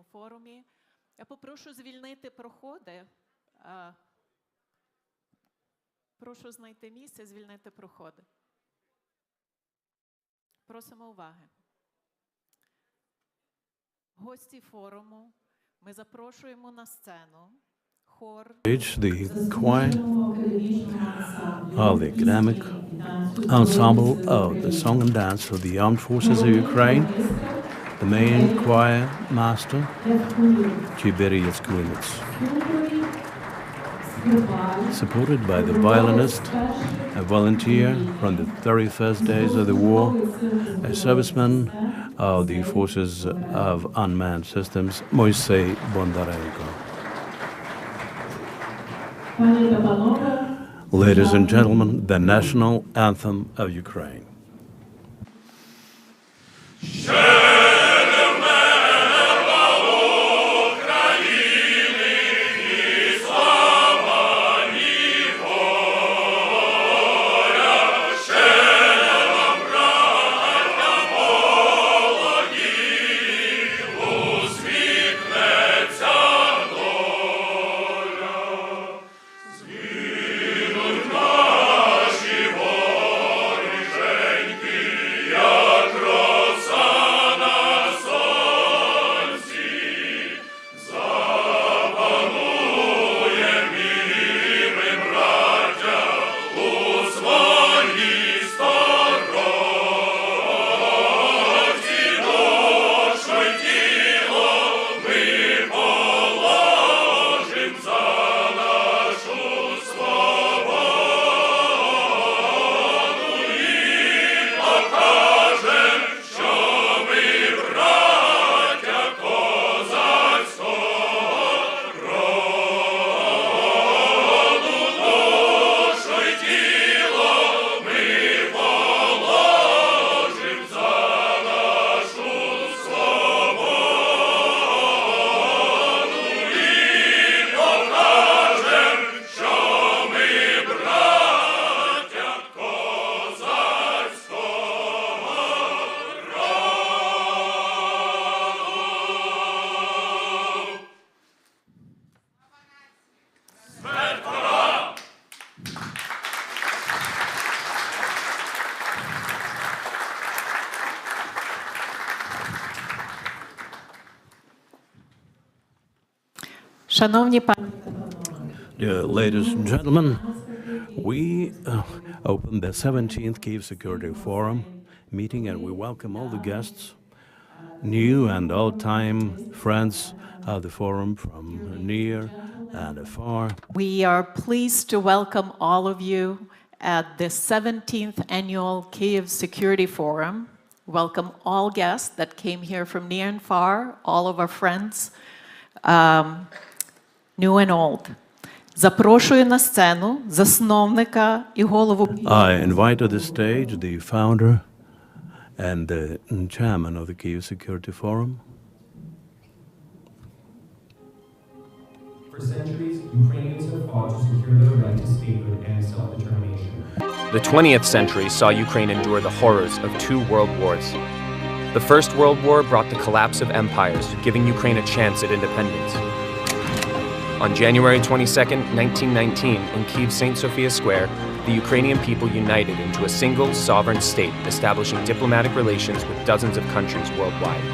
цьому форумі. Я попрошу звільнити проходи. Прошу знайти місце, звільнити проходи. Просимо уваги. Гості форуму ми запрошуємо на сцену хор, The choir of the academic ensemble of the song and dance of the armed forces of Ukraine, the main choir master, Yatsenyuk, supported by the violinist, a volunteer from the very first days of the war, a serviceman of the forces of unmanned systems, Moisei Bondarenko. Ladies and gentlemen, the national anthem of Ukraine. Шановні пані, Dear ladies and gentlemen, we opened the 17th Kyiv Security Forum meeting, and we welcome all the guests, new and old-time friends of the forum from near and afar. we are pleased to welcome all of you at the 17th Annual Kyiv Security Forum. Welcome all guests that came here from near and far, all of our friends, new and old. Запрошую на сцену засновника і голову I invite to the stage the founder and the chairman of the Kyiv Security Forum. For centuries, Ukrainians have fought to secure their right to statehood and self-determination. The 20th century saw Ukraine endure the horrors of 2 world wars. The First World War brought the collapse of empires, giving Ukraine a chance at independence. On January 22, 1919, in Kyiv St. Sophia Square, the Ukrainian people united into a single sovereign state, establishing diplomatic relations with dozens of countries worldwide.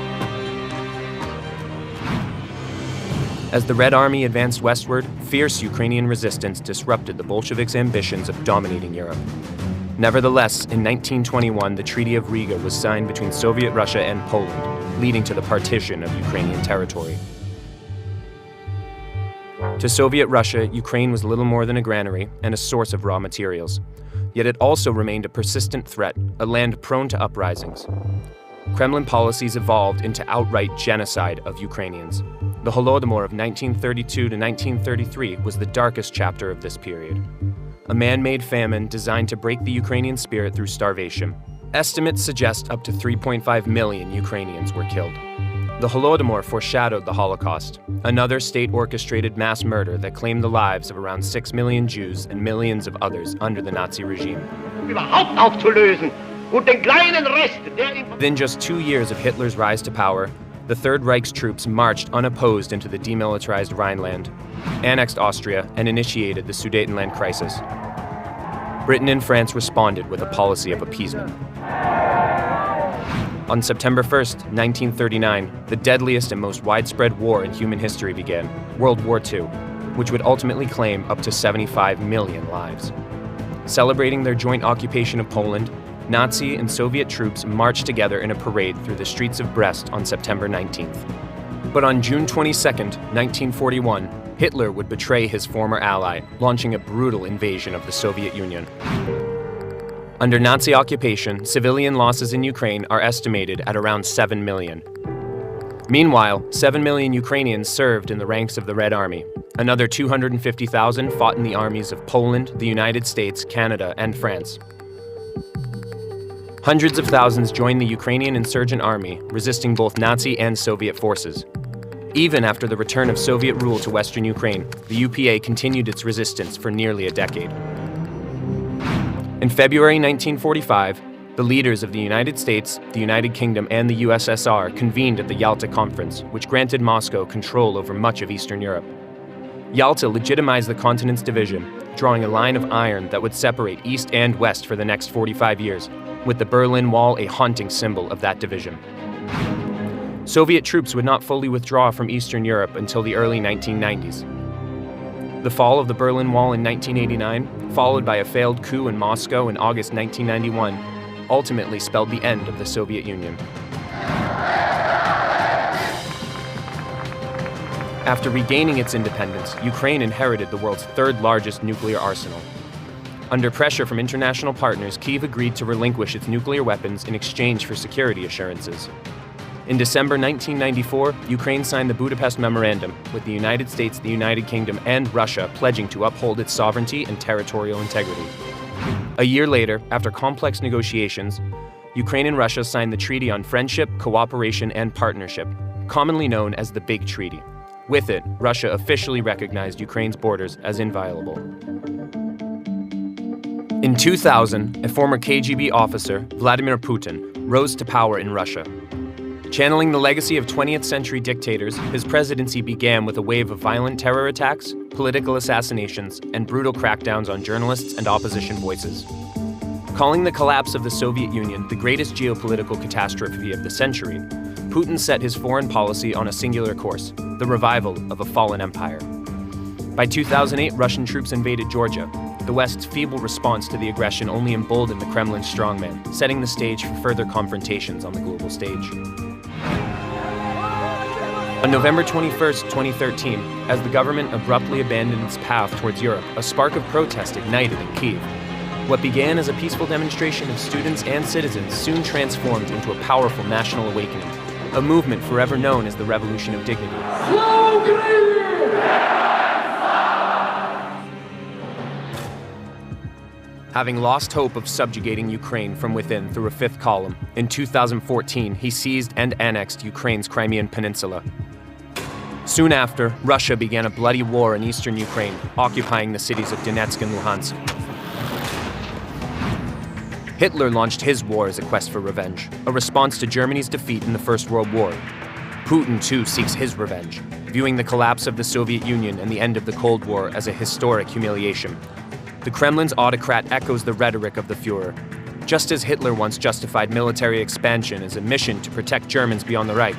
As the Red Army advanced westward, fierce Ukrainian resistance disrupted the Bolsheviks' ambitions of dominating Europe. Nevertheless, in 1921, the Treaty of Riga was signed between Soviet Russia and Poland, leading to the partition of Ukrainian territory. To Soviet Russia, Ukraine was little more than a granary and a source of raw materials. Yet it also remained a persistent threat, a land prone to uprisings. Kremlin policies evolved into outright genocide of Ukrainians. The Holodomor of 1932 to 1933 was the darkest chapter of this period. A man-made famine designed to break the Ukrainian spirit through starvation. Estimates suggest up to 3.5 million Ukrainians were killed. The Holodomor foreshadowed the Holocaust, another state-orchestrated mass murder that claimed the lives of around 6 million Jews and millions of others under the Nazi regime. Überhaupt aufzulösen und den kleinen Rest, der Within just 2 years of Hitler's rise to power, the Third Reich's troops marched unopposed into the demilitarized Rhineland, annexed Austria, and initiated the Sudetenland crisis. Britain and France responded with a policy of appeasement. On September 1st, 1939, the deadliest and most widespread war in human history began, World War II, which would ultimately claim up to 75 million lives. Celebrating their joint occupation of Poland, Nazi and Soviet troops marched together in a parade through the streets of Brest on September 19th. But on June 22, 1941, Hitler would betray his former ally, launching a brutal invasion of the Soviet Union. Under Nazi occupation, civilian losses in Ukraine are estimated at around 7 million. Meanwhile, 7 million Ukrainians served in the ranks of the Red Army. Another 250,000 fought in the armies of Poland, the United States, Canada, and France. Hundreds of thousands joined the Ukrainian insurgent army, resisting both Nazi and Soviet forces. Even after the return of Soviet rule to Western Ukraine, the UPA continued its resistance for nearly a decade. In February 1945, the leaders of the United States, the United Kingdom, and the USSR convened at the Yalta Conference, which granted Moscow control over much of Eastern Europe. Yalta legitimized the continent's division, drawing a line of iron that would separate East and West for the next 45 years, with the Berlin Wall a haunting symbol of that division. Soviet troops would not fully withdraw from Eastern Europe until the early 1990s. The fall of the Berlin Wall in 1989, followed by a failed coup in Moscow in August 1991, ultimately spelled the end of the Soviet Union. After regaining its independence, Ukraine inherited the world's third largest nuclear arsenal. Under pressure from international partners, Kyiv agreed to relinquish its nuclear weapons in exchange for security assurances. In December 1994, Ukraine signed the Budapest Memorandum, with the United States, the United Kingdom, and Russia pledging to uphold its sovereignty and territorial integrity. A year later, after complex negotiations, Ukraine and Russia signed the Treaty on Friendship, Cooperation, and Partnership, commonly known as the Big Treaty. With it, Russia officially recognized Ukraine's borders as inviolable. In 2000, a former KGB officer, Vladimir Putin, rose to power in Russia. Channeling the legacy of 20th century dictators, his presidency began with a wave of violent terror attacks, political assassinations, and brutal crackdowns on journalists and opposition voices. Calling the collapse of the Soviet Union the greatest geopolitical catastrophe of the century, Putin set his foreign policy on a singular course, the revival of a fallen empire. By 2008, Russian troops invaded Georgia. The West's feeble response to the aggression only emboldened the Kremlin's strongman, setting the stage for further confrontations on the global stage. On November 21, 2013, as the government abruptly abandoned its path towards Europe, a spark of protest ignited in Kyiv. What began as a peaceful demonstration of students and citizens soon transformed into a powerful national awakening, a movement forever known as the Revolution of Dignity. Having lost hope of subjugating Ukraine from within through a fifth column, in 2014 he seized and annexed Ukraine's Crimean Peninsula. Soon after, Russia began a bloody war in eastern Ukraine, occupying the cities of Donetsk and Luhansk. Hitler launched his war as a quest for revenge, a response to Germany's defeat in the First World War. Putin, too, seeks his revenge, viewing the collapse of the Soviet Union and the end of the Cold War as a historic humiliation. The Kremlin's autocrat echoes the rhetoric of the Führer. Just as Hitler once justified military expansion as a mission to protect Germans beyond the Reich,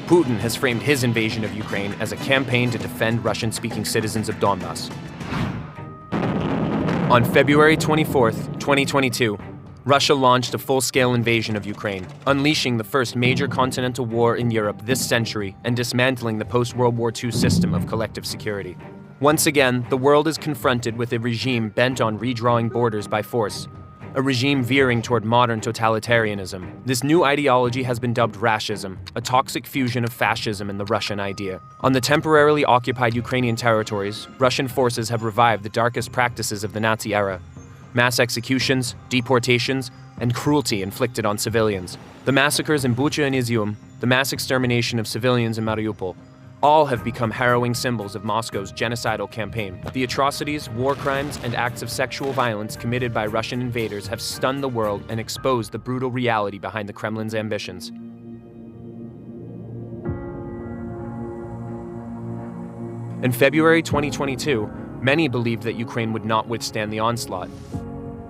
Putin has framed his invasion of Ukraine as a campaign to defend Russian-speaking citizens of Donbass. On February 24, 2022, Russia launched a full-scale invasion of Ukraine, unleashing the first major continental war in Europe this century and dismantling the post-World War II system of collective security. Once again, the world is confronted with a regime bent on redrawing borders by force, a regime veering toward modern totalitarianism. This new ideology has been dubbed Rashism, a toxic fusion of fascism and the Russian idea. On the temporarily occupied Ukrainian territories, Russian forces have revived the darkest practices of the Nazi era: mass executions, deportations, and cruelty inflicted on civilians. The massacres in Bucha and Izium, the mass extermination of civilians in Mariupol, all have become harrowing symbols of Moscow's genocidal campaign. The atrocities, war crimes, and acts of sexual violence committed by Russian invaders have stunned the world and exposed the brutal reality behind the Kremlin's ambitions. In February 2022, many believed that Ukraine would not withstand the onslaught.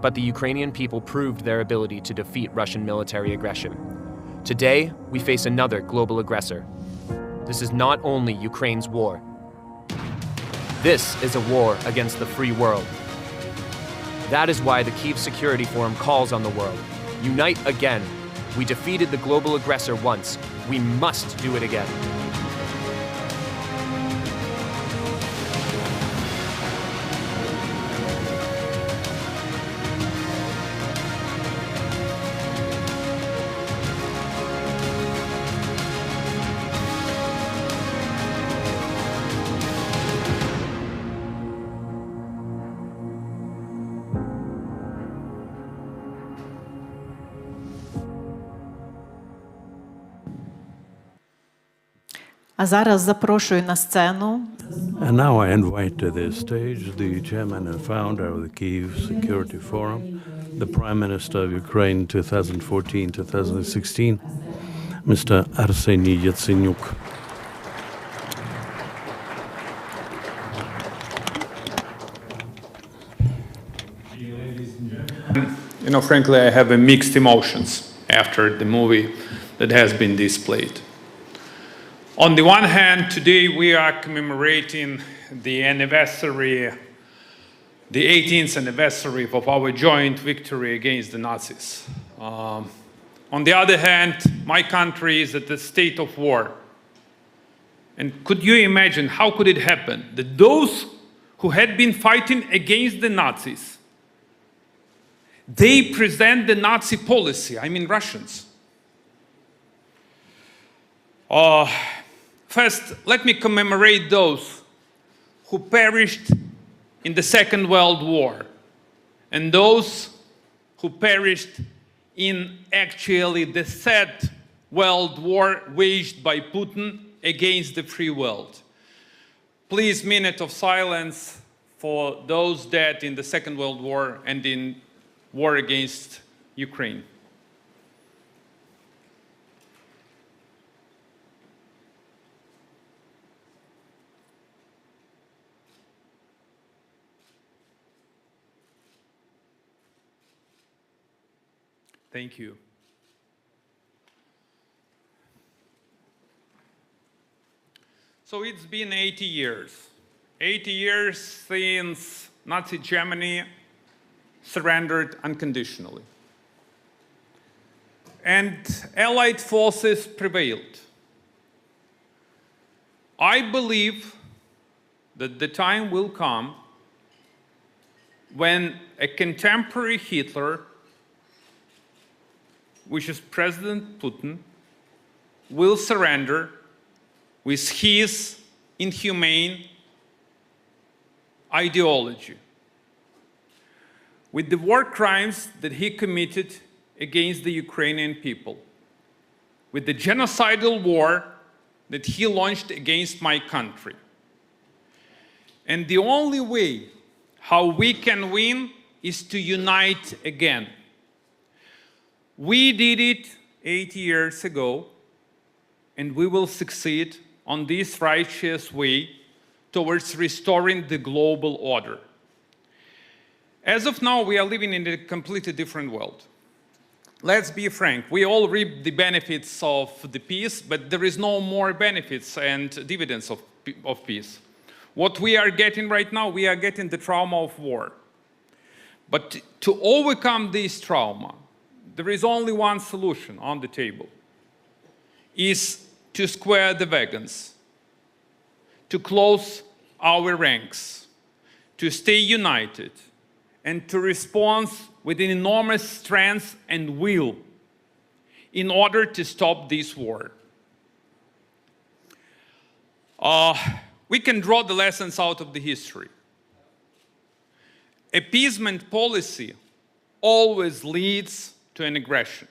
But the Ukrainian people proved their ability to defeat Russian military aggression. Today, we face another global aggressor. This is not only Ukraine's war. This is a war against the free world. That is why the Kyiv Security Forum calls on the world. Unite again. We defeated the global aggressor once. We must do it again. А зараз запрошую на сцену And now I invite to the stage the chairman and founder of the Kyiv Security Forum, the Prime Minister of Ukraine 2014-2016, Mr. Arseniy Yatsenyuk. You know, frankly, I have mixed emotions after the movie that has been displayed. On the one hand, today we are commemorating the anniversary, the 18th anniversary of our joint victory against the Nazis. On the other hand, my country is at a state of war. And could you imagine how could it happen that those who had been fighting against the Nazis, they present the Nazi policy, I mean Russians. First, let me commemorate those who perished in the Second World War and those who perished in actually the Third World War waged by Putin against the free world. Please, minute of silence for those dead in the Second World War and in war against Ukraine. Thank you. So it's been 80 years. 80 years since Nazi Germany surrendered unconditionally. And Allied forces prevailed. I believe that the time will come when a contemporary Hitler, which is President Putin, will surrender with his inhumane ideology, with the war crimes that he committed against the Ukrainian people, with the genocidal war that he launched against my country. And the only way how we can win is to unite again. We did it 80 years ago, and we will succeed on this righteous way towards restoring the global order. As of now, we are living in a completely different world. Let's be frank, we all reap the benefits of the peace, but there is no more benefits and dividends of peace. What we are getting right now, we are getting the trauma of war. But to overcome this trauma, there is only one solution on the table, is to square the wagons, to close our ranks, to stay united, and to respond with an enormous strength and will in order to stop this war. We can draw the lessons out of the history. Appeasement policy always leads to an aggression.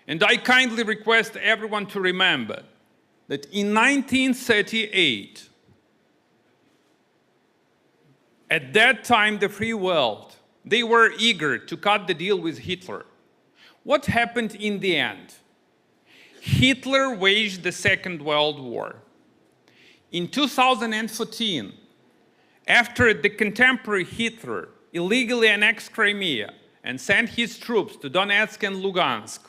And I kindly request everyone to remember that in 1938, at that time, the free world, they were eager to cut the deal with Hitler. What happened in the end? Hitler waged the Second World War. In 2014, after the contemporary Hitler illegally annexed Crimea and sent his troops to Donetsk and Lugansk,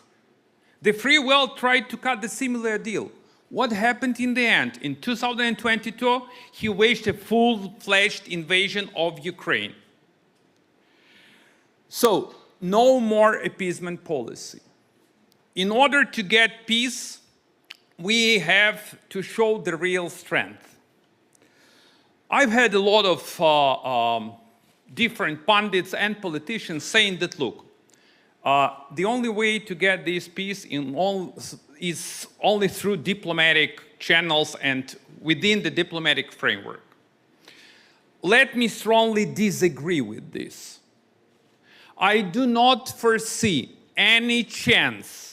the free world tried to cut the similar deal. What happened in the end? In 2022, he waged a full-fledged invasion of Ukraine. So, no more appeasement policy. In order to get peace, we have to show the real strength. I've had a lot of different pundits and politicians saying that, look, the only way to get this peace is only through diplomatic channels and within the diplomatic framework. Let me strongly disagree with this. I do not foresee any chance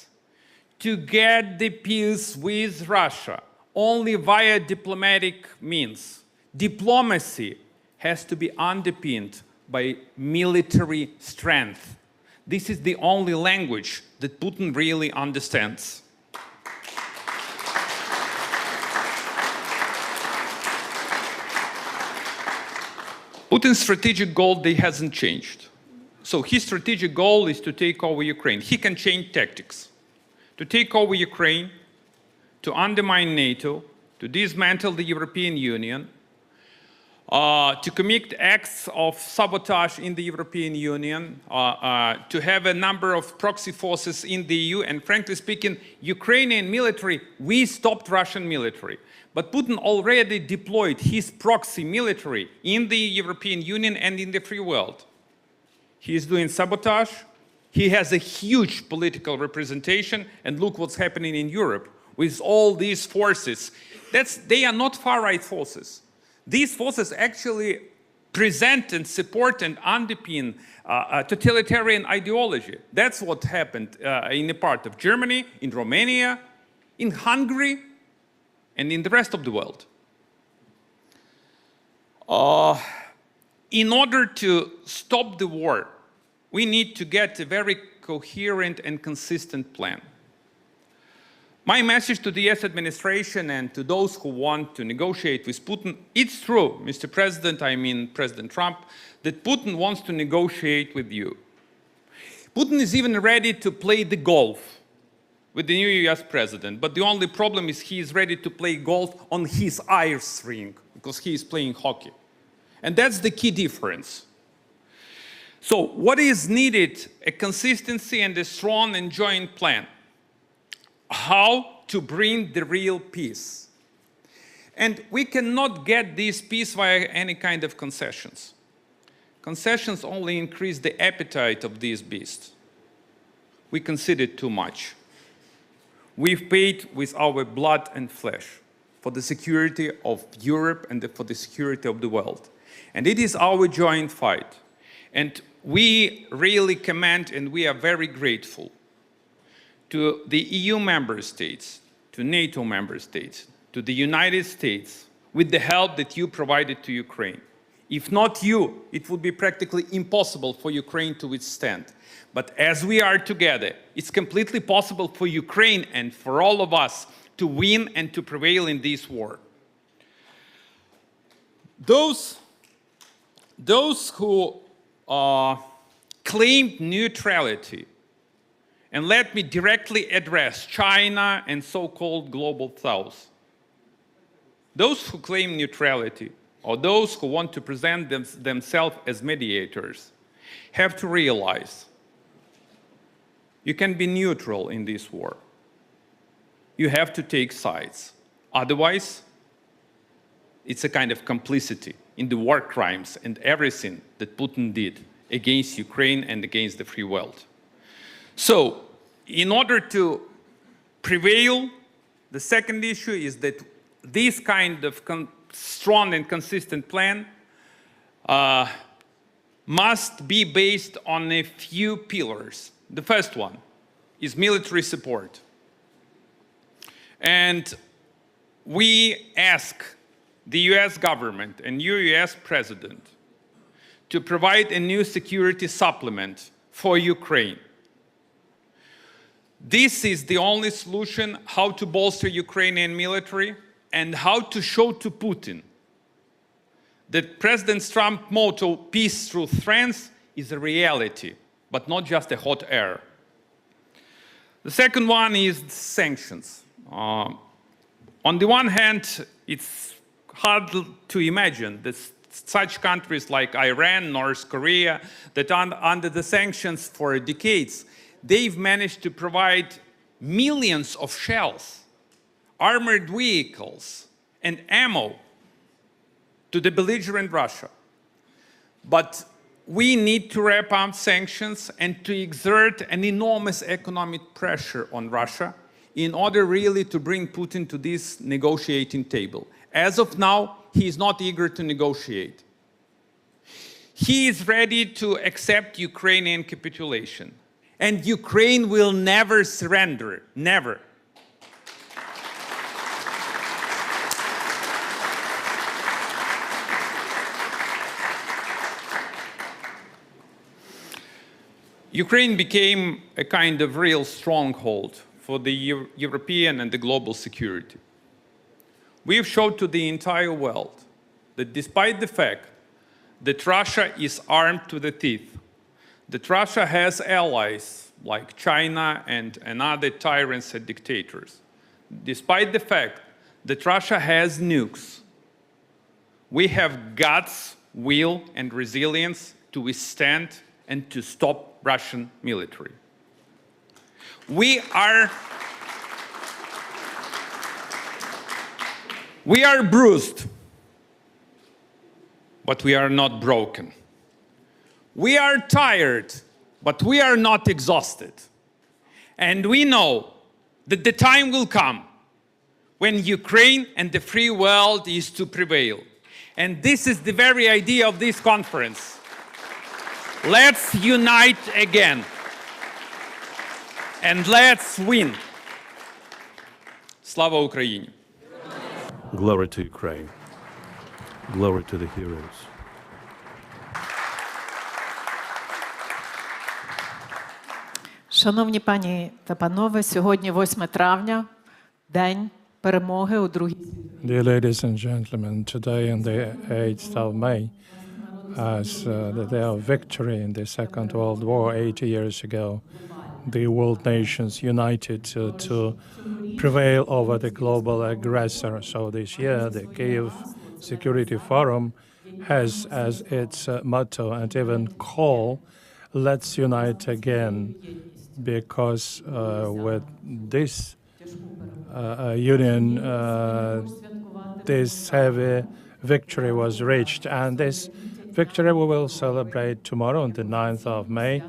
to get the peace with Russia only via diplomatic means. Diplomacy has to be underpinned by military strength. This is the only language that Putin really understands. Putin's strategic goal, they hasn't changed. So his strategic goal is to take over Ukraine. He can change tactics. To take over Ukraine, to undermine NATO, to dismantle the European Union, to commit acts of sabotage in the European Union, to have a number of proxy forces in the EU, and frankly speaking, Ukrainian military, we stopped Russian military. But Putin already deployed his proxy military in the European Union and in the free world. He is doing sabotage. He has a huge political representation, and look what's happening in Europe with all these forces. They are not far-right forces. These forces actually present and support and underpin totalitarian ideology. That's what happened in a part of Germany, in Romania, in Hungary, and in the rest of the world. In order to stop the war, we need to get a very coherent and consistent plan. My message to the US administration and to those who want to negotiate with Putin, it's true, Mr. President, I mean President Trump, that Putin wants to negotiate with you. Putin is even ready to play the golf with the new US president, but the only problem is he is ready to play golf on his ice rink because he is playing hockey. And that's the key difference. So what is needed? A consistency and a strong and joint plan. How to bring the real peace. And we cannot get this peace via any kind of concessions. Concessions only increase the appetite of these beasts. We conceded too much. We've paid with our blood and flesh for the security of Europe and for the security of the world. And it is our joint fight. And we really commend and we are very grateful to the EU member states, to NATO member states, to the United States, with the help that you provided to Ukraine. If not you, it would be practically impossible for Ukraine to withstand. But as we are together, it's completely possible for Ukraine and for all of us to win and to prevail in this war. Those who claimed neutrality, and let me directly address China and so-called Global South. Those who claim neutrality, or those who want to present themselves as mediators, have to realize you can be neutral in this war. You have to take sides. Otherwise, it's a kind of complicity in the war crimes and everything that Putin did against Ukraine and against the free world. So, in order to prevail, the second issue is that this kind of strong and consistent plan must be based on a few pillars. The first one is military support. And we ask the US government and new US president to provide a new security supplement for Ukraine. This is the only solution how to bolster Ukrainian military and how to show to Putin that President Trump's motto, peace through strength, is a reality, but not just a hot air. The second one is sanctions. On the one hand, it's hard to imagine that such countries like Iran, North Korea, that under the sanctions for decades, they've managed to provide millions of shells, armored vehicles, and ammo to the belligerent Russia. But we need to wrap up sanctions and to exert an enormous economic pressure on Russia in order really to bring Putin to this negotiating table. As of now, he is not eager to negotiate. He is ready to accept Ukrainian capitulation. And Ukraine will never surrender, never. Ukraine became a kind of real stronghold for the European and the global security. We have showed to the entire world that despite the fact that Russia is armed to the teeth, that Russia has allies like China and other tyrants and dictators, despite the fact that Russia has nukes, we have guts, will, and resilience to withstand and to stop Russian military. We are bruised, but we are not broken. We are tired, but we are not exhausted. And we know that the time will come when Ukraine and the free world is to prevail. And this is the very idea of this conference. Let's unite again. And let's win. Slava Ukraini. Glory to Ukraine. Glory to the heroes. Шановні пані та панове, сьогодні 8 травня, День перемоги у Другій світовій. Dear ladies and gentlemen, today on the 8th of May, as the day of victory in the Second World War 80 years ago, the world nations united to prevail over the global aggressor. So this year, the Kyiv Security Forum has as its motto and even call, let's unite again, because with this union, this heavy victory was reached. And this victory we will celebrate tomorrow on the 9th of May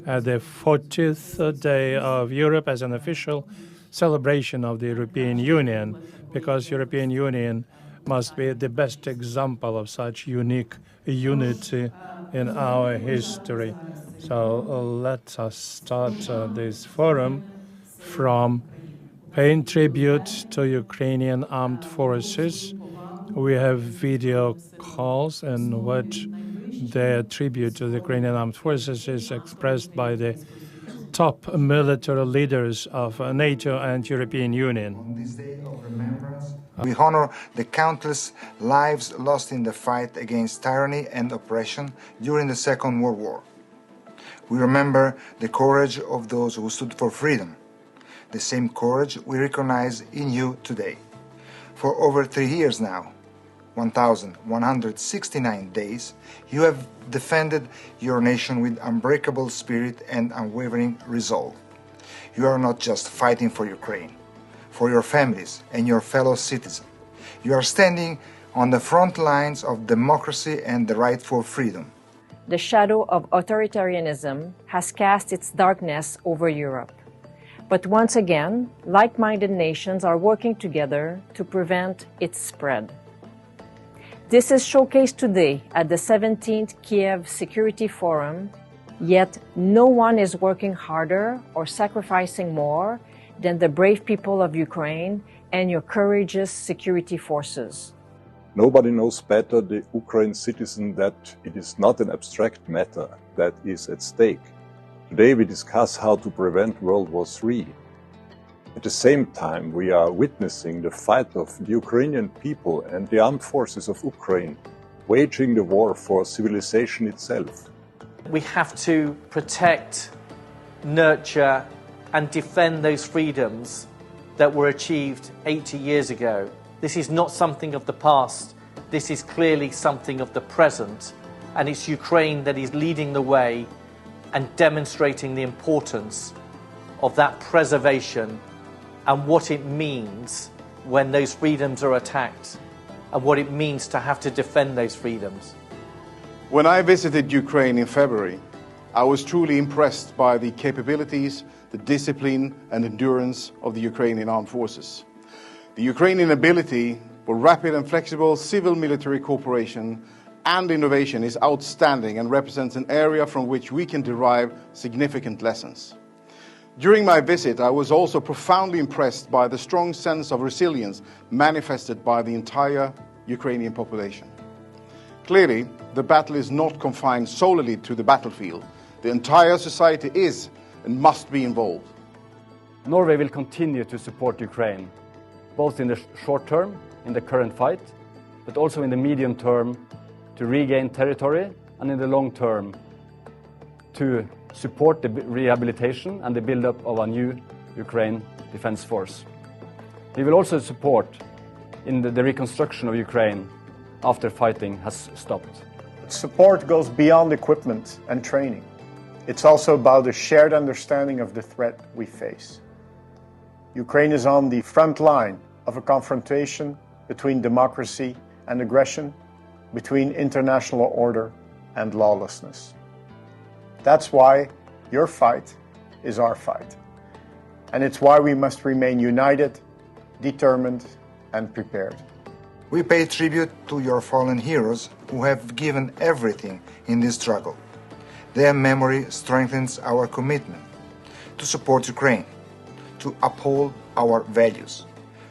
at the 40th day of Europe as an official celebration of the European Union, because European Union must be the best example of such unique unity in our history. So let us start this forum from paying tribute to Ukrainian armed forces. We have video calls in which their tribute to the Ukrainian armed forces is expressed by the top military leaders of NATO and European Union. On this day of remembrance, we honor the countless lives lost in the fight against tyranny and oppression during the Second World War. We remember the courage of those who stood for freedom, the same courage we recognize in you today. For over 3 years now, 1,169 days, you have defended your nation with unbreakable spirit and unwavering resolve. You are not just fighting for Ukraine, for your families and your fellow citizens. You are standing on the front lines of democracy and the right for freedom. The shadow of authoritarianism has cast its darkness over Europe. But once again, like-minded nations are working together to prevent its spread. This is showcased today at the 17th Kyiv Security Forum, yet no one is working harder or sacrificing more than the brave people of Ukraine and your courageous security forces. Nobody knows better the Ukraine citizen that it is not an abstract matter that is at stake. Today we discuss how to prevent World War III. At the same time, we are witnessing the fight of the Ukrainian people and the armed forces of Ukraine, waging the war for civilization itself. We have to protect, nurture, and defend those freedoms that were achieved 80 years ago. This is not something of the past. This is clearly something of the present, and it's Ukraine that is leading the way and demonstrating the importance of that preservation and what it means when those freedoms are attacked and what it means to have to defend those freedoms. When I visited Ukraine in February, I was truly impressed by the capabilities, the discipline and endurance of the Ukrainian armed forces. The Ukrainian ability for rapid and flexible civil-military cooperation and innovation is outstanding and represents an area from which we can derive significant lessons. During my visit, I was also profoundly impressed by the strong sense of resilience manifested by the entire Ukrainian population. Clearly, the battle is not confined solely to the battlefield. The entire society is and must be involved. Norway will continue to support Ukraine, both in the short term, in the current fight, but also in the medium term to regain territory, and in the long term to support the rehabilitation and the build-up of a new Ukraine Defense Force. We will also support in the reconstruction of Ukraine after fighting has stopped. Support goes beyond equipment and training. It's also about a shared understanding of the threat we face. Ukraine is on the front line of a confrontation between democracy and aggression, between international order and lawlessness. That's why your fight is our fight. And it's why we must remain united, determined, and prepared. We pay tribute to your fallen heroes who have given everything in this struggle. Their memory strengthens our commitment to support Ukraine, to uphold our values.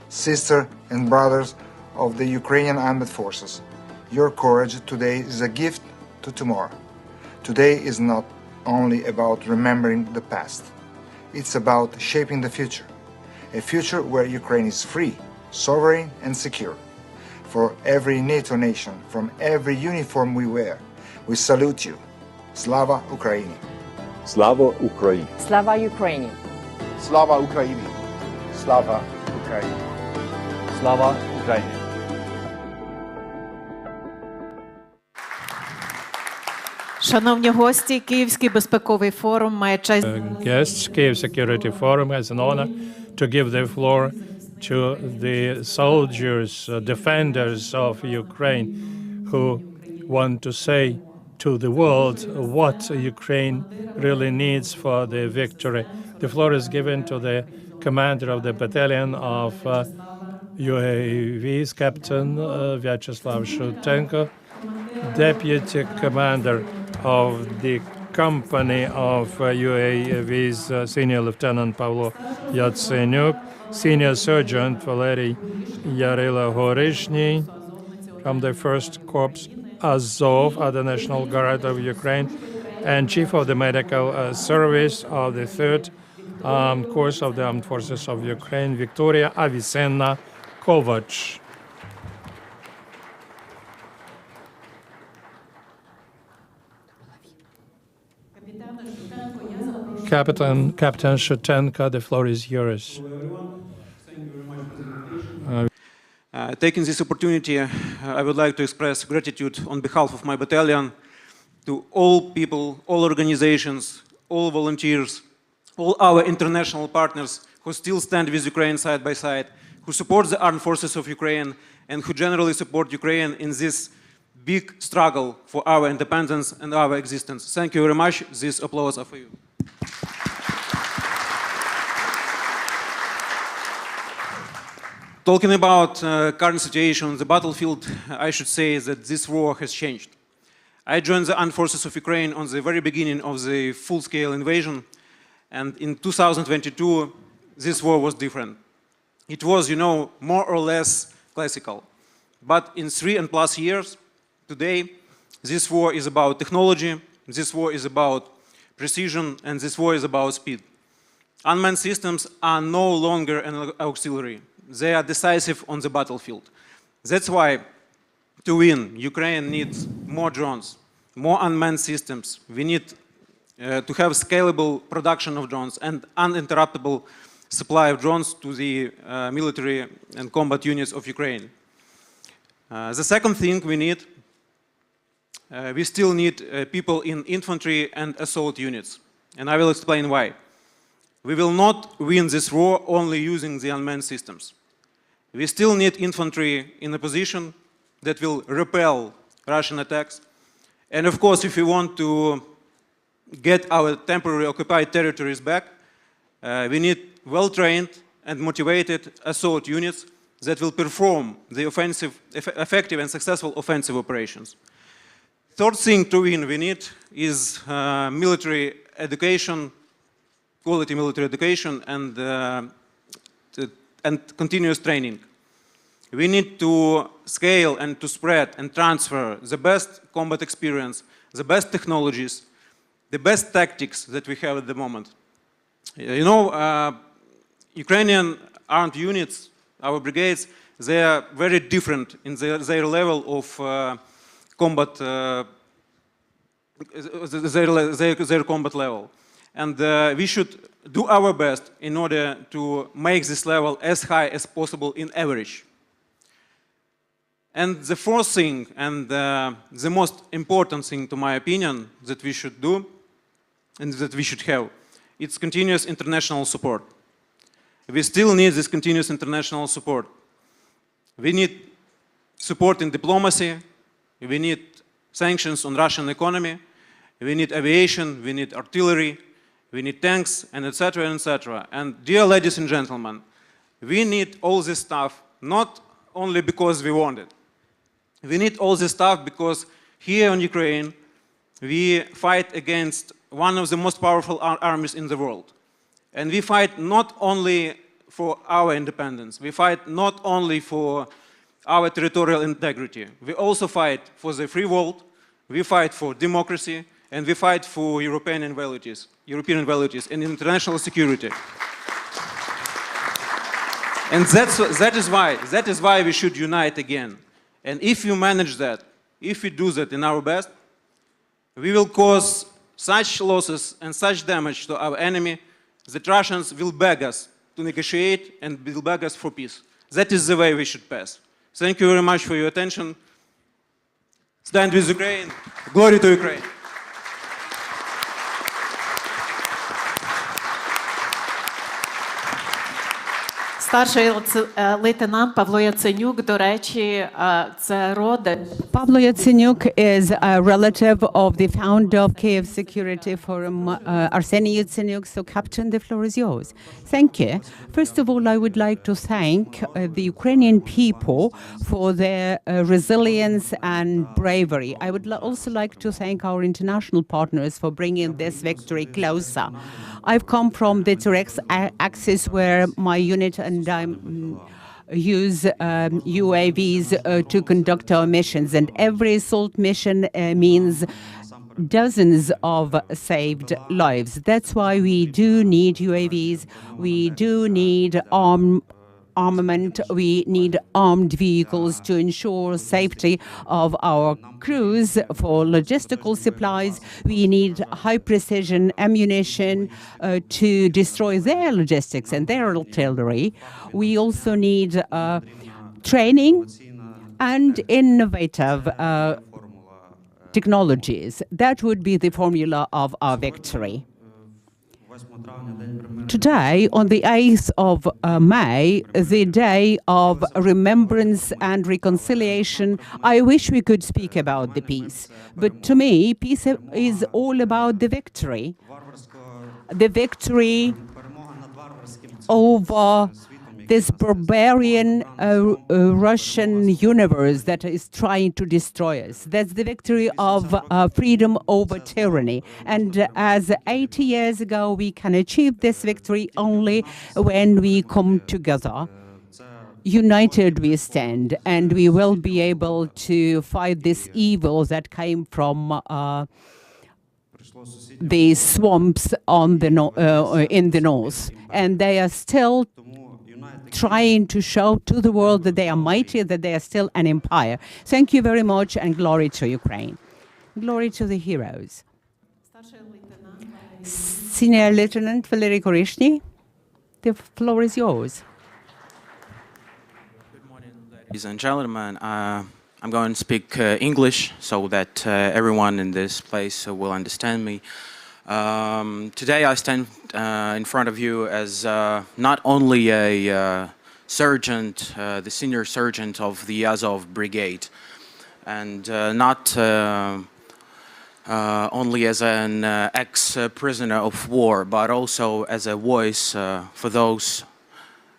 Sisters and brothers of the Ukrainian armed forces, your courage today is a gift to tomorrow. Today is not only about remembering the past. It's about shaping the future. A future where Ukraine is free, sovereign and secure. For every NATO nation, from every uniform we wear, we salute you. Slava Ukraini! Slava Ukraini! Slava Ukraini! Slava Ukraini! Slava Ukraini! Slava Ukraini! Шановні гості, Київський безпековий форум має честь. Guests, Kyiv Security Forum has an honor to give the floor to the soldiers, defenders of Ukraine, who want to say to the world what Ukraine really needs for the victory. The floor is given to the commander of the battalion of UAVs, Captain Vyacheslav Shutenko, deputy commander of the company of UAVs, Senior Lieutenant Pavlo Yatsenyuk, Senior Sergeant Valery Yarila-Horishny from the 1st Corps Azov of the National Guard of Ukraine, and Chief of the Medical Service of the 3rd Corps of the Armed Forces of Ukraine, Victoria Avicenna Kovac. Captain Shutenko, the floor is yours. Taking this opportunity, I would like to express gratitude on behalf of my battalion to all people, all organizations, all volunteers, all our international partners who still stand with Ukraine side by side, who support the armed forces of Ukraine, and who generally support Ukraine in this big struggle for our independence and our existence. Thank you very much. This applause are for you. Talking about current situation on the battlefield, I should say that this war has changed. I joined the armed forces of Ukraine on the very beginning of the full-scale invasion, and in 2022, this war was different. It was, you know, more or less classical. But in 3+ years, today, this war is about technology, this war is about precision, and this war is about speed. Unmanned systems are no longer an auxiliary. They are decisive on the battlefield. That's why, to win, Ukraine needs more drones, more unmanned systems. We need to have scalable production of drones and uninterruptible supply of drones to the military and combat units of Ukraine. The second thing we need, we still need people in infantry and assault units. And I will explain why. We will not win this war only using the unmanned systems. We still need infantry in a position that will repel Russian attacks. And of course, if we want to get our temporarily occupied territories back, we need well-trained and motivated assault units that will perform the effective and successful offensive operations. Third thing to win we need is military education, quality military education, and continuous training. We need to scale and to spread and transfer the best combat experience, the best technologies, the best tactics that we have at the moment. You know, Ukrainian armed units, our brigades, they are very different in their level of combat, their combat level. And we should do our best in order to make this level as high as possible in average. And the fourth thing, and the most important thing, to my opinion, that we should do and that we should have, it's continuous international support. We still need this continuous international support. We need support in diplomacy, we need sanctions on Russian economy, we need aviation, we need artillery, we need tanks, and etc., etc. And dear ladies and gentlemen, we need all this stuff not only because we want it. We need all this stuff because here in Ukraine, we fight against one of the most powerful armies in the world. And we fight not only for our independence, we fight not only for our territorial integrity, we also fight for the free world, we fight for democracy, and we fight for European values and international security. And that is why we should unite again. And if we manage that, if we do that in our best, we will cause such losses and such damage to our enemy that Russians will beg us to negotiate and will beg us for peace. That is the way we should pass. Thank you very much for your attention. Stand with Ukraine. Glory to Ukraine. Старший лейтенант Павло Yatsenyuk, до речі, це родич. Pavlo Yatsenyuk is a relative of the founder of Kyiv Security Forum, Arseniy Yatsenyuk. So, Captain, the floor is yours. Thank you. First of all, I would like to thank the Ukrainian people for their resilience and bravery. I would also like to thank our international partners for bringing this victory closer. I've come from the direct axis where my unit and I use UAVs to conduct our missions, and every assault mission means dozens of saved lives. That's why we do need UAVs, we do need armament, we need armed vehicles to ensure safety of our crews. For logistical supplies, we need high precision ammunition to destroy their logistics and their artillery. We also need training and innovative technologies. That would be the formula of our victory. Today, on the 8th of May, the day of remembrance and reconciliation, I wish we could speak about the peace. But to me, peace is all about the victory. The victory over this barbarian Russian universe that is trying to destroy us. That's the victory of freedom over tyranny. And as 80 years ago, we can achieve this victory only when we come together. United we stand, and we will be able to fight this evil that came from the swamps on the in the north, and they are still trying to show to the world that they are mighty, that they are still an empire. Thank you very much, and glory to Ukraine. Glory to the heroes. Senior Lieutenant Valery Korishny, the floor is yours. Ladies and gentlemen, I'm going to speak English so that everyone in this place will understand me. Today I stand in front of you as not only a sergeant, the senior sergeant of the Azov Brigade, and not only as an ex-prisoner of war, but also as a voice for those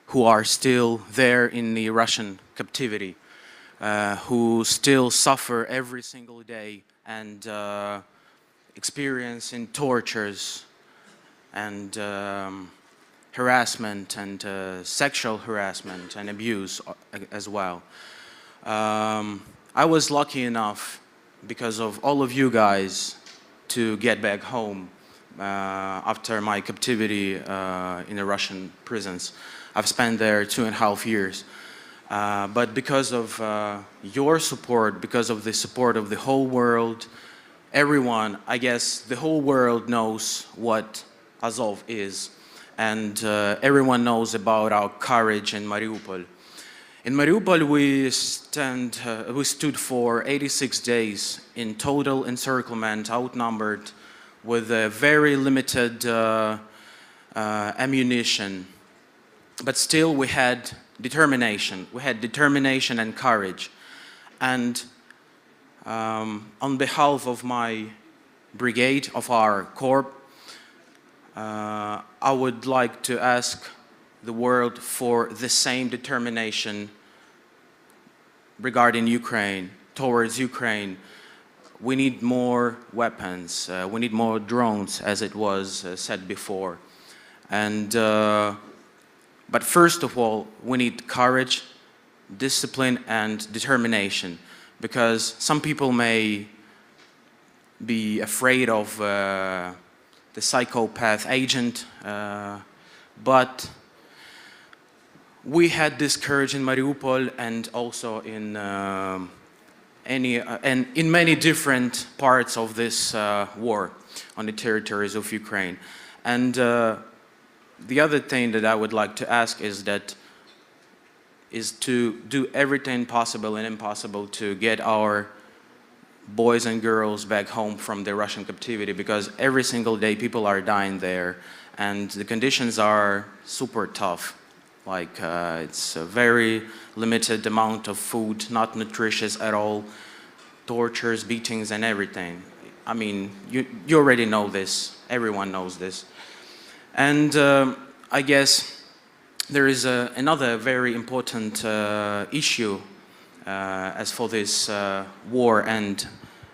who are still there in the Russian captivity, who still suffer every single day and experiencing tortures and harassment and sexual harassment and abuse as well. I was lucky enough, because of all of you guys, to get back home after my captivity in the Russian prisons. I've spent there 2.5 years. But because of your support, because of the support of the whole world, everyone, I guess the whole world knows what Azov is. And everyone knows about our courage in Mariupol. In Mariupol, we stood for 86 days in total encirclement, outnumbered, with a very limited ammunition. But still, we had determination. We had determination and courage. And on behalf of my brigade, of our corps, I would like to ask the world for the same determination regarding Ukraine, towards Ukraine. We need more weapons. We need more drones, as it was said before. And but first of all, we need courage, discipline, and determination, because some people may be afraid of the psychopath agent, but we had this courage in Mariupol and also in in many different parts of this war on the territories of Ukraine. And the other thing that I would like to ask is to do everything possible and impossible to get our boys and girls back home from the Russian captivity, because every single day people are dying there and the conditions are super tough. Like it's a very limited amount of food, not nutritious at all, tortures, beatings, and everything. I mean, you already know this, everyone knows this. And I guess there is another very important issue as for this war and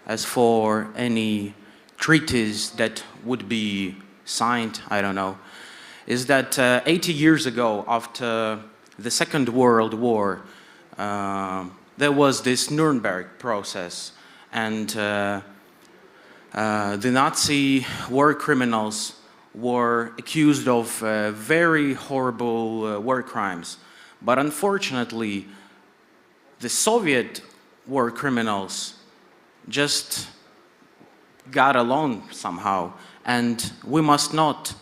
as for any treaties that would be signed, I don't know, is that 80 years ago, after the Second World War, there was this Nuremberg process, and the Nazi war criminals were accused of very horrible war crimes. But unfortunately, the Soviet war criminals just got along somehow. And we must not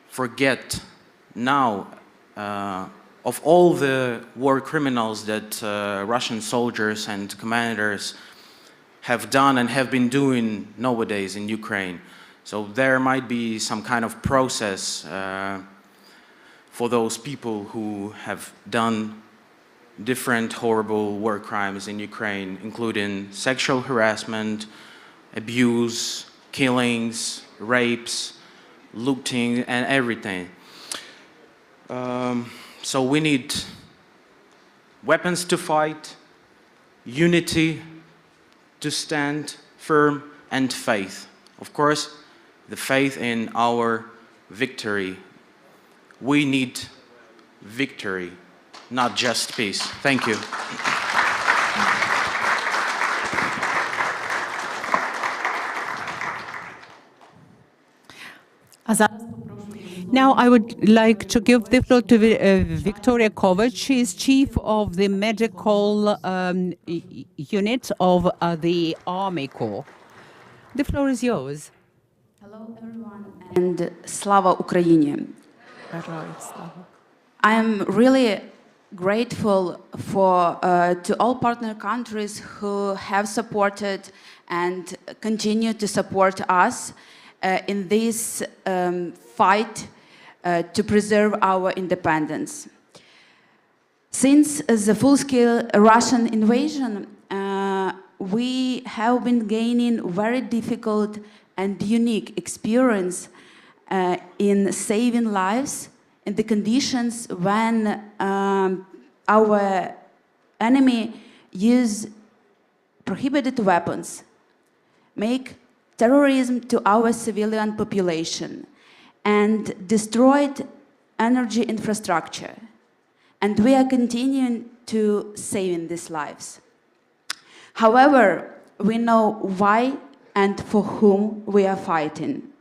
forget now of all the war criminals that Russian soldiers and commanders have done and have been doing nowadays in Ukraine. So there might be some kind of process for those people who have done different horrible war crimes in Ukraine, including sexual harassment, abuse, killings, rapes, looting, and everything. So we need weapons to fight, unity to stand firm, and faith. Of course, the faith in our victory. We need victory, not just peace. Thank you. Now I would like to give the floor to Victoria Kovac. She is chief of the medical unit of the Army Corps. The floor is yours. Hello, everyone, and Slava Ukraini. I am really grateful to all partner countries who have supported and continue to support us in this fight to preserve our independence. Since the full-scale Russian invasion, we have been gaining very difficult and unique experience in saving lives in the conditions when our enemy use prohibited weapons, make terrorism to our civilian population, and destroyed energy infrastructure. And we are continuing to saving these lives. However, we know why and for whom we are fighting.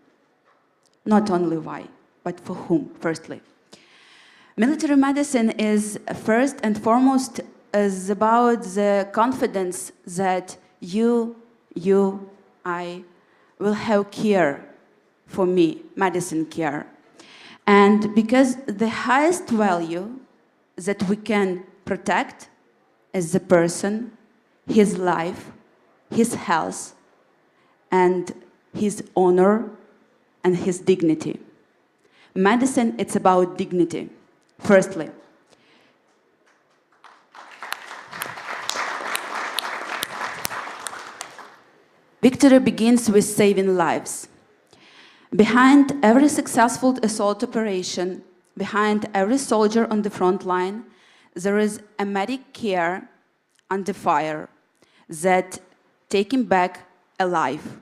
Not only why, but for whom, firstly. Military medicine is first and foremost is about the confidence that I will have care for me, medicine care. And because the highest value that we can protect is the person, his life, his health, and his honor and his dignity. Medicine, it's about dignity, firstly. Victory begins with saving lives. Behind every successful assault operation, behind every soldier on the front line, there is a medic care under fire that take him back alive.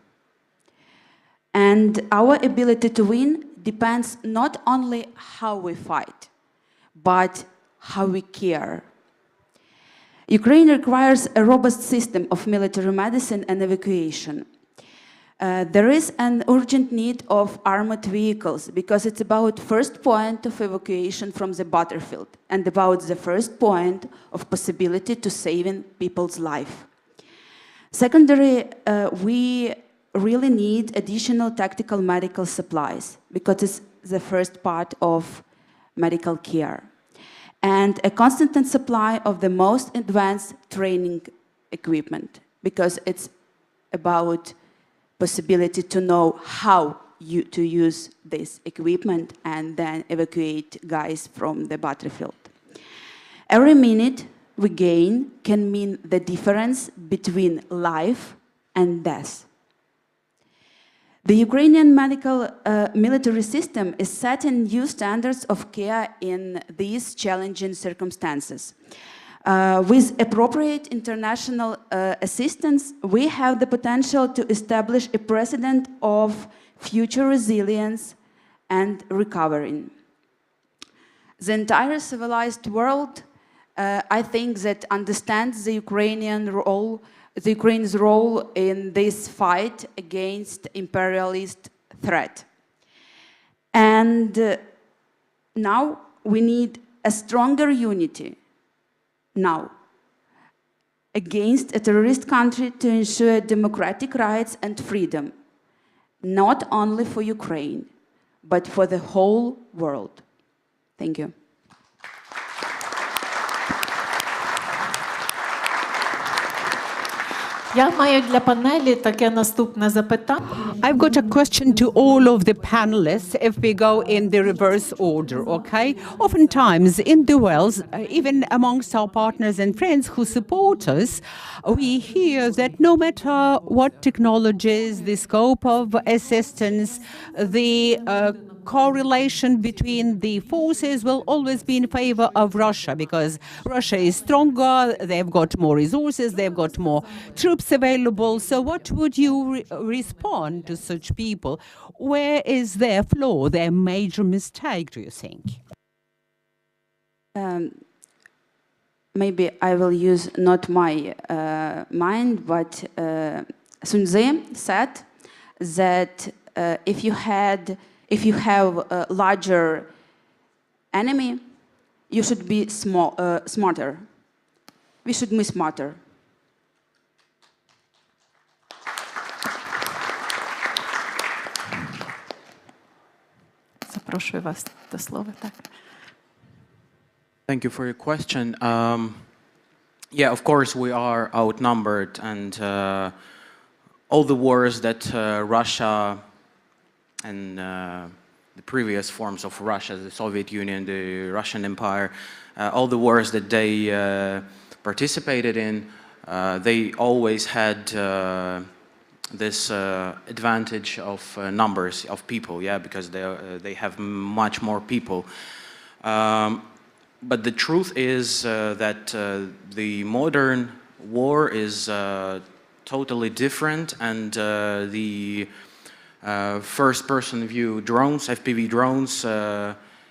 And our ability to win depends not only how we fight, but how we care. Ukraine requires a robust system of military medicine and evacuation. There is an urgent need of armored vehicles because it's about first point of evacuation from the battlefield and about the first point of possibility to saving people's life. Secondary, we really need additional tactical medical supplies because it's the first part of medical care. And a constant supply of the most advanced training equipment because it's about possibility to know how to use this equipment and then evacuate guys from the battlefield. Every minute we gain can mean the difference between life and death. The Ukrainian medical military system is setting new standards of care in these challenging circumstances. With appropriate international assistance, we have the potential to establish a precedent of future resilience and recovery. The entire civilized world, I think, that understands the Ukraine's role in this fight against imperialist threat. And now we need a stronger unity now against a terrorist country to ensure democratic rights and freedom, not only for Ukraine, but for the whole world. Thank you. I've got a question to all of the panelists if we go in the reverse order, okay? Oftentimes in the Wells, even amongst our partners and friends who support us, we hear that no matter what technologies, the scope of assistance, the correlation between the forces will always be in favor of Russia because Russia is stronger, they've got more resources, they've got more troops available. So what would you respond to such people? Where is their flaw, their major mistake, do you think? Maybe I will use not my mind, but Sun Tzu said that if if you have a larger enemy, you should be smarter. We should be smarter. Запрошую вас до слова. Так. Thank you for your question. Yeah, of course we are outnumbered, and all the wars that Russia and the previous forms of Russia, the Soviet Union, the Russian Empire, all the wars that they participated in, they always had this advantage of numbers of people, yeah, because they have much more people. But the truth is that the modern war is totally different, and the first-person view drones, FPV drones,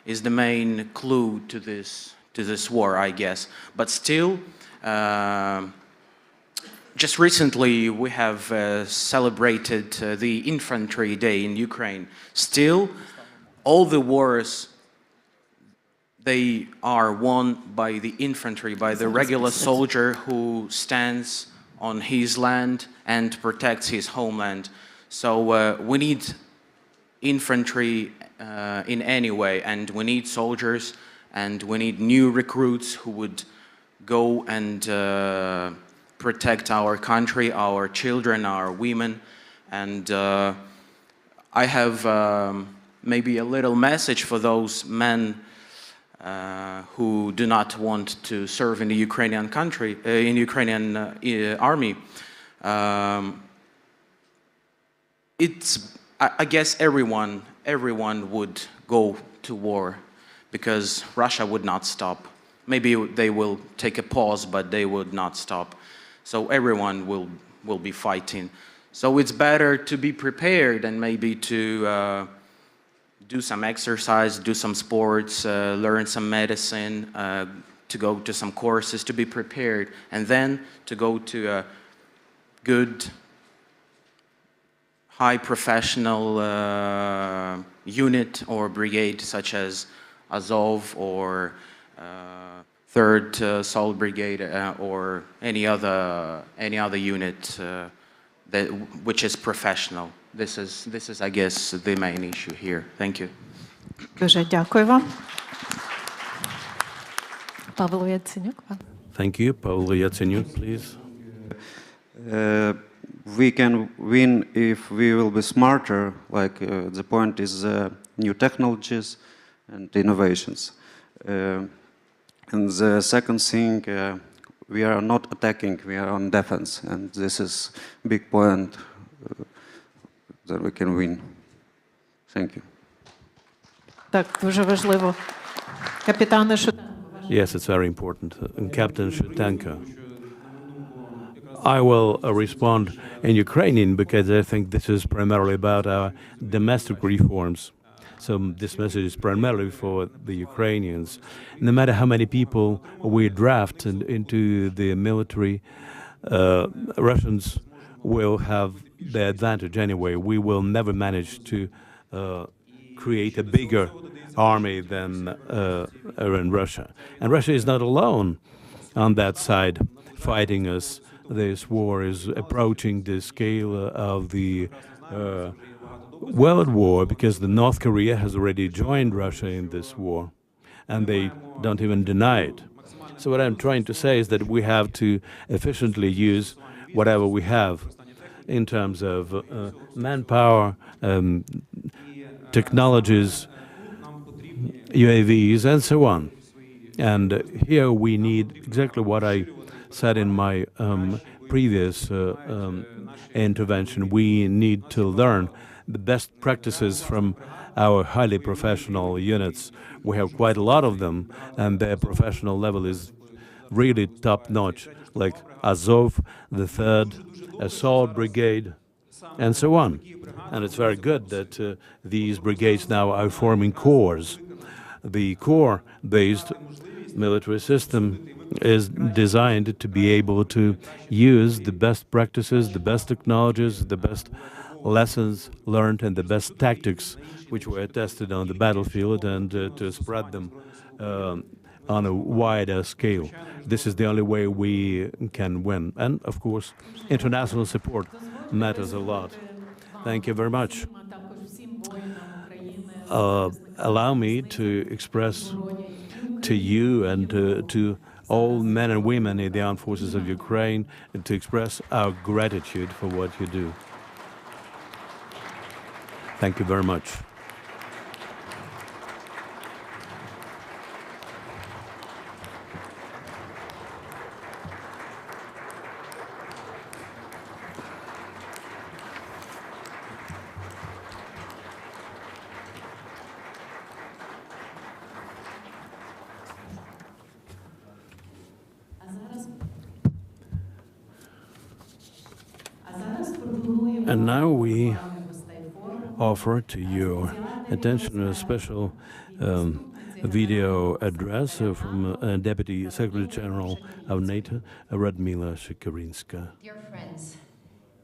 is the main clue to this war, I guess. But still, just recently we have celebrated the Infantry Day in Ukraine. Still, all the wars, they are won by the infantry, by the regular soldier who stands on his land and protects his homeland. So we need infantry in any way, and we need soldiers, and we need new recruits who would go and protect our country, our children, our women. And I have maybe a little message for those men who do not want to serve in the Ukrainian country, in Ukrainian army. I guess everyone would go to war, because Russia would not stop. Maybe they will take a pause, but they would not stop. So everyone will be fighting. So it's better to be prepared and maybe to do some exercise, do some sports, learn some medicine, to go to some courses, to be prepared, and then to go to a good, high professional unit or brigade, such as Azov or 3rd Assault Brigade or any other unit which is professional. This is, I guess, the main issue here. Thank you. Дуже дякую вам. Павло Яценюк. Thank you. Pavlo Yatsenyuk, please. We can win if we will be smarter, like the point is new technologies and innovations. And the second thing, we are not attacking, we are on defense, and this is a big point that we can win. Thank you. Так, дуже важливо. Капітане Шутенко. Yes, it's very important. Captain Shutenko. I will respond in Ukrainian because I think this is primarily about our domestic reforms. So this message is primarily for the Ukrainians. No matter how many people we draft into the military, Russians will have the advantage anyway. We will never manage to create a bigger army than in Russia. And Russia is not alone on that side fighting us. This war is approaching the scale of the World War, because the North Korea has already joined Russia in this war, and they don't even deny it. So what I'm trying to say is that we have to efficiently use whatever we have in terms of manpower, technologies, UAVs, and so on. And here we need exactly what I said in my previous intervention. We need to learn the best practices from our highly professional units. We have quite a lot of them, and their professional level is really top-notch, like Azov, the 3rd Assault Brigade, and so on. And it's very good that these brigades now are forming corps. The corps-based military system is designed to be able to use the best practices, the best technologies, the best lessons learned and the best tactics which were tested on the battlefield, and to spread them on a wider scale. This is the only way we can win. And, of course, international support matters a lot. Thank you very much. Allow me to express to you and to all men and women in the armed forces of Ukraine to express our gratitude for what you do. Thank you very much. And now we offer to your attention a special video address from Deputy Secretary General of NATO, Radmila Shikarinska. Dear friends,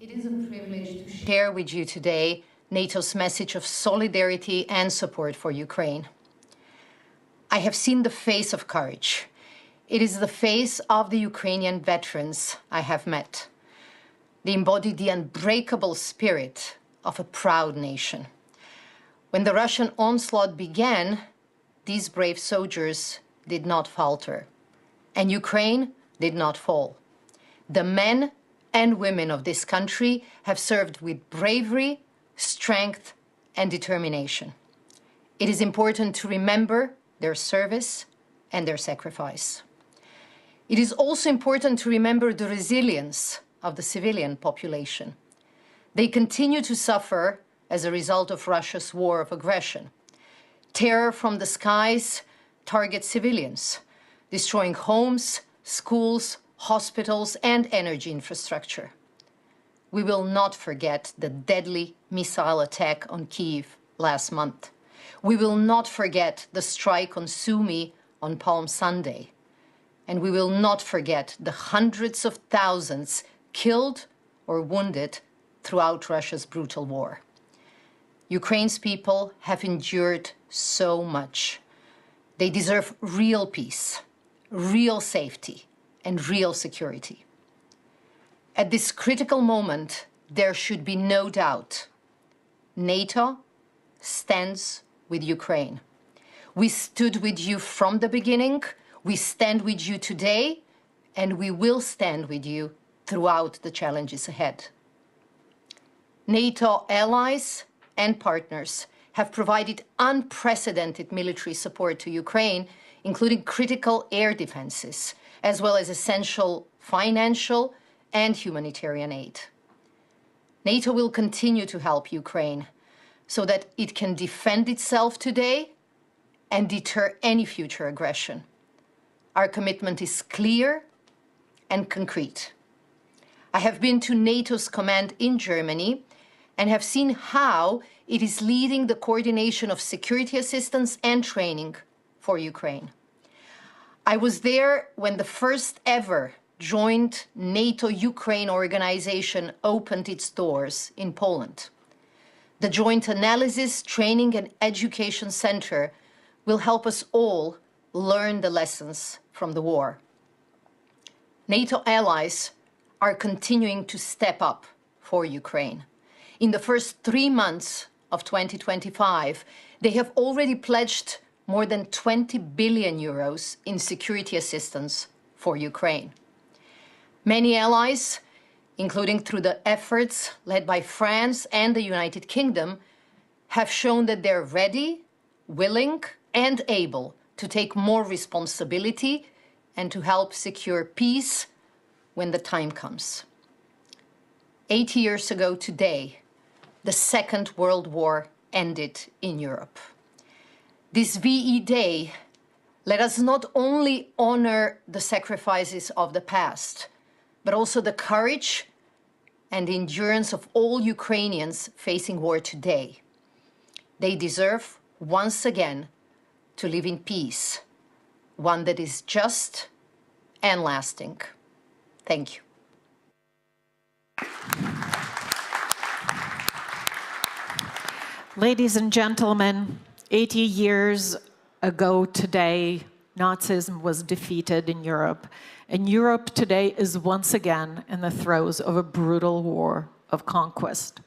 it is a privilege to share with you today NATO's message of solidarity and support for Ukraine. I have seen the face of courage. It is the face of the Ukrainian veterans I have met. They embody the unbreakable spirit of a proud nation. When the Russian onslaught began, these brave soldiers did not falter, and Ukraine did not fall. The men and women of this country have served with bravery, strength, and determination. It is important to remember their service and their sacrifice. It is also important to remember the resilience of the civilian population. They continue to suffer as a result of Russia's war of aggression. Terror from the skies targets civilians, destroying homes, schools, hospitals, and energy infrastructure. We will not forget the deadly missile attack on Kyiv last month. We will not forget the strike on Sumy on Palm Sunday. And we will not forget the hundreds of thousands killed or wounded throughout Russia's brutal war. Ukraine's people have endured so much. They deserve real peace, real safety, and real security. At this critical moment, there should be no doubt. NATO stands with Ukraine. We stood with you from the beginning, we stand with you today, and we will stand with you throughout the challenges ahead. NATO allies and partners have provided unprecedented military support to Ukraine, including critical air defenses, as well as essential financial and humanitarian aid. NATO will continue to help Ukraine so that it can defend itself today and deter any future aggression. Our commitment is clear and concrete. I have been to NATO's command in Germany and have seen how it is leading the coordination of security assistance and training for Ukraine. I was there when the first ever joint NATO-Ukraine organization opened its doors in Poland. The Joint Analysis, Training and Education Center will help us all learn the lessons from the war. NATO allies are continuing to step up for Ukraine. In the first 3 months of 2025, they have already pledged more than 20 billion euros in security assistance for Ukraine. Many allies, including through the efforts led by France and the United Kingdom, have shown that they're ready, willing, and able to take more responsibility and to help secure peace when the time comes. 80 years ago today, the Second World War ended in Europe. This VE Day, let us not only honor the sacrifices of the past, but also the courage and endurance of all Ukrainians facing war today. They deserve, once again, to live in peace, one that is just and lasting. Thank you. Ladies and gentlemen, 80 years ago today, Nazism was defeated in Europe, and Europe today is once again in the throes of a brutal war of conquest.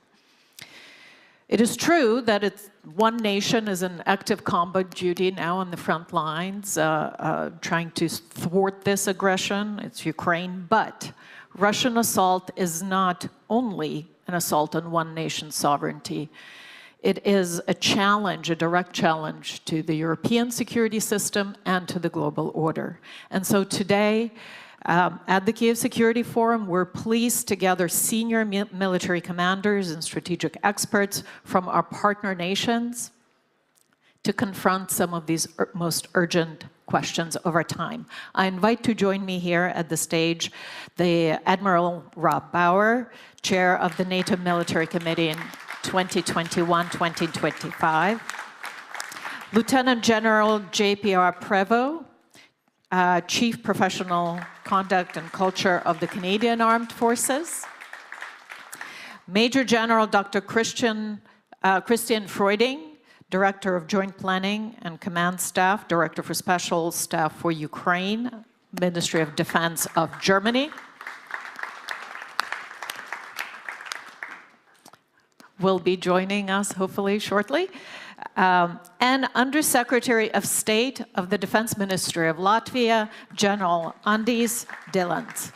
It is true that one nation is in active combat duty now on the front lines, trying to thwart this aggression. It's Ukraine, but Russian assault is not only an assault on one nation's sovereignty. It is a challenge, a direct challenge to the European security system and to the global order. And so today, at the Kyiv Security Forum, we're pleased to gather senior military commanders and strategic experts from our partner nations to confront some of these most urgent questions of our time. I invite to join me here at the stage the Admiral Rob Bauer, Chair of the NATO Military Committee in 2021-2025, Lieutenant General J.P.R. Prevost, Chief Professional Conduct and Culture of the Canadian Armed Forces, Major General Dr. Christian Freuding, Director of Joint Planning and Command Staff, Director for Special Staff for Ukraine, Ministry of Defense of Germany, will be joining us hopefully shortly, and Undersecretary of State of the Defense Ministry of Latvia, General Andis Dilants.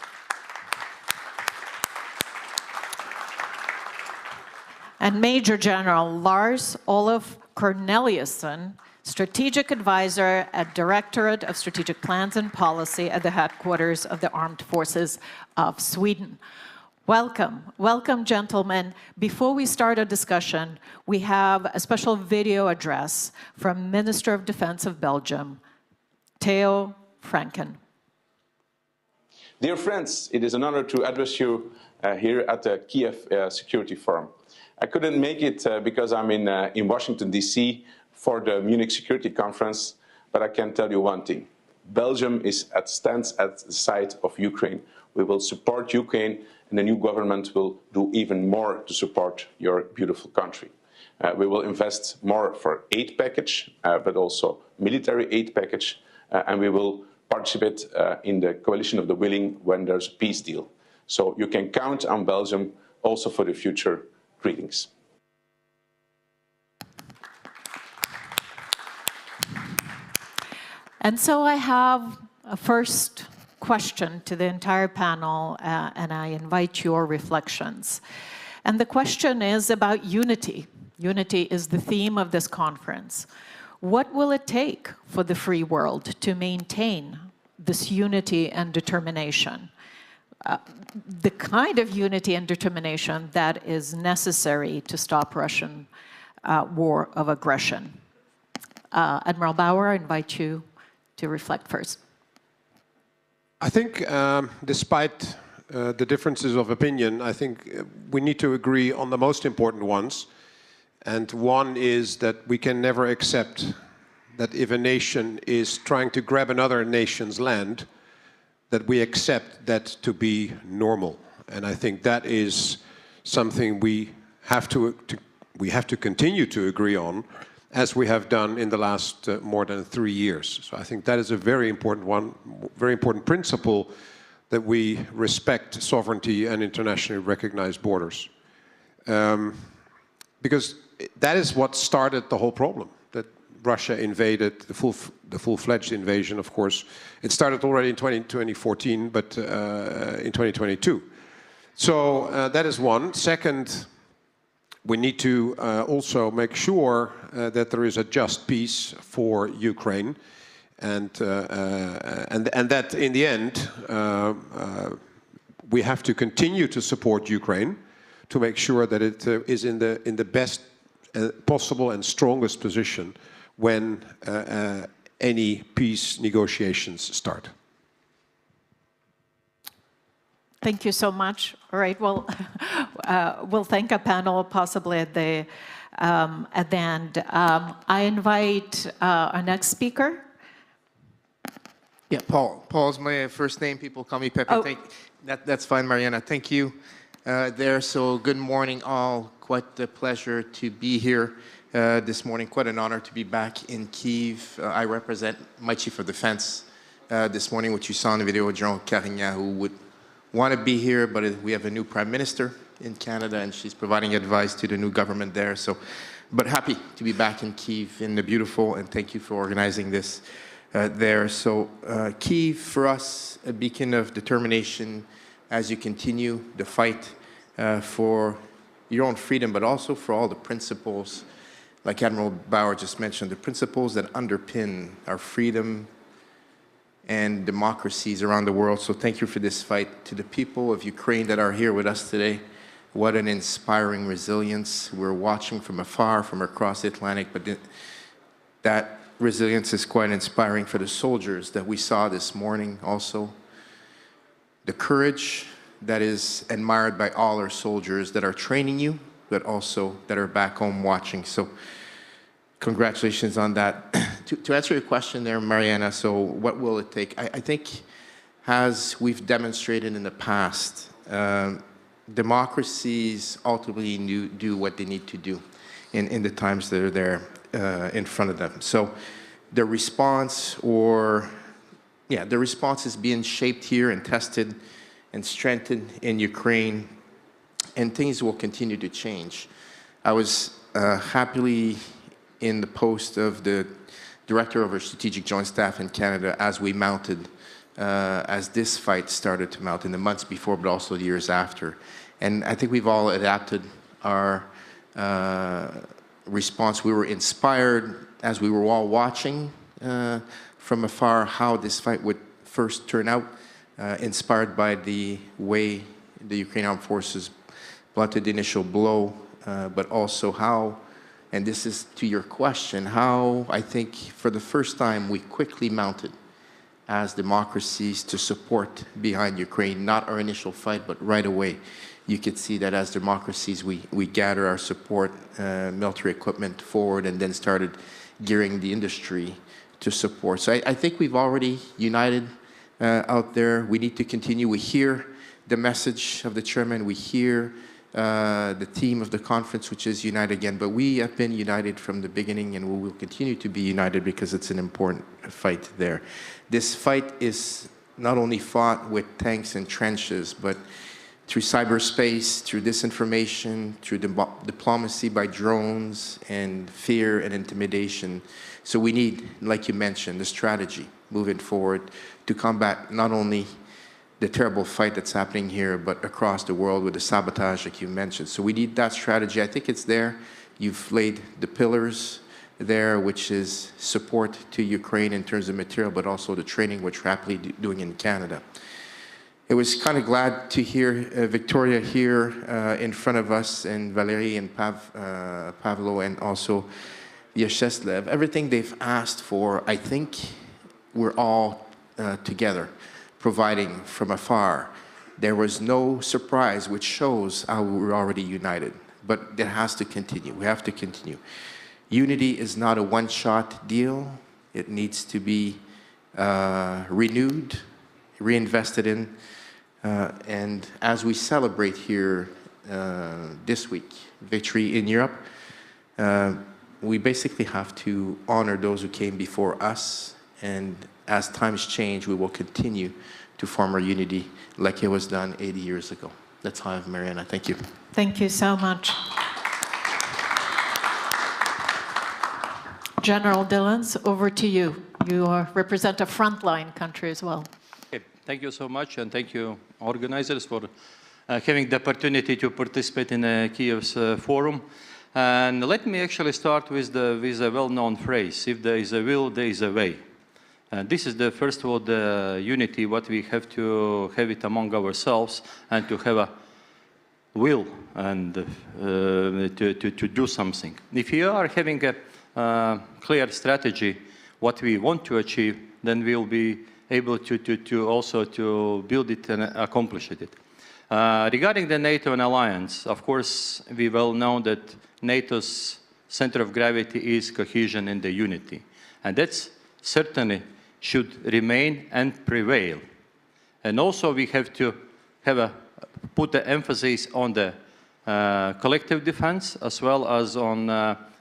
And Major General Lars Olof Corneliusson, Strategic Advisor at Directorate of Strategic Plans and Policy at the headquarters of the Armed Forces of Sweden. Welcome, welcome, gentlemen. Before we start our discussion, we have a special video address from Minister of Defense of Belgium, Theo Franken. Dear friends, it is an honor to address you here at the Kyiv Security Forum. I couldn't make it because I'm in Washington, D.C. for the Munich Security Conference, but I can tell you one thing. Belgium stands at the side of Ukraine. We will support Ukraine, and the new government will do even more to support your beautiful country. We will invest more for aid package, but also military aid package, and we will participate in the coalition of the willing when there's a peace deal. So you can count on Belgium also for the future. Greetings. And so I have a first question to the entire panel, and I invite your reflections. And the question is about unity. Unity is the theme of this conference. What will it take for the free world to maintain this unity and determination? The kind of unity and determination that is necessary to stop Russian war of aggression. Admiral Bauer, I invite you to reflect first. I think despite the differences of opinion, I think we need to agree on the most important ones. And one is that we can never accept that if a nation is trying to grab another nation's land, that we accept that to be normal. And I think that is something we have to continue to agree on, as we have done in the last more than 3 years. So I think that is a very important one, very important principle, that we respect sovereignty and internationally recognized borders. Because that is what started the whole problem, that Russia invaded, the full-fledged invasion, of course. It started already in 2014, but in 2022. So that is one. Second, we need to also make sure that there is a just peace for Ukraine, and that in the end we have to continue to support Ukraine to make sure that it is in the best possible and strongest position when any peace negotiations start. Thank you so much. All right, well, we'll thank a panel possibly at the end. I invite our next speaker. Yeah, Paul. Paul's my first name. People call me Pepe. Oh. That's fine, Mariana. Thank you. So good morning, all. Quite a pleasure to be here. this morning. Quite an honor to be back in Kyiv. I represent my Chief of Defense this morning, which you saw in the video, General Carignan, who would want to be here, but we have a new Prime Minister in Canada, and she's providing advice to the new government there. So, but happy to be back in Kyiv, in the beautiful, and thank you for organizing this there. So Kyiv, for us, a beacon of determination as you continue the fight for your own freedom, but also for all the principles, like Admiral Bauer just mentioned, the principles that underpin our freedom and democracies around the world. So thank you for this fight. To the people of Ukraine that are here with us today, what an inspiring resilience. We're watching from afar, from across the Atlantic, but that resilience is quite inspiring for the soldiers that we saw this morning also. The courage that is admired by all our soldiers that are training you, but also that are back home watching. So congratulations on that. To answer your question there, Mariana, so what will it take? I think, as we've demonstrated in the past, democracies ultimately do what they need to do in the times that are there in front of them. So the response, the response is being shaped here and tested and strengthened in Ukraine, and things will continue to change. I was happily in the post of the Director of our Strategic Joint Staff in Canada as we mounted, as this fight started to mount in the months before, but also the years after. And I think we've all adapted our response. We were inspired as we were all watching from afar how this fight would first turn out, inspired by the way the Ukrainian Armed Forces blunted the initial blow, but also how, and this is to your question, how I think for the first time we quickly mounted as democracies to support behind Ukraine, not our initial fight, but right away. You could see that as democracies, we gather our support, military equipment forward, and then started gearing the industry to support. So I think we've already united out there. We need to continue. We hear the message of the chairman. We hear the theme of the conference, which is Unite Again. But we have been united from the beginning, and we will continue to be united because it's an important fight there. This fight is not only fought with tanks and trenches, but through cyberspace, through disinformation, through diplomacy by drones, and fear and intimidation. So we need, like you mentioned, the strategy moving forward to combat not only the terrible fight that's happening here, but across the world with the sabotage, like you mentioned. So we need that strategy. I think it's there. You've laid the pillars there, which is support to Ukraine in terms of material, but also the training, which we're happily doing in Canada. It was kind of glad to hear Victoria here in front of us, and Valerie and Pavlo, and also Yasheslev. Everything they've asked for, I think we're all together providing from afar. There was no surprise, which shows how we're already united. But it has to continue. We have to continue. Unity is not a one-shot deal. It needs to be renewed, reinvested in. And as we celebrate here this week, victory in Europe, we basically have to honor those who came before us. And as times change, we will continue to form our unity like it was done 80 years ago. That's how I have Mariana. Thank you. Thank you so much. General Dillons, over to you. You represent a frontline country as well. Okay. Thank you so much, and thank you, organizers, for having the opportunity to participate in Kyiv's forum. And let me actually start with a well-known phrase: if there is a will, there is a way. And this is the first of all the unity, what we have to have it among ourselves, and to have a will and to do something. If you are having a clear strategy, what we want to achieve, then we'll be able to also to build it and accomplish it. Regarding the NATO and alliance, of course, we well know that NATO's center of gravity is cohesion and the unity. And that's certainly should remain and prevail. And also we have to put the emphasis on the collective defense, as well as on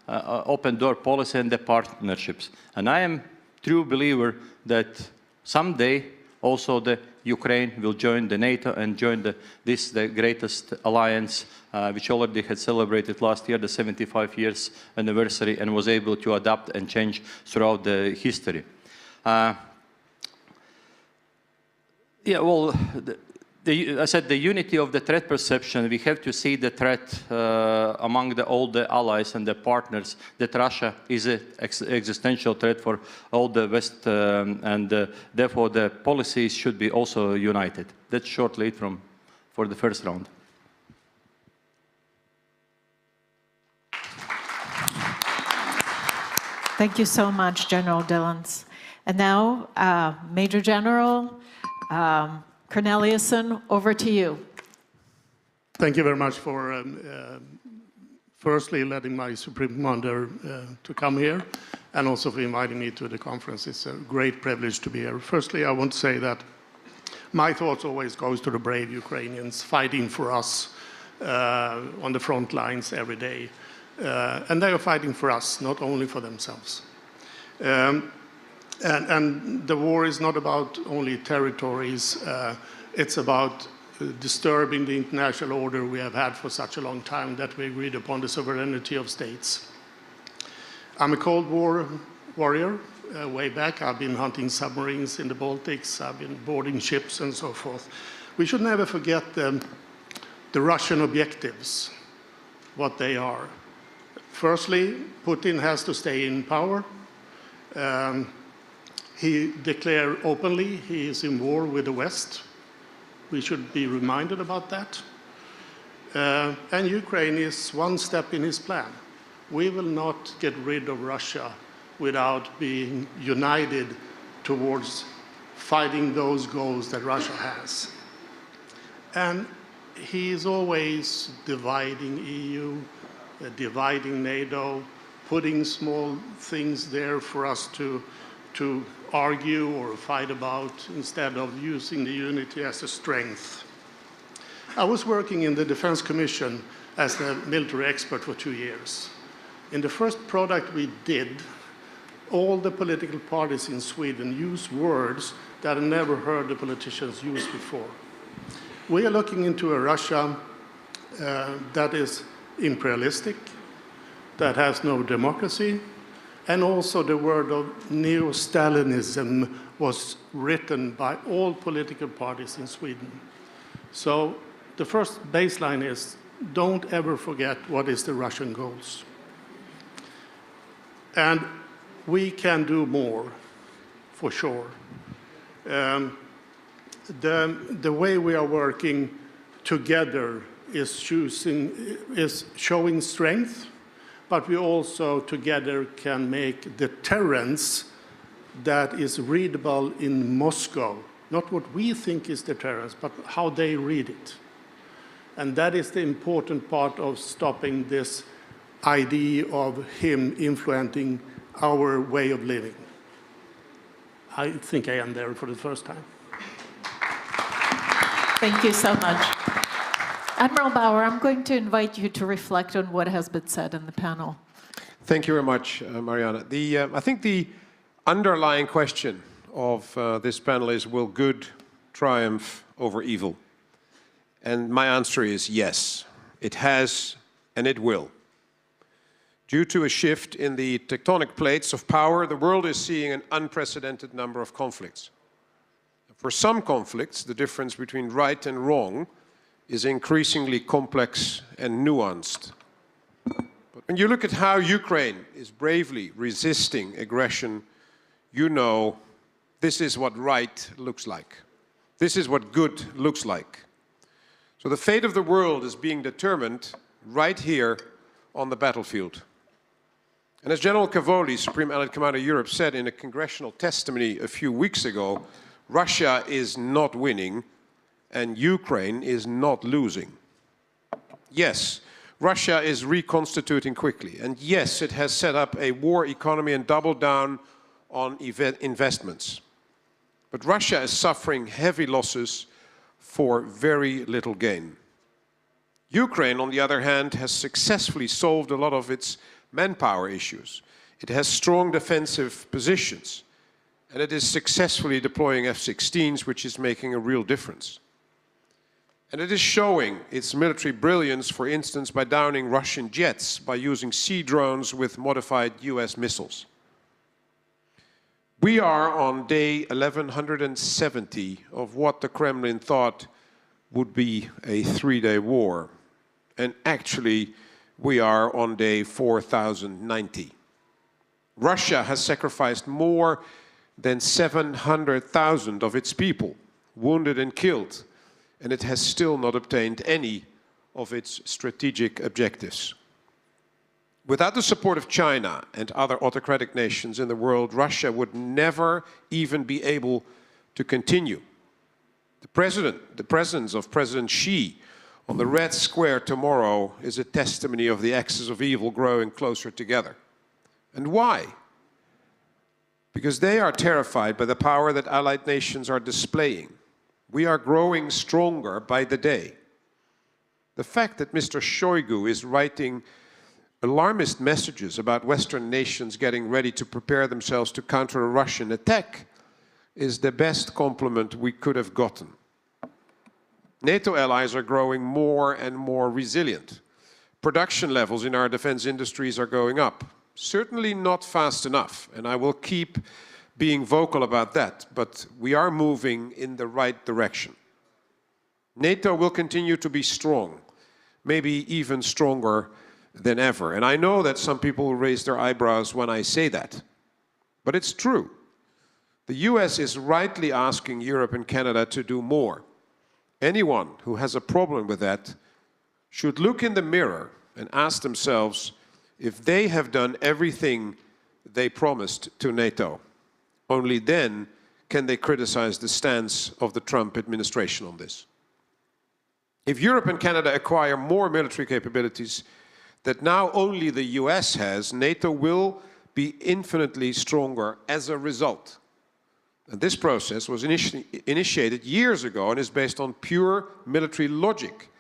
open door policy and the partnerships. And I am true believer that someday also the Ukraine will join the NATO and join the greatest alliance, which already had celebrated last year the 75 years anniversary and was able to adapt and change throughout the history. Yeah, well, I said the unity of the threat perception, we have to see the threat among all the allies and the partners, that Russia is an existential threat for all the West, and therefore the policies should be also united. That's shortly for the first round. Thank you so much, General Dillons. And now, Major General Corneliuson, over to you. Thank you very much for firstly letting my Supreme Commander to come here, and also for inviting me to the conference. It's a great privilege to be here. Firstly, I want to say that my thoughts always goes to the brave Ukrainians fighting for us on the front lines every day. And they are fighting for us, not only for themselves. And the war is not about only territories, it's about disturbing the international order we have had for such a long time, that we agreed upon the sovereignty of states. I'm a Cold War warrior. Way back, I've been hunting submarines in the Baltics, I've been boarding ships and so forth. We should never forget the Russian objectives, what they are. Firstly, Putin has to stay in power. He declared openly he is in war with the West. We should be reminded about that. And Ukraine is one step in his plan. We will not get rid of Russia without being united towards fighting those goals that Russia has. And he is always dividing EU, dividing NATO, putting small things there for us to argue or fight about, instead of using the unity as a strength. I was working in the Defense Commission as a military expert for 2 years. In the first product we did, all the political parties in Sweden used words that I never heard the politicians use before. We are looking into a Russia that is imperialistic, that has no democracy, and also the word of neo-Stalinism was written by all political parties in Sweden. So the first baseline is, don't ever forget what is the Russian goals. And we can do more, for sure. The way we are working together is showing strength, but we also together can make deterrence that is readable in Moscow. Not what we think is deterrence, but how they read it. And that is the important part of stopping this idea of him influencing our way of living. I think I am there for the first time. Thank you so much. Admiral Bauer, I'm going to invite you to reflect on what has been said in the panel. Thank you very much, Mariana. I think the underlying question of this panel is, will good triumph over evil? And my answer is yes, it has and it will. Due to a shift in the tectonic plates of power, the world is seeing an unprecedented number of conflicts. For some conflicts, the difference between right and wrong is increasingly complex and nuanced. But when you look at how Ukraine is bravely resisting aggression, you know this is what right looks like. This is what good looks like. So the fate of the world is being determined right here on the battlefield. And as General Cavoli, Supreme Allied Commander of Europe, said in a congressional testimony a few weeks ago, Russia is not winning and Ukraine is not losing. Yes, Russia is reconstituting quickly, and yes, it has set up a war economy and doubled down on investments. But Russia is suffering heavy losses for very little gain. Ukraine, on the other hand, has successfully solved a lot of its manpower issues. It has strong defensive positions. And it is successfully deploying F-16s, which is making a real difference. And it is showing its military brilliance, for instance, by downing Russian jets, by using sea drones with modified US missiles. We are on day 1170 of what the Kremlin thought would be a 3-day war. And actually, we are on day 4090. Russia has sacrificed more than 700,000 of its people, wounded and killed, and it has still not obtained any of its strategic objectives. Without the support of China and other autocratic nations in the world, Russia would never even be able to continue. The presence of President Xi on the Red Square tomorrow is a testimony of the axis of evil growing closer together. And why? Because they are terrified by the power that allied nations are displaying. We are growing stronger by the day. The fact that Mr. Shoigu is writing alarmist messages about Western nations getting ready to prepare themselves to counter a Russian attack is the best compliment we could have gotten. NATO allies are growing more and more resilient. Production levels in our defense industries are going up. Certainly not fast enough, and I will keep being vocal about that, but we are moving in the right direction. NATO will continue to be strong, maybe even stronger than ever. And I know that some people will raise their eyebrows when I say that, but it's true. The US is rightly asking Europe and Canada to do more. Anyone who has a problem with that should look in the mirror and ask themselves if they have done everything they promised to NATO. Only then can they criticize the stance of the Trump administration on this. If Europe and Canada acquire more military capabilities that now only the US has, NATO will be infinitely stronger as a result. And this process was initiated years ago and is based on pure military logic.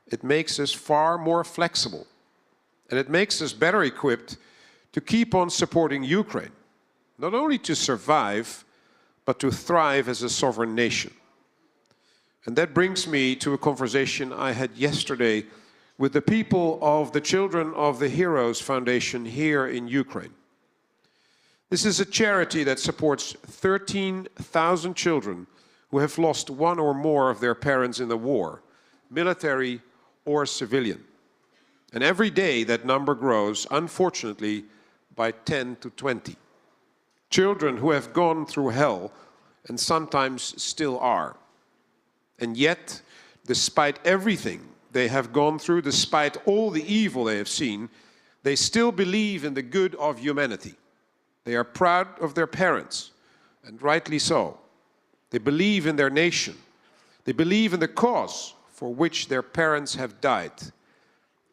It makes us far more flexible. And it makes us better equipped to keep on supporting Ukraine, not only to survive, but to thrive as a sovereign nation. And that brings me to a conversation I had yesterday with the people of the Children of the Heroes Foundation here in Ukraine. This is a charity that supports 13,000 children who have lost one or more of their parents in the war, military or civilian. And every day that number grows, unfortunately, by 10 to 20. Children who have gone through hell and sometimes still are. And yet, despite everything they have gone through, despite all the evil they have seen, they still believe in the good of humanity. They are proud of their parents, and rightly so. They believe in their nation. They believe in the cause for which their parents have died.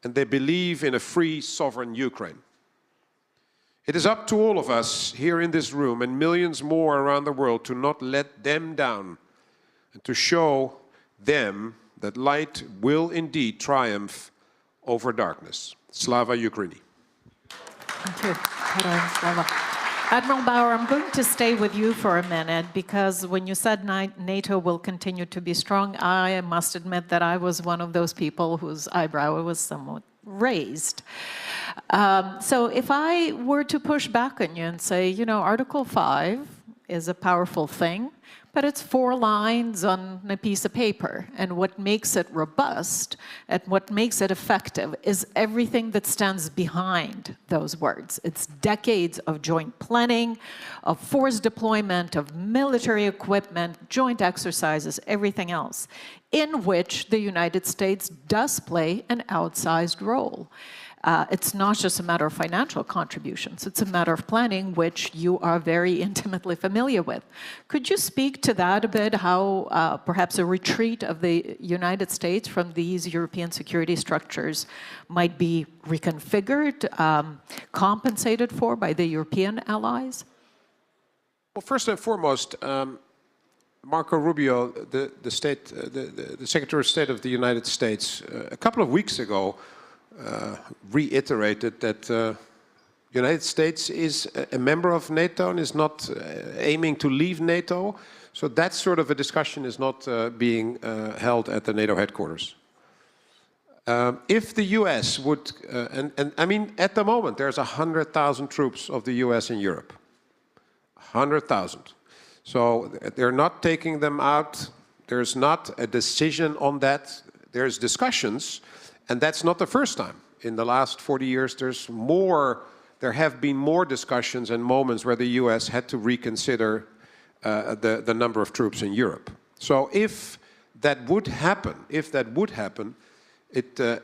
And they believe in a free, sovereign Ukraine. It is up to all of us here in this room and millions more around the world to not let them down and to show them that light will indeed triumph over darkness. Slava Ukraini. Thank you. Slava. Admiral Bauer, I'm going to stay with you for a minute because when you said NATO will continue to be strong, I must admit that I was one of those people whose eyebrow was somewhat raised. So if I were to push back on you and say, you know, Article 5 is a powerful thing, but it's 4 lines on a piece of paper. And what makes it robust and what makes it effective is everything that stands behind those words. It's decades of joint planning, of force deployment, of military equipment, joint exercises, everything else, in which the United States does play an outsized role. It's not just a matter of financial contributions, it's a matter of planning, which you are very intimately familiar with. Could you speak to that a bit, how perhaps a retreat of the United States from these European security structures might be reconfigured, compensated for by the European allies? Well, first and foremost, Marco Rubio, the Secretary of State of the United States, a couple of weeks ago, reiterated that United States is a member of NATO and is not aiming to leave NATO. So that sort of a discussion is not being held at the NATO headquarters. If the US would, and I mean, at the moment, there's 100,000 troops of the US in Europe. 100,000. So they're not taking them out. There's not a decision on that. There's discussions, and that's not the first time. In the last 40 years, there have been more discussions and moments where the US had to reconsider the number of troops in Europe. So if that would happen,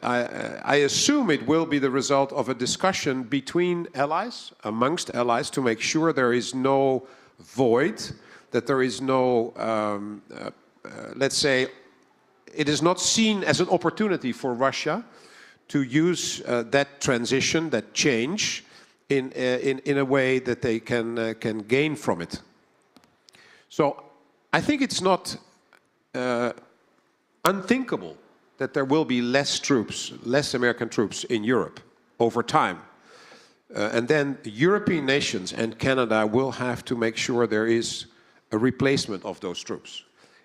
I assume it will be the result of a discussion between allies, amongst allies, to make sure there is no void, that there is no, let's say, it is not seen as an opportunity for Russia to use that transition, that change, in a way that they can gain from it. So I think it's not unthinkable that there will be less troops, less American troops in Europe over time. And then European nations and Canada will have to make sure there is a replacement of those troops.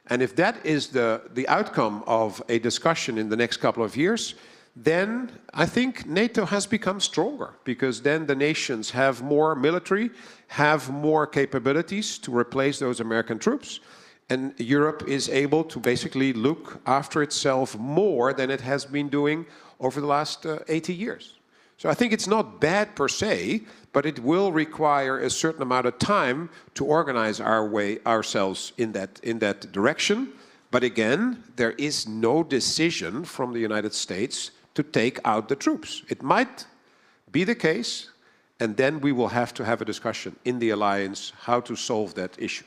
And if that is the outcome of a discussion in the next couple of years, then I think NATO has become stronger, because then the nations have more military, have more capabilities to replace those American troops. And Europe is able to basically look after itself more than it has been doing over the last 80 years. So I think it's not bad per se, but it will require a certain amount of time to organize ourselves in that direction. But again, there is no decision from the United States to take out the troops. It might be the case, and then we will have to have a discussion in the alliance how to solve that issue.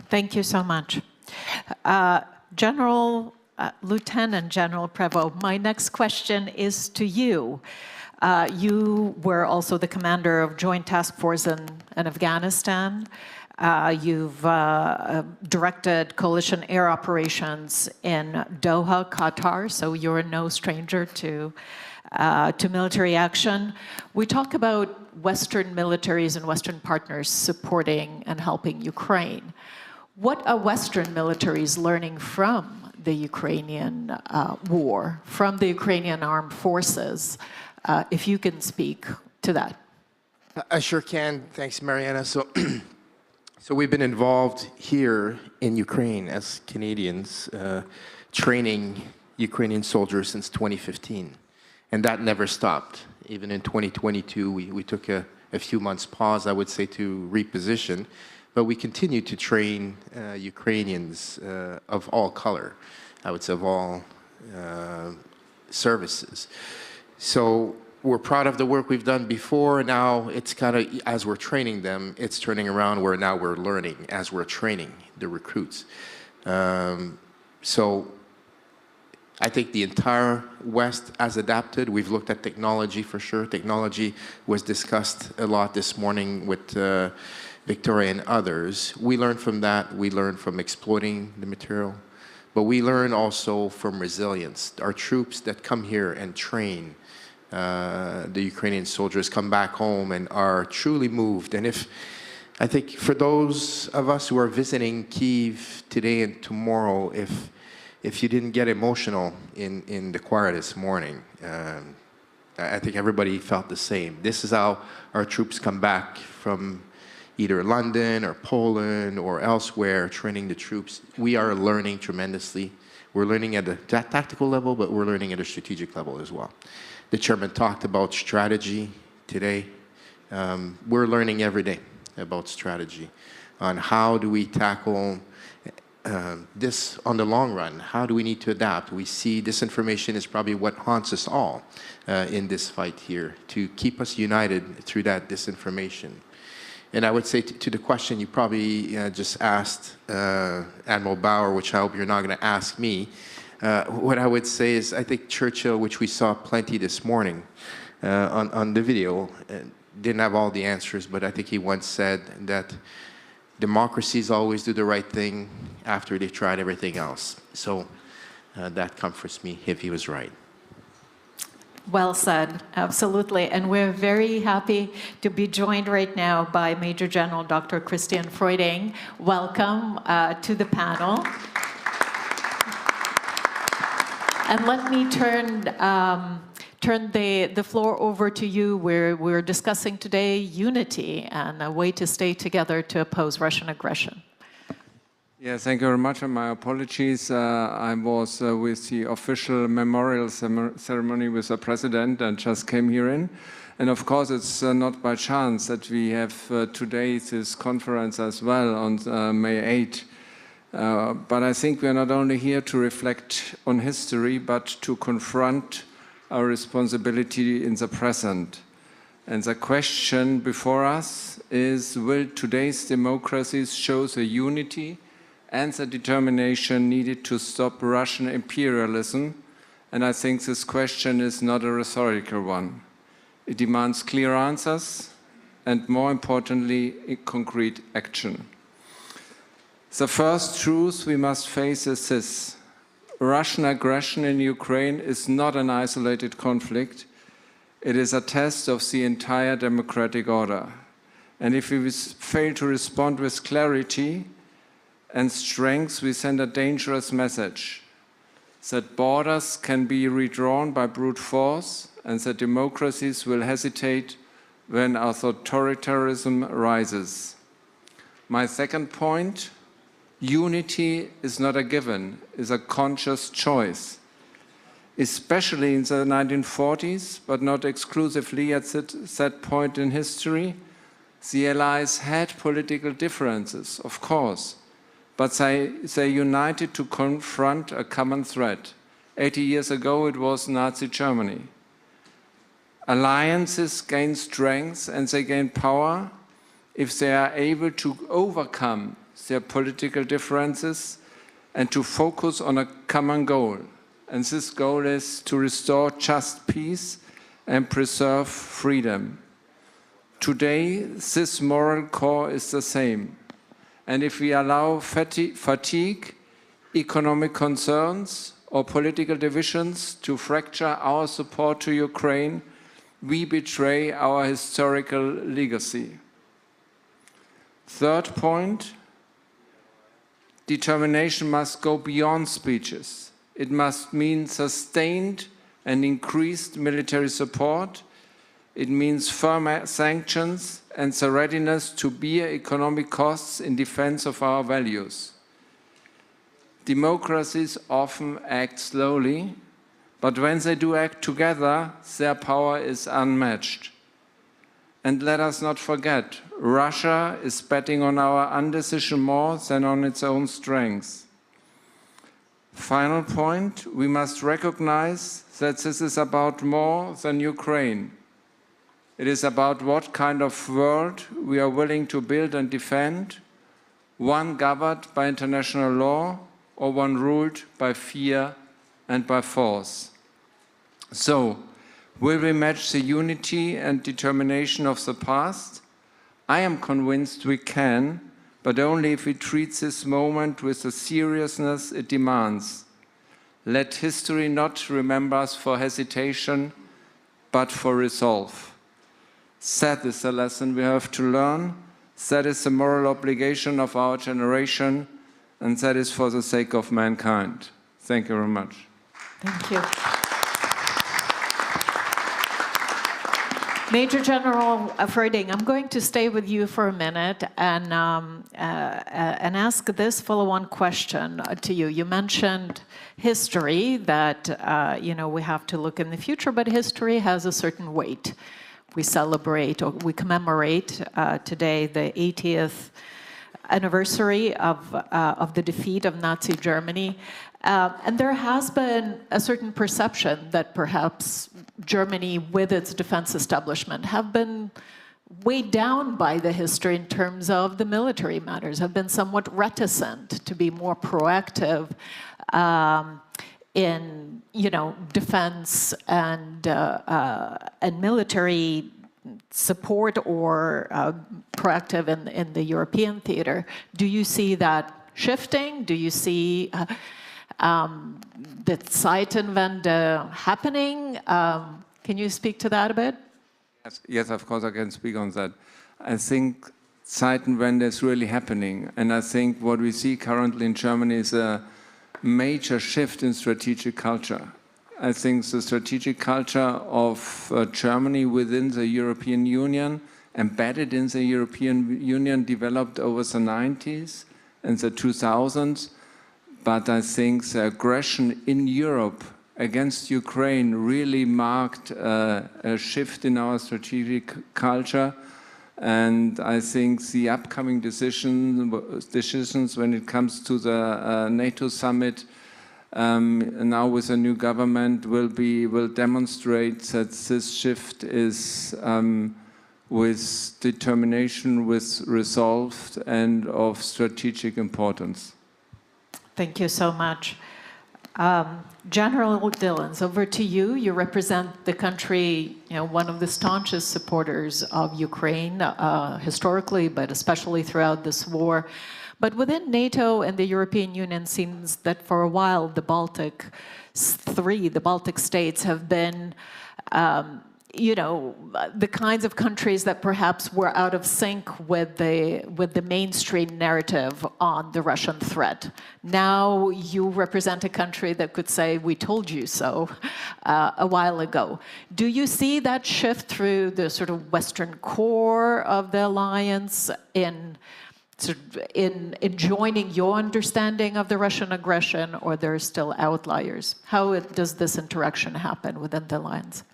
Thank you so much. Lieutenant General Prevost, my next question is to you. You were also the commander of Joint Task Force in Afghanistan. You've directed coalition air operations in Doha, Qatar, so you're no stranger to military action. We talk about Western militaries and Western partners supporting and helping Ukraine. What are Western militaries learning from the Ukrainian war, from the Ukrainian armed forces? If you can speak to that. I sure can. Thanks, Mariana. So we've been involved here in Ukraine as Canadians, training Ukrainian soldiers since 2015. And that never stopped. Even in 2022, we took a few months pause, I would say, to reposition. But we continue to train Ukrainians of all color, I would say, of all services. So we're proud of the work we've done before. Now it's kind of, as we're training them, it's turning around where now we're learning as we're training the recruits. So I think the entire West has adapted. We've looked at technology for sure. Technology was discussed a lot this morning with Victoria and others. We learned from that. We learned from exploiting the material. But we learn also from resilience. Our troops that come here and train the Ukrainian soldiers come back home and are truly moved. And I think for those of us who are visiting Kyiv today and tomorrow, if you didn't get emotional in the choir this morning, I think everybody felt the same. This is how our troops come back from either London or Poland or elsewhere, training the troops. We are learning tremendously. We're learning at a tactical level, but we're learning at a strategic level as well. The chairman talked about strategy today. We're learning every day about strategy on how do we tackle this on the long run. How do we need to adapt? We see disinformation is probably what haunts us all in this fight here, to keep us united through that disinformation. And I would say to the question you probably just asked Admiral Bauer, which I hope you're not going to ask me, what I would say is I think Churchill, which we saw plenty this morning on the video, didn't have all the answers, but I think he once said that democracies always do the right thing after they've tried everything else. So that comforts me if he was right. Well said, absolutely. And we're very happy to be joined right now by Major General Dr. Christian Freuding. Welcome to the panel. And let me turn the floor over to you. We're discussing today unity and a way to stay together to oppose Russian aggression. Yeah, thank you very much, and my apologies. I was with the official memorial ceremony with the president and just came here in. And of course, it's not by chance that we have today this conference as well on May 8. But I think we are not only here to reflect on history, but to confront our responsibility in the present. And the question before us is, will today's democracies show the unity and the determination needed to stop Russian imperialism? And I think this question is not a rhetorical one. It demands clear answers and, more importantly, concrete action. The first truth we must face is this: Russian aggression in Ukraine is not an isolated conflict. It is a test of the entire democratic order. And if we fail to respond with clarity and strength, we send a dangerous message that borders can be redrawn by brute force and that democracies will hesitate when authoritarianism rises. My second point: unity is not a given, it's a conscious choice. Especially in the 1940s, but not exclusively at that point in history, the Allies had political differences, of course, but they united to confront a common threat. 80 years ago, it was Nazi Germany. Alliances gain strength and they gain power if they are able to overcome their political differences and to focus on a common goal. And this goal is to restore just peace and preserve freedom. Today, this moral core is the same. And if we allow fatigue, economic concerns, or political divisions to fracture our support to Ukraine, we betray our historical legacy. Third point: determination must go beyond speeches. It must mean sustained and increased military support. It means firm sanctions and the readiness to bear economic costs in defense of our values. Democracies often act slowly, but when they do act together, their power is unmatched. And let us not forget, Russia is betting on our indecision more than on its own strength. Final point: we must recognize that this is about more than Ukraine. It is about what kind of world we are willing to build and defend, one governed by international law or one ruled by fear and by force. So, will we match the unity and determination of the past? I am convinced we can, but only if we treat this moment with the seriousness it demands. Let history not remember us for hesitation, but for resolve. That is the lesson we have to learn. That is the moral obligation of our generation, and that is for the sake of mankind. Thank you very much. Thank you. Major General Freuding, I'm going to stay with you for a minute and ask this follow-on question to you. You mentioned history, that we have to look in the future, but history has a certain weight. We celebrate, or we commemorate today the 80th anniversary of the defeat of Nazi Germany. And there has been a certain perception that perhaps Germany, with its defense establishment, have been weighed down by the history in terms of the military matters, have been somewhat reticent to be more proactive in, defense and military support, or proactive in the European theater. Do you see that shifting? Do you see the Zeitenwende happening? Can you speak to that a bit? Yes, of course I can speak on that. I think Zeitenwende is really happening, and I think what we see currently in Germany is a major shift in strategic culture. I think the strategic culture of Germany within the European Union, embedded in the European Union, developed over the 90s and the 2000s, but I think the aggression in Europe against Ukraine really marked a shift in our strategic culture. And I think the upcoming decisions when it comes to the NATO summit now with a new government will demonstrate that this shift is with determination, with resolve, and of strategic importance. Thank you so much. General Dillons, over to you. You represent the country, one of the staunchest supporters of Ukraine historically, but especially throughout this war. But within NATO and the European Union, it seems that for a while the Baltic states have been the kinds of countries that perhaps were out of sync with the mainstream narrative on the Russian threat. Now you represent a country that could say, "We told you so," a while ago. Do you see that shift through the sort of Western core of the alliance in joining your understanding of the Russian aggression, or there are still outliers? How does this interaction happen within the alliance?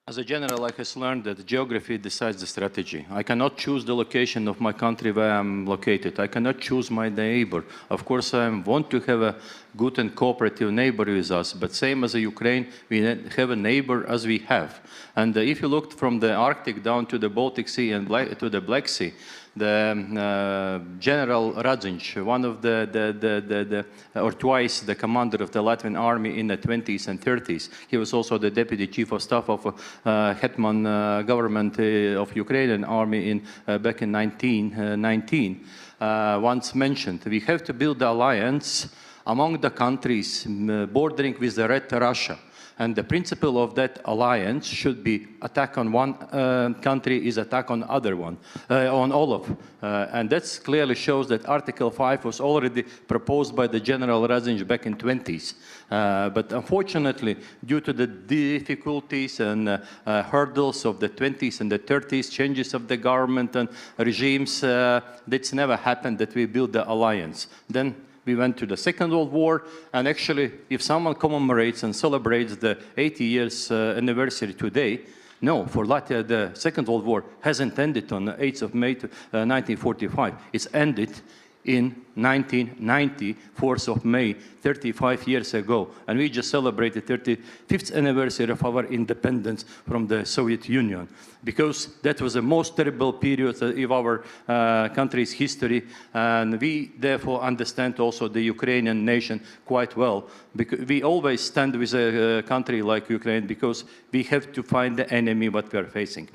As a general, I have learned that geography decides the strategy. I cannot choose the location of my country where I'm located. I cannot choose my neighbor. Of course, I want to have a good and cooperative neighbor with us, but same as Ukraine, we have a neighbor as we have. And if you look from the Arctic down to the Baltic Sea and to the Black Sea, the General Radzic, one of or twice the commander of the Latvian army in the 20s and 30s. He was also the deputy chief of staff of Hetman government of Ukrainian army back in 1919. Once mentioned, we have to build the alliance among the countries bordering with the Red Russia. And the principle of that alliance should be attack on one country is attack on other one, on all of. And that clearly shows that Article 5 was already proposed by the General Radzic back in 20s. But unfortunately, due to the difficulties and hurdles of the 20s and the 30s, changes of the government and regimes, that's never happened that we build the alliance. Then we went to the Second World War, and actually, if someone commemorates and celebrates the 80 years anniversary today, no, for Latvia, the Second World War hasn't ended on the 8th of May 1945. It's ended in 1990, 4th of May, 35 years ago. And we just celebrated 35th anniversary of our independence from the Soviet Union, because that was the most terrible period of our country's history. And we therefore understand also the Ukrainian nation quite well. Because we always stand with a country like Ukraine because we have to find the enemy what we are facing.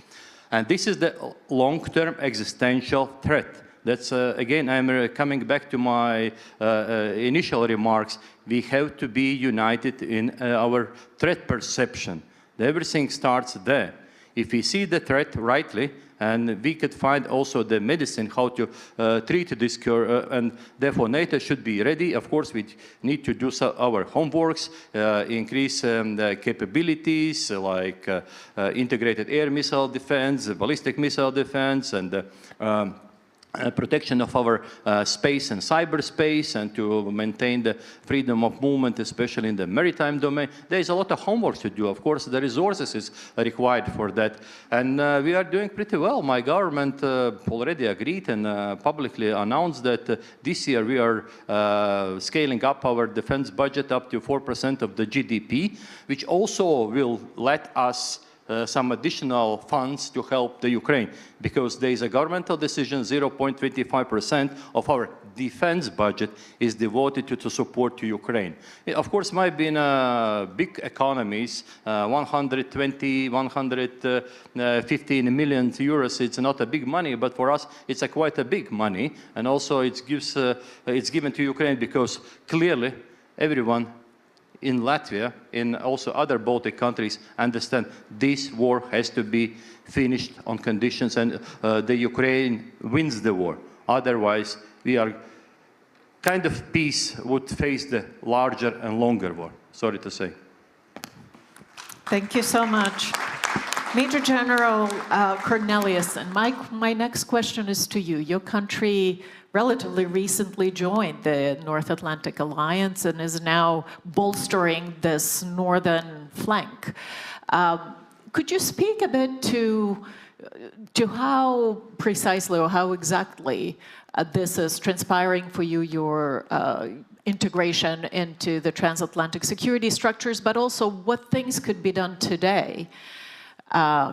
And this is the long-term existential threat. That's, again, I'm coming back to my initial remarks. We have to be united in our threat perception. Everything starts there. If we see the threat rightly, and we could find also the medicine, how to treat this cure, and therefore NATO should be ready. Of course, we need to do our homeworks, increase the capabilities, like integrated air missile defense, ballistic missile defense, and protection of our space and cyberspace, and to maintain the freedom of movement, especially in the maritime domain. There is a lot of homework to do. Of course, the resources is required for that. And we are doing pretty well. My government already agreed and publicly announced that this year we are scaling up our defense budget up to 4% of the GDP, which also will let us some additional funds to help the Ukraine, because there is a governmental decision, 0.25% of our defense budget is devoted to support to Ukraine. Of course, might be in big economies, 120, 115 million euros, it's not a big money, but for us, it's quite a big money. And also it's given to Ukraine because clearly everyone in Latvia, in also other Baltic countries, understand this war has to be finished on conditions and the Ukraine wins the war. Otherwise, we are kind of peace would face the larger and longer war, sorry to say. Thank you so much. Major General Corneliuson, my next question is to you. Your country relatively recently joined the North Atlantic Alliance and is now bolstering this northern flank. Could you speak a bit to how precisely or how exactly this is transpiring for you, your integration into the transatlantic security structures, but also what things could be done today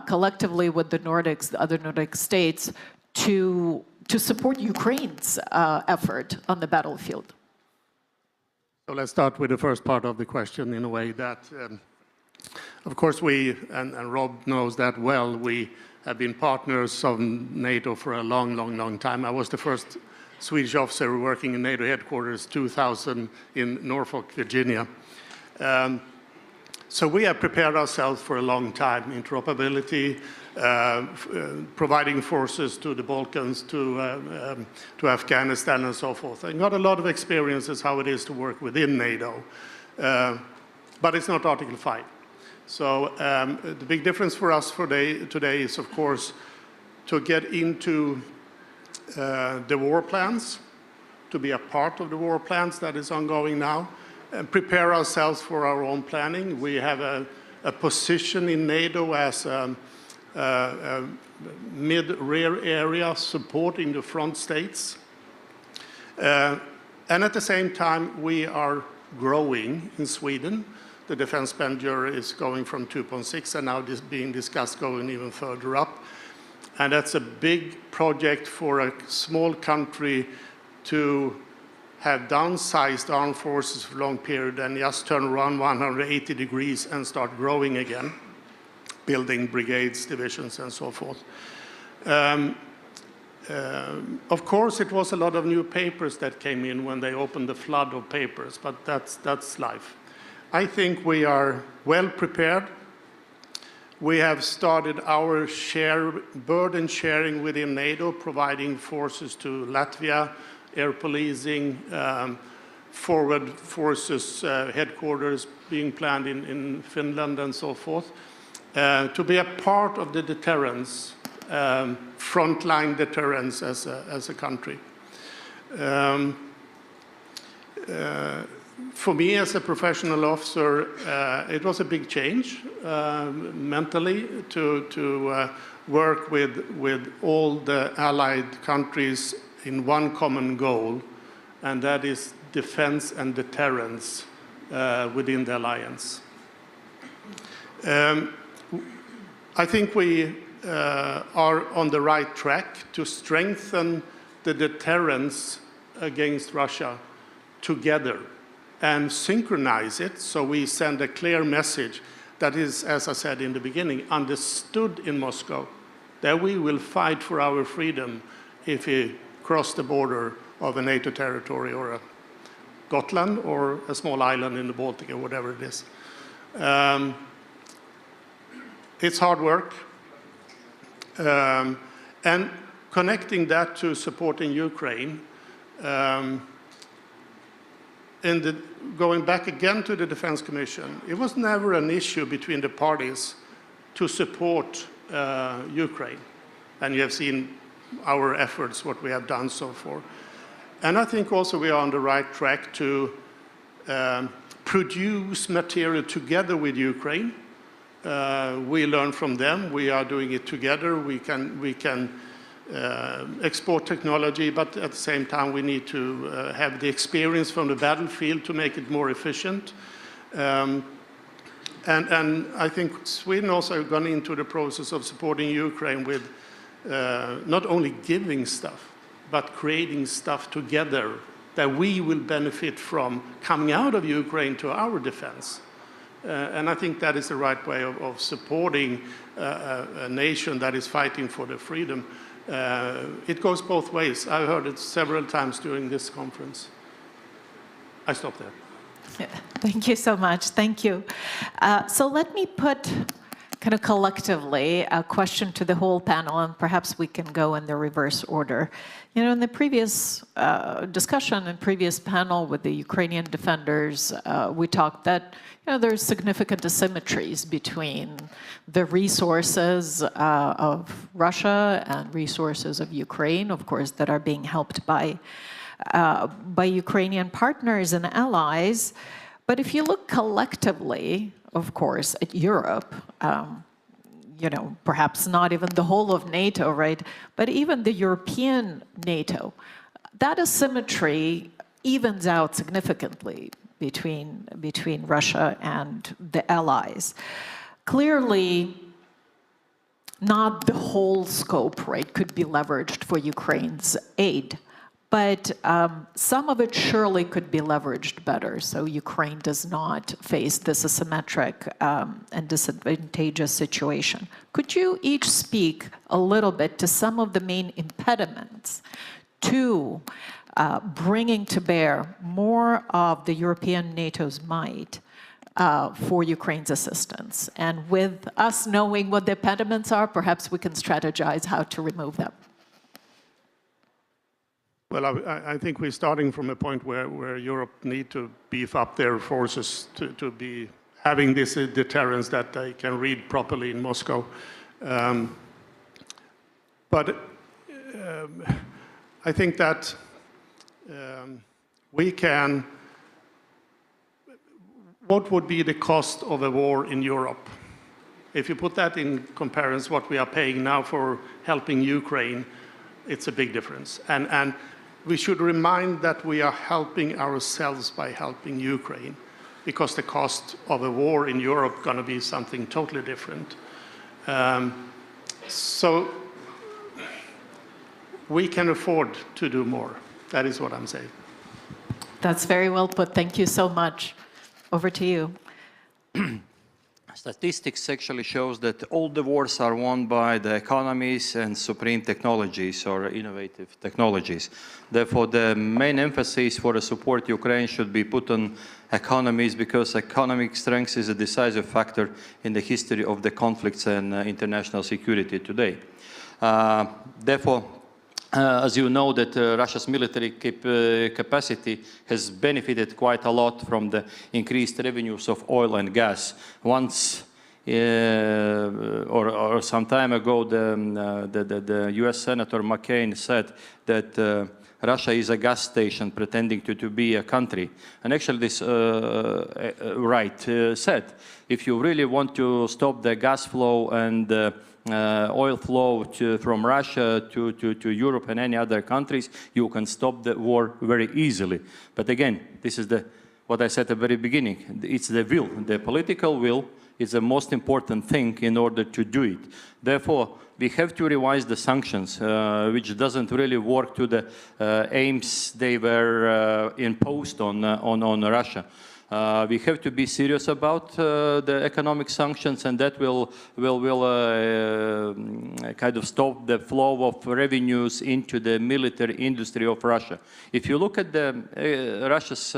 collectively with the Nordics, the other Nordic states, to support Ukraine's effort on the battlefield? So let's start with the first part of the question in a way that, of course, we, and Rob knows that well, we have been partners of NATO for a long, long, long time. I was the first Swedish officer working in NATO headquarters 2000 in Norfolk, Virginia. So we have prepared ourselves for a long time, interoperability, providing forces to the Balkans, to Afghanistan and so forth. I got a lot of experiences how it is to work within NATO, but it's not Article 5. So the big difference for us today is, of course, to get into the war plans, to be a part of the war plans that is ongoing now, and prepare ourselves for our own planning. We have a position in NATO as a mid-rear area supporting the front states. And at the same time, we are growing in Sweden. The defense expenditure is going from 2.6 and now being discussed going even further up. And that's a big project for a small country to have downsized armed forces for a long period and just turn around 180 degrees and start growing again, building brigades, divisions, and so forth. Of course, it was a lot of new papers that came in when they opened the flood of papers, but that's life. I think we are well prepared. We have started our burden sharing within NATO, providing forces to Latvia, air policing, forward forces headquarters being planned in Finland and so forth, to be a part of the deterrence, frontline deterrence as a country. For me as a professional officer, it was a big change mentally to work with all the allied countries in one common goal, and that is defense and deterrence within the alliance. I think we are on the right track to strengthen the deterrence against Russia together and synchronize it so we send a clear message that is, as I said in the beginning, understood in Moscow, that we will fight for our freedom if we cross the border of a NATO territory or a Gotland or a small island in the Baltic or whatever it is. It's hard work. And connecting that to supporting Ukraine, going back again to the Defense Commission, it was never an issue between the parties to support Ukraine. And you have seen our efforts, what we have done so far. And I think also we are on the right track to produce material together with Ukraine. We learn from them. We are doing it together. We can export technology, but at the same time we need to have the experience from the battlefield to make it more efficient. And I think Sweden also has gone into the process of supporting Ukraine with not only giving stuff, but creating stuff together that we will benefit from coming out of Ukraine to our defense. And I think that is the right way of supporting a nation that is fighting for the freedom. It goes both ways. I've heard it several times during this conference. I stop there. Thank you so much. Thank you. So let me put kind of collectively a question to the whole panel, and perhaps we can go in the reverse order. You know, in the previous discussion and previous panel with the Ukrainian defenders, we talked that, you know, there's significant asymmetries between the resources of Russia and resources of Ukraine, of course, that are being helped by Ukrainian partners and allies. But if you look collectively, of course, at Europe, you know, perhaps not even the whole of NATO, right? But even the European NATO, that asymmetry evens out significantly between Russia and the allies. Clearly, not the whole scope, right, could be leveraged for Ukraine's aid. But some of it surely could be leveraged better, so Ukraine does not face this asymmetric and disadvantageous situation. Could you each speak a little bit to some of the main impediments to bringing to bear more of the European NATO's might for Ukraine's assistance? And with us knowing what the impediments are, perhaps we can strategize how to remove them. Well, I think we're starting from a point where Europe need to beef up their forces to be having this deterrence that they can read properly in Moscow. But I think that we can... What would be the cost of a war in Europe? If you put that in comparison what we are paying now for helping Ukraine, it's a big difference. And we should remind that we are helping ourselves by helping Ukraine, because the cost of a war in Europe is going to be something totally different. So we can afford to do more. That is what I'm saying. That's very well put. Thank you so much. Over to you. Statistics actually shows that all the wars are won by the economies and supreme technologies or innovative technologies. Therefore, the main emphasis for the support Ukraine should be put on economies, because economic strength is a decisive factor in the history of the conflicts and international security today. Therefore, as you know, that Russia's military capacity has benefited quite a lot from the increased revenues of oil and gas. Once, or some time ago, the US Senator McCain said that Russia is a gas station pretending to be a country. And actually this said, if you really want to stop the gas flow and oil flow from Russia to Europe and any other countries, you can stop the war very easily. But again, this is what I said at the very beginning. It's the will. The political will is the most important thing in order to do it. Therefore, we have to revise the sanctions, which doesn't really work to the aims they were imposed on Russia. We have to be serious about the economic sanctions, and that will kind of stop the flow of revenues into the military industry of Russia. If you look at Russia's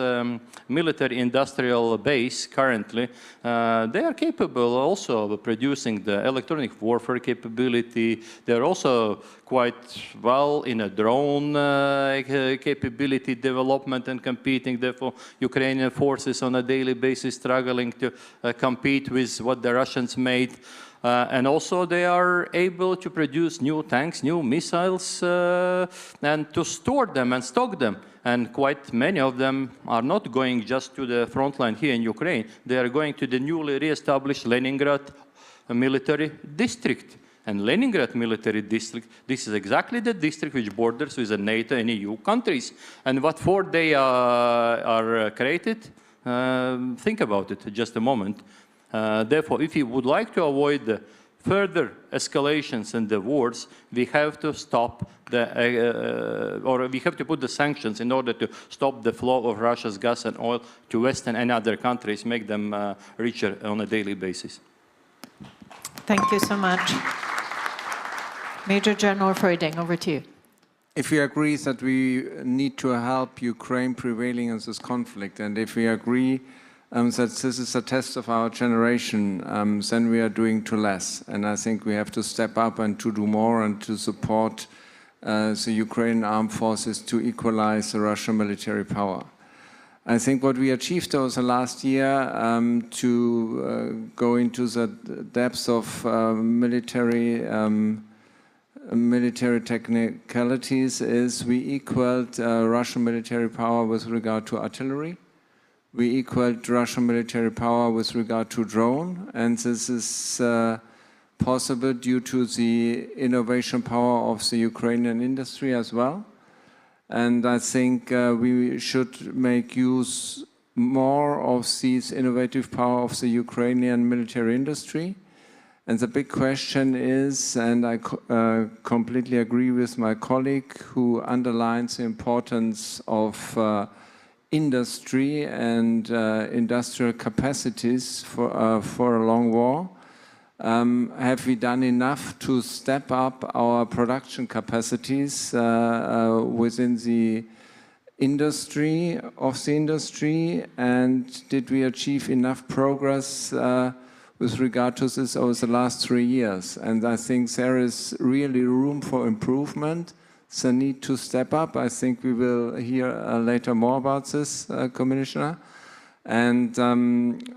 military industrial base currently, they are capable also of producing the electronic warfare capability. They're also quite well in a drone capability development and competing. Therefore, Ukrainian forces on a daily basis struggling to compete with what the Russians made. And also they are able to produce new tanks, new missiles, and to store them and stock them. And quite many of them are not going just to the front line here in Ukraine. They are going to the newly re-established Leningrad military district. And Leningrad military district, this is exactly the district which borders with the NATO and EU countries. And what for they are created, think about it just a moment. Therefore, if you would like to avoid the further escalations in the wars, we have to stop or we have to put the sanctions in order to stop the flow of Russia's gas and oil to Western and other countries, make them richer on a daily basis. Thank you so much. Major General Freuding, over to you. if we agree that we need to help Ukraine prevailing in this conflict, and if we agree that this is a test of our generation, then we are doing too less. And I think we have to step up and to do more and to support the Ukrainian armed forces to equalize the Russian military power. I think what we achieved over the last year to go into the depths of military technicalities is we equaled Russian military power with regard to artillery. We equaled Russian military power with regard to drone, and this is possible due to the innovation power of the Ukrainian industry as well. And I think we should make use more of this innovative power of the Ukrainian military industry. And the big question is, and I completely agree with my colleague who underlines the importance of industry and industrial capacities for a long war. Have we done enough to step up our production capacities within the industry and did we achieve enough progress with regard to this over the last 3 years? And I think there is really room for improvement, the need to step up. I think we will hear later more about this, Commissioner. And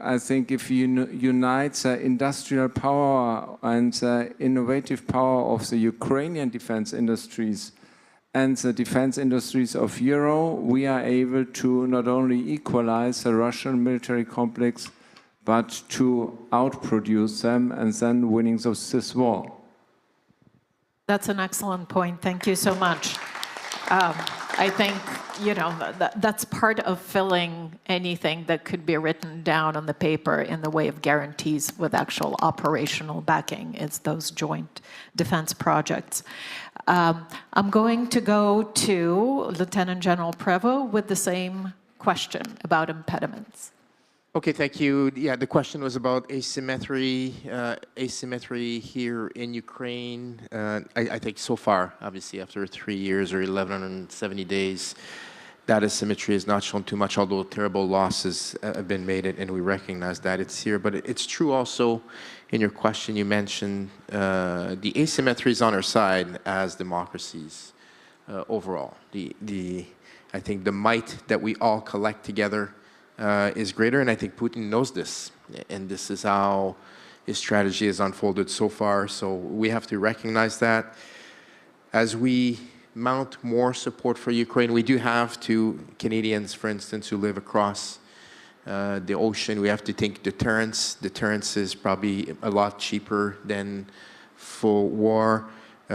I think if you unite the industrial power and the innovative power of the Ukrainian defense industries and the defense industries of Europe, we are able to not only equalize the Russian military complex, but to outproduce them and then winning this war. That's an excellent point. Thank you so much. I think, you know, that's part of filling anything that could be written down on the paper in the way of guarantees with actual operational backing. It's those joint defense projects. I'm going to go to Lieutenant General Prevost with the same question about impediments. Okay, thank you. Yeah, the question was about asymmetry here in Ukraine. I think so far, obviously, after 3 years or 1,170 days, that asymmetry has not shown too much, although terrible losses have been made, and we recognize that it's here. But it's true also, in your question, you mentioned the asymmetry is on our side as democracies overall. I think the might that we all collect together is greater, and I think Putin knows this, and this is how his strategy has unfolded so far. So we have to recognize that. As we mount more support for Ukraine, we do have to, Canadians, for instance, who live across the ocean, we have to think deterrence. Deterrence is probably a lot cheaper than full war.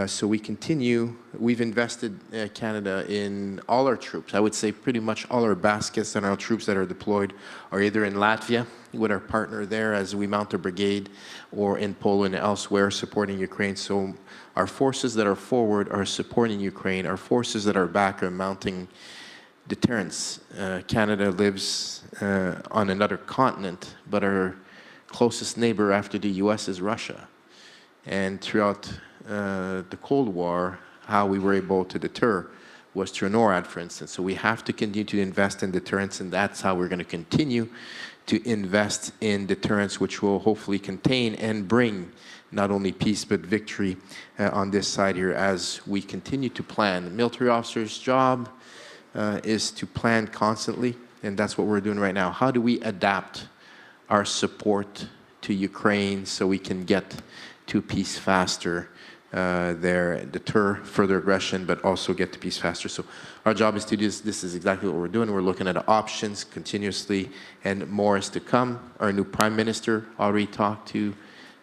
So we continue. We've invested Canada in all our troops. I would say pretty much all our baskets and our troops that are deployed are either in Latvia with our partner there as we mount a brigade, or in Poland and elsewhere supporting Ukraine. So our forces that are forward are supporting Ukraine. Our forces that are back are mounting deterrence. Canada lives on another continent, but our closest neighbor after the US is Russia. And throughout the Cold War, how we were able to deter was through NORAD, for instance. So we have to continue to invest in deterrence, and that's how we're going to continue to invest in deterrence, which will hopefully contain and bring not only peace but victory on this side here as we continue to plan. The military officer's job is to plan constantly, and that's what we're doing right now. How do we adapt our support to Ukraine so we can get to peace faster there, deter further aggression, but also get to peace faster? So our job is to do this. This is exactly what we're doing. We're looking at options continuously, and more is to come. Our new Prime Minister already talked to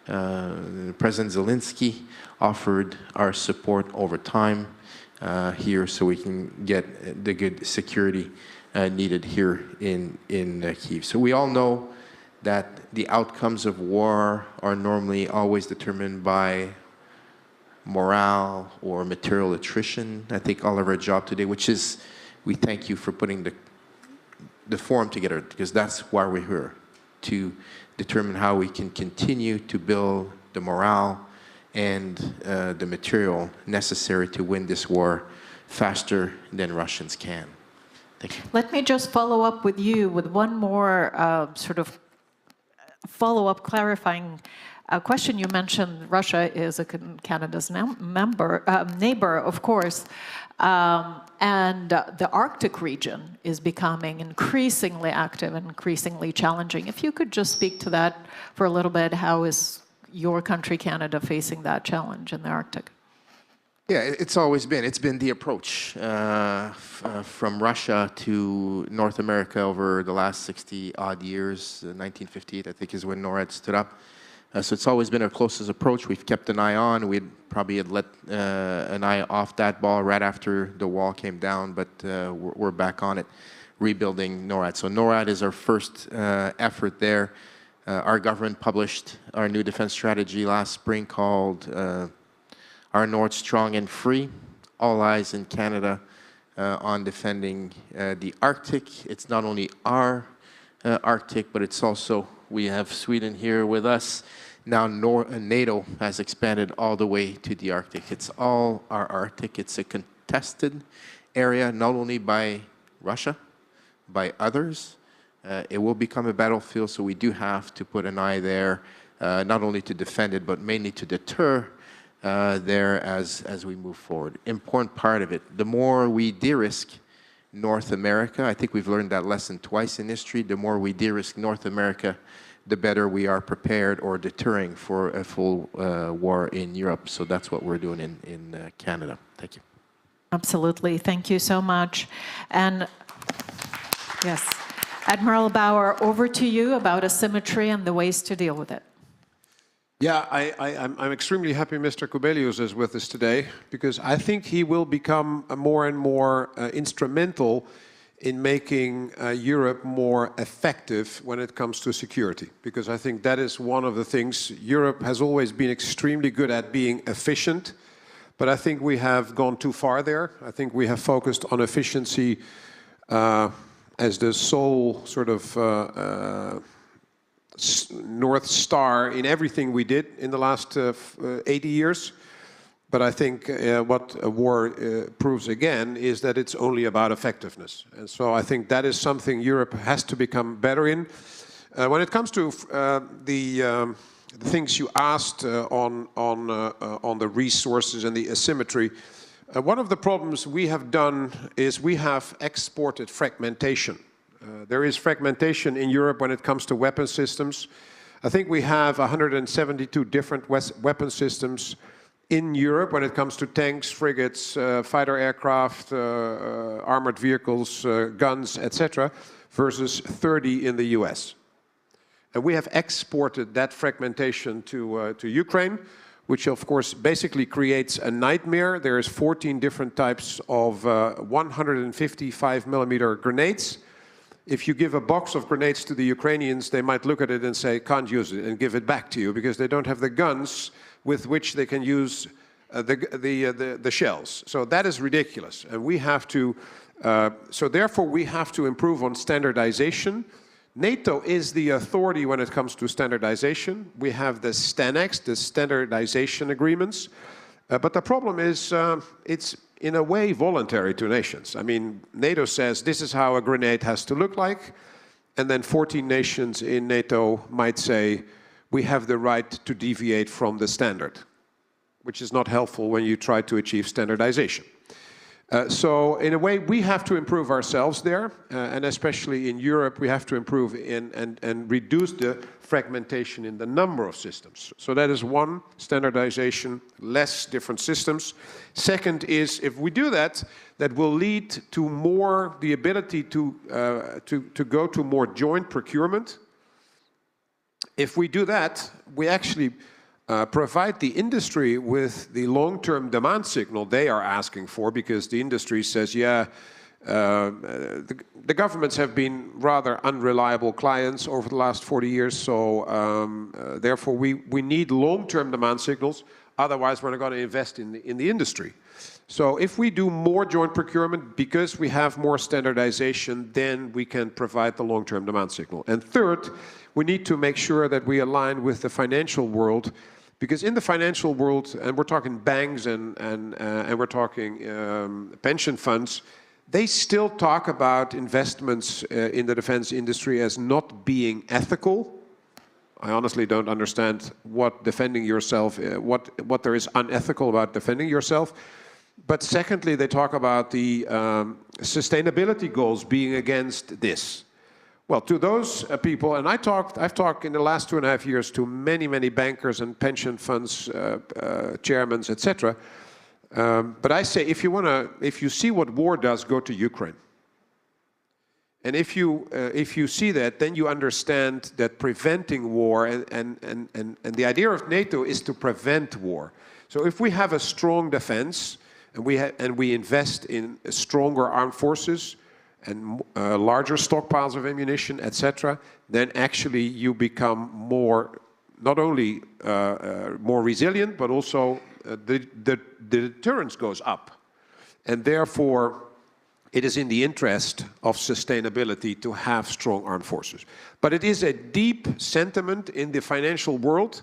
President Zelensky, offered our support over time here so we can get the good security needed here in Kyiv. So we all know that the outcomes of war are normally always determined by morale or material attrition. I think all of our job today, which is, we thank you for putting the forum together, because that's why we're here, to determine how we can continue to build the morale and the material necessary to win this war faster than Russians can. Thank you. Let me just follow up with you with one more sort of follow-up clarifying question. You mentioned Russia is Canada's neighbor, of course, and the Arctic region is becoming increasingly active and increasingly challenging. If you could just speak to that for a little bit, how is your country, Canada, facing that challenge in the Arctic? Yeah, it's been the approach from Russia to North America over the last 60-odd years. 1958, I think, is when NORAD stood up. So it's always been our closest approach. We've kept an eye on. We probably had let an eye off that ball right after the wall came down, but we're back on it, rebuilding NORAD. So NORAD is our first effort there. Our government published our new defense strategy last spring called Our North Strong and Free, all eyes in Canada on defending the Arctic. It's not only our Arctic, but it's also, we have Sweden here with us. Now NATO has expanded all the way to the Arctic. It's all our Arctic. It's a contested area, not only by Russia, by others. It will become a battlefield, so we do have to put an eye there, not only to defend it, but mainly to deter there as we move forward. Important part of it. The more we de-risk North America, I think we've learned that lesson twice in history, the more we de-risk North America, the better we are prepared or deterring for a full war in Europe. So that's what we're doing in Canada. Thank you. Absolutely. Thank you so much. And yes, Admiral Bauer, over to you about asymmetry and the ways to deal with it. Yeah, I'm extremely happy Mr. Kubelius is with us today, because I think he will become more and more instrumental in making Europe more effective when it comes to security. Because I think that is one of the things Europe has always been extremely good at, being efficient. But I think we have gone too far there. I think we have focused on efficiency as the sole sort of North Star in everything we did in the last 80 years. But I think what a war proves again is that it's only about effectiveness. And so I think that is something Europe has to become better in. When it comes to the things you asked on the resources and the asymmetry, one of the problems we have done is we have exported fragmentation. There is fragmentation in Europe when it comes to weapon systems. I think we have 172 different weapon systems in Europe when it comes to tanks, frigates, fighter aircraft, armored vehicles, guns, etc., versus 30 in the US. And we have exported that fragmentation to Ukraine, which of course basically creates a nightmare. There's 14 different types of 155mm grenades. If you give a box of grenades to the Ukrainians, they might look at it and say, can't use it, and give it back to you, because they don't have the guns with which they can use the shells. So that is ridiculous. And we have to, so therefore we have to improve on standardization. NATO is the authority when it comes to standardization. We have the STANAGs, the standardization agreements. But the problem is it's in a way voluntary to nations. I mean, NATO says this is how a grenade has to look like, and then 14 nations in NATO might say we have the right to deviate from the standard, which is not helpful when you try to achieve standardization. So in a way, we have to improve ourselves there, and especially in Europe, we have to improve and reduce the fragmentation in the number of systems. So that is one, standardization, less different systems. Second is, if we do that, that will lead to more the ability to go to more joint procurement. If we do that, we actually provide the industry with the long-term demand signal they are asking for, because the industry says, yeah, the governments have been rather unreliable clients over the last 40 years, so therefore we need long-term demand signals, otherwise we're not going to invest in the industry. So if we do more joint procurement, because we have more standardization, then we can provide the long-term demand signal. And third, we need to make sure that we align with the financial world, Because in the financial world, and we're talking banks and we're talking pension funds, they still talk about investments in the defense industry as not being ethical. I honestly don't understand what defending yourself, what there is unethical about defending yourself. But secondly, they talk about the sustainability goals being against this. Well, to those people, and I've talked in the last 2.5 years to many, many bankers and pension funds chairmen, etc. But I say, if you see what war does, go to Ukraine. And if you see that, then you understand that preventing war and the idea of NATO is to prevent war. So if we have a strong defense and we invest in stronger armed forces and larger stockpiles of ammunition, etc., then actually you become more, not only more resilient, but also the deterrence goes up. And therefore, it is in the interest of sustainability to have strong armed forces. But it is a deep sentiment in the financial world,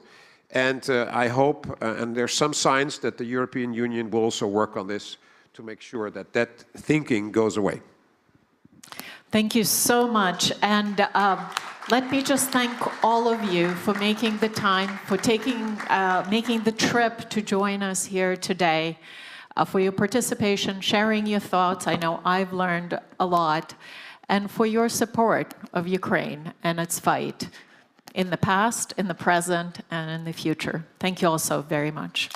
and I hope, and there's some signs that the European Union will also work on this to make sure that that thinking goes away. Thank you so much. And let me just thank all of you for making the time, for making the trip to join us here today, for your participation, sharing your thoughts. I know I've learned a lot, and for your support of Ukraine and its fight in the past, in the present, and in the future. Thank you all so very much.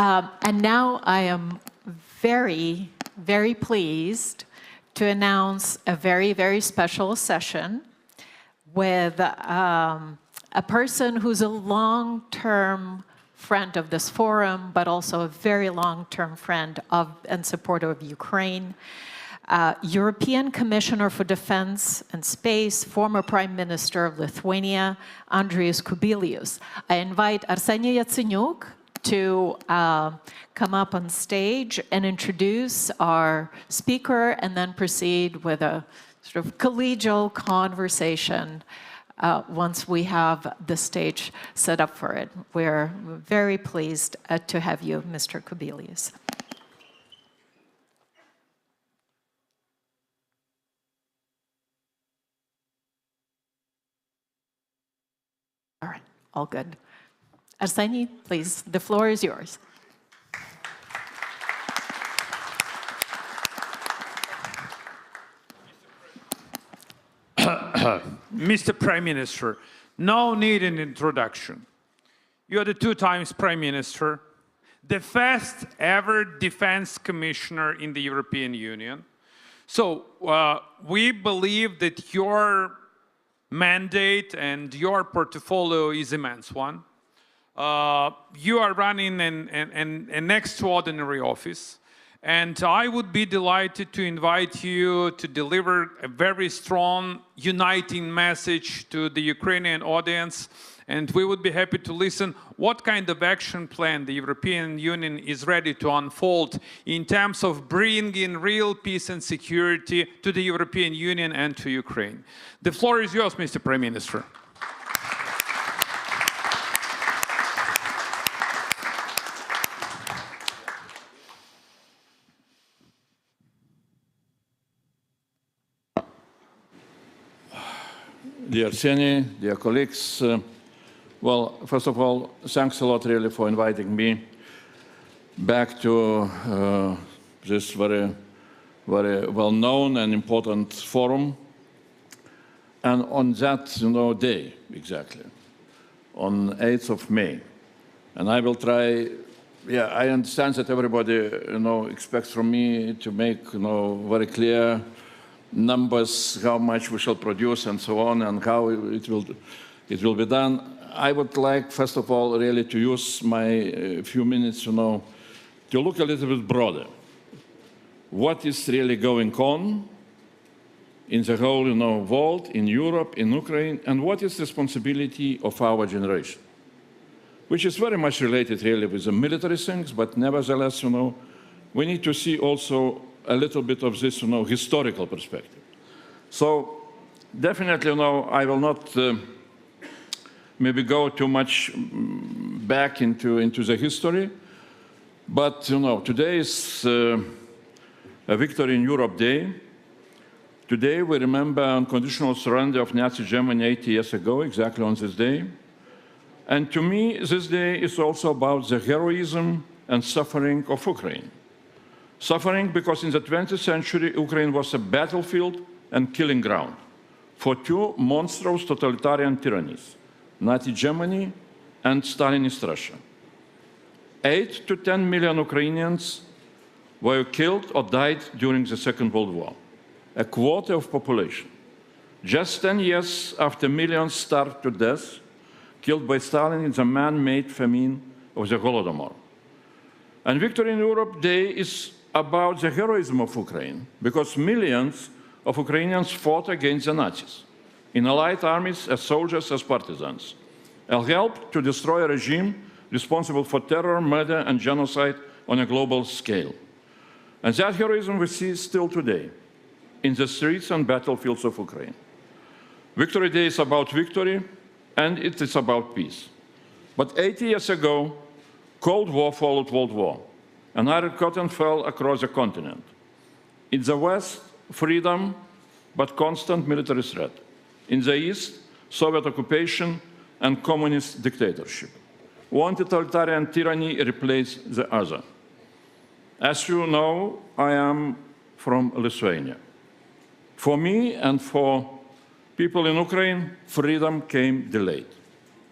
And now I am very, very pleased to announce a very, very special session with a person who's a long-term friend of this forum, but also a very long-term friend of and supporter of Ukraine, European Commissioner for Defense and Space, former Prime Minister of Lithuania, Andrius Kubilius. I invite Arseniy Yatsenyuk to come up on stage and introduce our speaker, and then proceed with a sort of collegial conversation once we have the stage set up for it. We're very pleased to have you, Mr. Kubilius. All right, all good. Arseniy, please, the floor is yours. Mr. Prime Minister, no need an introduction. You are the 2 times Prime Minister, the first ever Defense Commissioner in the European Union. So we believe that your mandate and your portfolio is an immense one. You are running an extraordinary office, and I would be delighted to invite you to deliver a very strong, uniting message to the Ukrainian audience, and we would be happy to listen what kind of action plan the European Union is ready to unfold in terms of bringing real peace and security to the European Union and to Ukraine. The floor is yours, Mr. Prime Minister. Dear Arseniy, dear colleagues, well, first of all, thanks a lot really for inviting me back to this very, very well-known and important forum. And on that, day, exactly, on 8th of May. And I will try, I understand that everybody, expects from me to make, very clear numbers, how much we shall produce and so on, and how it will be done. I would like, first of all, really to use my few minutes, to look a little bit broader. What is really going on in the whole, world, in Europe, in Ukraine, and what is the responsibility of our generation? Which is very much related, really, with the military things, but nevertheless, we need to see also a little bit of this, historical perspective. So definitely, I will not maybe go too much back into the history, but today is a Victory in Europe Day. Today we remember unconditional surrender of Nazi Germany 80 years ago, exactly on this day. And to me, this day is also about the heroism and suffering of Ukraine. Suffering because in the 20th century, Ukraine was a battlefield and killing ground for two monstrous totalitarian tyrannies, Nazi Germany and Stalinist Russia. 8 to 10 million Ukrainians were killed or died during the Second World War, a quarter of population. Just 10 years after millions starved to death, killed by Stalin in the man-made famine of the Holodomor. And Victory in Europe Day is about the heroism of Ukraine, because millions of Ukrainians fought against the Nazis in allied armies as soldiers, as partisans, and helped to destroy a regime responsible for terror, murder, and genocide on a global scale. And that heroism we see still today in the streets and battlefields of Ukraine. Victory Day is about victory, and it is about peace. But 80 years ago, Cold War followed World War, and Iron Curtain fell across the continent. In the West, freedom, but constant military threat. In the East, Soviet occupation and communist dictatorship. One totalitarian tyranny replaced the other. As you know, I am from Lithuania. For me and for people in Ukraine, freedom came delayed,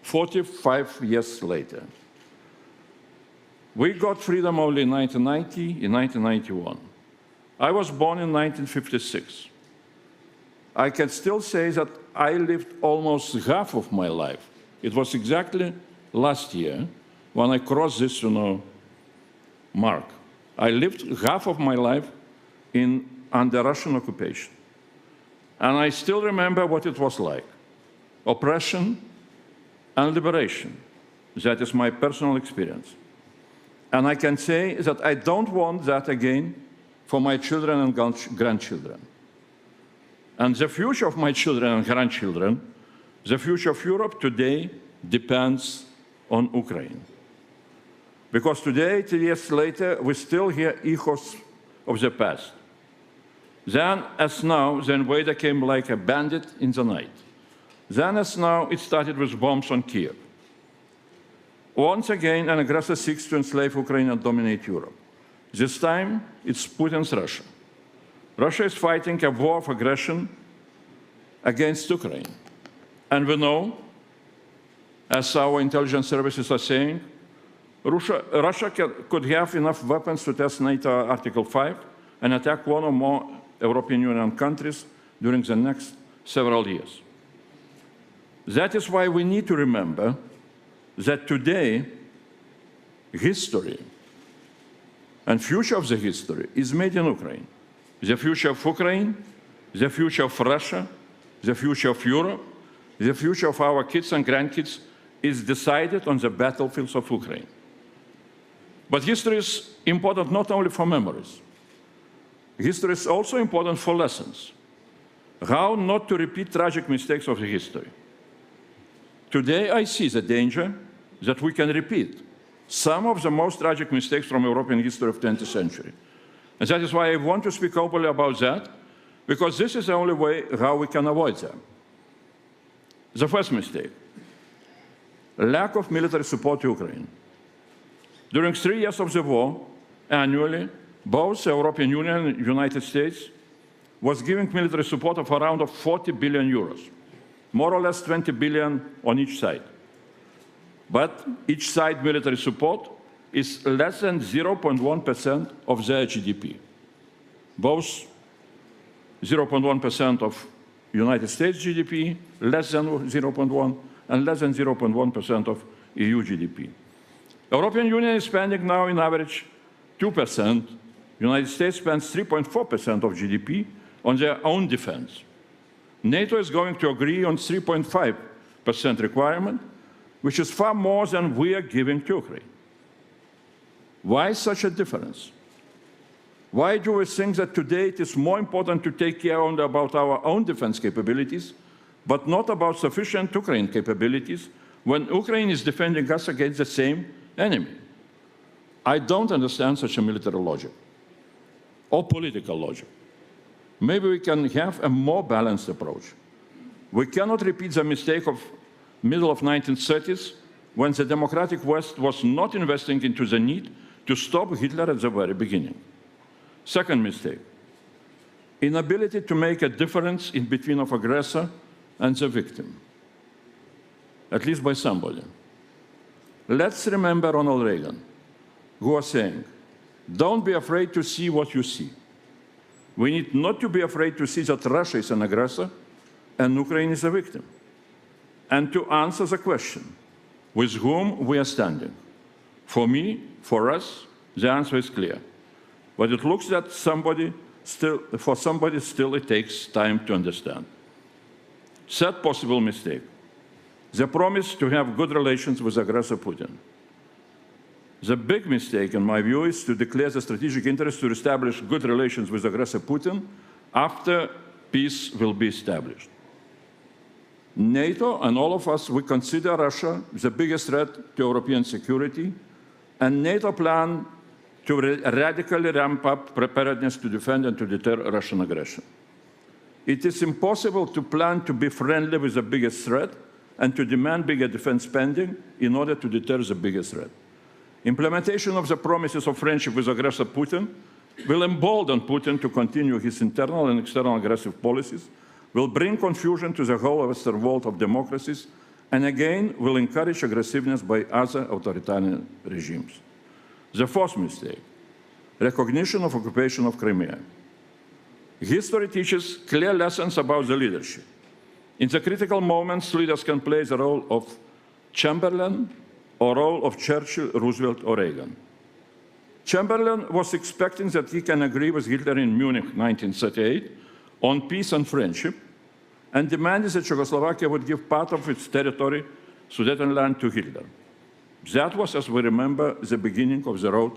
45 years later. We got freedom only in 1990, in 1991. I was born in 1956. I can still say that I lived almost half of my life. It was exactly last year when I crossed this, mark. I lived half of my life under Russian occupation. And I still remember what it was like. Oppression and liberation. That is my personal experience. And I can say that I don't want that again for my children and grandchildren. And the future of my children and grandchildren, the future of Europe today depends on Ukraine. Because today, 2 years later, we still hear echoes of the past. Then, as now, the invader came like a bandit in the night. Then, as now, it started with bombs on Kyiv. Once again, an aggressor seeks to enslave Ukraine and dominate Europe. This time, it's Putin's Russia. Russia is fighting a war of aggression against Ukraine. And we know, as our intelligence services are saying, Russia could have enough weapons to test NATO Article 5 and attack one or more European Union countries during the next several years. That is why we need to remember that today, history and future of the history is made in Ukraine. The future of Ukraine, the future of Russia, the future of Europe, the future of our kids and grandkids is decided on the battlefields of Ukraine. But history is important not only for memories. History is also important for lessons. How not to repeat tragic mistakes of the history. Today I see the danger that we can repeat some of the most tragic mistakes from European history of the 20th century. And that is why I want to speak openly about that, because this is the only way how we can avoid them. The first mistake, lack of military support to Ukraine. During 3 years of the war, annually, both the European Union and the United States was giving military support of around 40 billion euros, more or less 20 billion on each side. But each side military support is less than 0.1% of their GDP. Both 0.1% of United States GDP, less than 0.1, and less than 0.1% of EU GDP. European Union is spending now in average 2%. United States spends 3.4% of GDP on their own defense. NATO is going to agree on 3.5% requirement, which is far more than we are giving to Ukraine. Why such a difference? Why do we think that today it is more important to take care only about our own defense capabilities, but not about sufficient Ukraine capabilities when Ukraine is defending us against the same enemy? I don't understand such a military logic or political logic. Maybe we can have a more balanced approach. We cannot repeat the mistake of middle of 1930s when the democratic West was not investing into the need to stop Hitler at the very beginning. Second mistake, inability to make a difference in between of aggressor and the victim, at least by somebody. Let's remember Ronald Reagan, who was saying, don't be afraid to see what you see. We need not to be afraid to see that Russia is an aggressor and Ukraine is a victim. And to answer the question, with whom we are standing. For me, for us, the answer is clear. But it looks that for somebody still it takes time to understand. Third possible mistake, the promise to have good relations with aggressor Putin. The big mistake, in my view, is to declare the strategic interest to establish good relations with aggressor Putin after peace will be established. NATO and all of us, we consider Russia the biggest threat to European security, and NATO plan to radically ramp up preparedness to defend and to deter Russian aggression. It is impossible to plan to be friendly with the biggest threat and to demand bigger defense spending in order to deter the biggest threat. Implementation of the promises of friendship with aggressor Putin will embolden Putin to continue his internal and external aggressive policies, will bring confusion to the whole Western world of democracies, and again will encourage aggressiveness by other authoritarian regimes. The fourth mistake, recognition of occupation of Crimea. History teaches clear lessons about the leadership. In the critical moments, leaders can play the role of Chamberlain or role of Churchill, Roosevelt, or Reagan. Chamberlain was expecting that he can agree with Hitler in Munich 1938 on peace and friendship, and demanded that Czechoslovakia would give part of its territory, Sudetenland, to Hitler. That was, as we remember, the beginning of the road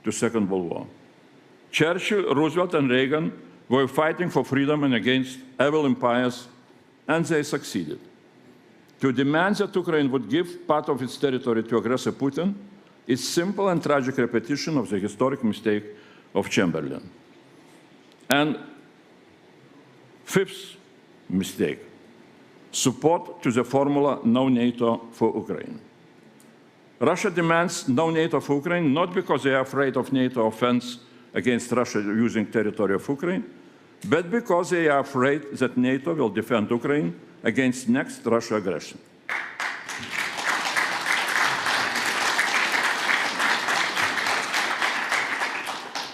to Second World War. Churchill, Roosevelt, and Reagan were fighting for freedom and against evil empires, and they succeeded. To demand that Ukraine would give part of its territory to aggressor Putin is simple and tragic repetition of the historic mistake of Chamberlain. And fifth mistake, support to the formula no NATO for Ukraine. Russia demands no NATO for Ukraine not because they are afraid of NATO offense against Russia using territory of Ukraine, but because they are afraid that NATO will defend Ukraine against next Russia aggression.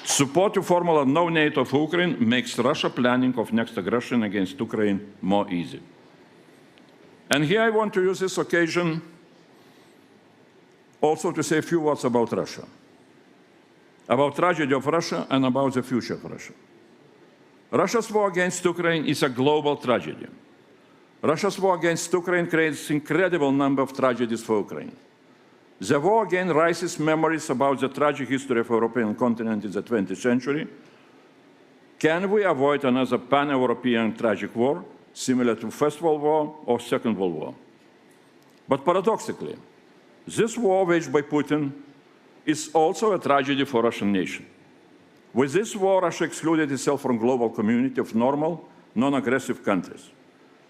Support to formula no NATO for Ukraine makes Russia planning of next aggression against Ukraine more easy. And here I want to use this occasion also to say a few words about Russia, about tragedy of Russia and about the future of Russia. Russia's war against Ukraine is a global tragedy. Russia's war against Ukraine creates an incredible number of tragedies for Ukraine. The war again raises memories about the tragic history of the European continent in the 20th century. Can we avoid another pan-European tragic war, similar to First World War or Second World War? But paradoxically, this war waged by Putin is also a tragedy for the Russian nation. With this war, Russia excluded itself from the global community of normal, non-aggressive countries.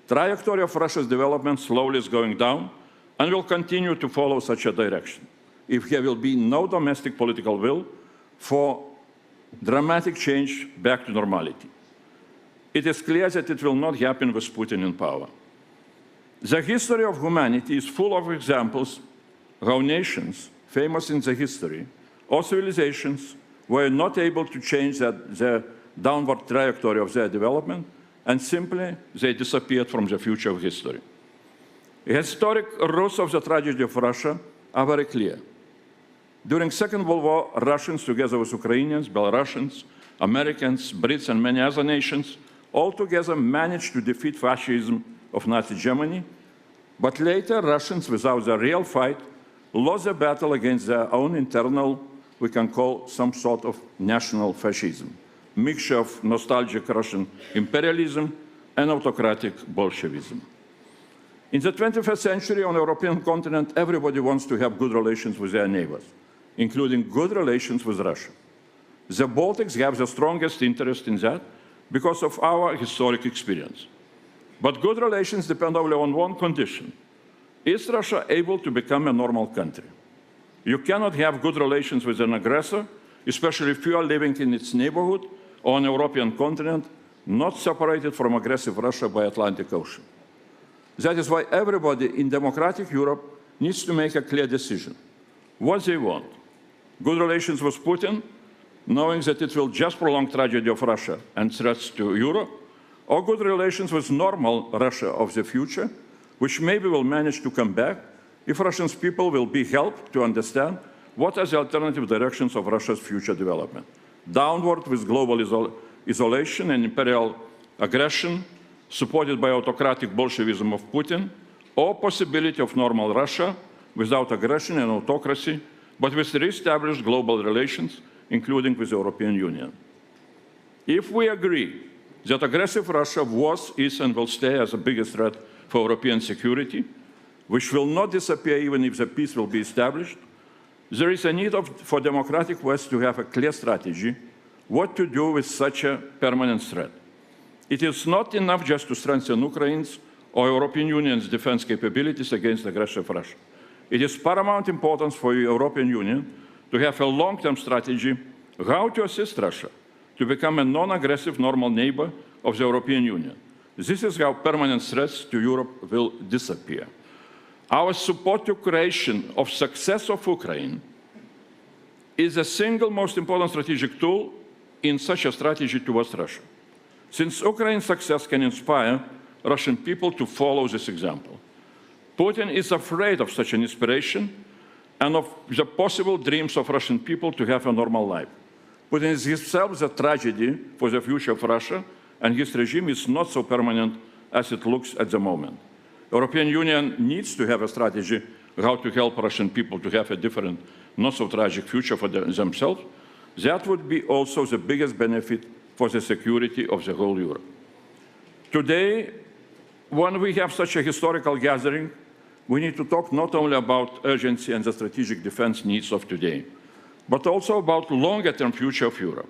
Trajectory of Russia's development slowly is going down and will continue to follow such a direction if there will be no domestic political will for dramatic change back to normality. It is clear that it will not happen with Putin in power. The history of humanity is full of examples how nations, famous in the history, or civilizations were not able to change the downward trajectory of their development, and simply they disappeared from the future of history. The historic roots of the tragedy of Russia are very clear. During the Second World War, Russians, together with Ukrainians, Belarusians, Americans, Brits, and many other nations, all together managed to defeat fascism of Nazi Germany, but later Russians, without a real fight, lost the battle against their own internal we can call some sort of national fascism, mixture of nostalgic Russian imperialism and autocratic Bolshevism. In the 21st century, on the European continent, everybody wants to have good relations with their neighbors, including good relations with Russia. The Baltics have the strongest interest in that because of our historic experience. But good relations depend only on one condition. Is Russia able to become a normal country? You cannot have good relations with an aggressor, especially if you are living in its neighborhood or on the European continent, not separated from aggressive Russia by Atlantic Ocean. That is why everybody in democratic Europe needs to make a clear decision. What they want? Good relations with Putin, knowing that it will just prolong tragedy of Russia and threats to Europe, or good relations with normal Russia of the future, which maybe will manage to come back if Russian people will be helped to understand what are the alternative directions of Russia's future development. Downward with global isolation and imperial aggression, supported by autocratic Bolshevism of Putin, or possibility of normal Russia without aggression and autocracy, but with re-established global relations, including with the European Union. If we agree that aggressive Russia was, is, and will stay as the biggest threat for European security, which will not disappear even if the peace will be established, there is a need for democratic West to have a clear strategy what to do with such a permanent threat. It is not enough just to strengthen Ukraine's or European Union's defense capabilities against aggressive Russia. It is paramount importance for the European Union to have a long-term strategy how to assist Russia to become a non-aggressive normal neighbor of the European Union. This is how permanent threats to Europe will disappear. Our support to creation of success of Ukraine is the single most important strategic tool in such a strategy towards Russia, since Ukraine's success can inspire Russian people to follow this example. Putin is afraid of such an inspiration and of the possible dreams of Russian people to have a normal life. Putin is himself a tragedy for the future of Russia, and his regime is not so permanent as it looks at the moment. The European Union needs to have a strategy how to help Russian people to have a different, not so tragic future for themselves. That would be also the biggest benefit for the security of the whole Europe. Today, when we have such a historical gathering, we need to talk not only about urgency and the strategic defense needs of today, but also about the longer-term future of Europe.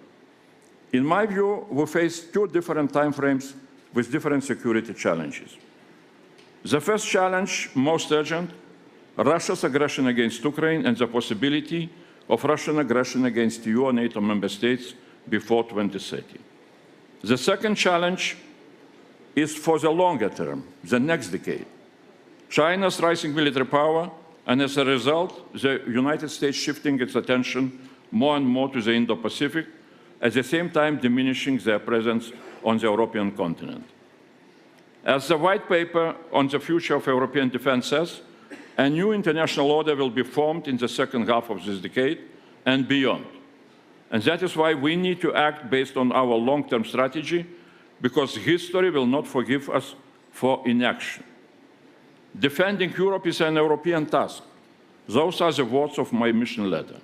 In my view, we face two different timeframes with different security challenges. The first challenge, most urgent, Russia's aggression against Ukraine and the possibility of Russian aggression against EU and NATO member states before 2030. The second challenge is for the longer term, the next decade. China's rising military power, and as a result, the United States shifting its attention more and more to the Indo-Pacific, at the same time diminishing their presence on the European continent. As the white paper on the future of European defense says, a new international order will be formed in the second half of this decade and beyond. And that is why we need to act based on our long-term strategy, because history will not forgive us for inaction. Defending Europe is an European task. Those are the words of my mission letter.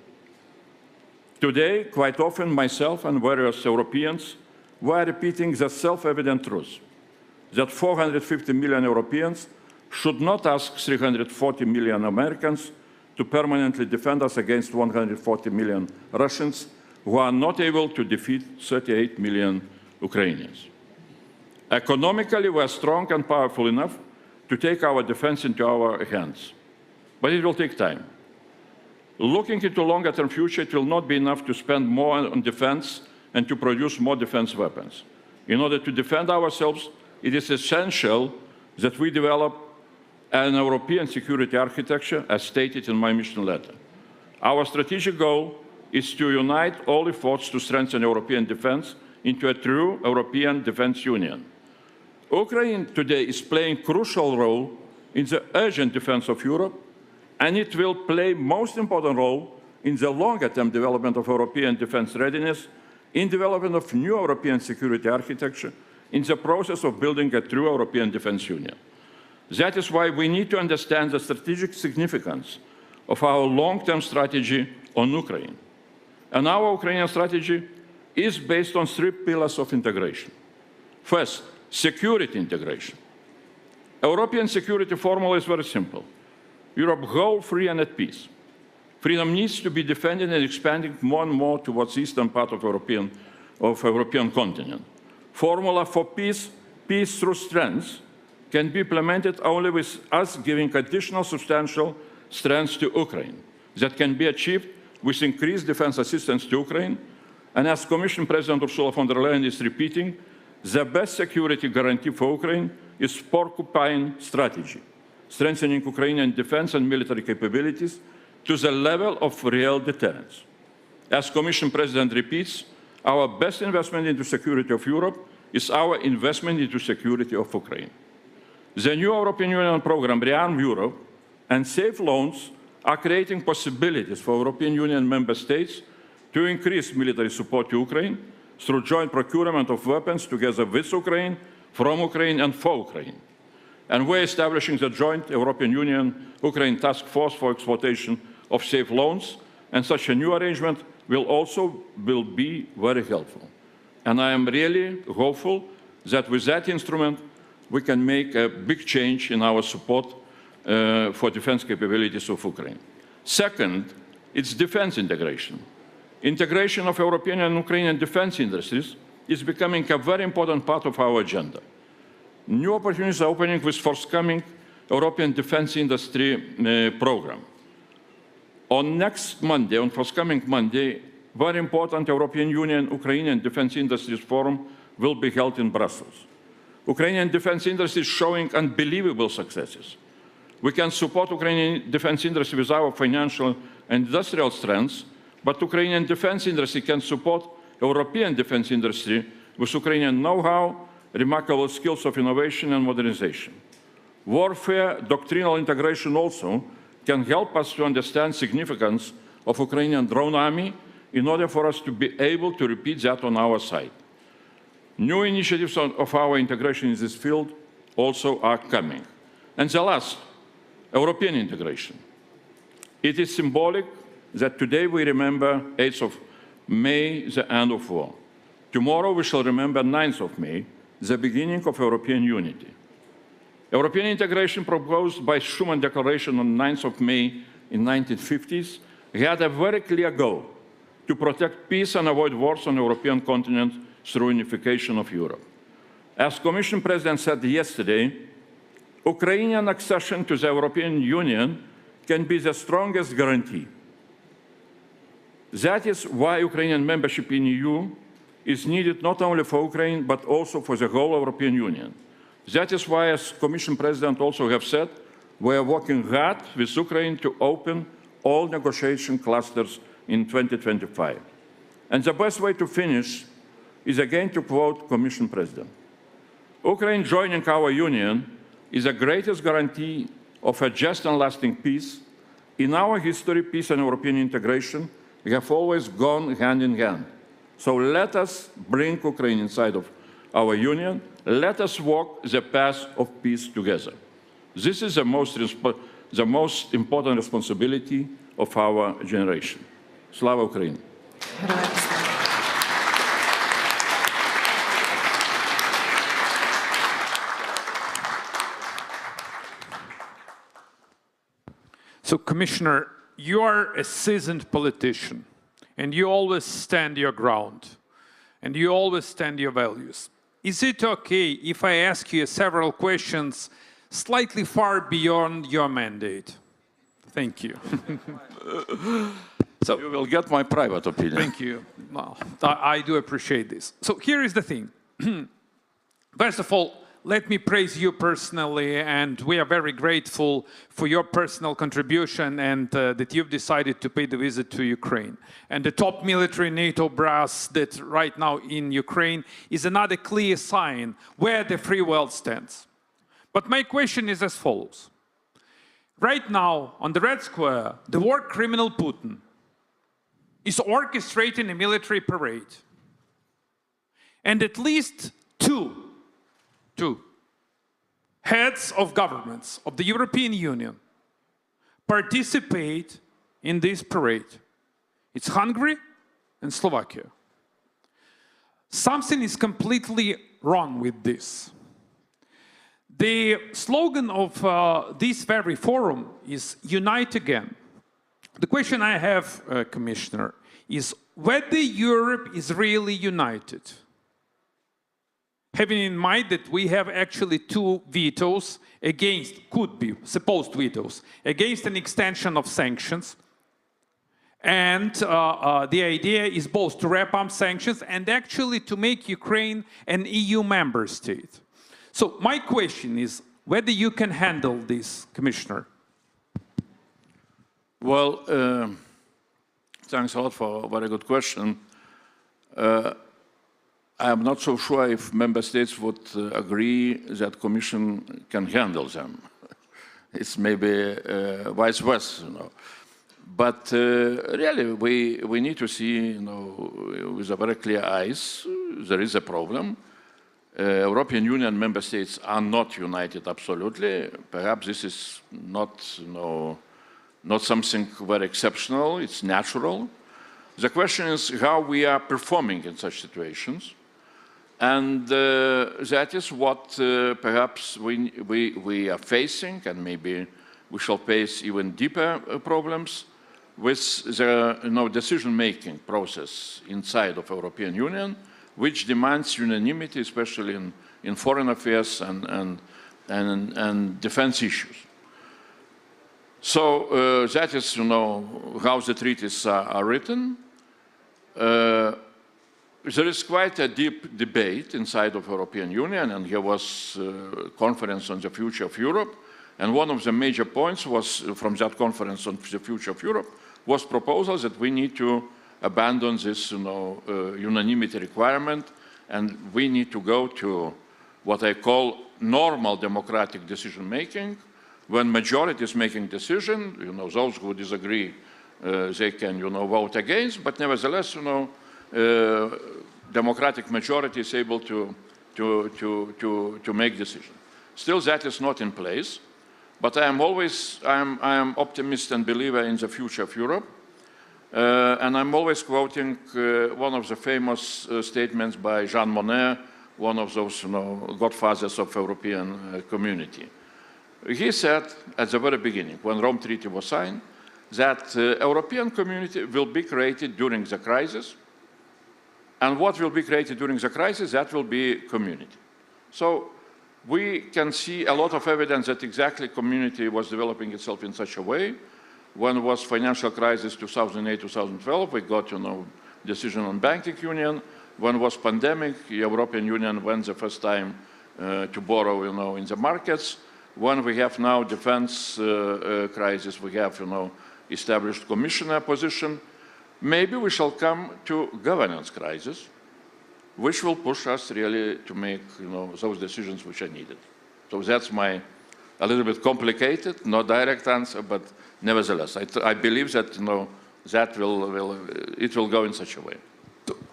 Today, quite often, myself and various Europeans were repeating the self-evident truth that 450 million Europeans should not ask 340 million Americans to permanently defend us against 140 million Russians who are not able to defeat 38 million Ukrainians. Economically, we are strong and powerful enough to take our defense into our hands, but it will take time. Looking into longer-term future, it will not be enough to spend more on defense and to produce more defense weapons. In order to defend ourselves, it is essential that we develop an European security architecture, as stated in my mission letter. Our strategic goal is to unite all efforts to strengthen European defense into a true European defense union. Ukraine today is playing a crucial role in the urgent defense of Europe, and it will play most important role in the longer-term development of European defense readiness, in development of new European security architecture, in the process of building a true European defense union. That is why we need to understand the strategic significance of our long-term strategy on Ukraine. And our Ukrainian strategy is based on 3 pillars of integration. First, security integration. European security formula is very simple. Europe whole, free and at peace. Freedom needs to be defended and expanding more and more towards the eastern part of European continent. Formula for peace, peace through strength, can be implemented only with us giving additional substantial strength to Ukraine. That can be achieved with increased defense assistance to Ukraine. And as Commission President Ursula von der Leyen is repeating, the best security guarantee for Ukraine is porcupine strategy, strengthening Ukrainian defense and military capabilities to the level of real deterrence. As Commission President repeats, our best investment into security of Europe is our investment into security of Ukraine. The new European Union program, Rearm Europe, and safe loans are creating possibilities for European Union member states to increase military support to Ukraine through joint procurement of weapons together with Ukraine, from Ukraine and for Ukraine. And we're establishing the joint European Union-Ukraine Task Force for exploitation of safe loans, and such a new arrangement will be very helpful. And I am really hopeful that with that instrument, we can make a big change in our support for defense capabilities of Ukraine. Second, it's defense integration. Integration of European and Ukrainian defense industries is becoming a very important part of our agenda. New opportunities are opening with forthcoming European Defense Industry Program. On forthcoming Monday, very important European Union-Ukrainian Defense Industries Forum will be held in Brussels. Ukrainian defense industry is showing unbelievable successes. We can support Ukrainian defense industry with our financial and industrial strengths, but Ukrainian defense industry can support European defense industry with Ukrainian know-how, remarkable skills of innovation and modernization. Warfare doctrinal integration also can help us to understand the significance of Ukrainian drone army in order for us to be able to repeat that on our side. New initiatives of our integration in this field also are coming. And the last, European integration. It is symbolic that today we remember 8th of May, the end of war. Tomorrow we shall remember 9th of May, the beginning of European unity. European integration proposed by Schuman Declaration on 9th of May in 1950s had a very clear goal: to protect peace and avoid wars on the European continent through unification of Europe. As Commission President said yesterday, Ukrainian accession to the European Union can be the strongest guarantee. That is why Ukrainian membership in the EU is needed not only for Ukraine, but also for the whole European Union. That is why, as Commission President also have said, we are working hard with Ukraine to open all negotiation clusters in 2025. And the best way to finish is again to quote Commission President. Ukraine joining our Union is the greatest guarantee of a just and lasting peace. In our history, peace and European integration have always gone hand in hand. So let us bring Ukraine inside of our Union. Let us walk the path of peace together. This is the most important responsibility of our generation. Slava Ukraini! So, Commissioner, you are a seasoned politician, and you always stand your ground, and you always stand your values. Is it okay if I ask you several questions slightly far beyond your mandate? Thank you. So you will get my private opinion. Thank you. Well, I do appreciate this. So here is the thing. First of all, let me praise you personally, and we are very grateful for your personal contribution and that you've decided to pay the visit to Ukraine. And the top military NATO brass that right now in Ukraine is another clear sign where the free world stands. But my question is as follows. Right now, on the Red Square, the war criminal Putin is orchestrating a military parade. And at least two heads of governments of the European Union participate in this parade. It's Hungary and Slovakia. Something is completely wrong with this. The slogan of this very forum is Unite Again. The question I have, Commissioner, is whether Europe is really united. Having in mind that we have actually 2 vetoes against, could be supposed vetoes, against an extension of sanctions. And the idea is both to wrap up sanctions and actually to make Ukraine an EU member state. So my question is whether you can handle this, Commissioner. Well, thanks a lot for a very good question. I am not so sure if member states would agree that Commission can handle them. It's maybe vice versa, you know. But really, we need to see, you know, with a very clear eyes, there is a problem. European Union member states are not united absolutely. Perhaps this is not, you know, not something very exceptional. It's natural. The question is how we are performing in such situations. And that is what perhaps we are facing, and maybe we shall face even deeper problems with the, you know, decision-making process inside of European Union, which demands unanimity, especially in foreign affairs and defense issues. So that is, you know, how the treaties are written. There is quite a deep debate inside of European Union, and there was a conference on the future of Europe. And one of the major points was from that conference on the future of Europe was proposals that we need to abandon this, you know, unanimity requirement, and we need to go to what I call normal democratic decision-making. When majority is making decision, you know, those who disagree, they can, you know, vote against, but nevertheless, you know, democratic majority is able to make decisions. Still, that is not in place. But I am optimist and believer in the future of Europe. And I'm always quoting one of the famous statements by Jean Monnet, one of those, you know, godfathers of European community. He said at the very beginning, when Rome Treaty was signed, that European community will be created during the crisis. And what will be created during the crisis, that will be community. So we can see a lot of evidence that exactly community was developing itself in such a way. When was financial crisis 2008, 2012, we got, you know, decision on banking union. When was pandemic, European Union went the first time to borrow, you know, in the markets. When we have now defense crisis, we have, you know, established commissioner position. Maybe we shall come to governance crisis, which will push us really to make, you know, those decisions which are needed. So that's my, a little bit complicated, not direct answer, but nevertheless, I believe that, you know, that it will go in such a way.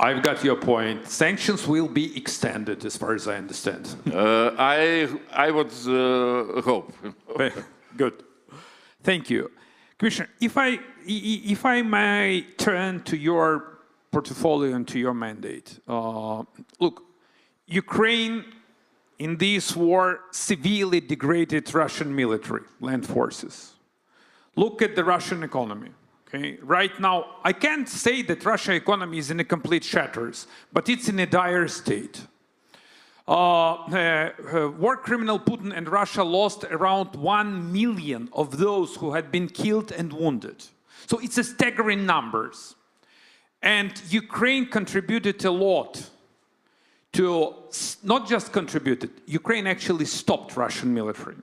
I've got your point. Sanctions will be extended, as far as I understand. I would hope. Good. Thank you. Commissioner, if I may turn to your portfolio and to your mandate. Look, Ukraine in this war severely degraded Russian military, land forces. Look at the Russian economy. Okay? Right now, I can't say that Russian economy is in a complete shatters, but it's in a dire state. War criminal Putin and Russia lost around 1 million of those who had been killed and wounded. So it's a staggering numbers. And Ukraine contributed a lot to, not just contributed, Ukraine actually stopped Russian military.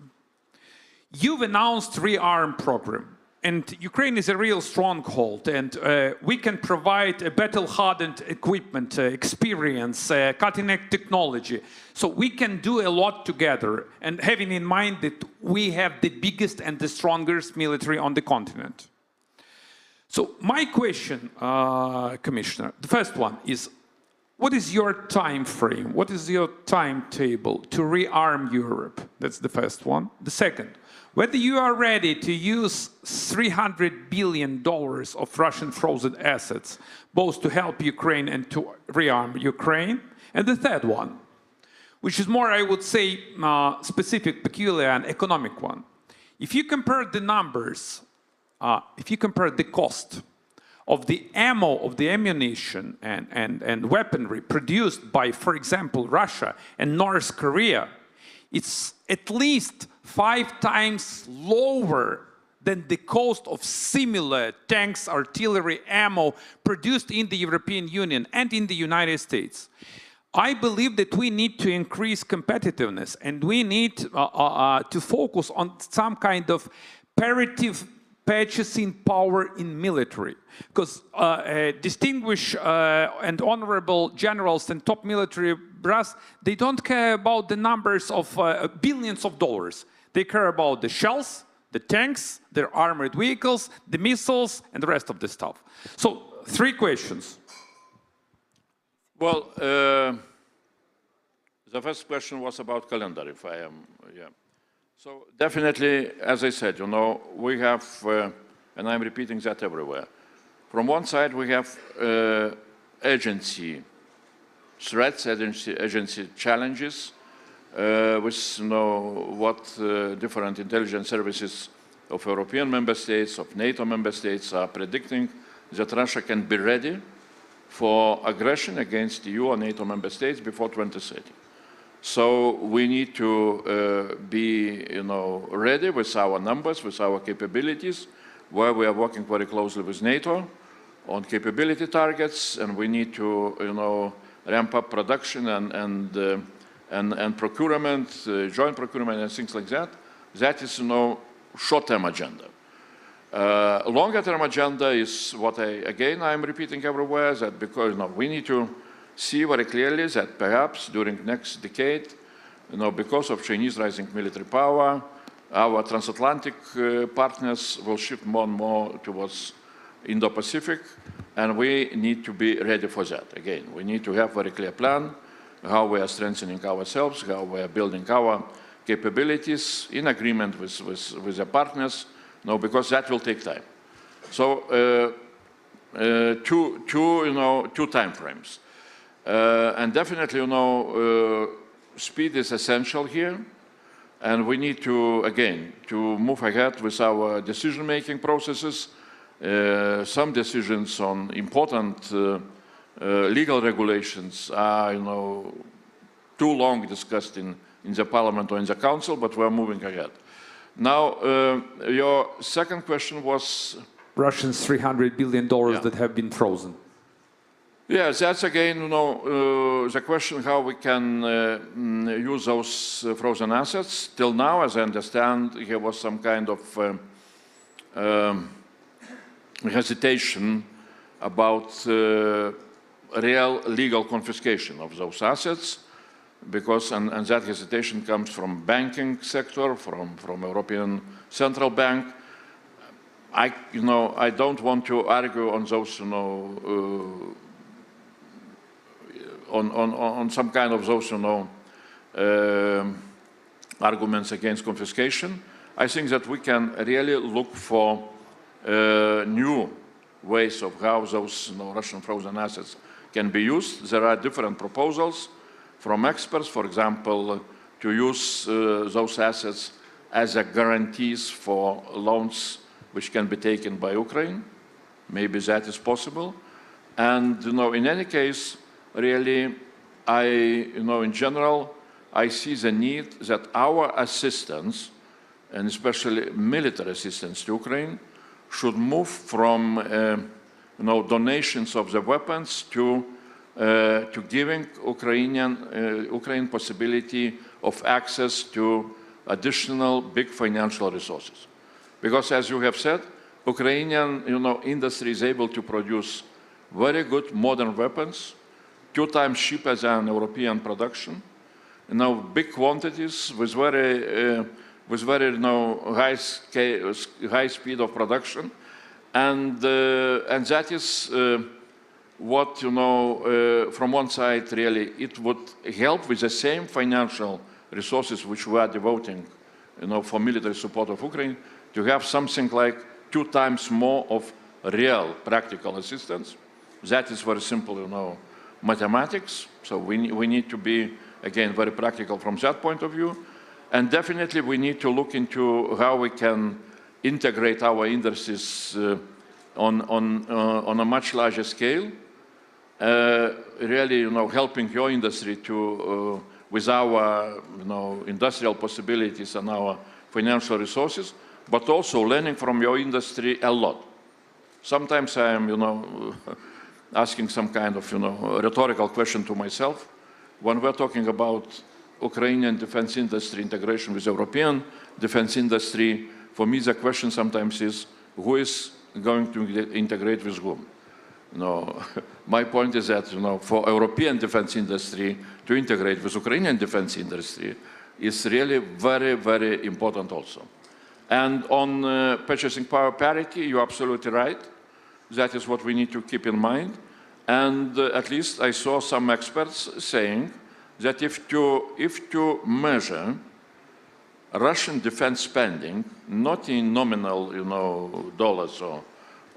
You've announced rearm program. And Ukraine is a real stronghold, and we can provide a battle-hardened equipment, experience, cutting-edge technology. So we can do a lot together, and having in mind that we have the biggest and the strongest military on the continent. So my question, Commissioner, the first one is, What is your time frame? What is your timetable to rearm Europe? That's the first one. The second, whether you are ready to use $300 billion of Russian frozen assets, both to help Ukraine and to rearm Ukraine. And the third one, which is more, I would say, specific, peculiar, and economic one. If you compare the numbers, if you compare the cost of the ammo, of the ammunition and weaponry produced by, for example, Russia and North Korea, it's at least 5 times lower than the cost of similar tanks, artillery, ammo produced in the European Union and in the United States. I believe that we need to increase competitiveness, and we need to focus on some kind of paritative purchasing power in military, because distinguished and honorable generals and top military brass, they don't care about the numbers of billions of dollars. They care about the shells, the tanks, their armored vehicles, the missiles, and the rest of the stuff. So, 3 questions. Well, the first question was about calendar, if I am, yeah. So definitely, as I said, you know, we have, and I'm repeating that everywhere. From one side, we have agency threats, agency challenges, with, you know, what different intelligence services of European member states, of NATO member states are predicting that Russia can be ready for aggression against EU or NATO member states before 2030. So we need to be, you know, ready with our numbers, with our capabilities, where we are working very closely with NATO on capability targets, and we need to, you know, ramp up production and procurement, joint procurement and things like that. That is, you know, short-term agenda. Longer-term agenda is what I'm repeating everywhere, that because, you know, we need to see very clearly that perhaps during next decade, you know, because of Chinese rising military power, our transatlantic partners will shift more and more towards Indo-Pacific, and we need to be ready for that. Again, we need to have a very clear plan, how we are strengthening ourselves, how we are building our capabilities in agreement with the partners, you know, because that will take time. So two time frames. And definitely, you know, speed is essential here, and we need to, again, to move ahead with our decision-making processes. Some decisions on important legal regulations are, you know, too long discussed in the Parliament or in the Council, but we're moving ahead. Now, your second question was? Russians' $300 billion that have been frozen. Yes, that's again, you know, the question how we can use those frozen assets. Till now, as I understand, there was some kind of hesitation about real legal confiscation of those assets, because, and that hesitation comes from banking sector, from European Central Bank. I don't want to argue on those, you know, on some kind of those, you know, arguments against confiscation. I think that we can really look for new ways of how those, you know, Russian frozen assets can be used. There are different proposals from experts, for example, to use those assets as a guarantees for loans which can be taken by Ukraine. Maybe that is possible. And, you know, in any case, really, in general, I see the need that our assistance, and especially military assistance to Ukraine, should move from, donations of the weapons to giving Ukraine possibility of access to additional big financial resources. Because, as you have said, Ukrainian, industry is able to produce very good modern weapons, 2 times cheaper than European production, big quantities with very high speed of production, and that is what, from one side, really, it would help with the same financial resources which we are devoting, for military support of Ukraine, to have something like 2 times more of real practical assistance. That is very simple, mathematics. So we need to be, again, very practical from that point of view. And definitely we need to look into how we can integrate our industries on a much larger scale. Really, helping your industry to, with our, industrial possibilities and our financial resources, but also learning from your industry a lot. Sometimes I am, asking some kind of, rhetorical question to myself. When we're talking about Ukrainian defense industry integration with European defense industry, for me the question sometimes is, who is going to integrate with whom? My point is that, for European defense industry to integrate with Ukrainian defense industry is really very, very important also. And on purchasing power parity, you're absolutely right. That is what we need to keep in mind. And at least I saw some experts saying that if to measure Russian defense spending, not in nominal, dollars or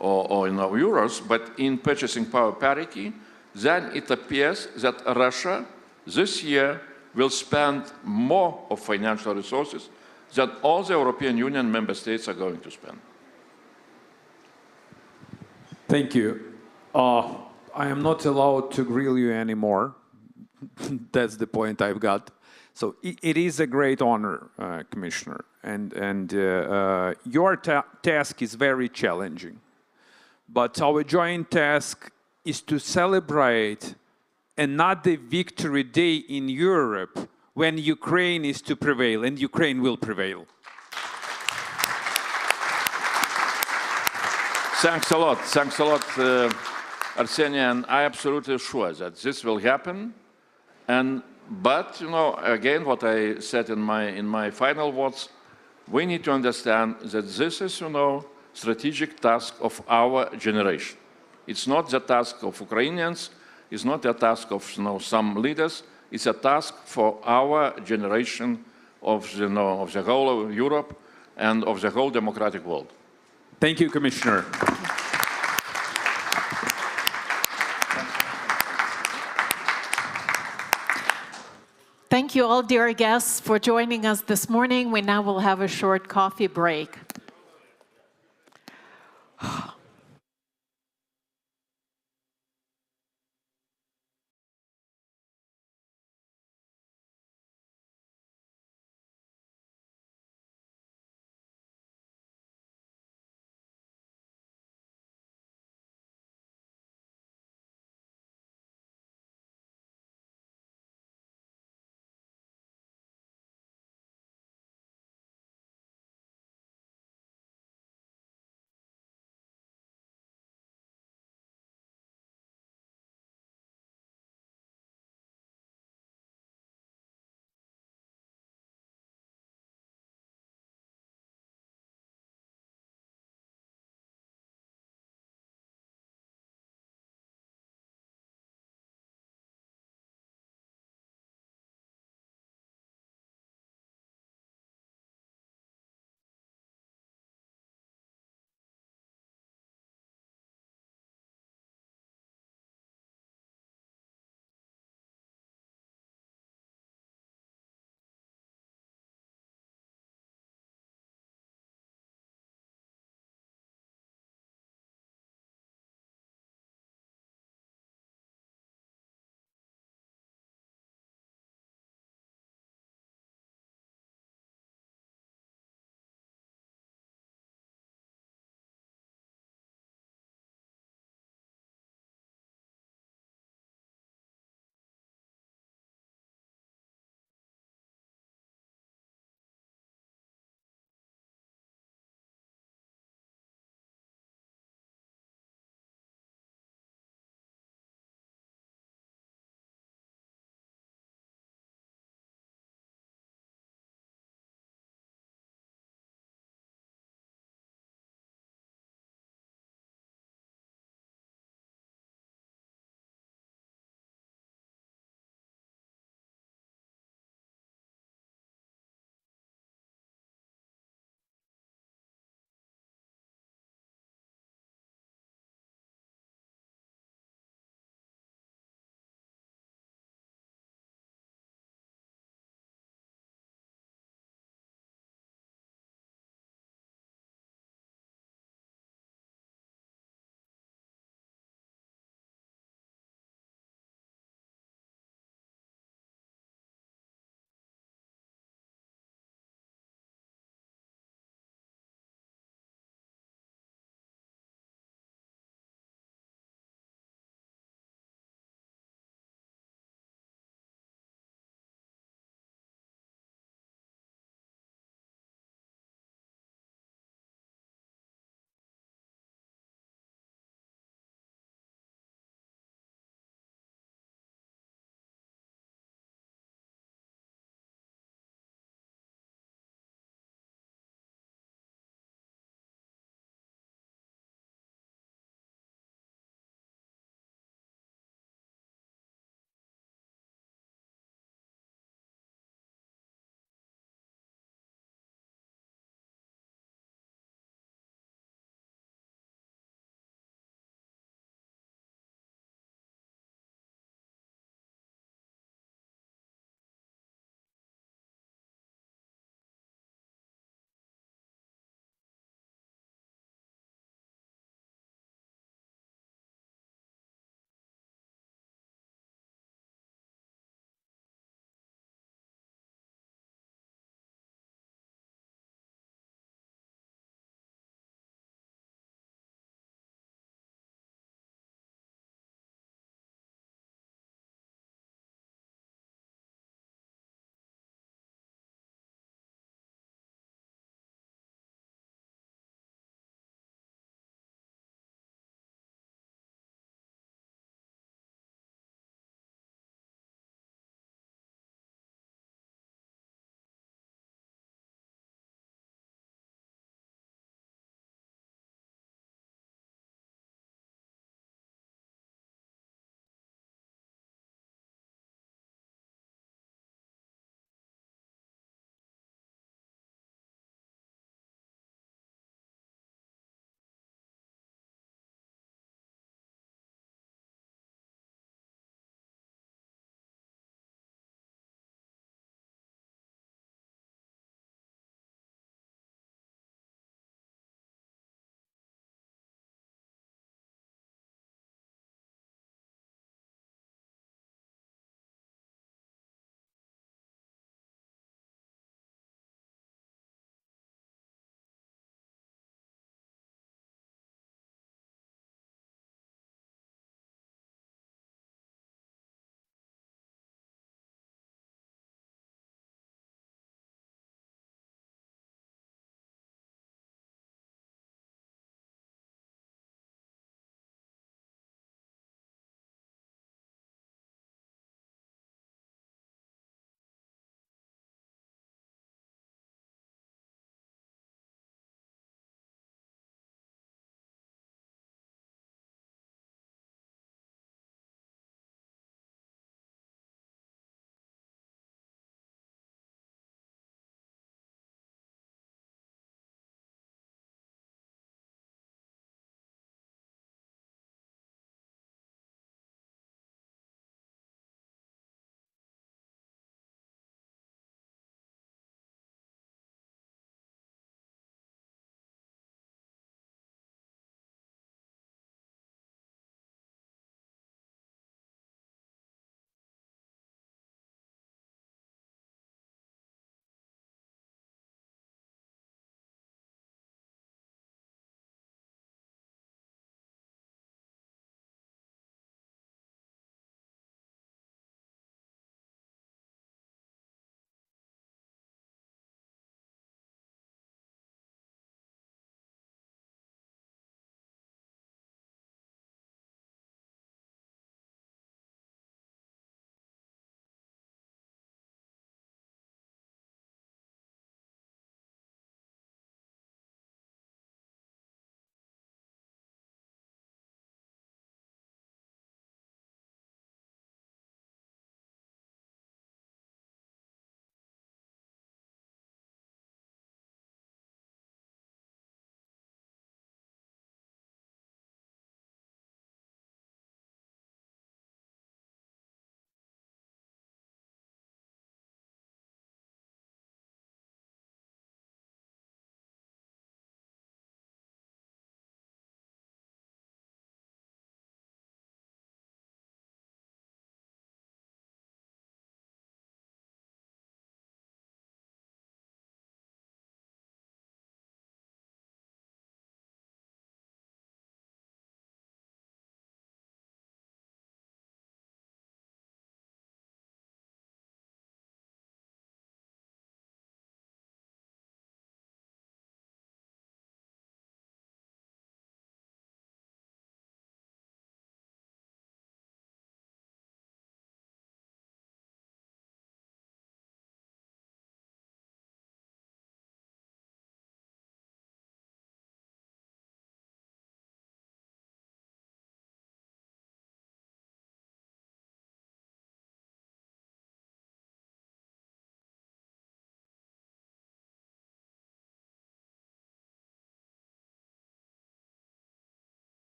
euros, but in purchasing power parity, then it appears that Russia this year will spend more of financial resources than all the European Union member states are going to spend. Thank you. I am not allowed to grill you anymore. That's the point I've got. So it is a great honor, Commissioner, and your task is very challenging. But our joint task is to celebrate another victory day in Europe when Ukraine is to prevail, and Ukraine will prevail. Thanks a lot, Arseniy, and I am absolutely sure that this will happen. But again, what I said in my final words, we need to understand that this is, strategic task of our generation. It's not the task of Ukrainians. It's not the task of some leaders. It's a task for our generation of the whole of Europe and of the whole democratic world. Thank you, Commissioner. Thank you all, dear guests, for joining us this morning. We now will have a short coffee break.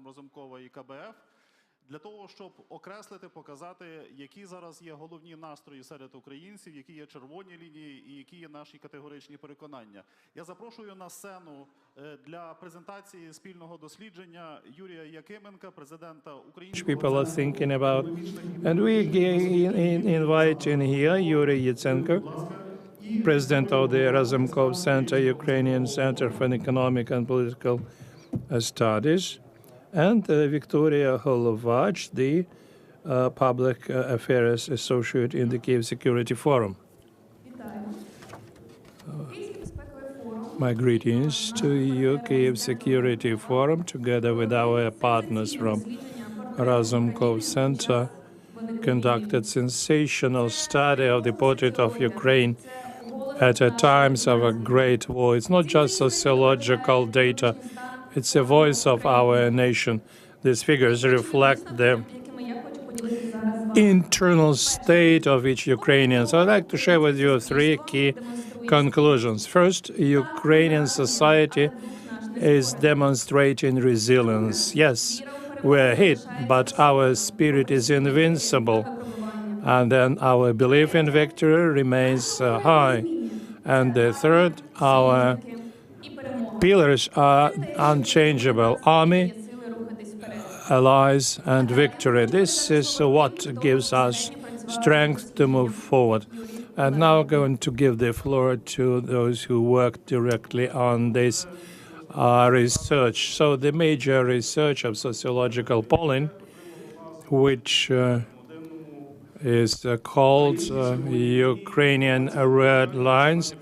Разумкова і КБФ, для того, щоб окреслити, показати, які зараз є головні настрої серед українців, які є червоні лінії і які є наші категоричні переконання. Я запрошую на сцену для презентації спільного дослідження Юрія Якименка, президента українського People are thinking about, and we invite in here Yuri Yatsenyuk, president of the Razumkov Center, Ukrainian Center for Economic and Political Studies, and Victoria Holovach, the Public Affairs Associate in the Kyiv Security Forum. My greetings to you, Kyiv Security Forum, together with our partners from Razumkov Center, conducted sensational study of the portrait of Ukraine at times of a great war. It's not just sociological data, it's a voice of our nation. These figures reflect the internal state of each Ukrainian. So I'd like to share with you three key conclusions. First, Ukrainian society is demonstrating resilience. Yes, we're hit, but our spirit is invincible. And then our belief in victory remains high. And the third, our pillars are unchangeable: army, allies, and victory. This is what gives us strength to move forward. And now I'm going to give the floor to those who work directly on this research. So the major research of sociological polling, which is called Ukrainian Red Lines,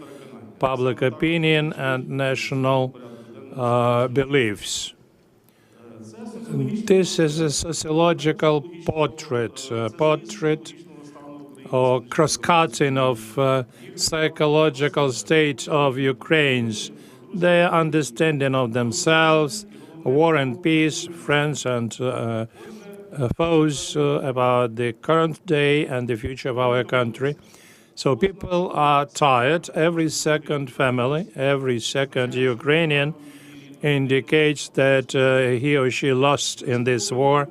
Public Opinion and National Beliefs. This is a sociological portrait or cross-cutting of psychological state of Ukrainians, their understanding of themselves, war and peace, friends and foes, about the current day and the future of our country. So people are tired. Every second family, every second Ukrainian indicates that he or she lost in this war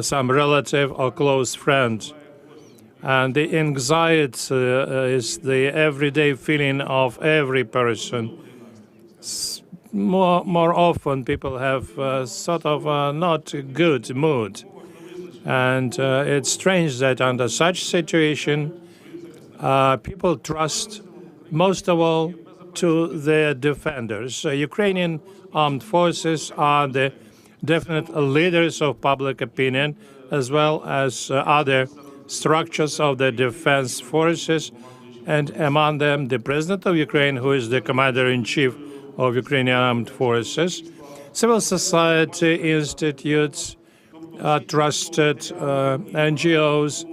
some relative or close friend. And the anxiety is the everyday feeling of every person. More often, people have sort of not good mood. And it's strange that under such situation, people trust most of all to their defenders. Ukrainian armed forces are the definite leaders of public opinion, as well as other structures of the defense forces, and among them the President of Ukraine, who is the Commander-in-Chief of Ukrainian armed forces, civil society institutes, trusted NGOs,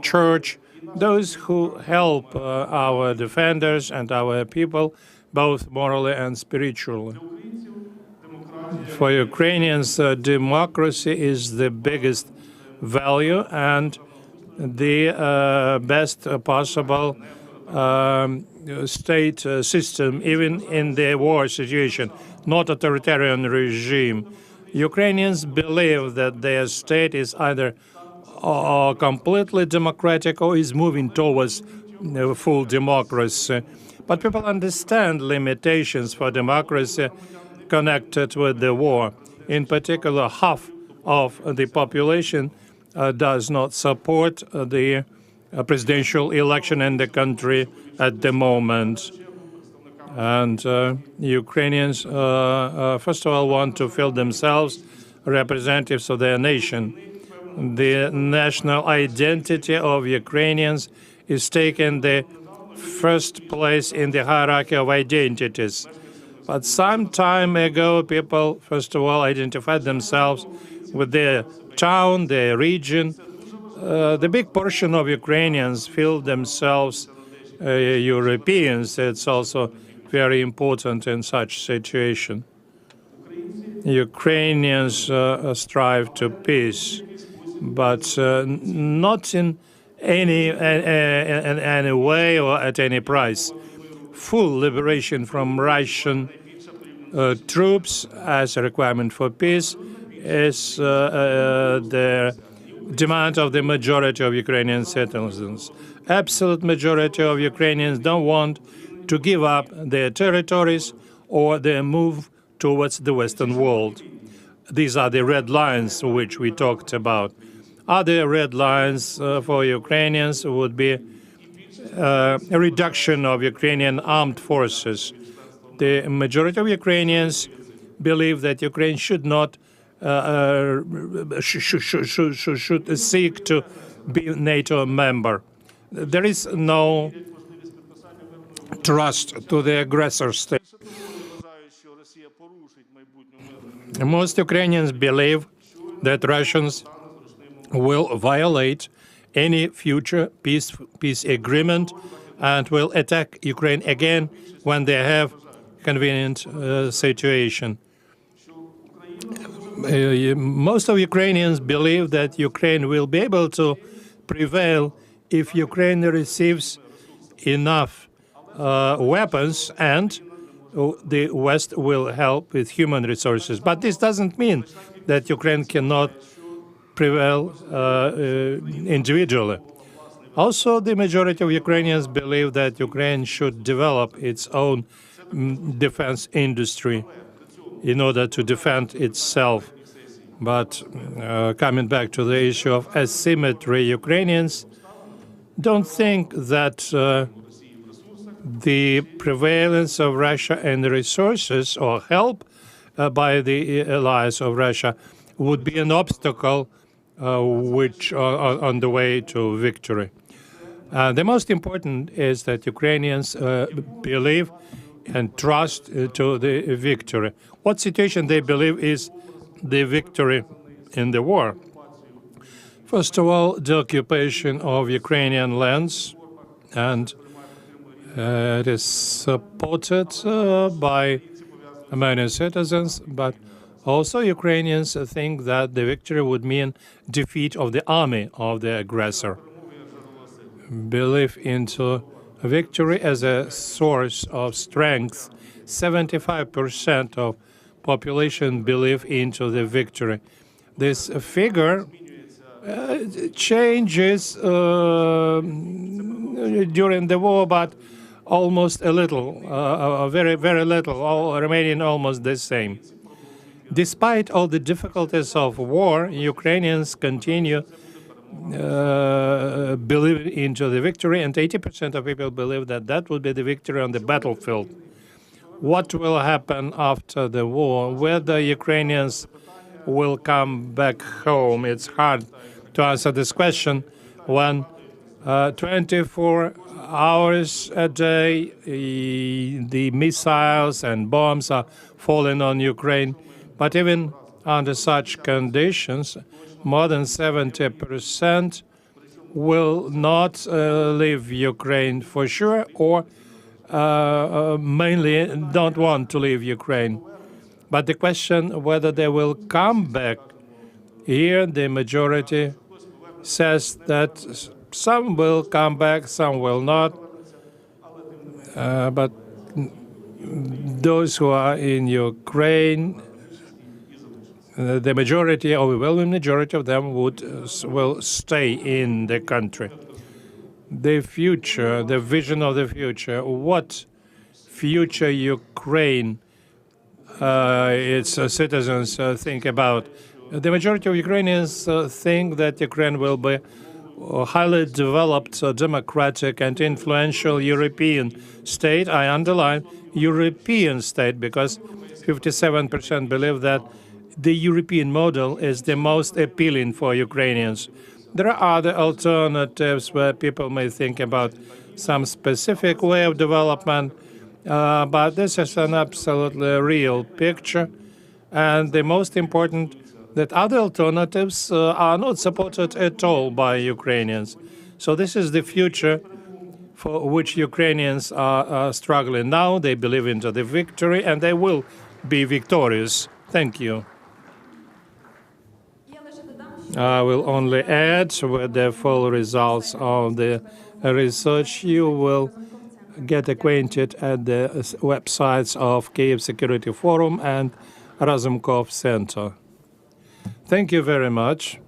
church, those who help our defenders and our people, both morally and spiritually. For Ukrainians, democracy is the biggest value and the best possible state system, even in the war situation, not authoritarian regime. Ukrainians believe that their state is either completely democratic or is moving towards full democracy. But people understand limitations for democracy connected with the war. In particular, half of the population does not support the presidential election in the country at the moment. And Ukrainians, first of all, want to feel themselves representatives of their nation. The national identity of Ukrainians is taking the first place in the hierarchy of identities. But some time ago, people, first of all, identified themselves with their town, their region. The big portion of Ukrainians feel themselves Europeans. It's also very important in such situation. Ukrainians strive to peace, but not in any way or at any price. Full liberation from Russian troops as a requirement for peace is the demand of the majority of Ukrainian citizens. Absolute majority of Ukrainians don't want to give up their territories or their move towards the Western world. These are the red lines which we talked about. Other red lines for Ukrainians would be a reduction of Ukrainian armed forces. The majority of Ukrainians believe that Ukraine should not should seek to be a NATO member. There is no trust to the aggressor state. Most Ukrainians believe that Russians will violate any future peace agreement and will attack Ukraine again when they have convenient situation. Most of Ukrainians believe that Ukraine will be able to prevail if Ukraine receives enough weapons and the West will help with human resources. But this doesn't mean that Ukraine cannot prevail individually. Also, the majority of Ukrainians believe that Ukraine should develop its own defense industry in order to defend itself. But coming back to the issue of asymmetry, Ukrainians don't think that the prevalence of Russia and resources or help by the allies of Russia would be an obstacle which on the way to victory. The most important is that Ukrainians believe and trust to the victory. What situation they believe is the victory in the war? First of all, the occupation of Ukrainian lands, and it is supported by many citizens, but also Ukrainians think that the victory would mean defeat of the army of the aggressor. Belief into victory as a source of strength. 75% of population believe into the victory. This figure changes during the war, but almost a little, very, very little, all remaining almost the same. Despite all the difficulties of war, Ukrainians continue believing into the victory, and 80% of people believe that that would be the victory on the battlefield. What will happen after the war? Whether Ukrainians will come back home, it's hard to answer this question when 24 hours a day the missiles and bombs are falling on Ukraine. But even under such conditions, more than 70% will not leave Ukraine for sure, or mainly don't want to leave Ukraine. But the question whether they will come back, here the majority says that some will come back, some will not. But those who are in Ukraine, the majority, overwhelming majority of them will stay in the country. The future, the vision of the future, what future Ukraine its citizens think about. The majority of Ukrainians think that Ukraine will be a highly developed, democratic and influential European state. I underline European state because 57% believe that the European model is the most appealing for Ukrainians. There are other alternatives where people may think about some specific way of development, but this is an absolutely real picture. And the most important, that other alternatives are not supported at all by Ukrainians. So this is the future for which Ukrainians are struggling now. They believe into the victory, and they will be victorious. Thank you. I will only add with the full results of the research. You will get acquainted at the websites of Kyiv Security Forum and Razumkov Center. Thank you very much.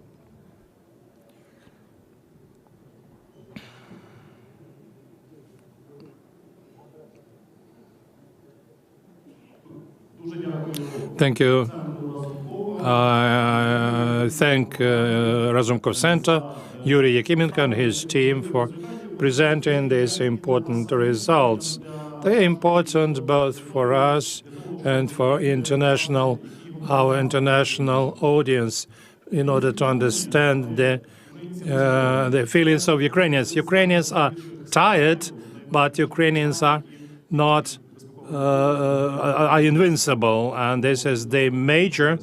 Thank you. I thank Razumkov Center, Yuri Yakimenko and his team for presenting these important results. They're important both for us and for our international audience in order to understand the feelings of Ukrainians. Ukrainians are tired, but Ukrainians are not are invincible, and this is the major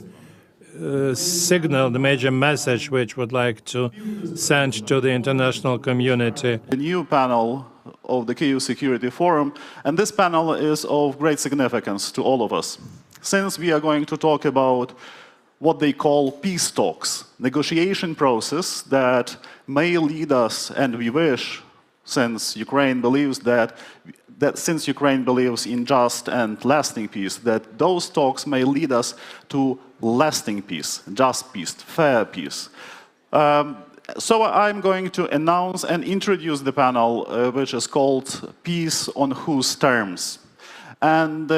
signal, the major message which would like to send to the international community. The new panel of the Kyiv Security Forum, and this panel is of great significance to all of us, since we are going to talk about what they call peace talks, negotiation process that may lead us, and we wish, since Ukraine believes since Ukraine believes in just and lasting peace, that those talks may lead us to lasting peace, just peace, fair peace. So I'm going to announce and introduce the panel, which is called Peace on Whose Terms? And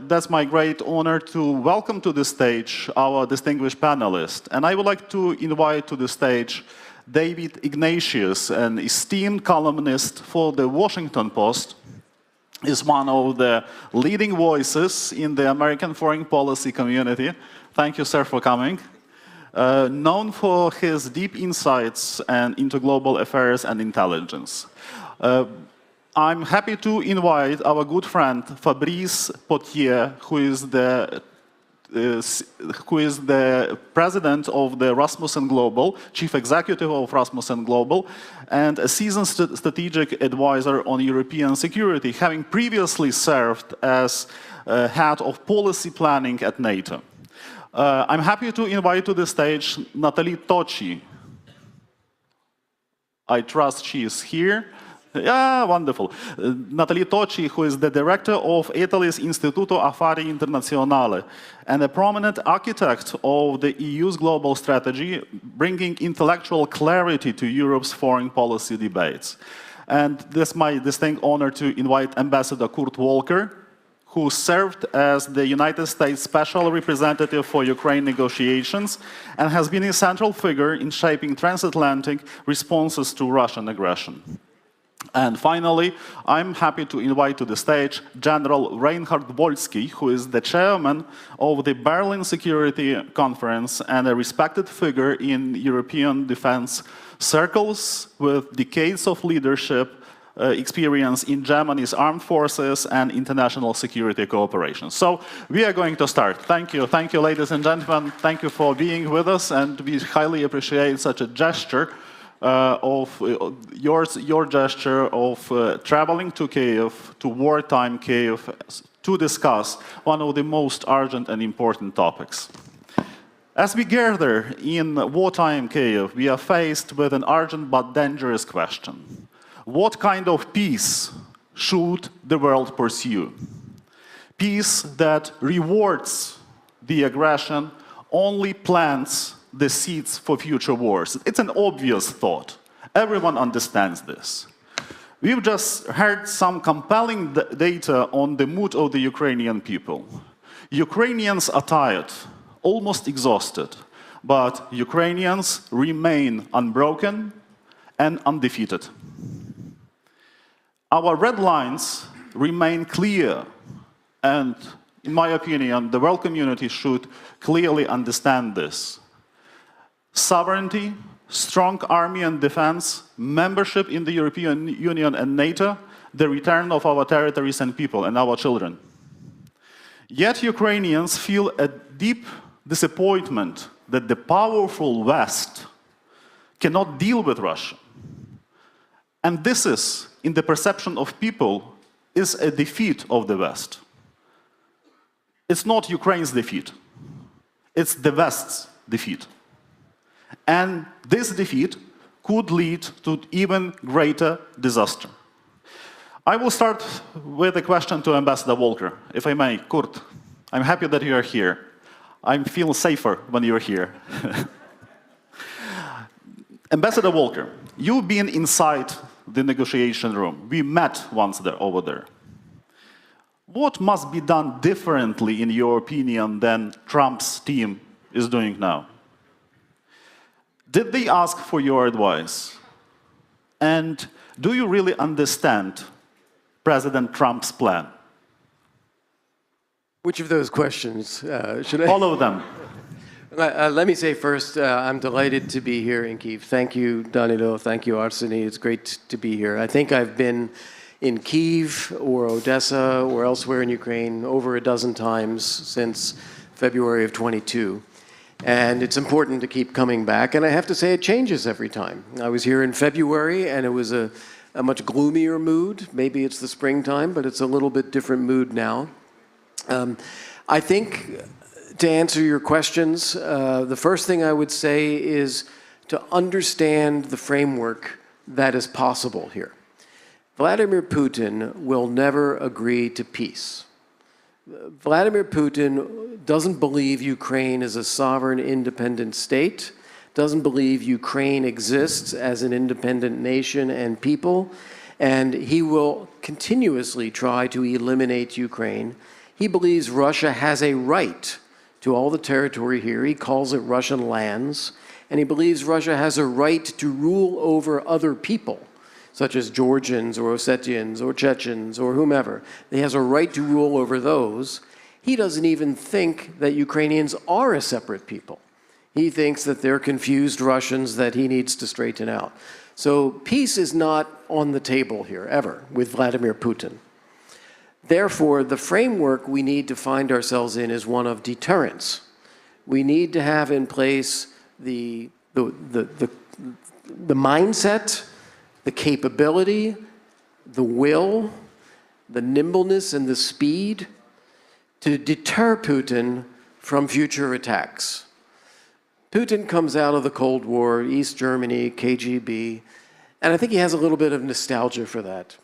that's my great honor to welcome to the stage our distinguished panelists. And I would like to invite to the stage David Ignatius, an esteemed columnist for the Washington Post, is one of the leading voices in the American foreign policy community. Thank you, sir, for coming. Known for his deep insights into global affairs and intelligence. I'm happy to invite our good friend Fabrice Potier, who is the president of the Rasmussen Global, chief executive of Rasmussen Global, and a seasoned strategic advisor on European security, having previously served as head of policy planning at NATO. I'm happy to invite to the stage Natalie Tocci. I trust she is here. Yeah, wonderful. Natalie Tocci, who is the director of Italy's Istituto Affari Internazionale and a prominent architect of the EU's global strategy, bringing intellectual clarity to Europe's foreign policy debates. And this is my distinct honor to invite Ambassador Kurt Volker, who served as the United States Special Representative for Ukraine negotiations and has been a central figure in shaping transatlantic responses to Russian aggression. And finally, I'm happy to invite to the stage General Reinhard Wolski, who is the chairman of the Berlin Security Conference and a respected figure in European defense circles with decades of leadership experience in Germany's armed forces and international security cooperation. So we are going to start. Thank you, ladies and gentlemen. Thank you for being with us, and we highly appreciate such a gesture of your gesture of traveling to Kyiv, to wartime Kyiv, to discuss one of the most urgent and important topics. As we gather in wartime Kyiv, we are faced with an urgent but dangerous question. What kind of peace should the world pursue? Peace that rewards the aggression, only plants the seeds for future wars. It's an obvious thought. Everyone understands this. We've just heard some compelling data on the mood of the Ukrainian people. Ukrainians are tired, almost exhausted, but Ukrainians remain unbroken and undefeated. Our red lines remain clear, and in my opinion, the world community should clearly understand this. Sovereignty, strong army and defense, membership in the European Union and NATO, the return of our territories and people and our children. Yet Ukrainians feel a deep disappointment that the powerful West cannot deal with Russia. And this is, in the perception of people, is a defeat of the West. It's not Ukraine's defeat. It's the West's defeat. And this defeat could lead to even greater disaster. I will start with a question to Ambassador Volker, if I may. Kurt, I'm happy that you are here. I feel safer when you're here. Ambassador Volker, you've been inside the negotiation room. We met once over there. What must be done differently, in your opinion, than Trump's team is doing now? Did they ask for your advice? And do you really understand President Trump's plan? Which of those questions should I? All of them. Let me say first, I'm delighted to be here in Kyiv. Thank you, Danilo. Thank you, Arseniy. It's great to be here. I think I've been in Kyiv or Odessa or elsewhere in Ukraine over a dozen times since February of 22. And it's important to keep coming back. And I have to say it changes every time. I was here in February and it was a much gloomier mood. Maybe it's the springtime, but it's a little bit different mood now. I think, to answer your questions, the first thing I would say is to understand the framework that is possible here. Vladimir Putin will never agree to peace. Vladimir Putin doesn't believe Ukraine is a sovereign, independent state, doesn't believe Ukraine exists as an independent nation and people, and he will continuously try to eliminate Ukraine. He believes Russia has a right to all the territory here. He calls it Russian lands. And he believes Russia has a right to rule over other people, such as Georgians or Ossetians or Chechens or whomever. He has a right to rule over those. He doesn't even think that Ukrainians are a separate people. He thinks that they're confused Russians that he needs to straighten out. So peace is not on the table here, ever, with Vladimir Putin. Therefore, the framework we need to find ourselves in is one of deterrence. We need to have in place the mindset, the capability, the will, the nimbleness, and the speed to deter Putin from future attacks. Putin comes out of the Cold War, East Germany, KGB, and I think he has a little bit of nostalgia for that.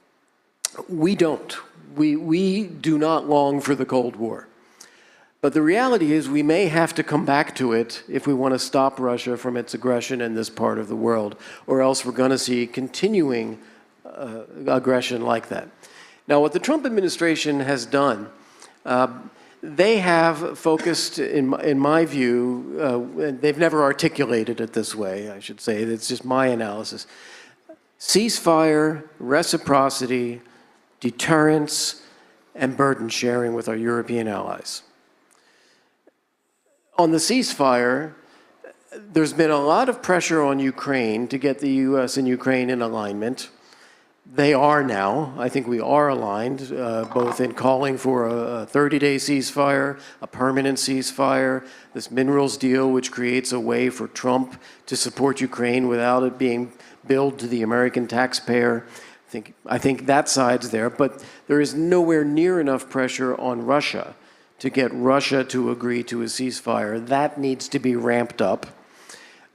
We don't. We do not long for the Cold War. But the reality is we may have to come back to it if we want to stop Russia from its aggression in this part of the world, or else we're going to see continuing aggression like that. Now, what the Trump administration has done, they have focused, in my view, they've never articulated it this way, I should say, it's just my analysis. Ceasefire, reciprocity, deterrence, and burden sharing with our European allies. On the ceasefire, there's been a lot of pressure on Ukraine to get the US and Ukraine in alignment. They are now. I think we are aligned, both in calling for a 30-day ceasefire, a permanent ceasefire, this minerals deal, which creates a way for Trump to support Ukraine without it being billed to the American taxpayer. I think that side's there, but there is nowhere near enough pressure on Russia to get Russia to agree to a ceasefire. That needs to be ramped up.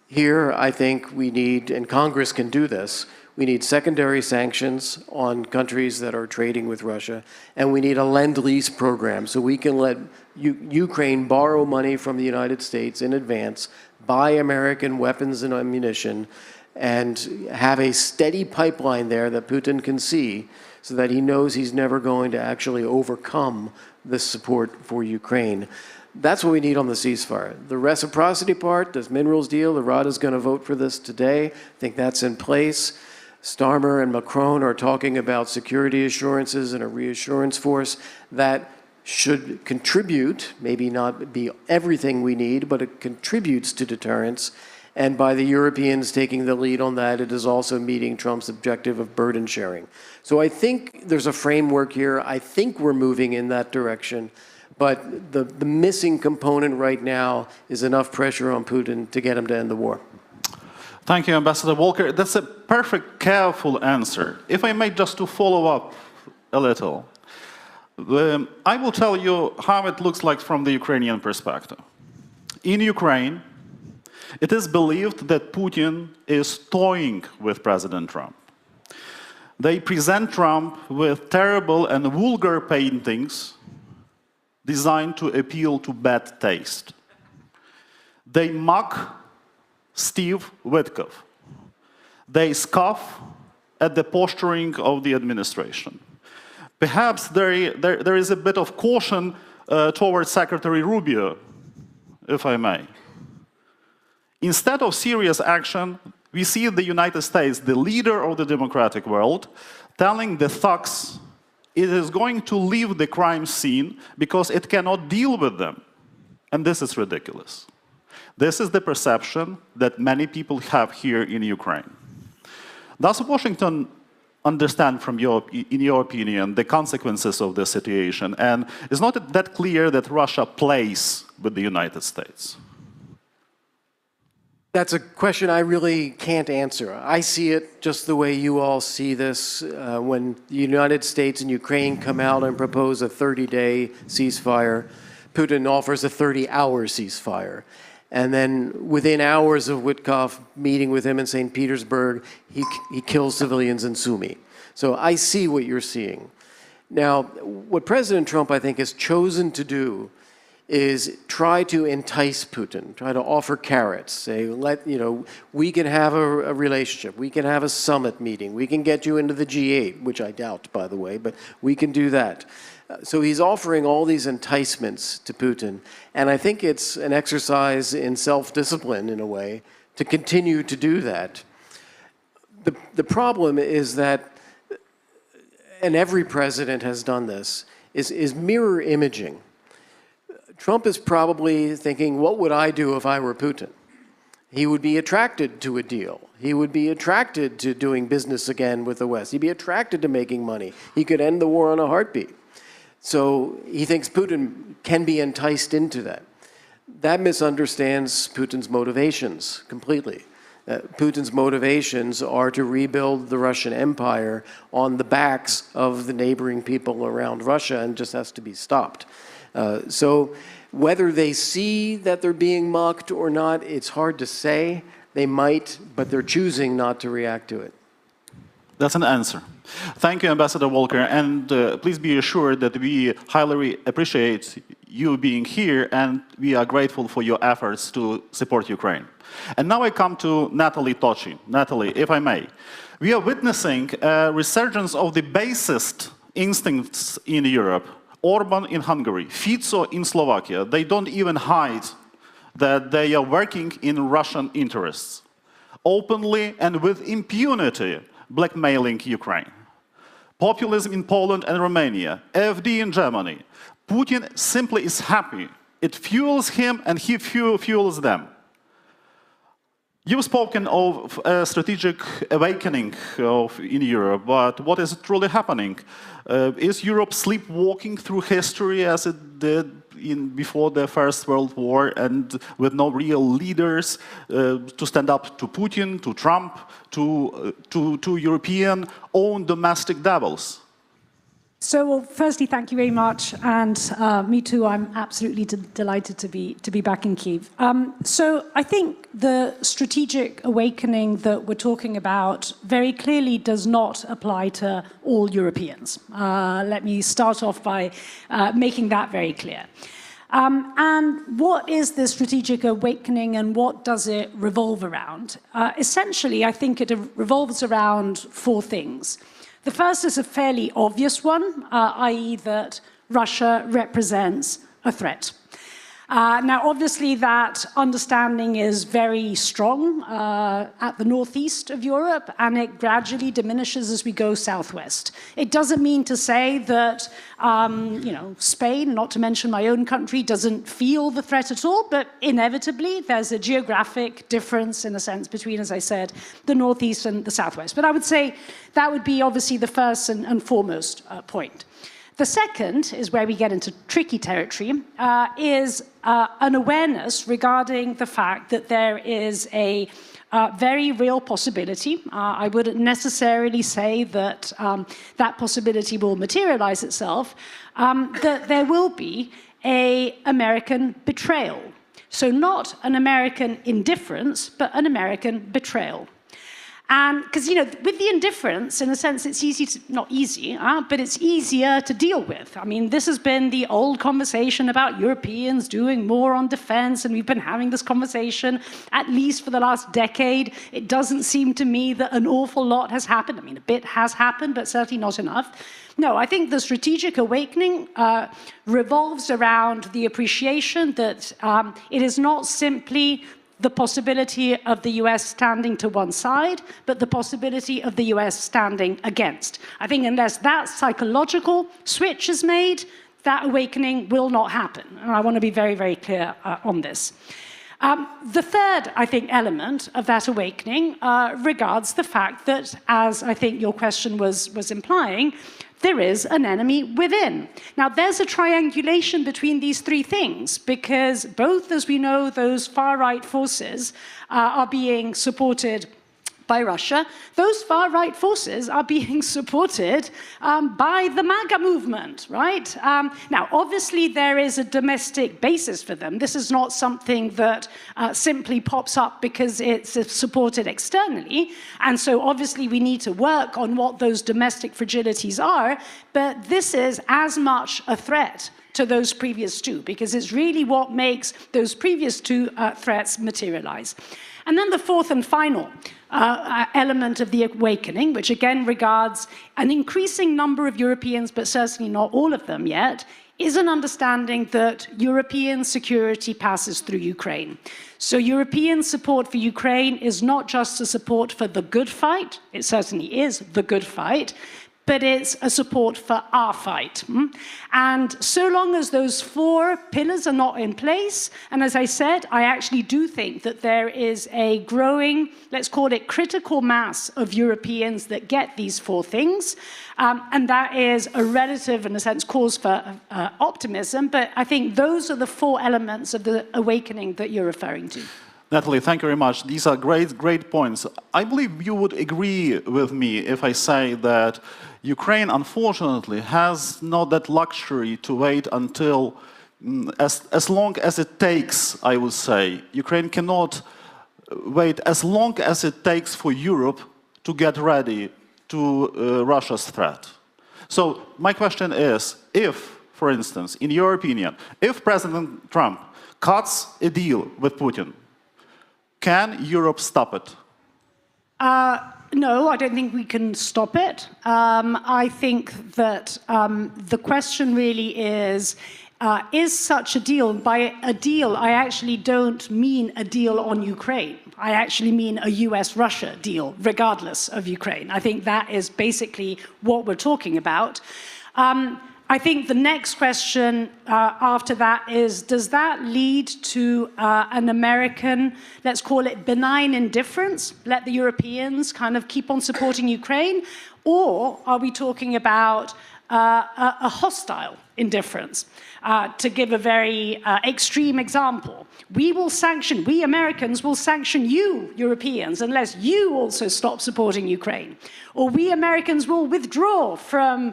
Here, I think we need, and Congress can do this, we need secondary sanctions on countries that are trading with Russia, and we need a lend-lease program so we can let Ukraine borrow money from the United States in advance, buy American weapons and ammunition, and have a steady pipeline there that Putin can see so that he knows he's never going to actually overcome this support for Ukraine. That's what we need on the ceasefire. The reciprocity part, this minerals deal, the Rada is going to vote for this today. I think that's in place. Starmer and Macron are talking about security assurances and a reassurance force that should contribute, maybe not be everything we need, but it contributes to deterrence. And by the Europeans taking the lead on that, it is also meeting Trump's objective of burden sharing. So I think there's a framework here. I think we're moving in that direction. But the missing component right now is enough pressure on Putin to get him to end the war. Thank you, Ambassador Volker. That's a perfect, careful answer. If I may just to follow up a little, I will tell you how it looks like from the Ukrainian perspective. In Ukraine, it is believed that Putin is toying with President Trump. They present Trump with terrible and vulgar paintings designed to appeal to bad taste. They mock Steve Witkoff. They scoff at the posturing of the administration. Perhaps there is a bit of caution towards Secretary Rubio, if I may. Instead of serious action, we see the United States, the leader of the democratic world, telling the thugs it is going to leave the crime scene because it cannot deal with them. And this is ridiculous. This is the perception that many people have here in Ukraine. Does Washington understand, in your opinion, the consequences of this situation? And is not that clear that Russia plays with the United States? That's a question I really can't answer. I see it just the way you all see this. When the United States and Ukraine come out and propose a 30-day ceasefire, Putin offers a 30-hour ceasefire. And then within hours of Witkoff meeting with him in St. Petersburg, he kills civilians in Sumy. So I see what you're seeing. Now, what President Trump, I think, has chosen to do is try to entice Putin, try to offer carrots, say, we can have a relationship, we can have a summit meeting, we can get you into the G8, which I doubt, by the way, but we can do that. So he's offering all these enticements to Putin, and I think it's an exercise in self-discipline, in a way, to continue to do that. The problem is that, and every president has done this, is mirror imaging. Trump is probably thinking, what would I do if I were Putin? He would be attracted to a deal. He would be attracted to doing business again with the West. He'd be attracted to making money. He could end the war on a heartbeat. So he thinks Putin can be enticed into that. That misunderstands Putin's motivations completely. Putin's motivations are to rebuild the Russian Empire on the backs of the neighboring people around Russia, and just has to be stopped. So whether they see that they're being mocked or not, it's hard to say. They might, but they're choosing not to react to it. That's an answer. Thank you, Ambassador Walker, and please be assured that we highly appreciate you being here, and we are grateful for your efforts to support Ukraine. And now I come to Natalie Tocci. Natalie, if I may. We are witnessing a resurgence of the basest instincts in Europe. Orban in Hungary, Fico in Slovakia, they don't even hide that they are working in Russian interests, openly and with impunity blackmailing Ukraine. Populism in Poland and Romania, AfD in Germany. Putin simply is happy. It fuels him and he fuels them. You've spoken of a strategic awakening in Europe, but what is truly happening? Is Europe sleepwalking through history as it did before the First World War, and with no real leaders to stand up to Putin, to Trump, to European own domestic devils? So, well, firstly, thank you very much, and me too. I'm absolutely delighted to be back in Kyiv. So, I think the strategic awakening that we're talking about very clearly does not apply to all Europeans. Let me start off by making that very clear. And what is the strategic awakening, and what does it revolve around? Essentially, I think it revolves around four things. The first is a fairly obvious one, i.e. that Russia represents a threat. Now, obviously, that understanding is very strong at the northeast of Europe, and it gradually diminishes as we go southwest. It doesn't mean to say that, Spain, not to mention my own country, doesn't feel the threat at all, but inevitably, there's a geographic difference, in a sense, between, as I said, the northeast and the southwest. But I would say that would be obviously the first and foremost point. The second is where we get into tricky territory, is an awareness regarding the fact that there is a very real possibility. I wouldn't necessarily say that that possibility will materialize itself, that there will be an American betrayal. So not an American indifference, but an American betrayal. And because, you know, with the indifference, in a sense, it's easy to, not easy, but it's easier to deal with. I mean, this has been the old conversation about Europeans doing more on defense, and we've been having this conversation at least for the last decade. It doesn't seem to me that an awful lot has happened. I mean, a bit has happened, but certainly not enough. No, I think the strategic awakening revolves around the appreciation that it is not simply the possibility of the US standing to one side, but the possibility of the US standing against. I think unless that psychological switch is made, that awakening will not happen. And I want to be very, very clear on this. The third, I think, element of that awakening regards the fact that, as I think your question was implying, there is an enemy within. Now, there's a triangulation between these three things, because both, as we know, those far-right forces are being supported by Russia. Those far-right forces are being supported by the MAGA movement, right? Now, obviously, there is a domestic basis for them. This is not something that simply pops up because it's supported externally. And so, obviously, we need to work on what those domestic fragilities are. But this is as much a threat to those previous two, because it's really what makes those previous two threats materialize. And then the fourth and final element of the awakening, which again regards an increasing number of Europeans, but certainly not all of them yet, is an understanding that European security passes through Ukraine. So European support for Ukraine is not just a support for the good fight, it certainly is the good fight, but it's a support for our fight. And so long as those four pillars are not in place, and as I said, I actually do think that there is a growing, let's call it critical mass of Europeans that get these four things, and that is a relative, in a sense, cause for optimism, but I think those are the four elements of the awakening that you're referring to. Natalie, thank you very much. These are great points. I believe you would agree with me if I say that Ukraine, unfortunately, has not that luxury to wait until, as long as it takes, I would say. Ukraine cannot wait as long as it takes for Europe to get ready to Russia's threat. So my question is, if, for instance, in your opinion, if President Trump cuts a deal with Putin, can Europe stop it? No, I don't think we can stop it. I think that the question really is such a deal? By a deal, I actually don't mean a deal on Ukraine. I actually mean a US-Russia deal, regardless of Ukraine. I think that is basically what we're talking about. I think the next question after that is, does that lead to an American, let's call it benign indifference, let the Europeans kind of keep on supporting Ukraine? Or are we talking about a hostile indifference? To give a very extreme example, we Americans will sanction you, Europeans, unless you also stop supporting Ukraine. Or we Americans will withdraw from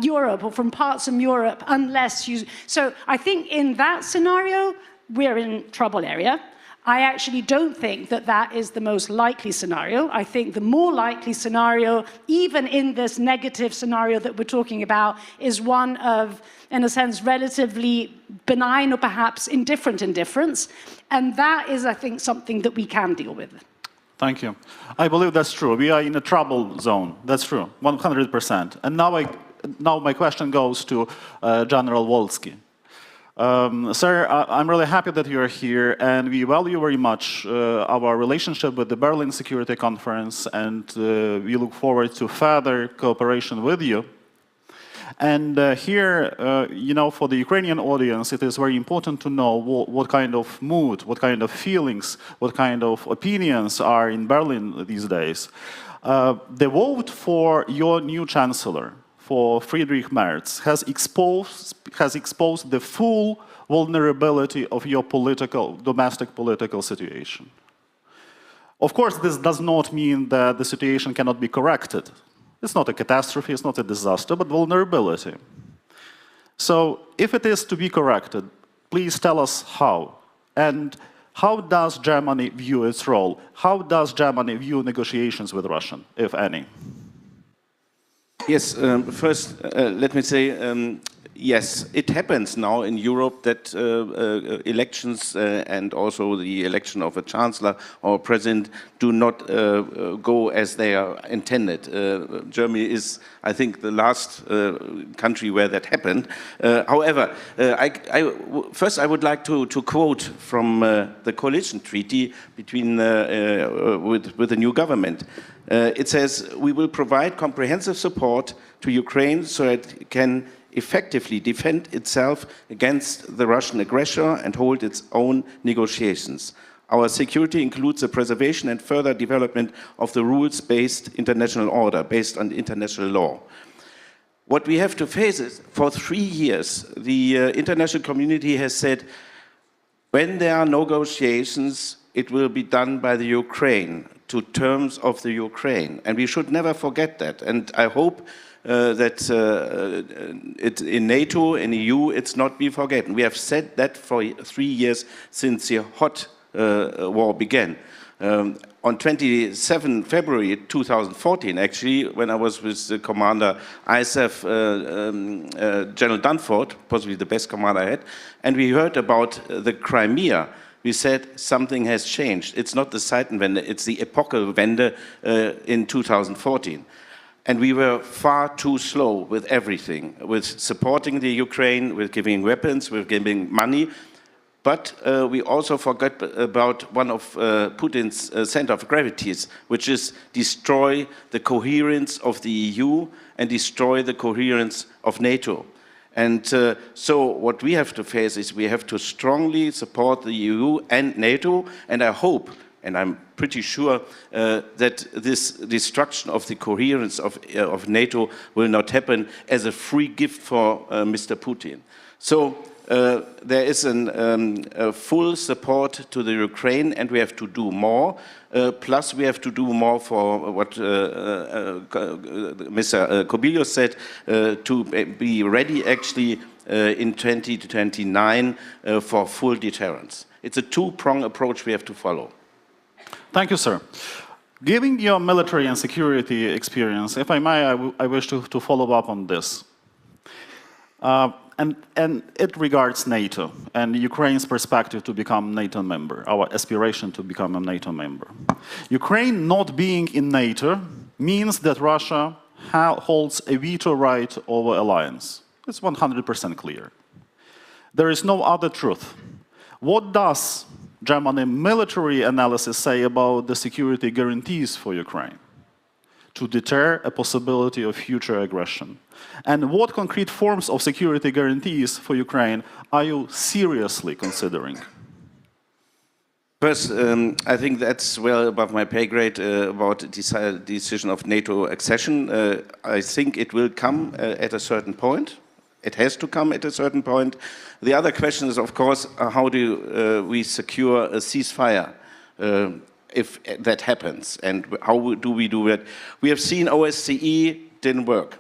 Europe or from parts of Europe unless you... So I think in that scenario, we're in trouble area. I actually don't think that that is the most likely scenario. I think the more likely scenario, even in this negative scenario that we're talking about, is one of, in a sense, relatively benign or perhaps indifferent indifference. And that is, I think, something that we can deal with. Thank you. I believe that's true. We are in a trouble zone. That's true, 100%. And now my question goes to General Volsky. Sir, I'm really happy that you're here, and we value very much our relationship with the Berlin Security Conference, and we look forward to further cooperation with you. And here, you know, for the Ukrainian audience, it is very important to know what kind of mood, what kind of feelings, what kind of opinions are in Berlin these days. The vote for your new chancellor, for Friedrich Merz, has exposed the full vulnerability of your domestic political situation. Of course, this does not mean that the situation cannot be corrected. It's not a catastrophe, it's not a disaster, but vulnerability. So if it is to be corrected, please tell us how. And How does Germany view its role? How does Germany view negotiations with Russia, if any? Yes, first, let me say, yes, it happens now in Europe that elections and also the election of a chancellor or president do not go as they are intended. Germany is, I think, the last country where that happened. However, first I would like to quote from the coalition treaty between with the new government. It says, "We will provide comprehensive support to Ukraine so it can effectively defend itself against the Russian aggressor and hold its own negotiations. Our security includes the preservation and further development of the rules-based international order, based on international law." What we have to face is, for 3 years, the international community has said, when there are negotiations, it will be done by the Ukraine, to terms of the Ukraine. And we should never forget that. And I hope that in NATO, in EU, it's not be forgotten. We have said that for 3 years since the hot war began. On 27 February 2014, actually, when I was with the commander ISAF, General Dunford, possibly the best commander I had, and we heard about the Crimea, we said something has changed. It's not the Zeitenwende, it's the Epochewende in 2014. And we were far too slow with everything, with supporting the Ukraine, with giving weapons, with giving money. But we also forgot about one of Putin's center of gravities, which is destroy the coherence of the EU and destroy the coherence of NATO. And so what we have to face is we have to strongly support the EU and NATO, and I hope, and I'm pretty sure that this destruction of the coherence of NATO will not happen as a free gift for Mr. Putin. So there is a full support to the Ukraine, and we have to do more. Plus, we have to do more for what Mr. Kobilius said, to be ready actually in 2029 for full deterrence. It's a two-pronged approach we have to follow. Thank you, sir. Given your military and security experience, if I may, I wish to follow up on this. And it regards NATO and Ukraine's perspective to become NATO member, our aspiration to become a NATO member. Ukraine not being in NATO means that Russia holds a veto right over alliance. It's 100% clear. There is no other truth. What does Germany military analysis say about the security guarantees for Ukraine to deter a possibility of future aggression? And what concrete forms of security guarantees for Ukraine are you seriously considering? First, I think that's well above my pay grade about the decision of NATO accession. I think it will come at a certain point. It has to come at a certain point. The other question is, of course, how do we secure a ceasefire if that happens, and how do we do it? We have seen OSCE didn't work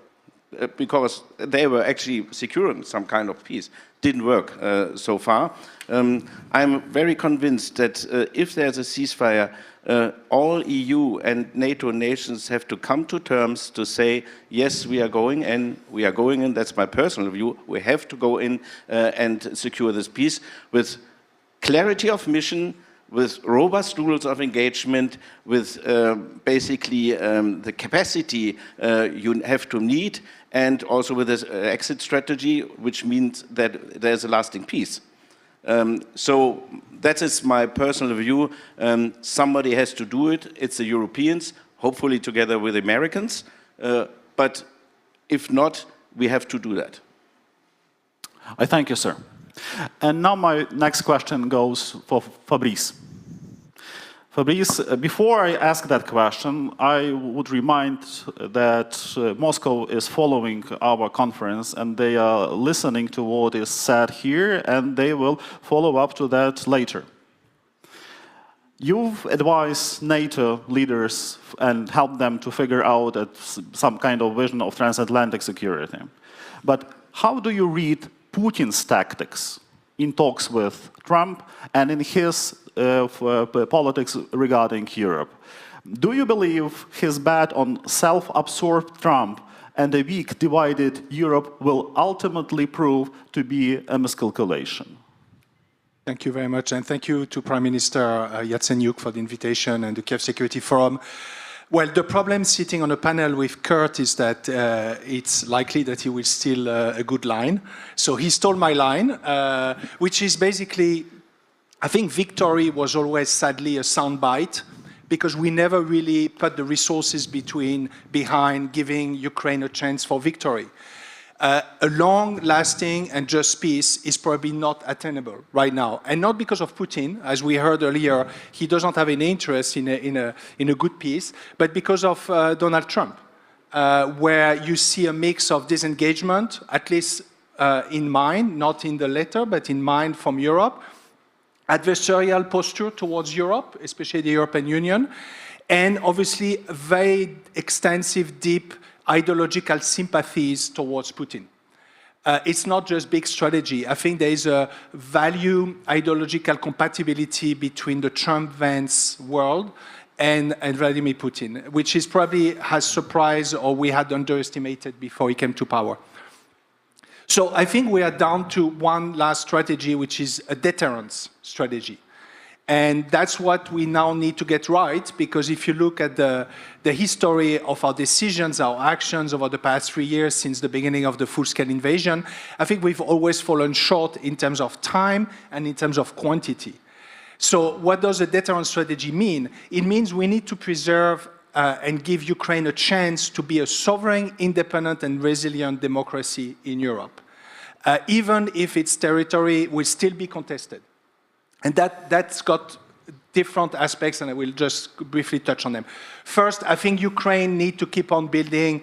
because they were actually securing some kind of peace. Didn't work so far. I'm very convinced that if there's a ceasefire, all EU and NATO nations have to come to terms to say, yes, we are going in, that's my personal view, we have to go in and secure this peace with clarity of mission, with robust rules of engagement, with basically the capacity you have to need, and also with this exit strategy, which means that there's a lasting peace. So that is my personal view. Somebody has to do it. It's the Europeans, hopefully together with the Americans. But if not, we have to do that. I thank you, sir. And now my next question goes for Fabrice. Fabrice, before I ask that question, I would remind that Moscow is following our conference and they are listening to what is said here and they will follow up to that later. You've advised NATO leaders and helped them to figure out some kind of vision of transatlantic security. But how do you read Putin's tactics in talks with Trump and in his politics regarding Europe. Do you believe his bet on self-absorbed Trump and a weak, divided Europe will ultimately prove to be a miscalculation? Thank you very much, and thank you to Prime Minister Yatsenyuk for the invitation and the Kyiv Security Forum. Well, the problem sitting on a panel with Kurt is that it's likely that he will steal a good line. So he stole my line, which is basically, I think victory was always sadly a soundbite, because we never really put the resources behind giving Ukraine a chance for victory. A long-lasting and just peace is probably not attainable right now, and not because of Putin, as we heard earlier. He doesn't have any interest in a good peace, but because of Donald Trump, where you see a mix of disengagement, at least in mind, not in the letter, but in mind from Europe, adversarial posture towards Europe, especially the European Union, and obviously very extensive, deep ideological sympathies towards Putin. It's not just big strategy. I think there is a value ideological compatibility between the Trump-Vance world and Vladimir Putin, which is probably has surprised or we had underestimated before he came to power. So I think we are down to one last strategy, which is a deterrence strategy. And that's what we now need to get right, because if you look at the history of our decisions, our actions over the past 3 years since the beginning of the full-scale invasion, I think we've always fallen short in terms of time and in terms of quantity. So what does a deterrence strategy mean? It means we need to preserve and give Ukraine a chance to be a sovereign, independent, and resilient democracy in Europe, even if its territory will still be contested. And that's got different aspects, and I will just briefly touch on them. First, I think Ukraine needs to keep on building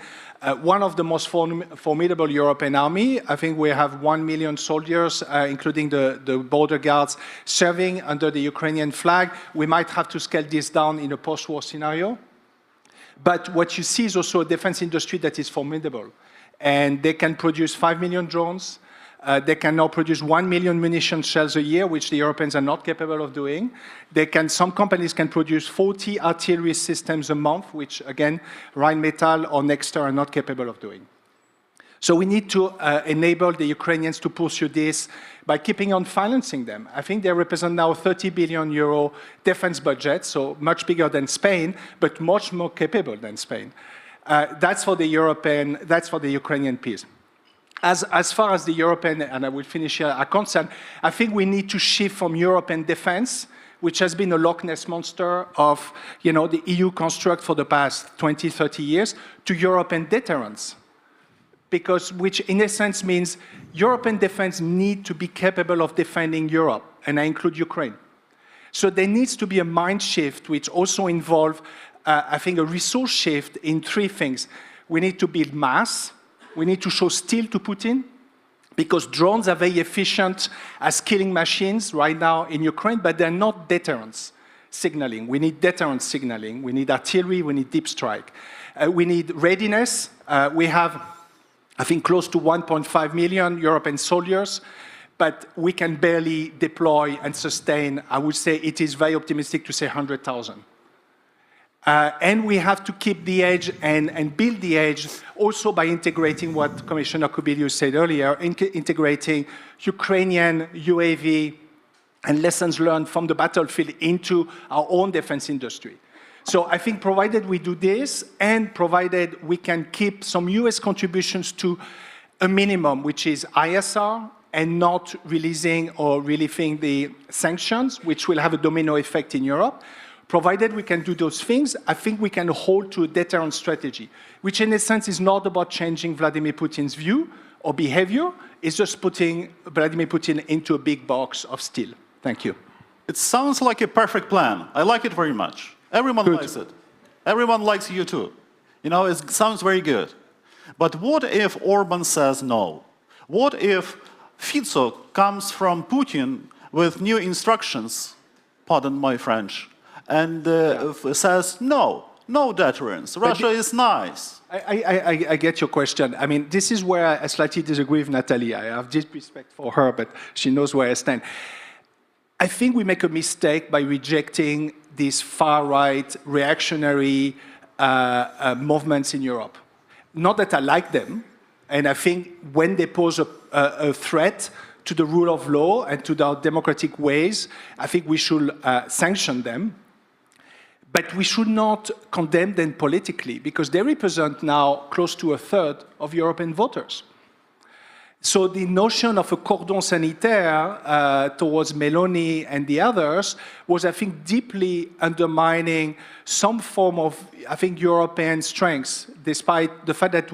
one of the most formidable European army. I think we have 1 million soldiers, including the border guards, serving under the Ukrainian flag. We might have to scale this down in a post-war scenario. But what you see is also a defense industry that is formidable. And they can produce 5 million drones. They can now produce 1 million munition shells a year, which the Europeans are not capable of doing. Some companies can produce 40 artillery systems a month, which, again, Rheinmetall or Nexter are not capable of doing. So we need to enable the Ukrainians to pursue this by keeping on financing them. I think they represent now 30 billion euro defense budget, so much bigger than Spain, but much more capable than Spain. That's for the Ukrainian piece. As far as the European, and I will finish here, are concerned, I think we need to shift from European defense, which has been a Loch Ness monster of the EU construct for the past 20, 30 years, to European deterrence. Which in essence means European defense need to be capable of defending Europe, and I include Ukraine. So there needs to be a mind shift, which also involves, I think, a resource shift in 3 things. We need to build mass. We need to show steel to Putin, because drones are very efficient as killing machines right now in Ukraine, but they're not deterrence signaling. We need deterrence signaling. We need artillery. We need deep strike. We need readiness. We have, I think, close to 1.5 million European soldiers, but we can barely deploy and sustain. I would say it is very optimistic to say 100,000. And we have to keep the edge and build the edge also by integrating what Commissioner Kubilius said earlier, integrating Ukrainian UAV and lessons learned from the battlefield into our own defense industry. So I think provided we do this and provided we can keep some US contributions to a minimum, which is ISR, and not releasing or relieving the sanctions, which will have a domino effect in Europe. Provided we can do those things, I think we can hold to a deterrence strategy, which in a sense is not about changing Vladimir Putin's view or behavior. It's just putting Vladimir Putin into a big box of steel. Thank you. It sounds like a perfect plan. I like it very much. Everyone likes it. Everyone likes you too. It sounds very good. But what if Orban says no? What if Fico comes from Putin with new instructions, pardon my French, and says, no deterrence. Russia is nice. I get your question. I mean, this is where I slightly disagree with Natalie. I have deep respect for her, but she knows where I stand. I think we make a mistake by rejecting these far-right reactionary movements in Europe. Not that I like them, and I think when they pose a threat to the rule of law and to our democratic ways, I think we should sanction them. But we should not condemn them politically, because they represent now close to a third of European voters. So the notion of a cordon sanitaire towards Meloni and the others was, I think, deeply undermining some form of, I think, European strengths, despite the fact that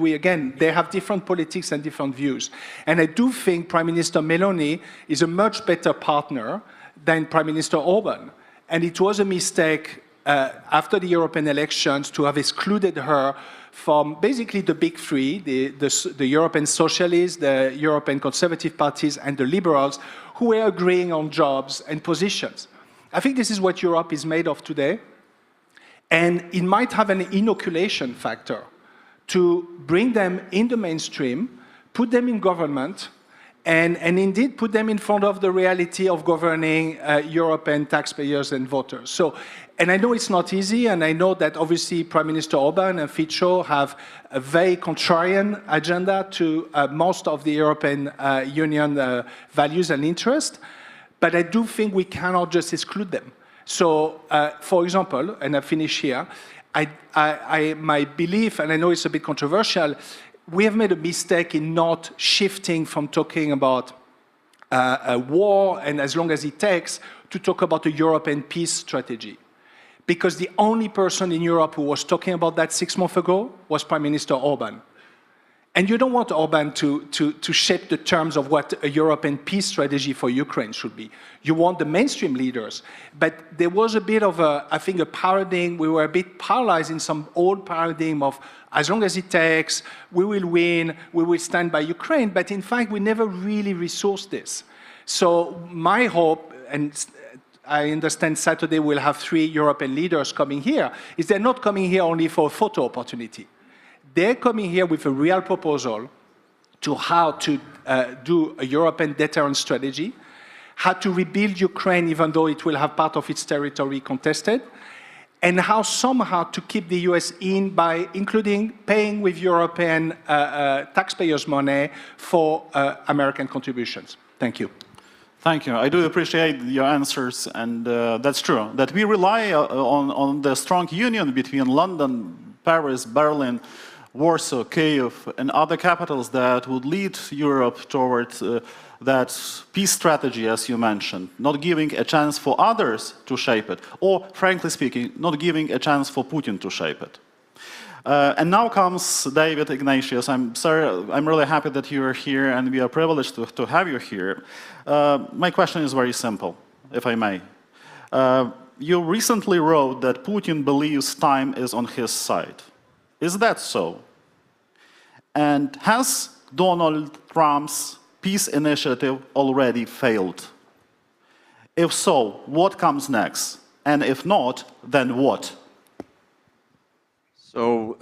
they have different politics and different views. And I do think Prime Minister Meloni is a much better partner than Prime Minister Orban. And it was a mistake after the European elections to have excluded her from basically the big three, the European Socialists, the European Conservative parties, and the Liberals, who were agreeing on jobs and positions. I think this is what Europe is made of today, and it might have an inoculation factor to bring them in the mainstream, put them in government, and indeed put them in front of the reality of governing European taxpayers and voters. So, and I know it's not easy, and I know that obviously Prime Minister Orban and Fico have a very contrarian agenda to most of the European Union values and interests, but I do think we cannot just exclude them. So, for example, and I finish here, my belief, and I know it's a bit controversial, we have made a mistake in not shifting from talking about a war and as long as it takes to talk about a European peace strategy. Because the only person in Europe who was talking about that 6 months ago was Prime Minister Orban. And you don't want Orban to shape the terms of what a European peace strategy for Ukraine should be. You want the mainstream leaders. But there was a bit of I think, a paradigm. We were a bit paralyzed in some old paradigm of as long as it takes, we will win, we will stand by Ukraine. But in fact, we never really resourced this. So my hope, and I understand Saturday we'll have 3 European leaders coming here, is they're not coming here only for a photo opportunity. They're coming here with a real proposal to how to do a European deterrence strategy, how to rebuild Ukraine even though it will have part of its territory contested, and how somehow to keep the US in by including paying with European taxpayers' money for American contributions. Thank you. Thank you. I do appreciate your answers, and that's true, that we rely on the strong union between London, Paris, Berlin, Warsaw, Kyiv, and other capitals that would lead Europe towards that peace strategy, as you mentioned, not giving a chance for others to shape it, or, frankly speaking, not giving a chance for Putin to shape it. And now comes David Ignatius. I'm sorry, I'm really happy that you are here, and we are privileged to have you here. My question is very simple, if I may. You recently wrote that Putin believes time is on his side. Is that so? And has Donald Trump's peace initiative already failed? If so, what comes next? And if not, then what? So,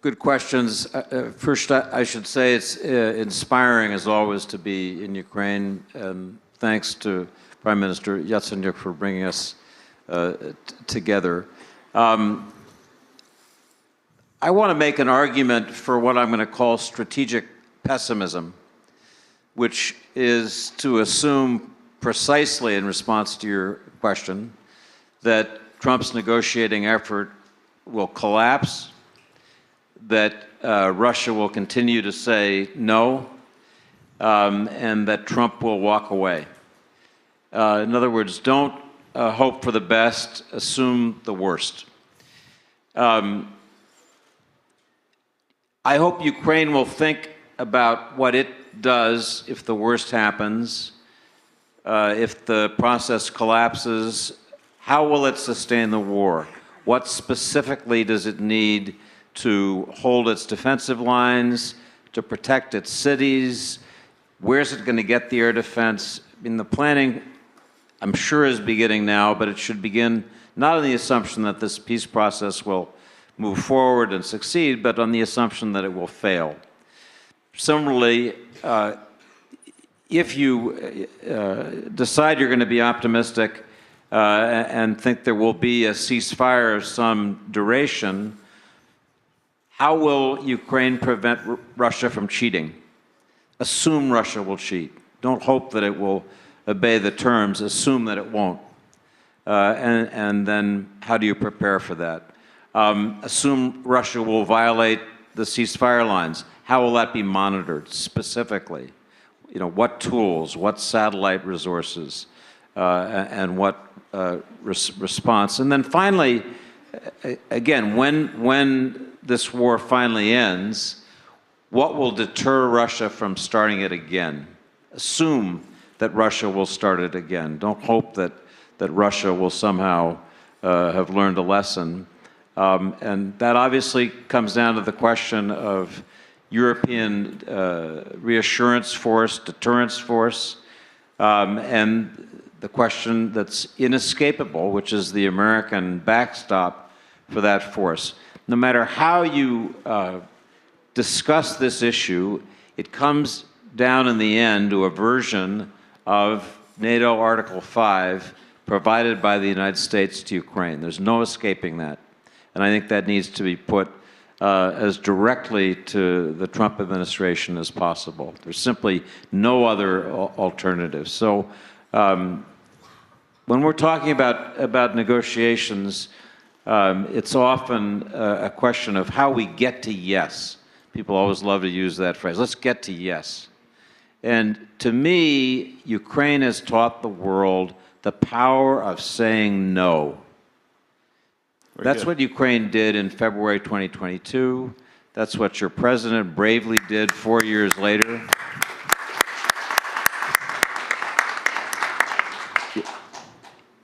good questions. First, I should say it's inspiring, as always, to be in Ukraine. Thanks to Prime Minister Yatsenyuk for bringing us together. I want to make an argument for what I'm going to call strategic pessimism, which is to assume precisely in response to your question that Trump's negotiating effort will collapse, that Russia will continue to say no, and that Trump will walk away. In other words, don't hope for the best, assume the worst. I hope Ukraine will think about what it does if the worst happens, if the process collapses. How will it sustain the war? What specifically does it need to hold its defensive lines, to protect its cities? Where's it going to get the air defense? I mean, the planning, I'm sure, is beginning now, but it should begin not on the assumption that this peace process will move forward and succeed, but on the assumption that it will fail. Similarly, if you decide you're going to be optimistic and think there will be a ceasefire of some duration, how will Ukraine prevent Russia from cheating? Assume Russia will cheat. Don't hope that it will obey the terms. Assume that it won't. And then how do you prepare for that? Assume Russia will violate the ceasefire lines. How will that be monitored specifically? You know, what tools, what satellite resources, and what response? And then finally, again, when this war finally ends, what will deter Russia from starting it again? Assume that Russia will start it again. Don't hope that Russia will somehow have learned a lesson. And that obviously comes down to the question of European reassurance force, deterrence force, and the question that's inescapable, which is the American backstop for that force. No matter how you discuss this issue, it comes down in the end to a version of NATO Article 5 provided by the United States to Ukraine. There's no escaping that. And I think that needs to be put as directly to the Trump administration as possible. There's simply no other alternative. So when we're talking about negotiations, it's often a question of how we get to yes. People always love to use that phrase. Let's get to yes. And to me, Ukraine has taught the world the power of saying no. That's what Ukraine did in February 2022. That's what your president bravely did 4 years later.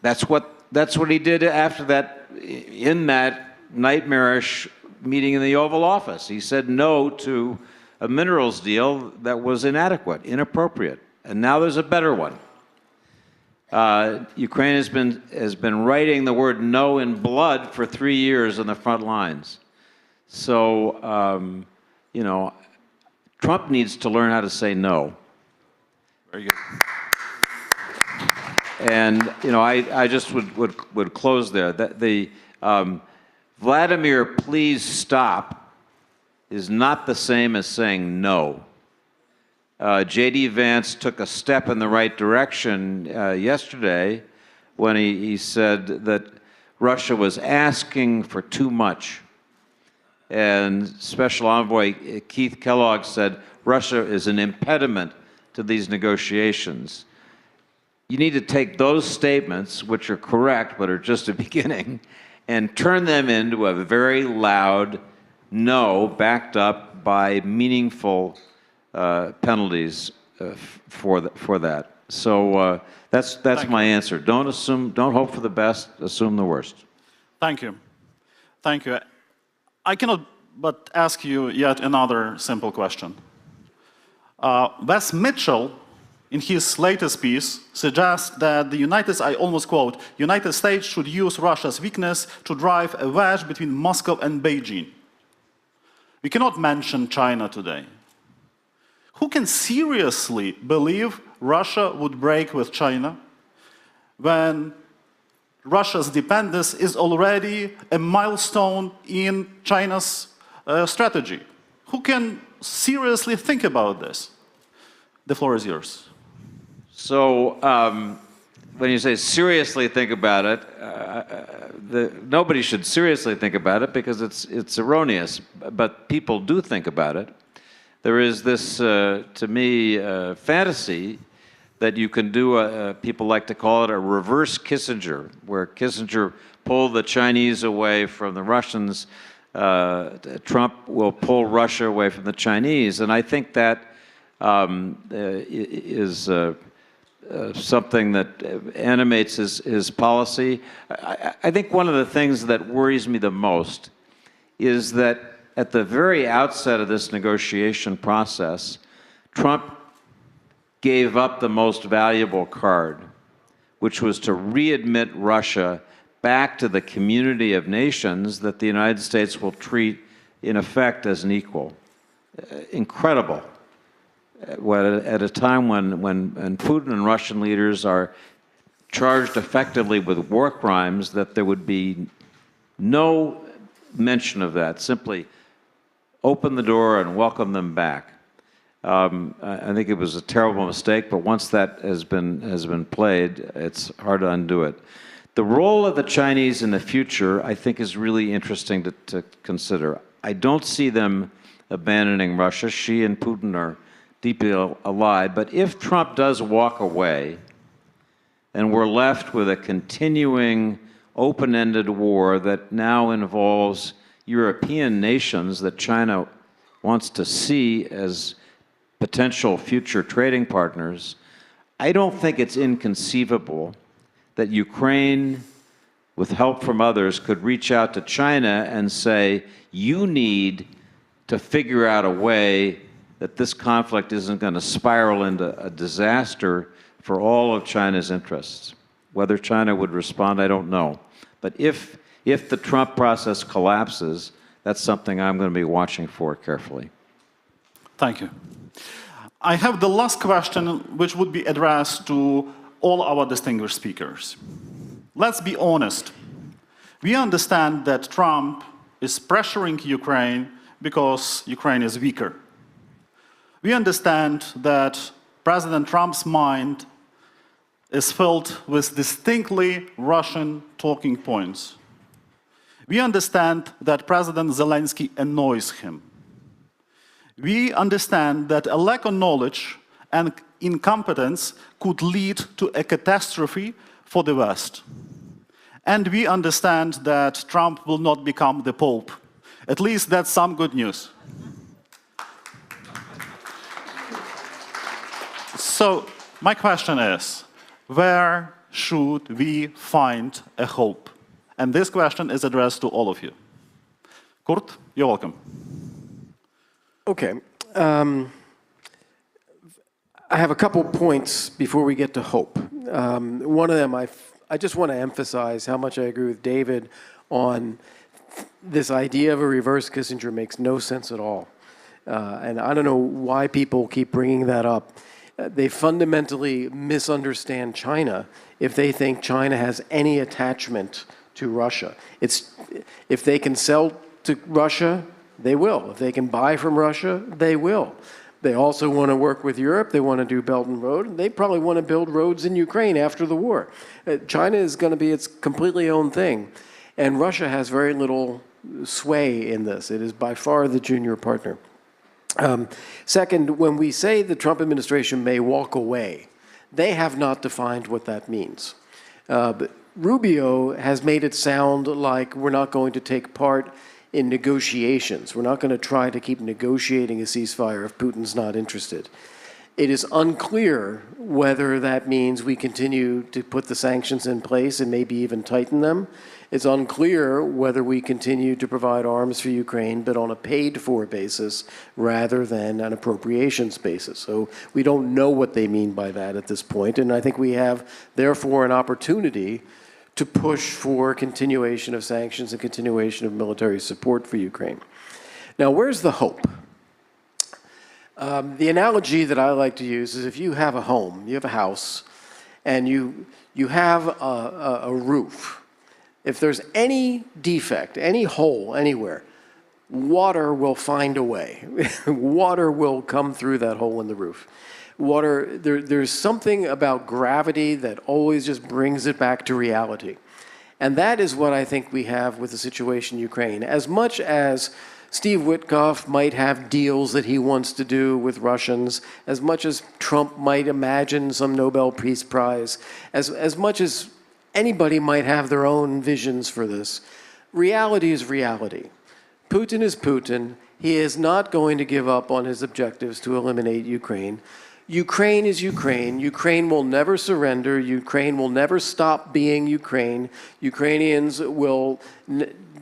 That's what he did after that, in that nightmarish meeting in the Oval Office. He said no to a minerals deal that was inadequate, inappropriate, and now there's a better one. Ukraine has been writing the word no in blood for 3 years on the front lines. So, you know, Trump needs to learn how to say no. Very good. And, you know, I just would close there. Vladimir, please stop is not the same as saying no. J.D. Vance took a step in the right direction yesterday when he said that Russia was asking for too much. And Special Envoy Keith Kellogg said Russia is an impediment to these negotiations. You need to take those statements, which are correct but are just a beginning, and turn them into a very loud no, backed up by meaningful penalties for that. So that's my answer. Don't hope for the best, assume the worst. Thank you. Thank you. I cannot but ask you yet another simple question. Wes Mitchell, in his latest piece, suggests that I almost quote, United States should use Russia's weakness to drive a wedge between Moscow and Beijing. We cannot mention China today. Who can seriously believe Russia would break with China when Russia's dependence is already a milestone in China's strategy? Who can seriously think about this? The floor is yours. So when you say seriously think about it, nobody should seriously think about it because it's erroneous, but people do think about it. There is this, to me, fantasy that you can do, people like to call it a reverse Kissinger, where Kissinger pulled the Chinese away from the Russians, Trump will pull Russia away from the Chinese. And I think that is something that animates his policy. I think one of the things that worries me the most is that at the very outset of this negotiation process, Trump gave up the most valuable card, which was to readmit Russia back to the community of nations that the United States will treat, in effect, as an equal. Incredible. at a time when Putin and Russian leaders are charged effectively with war crimes, that there would be no mention of that. Simply open the door and welcome them back. I think it was a terrible mistake, but once that has been played, it's hard to undo it. The role of the Chinese in the future, I think, is really interesting to consider. I don't see them abandoning Russia. Xi and Putin are deeply allied. But if Trump does walk away, and we're left with a continuing open-ended war that now involves European nations that China wants to see as potential future trading partners, I don't think it's inconceivable that Ukraine, with help from others, could reach out to China and say, you need to figure out a way that this conflict isn't going to spiral into a disaster for all of China's interests. Whether China would respond, I don't know. But if the Trump process collapses, that's something I'm going to be watching for carefully. Thank you. I have the last question, which would be addressed to all our distinguished speakers. Let's be honest. We understand that Trump is pressuring Ukraine because Ukraine is weaker. We understand that President Trump's mind is filled with distinctly Russian talking points. We understand that President Zelensky annoys him. We understand that a lack of knowledge and incompetence could lead to a catastrophe for the West. And we understand that Trump will not become the Pope. At least that's some good news. So my question is, where should we find a hope? And this question is addressed to all of you. Kurt, you're welcome. Okay. I have a couple points before we get to hope. One of them, I just want to emphasize how much I agree with David on this idea of a reverse Kissinger makes no sense at all. And I don't know why people keep bringing that up. They fundamentally misunderstand China if they think China has any attachment to Russia. If they can sell to Russia, they will. If they can buy from Russia, they will. They also want to work with Europe. They want to do Belt and Road. They probably want to build roads in Ukraine after the war. China is going to be its completely own thing. And Russia has very little sway in this. It is by far the junior partner. Second, when we say the Trump administration may walk away, they have not defined what that means. But Rubio has made it sound like we're not going to take part in negotiations. We're not going to try to keep negotiating a ceasefire if Putin's not interested. It is unclear whether that means we continue to put the sanctions in place and maybe even tighten them. It's unclear whether we continue to provide arms for Ukraine, but on a paid-for basis rather than an appropriations basis. So we don't know what they mean by that at this point, and I think we have, therefore, an opportunity to push for continuation of sanctions and continuation of military support for Ukraine. Now, where's the hope? The analogy that I like to use is if you have a home, you have a house, and you have a roof. If there's any defect, any hole anywhere, water will find a way. Water will come through that hole in the roof. Water, there's something about gravity that always just brings it back to reality. And that is what I think we have with the situation in Ukraine. As much as Steve Witkoff might have deals that he wants to do with Russians, as much as Trump might imagine some Nobel Peace Prize, as much as anybody might have their own visions for this, reality is reality. Putin is Putin. He is not going to give up on his objectives to eliminate Ukraine. Ukraine is Ukraine. Ukraine will never surrender. Ukraine will never stop being Ukraine. Ukrainians will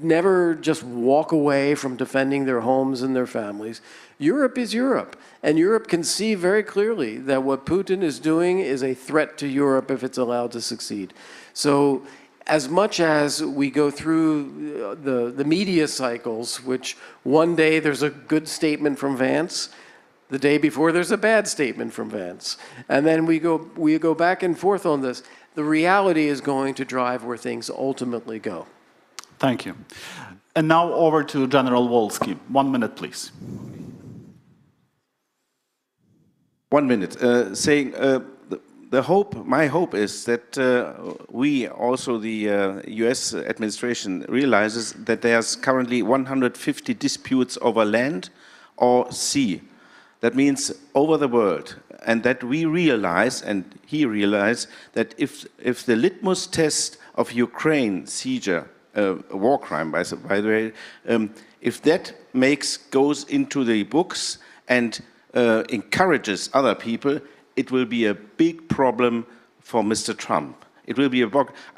never just walk away from defending their homes and their families. Europe is Europe, and Europe can see very clearly that what Putin is doing is a threat to Europe if it's allowed to succeed. So as much as we go through the media cycles, which one day there's a good statement from Vance, The day before, there's a bad statement from Vance. And then we go back and forth on this. The reality is going to drive where things ultimately go. Thank you. And now over to General Wolski. 1 minute, please. 1 minute. My hope is that we, also the US administration, realizes that there's currently 150 disputes over land or sea. That means over the world. And that we realize, and he realized, that if the litmus test of Ukraine seizure, a war crime, by the way, if that goes into the books and encourages other people, it will be a big problem for Mr. Trump. It will be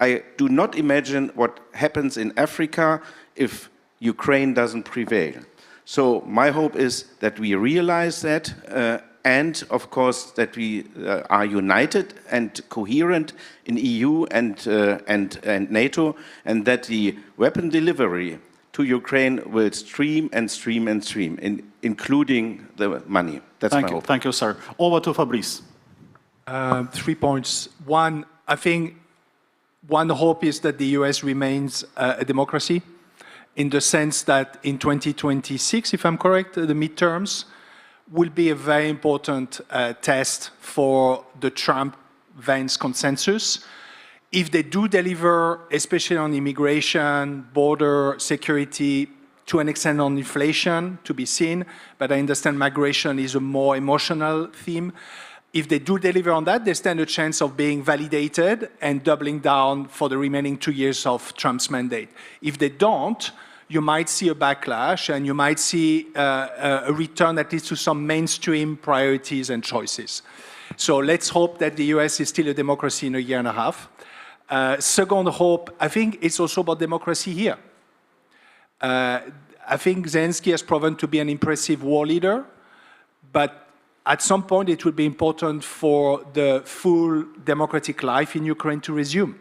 I do not imagine what happens in Africa if Ukraine doesn't prevail. So my hope is that we realize that, and of course that we are united and coherent in EU and NATO, and that the weapon delivery to Ukraine will stream and stream and stream, including the money. That's my hope. Thank you, sir. Over to Fabrice. 3 points. One, I think one hope is that the US remains a democracy, in the sense that in 2026, if I'm correct, the midterms will be a very important test for the Trump-Vance consensus. If they do deliver, especially on immigration, border security, to an extent on inflation, to be seen, but I understand migration is a more emotional theme. If they do deliver on that, they stand a chance of being validated and doubling down for the remaining 2 years of Trump's mandate. If they don't, you might see a backlash and you might see a return that leads to some mainstream priorities and choices. So let's hope that the US is still a democracy in a year and a half. Second hope, I think it's also about democracy here. I think Zelensky has proven to be an impressive war leader, but at some point it will be important for the full democratic life in Ukraine to resume.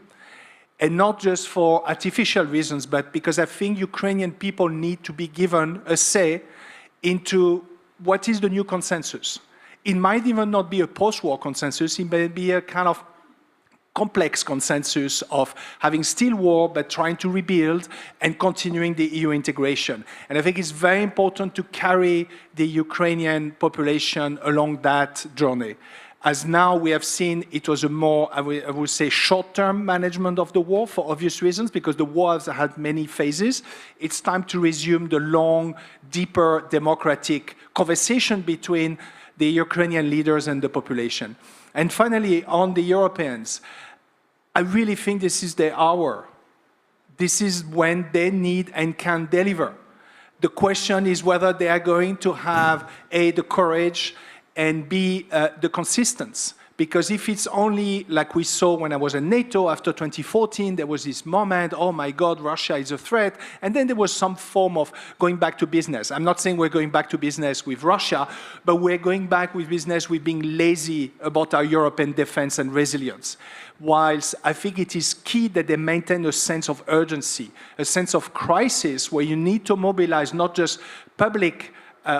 And not just for artificial reasons, but because I think Ukrainian people need to be given a say into what is the new consensus. It might even not be a post-war consensus, it may be a kind of complex consensus of having still war, but trying to rebuild and continuing the EU integration. And I think it's very important to carry the Ukrainian population along that journey. As now we have seen, it was a more, I would say, short-term management of the war for obvious reasons, because the war has had many phases. It's time to resume the long, deeper democratic conversation between the Ukrainian leaders and the population. And finally, on the Europeans, I really think this is their hour. This is when they need and can deliver. The question is whether they are going to have, A, the courage, and B, the consistency. Because if it's only like we saw when I was in NATO after 2014, there was this moment, oh my God, Russia is a threat. And then there was some form of going back to business. I'm not saying we're going back to business with Russia, but we're going back with business with being lazy about our European defense and resilience. Whilst I think it is key that they maintain a sense of urgency, a sense of crisis where you need to mobilize not just public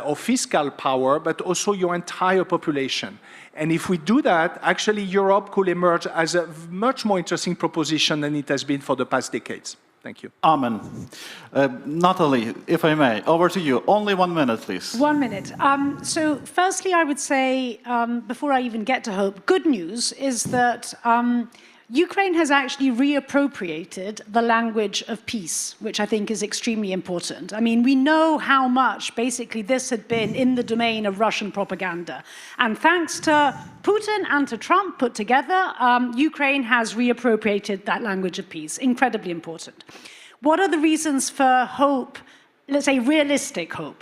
or fiscal power, but also your entire population. And if we do that, actually Europe could emerge as a much more interesting proposition than it has been for the past decades. Thank you. Amen. Natalie, if I may, over to you. Only 1 minute, please. 1 minute. So firstly, I would say, before I even get to hope, good news is that Ukraine has actually reappropriated the language of peace, which I think is extremely important. I mean, we know how much basically this had been in the domain of Russian propaganda. And thanks to Putin and to Trump put together, Ukraine has reappropriated that language of peace. Incredibly important. What are the reasons for hope, let's say realistic hope?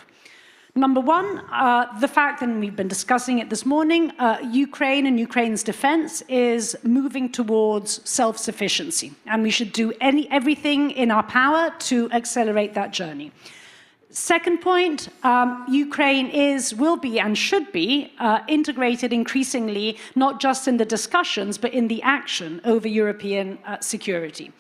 Number one, the fact, and we've been discussing it this morning, Ukraine and Ukraine's defense is moving towards self-sufficiency, and we should do everything in our power to accelerate that journey. Second point, Ukraine will be and should be integrated increasingly, not just in the discussions, but in the action over European security.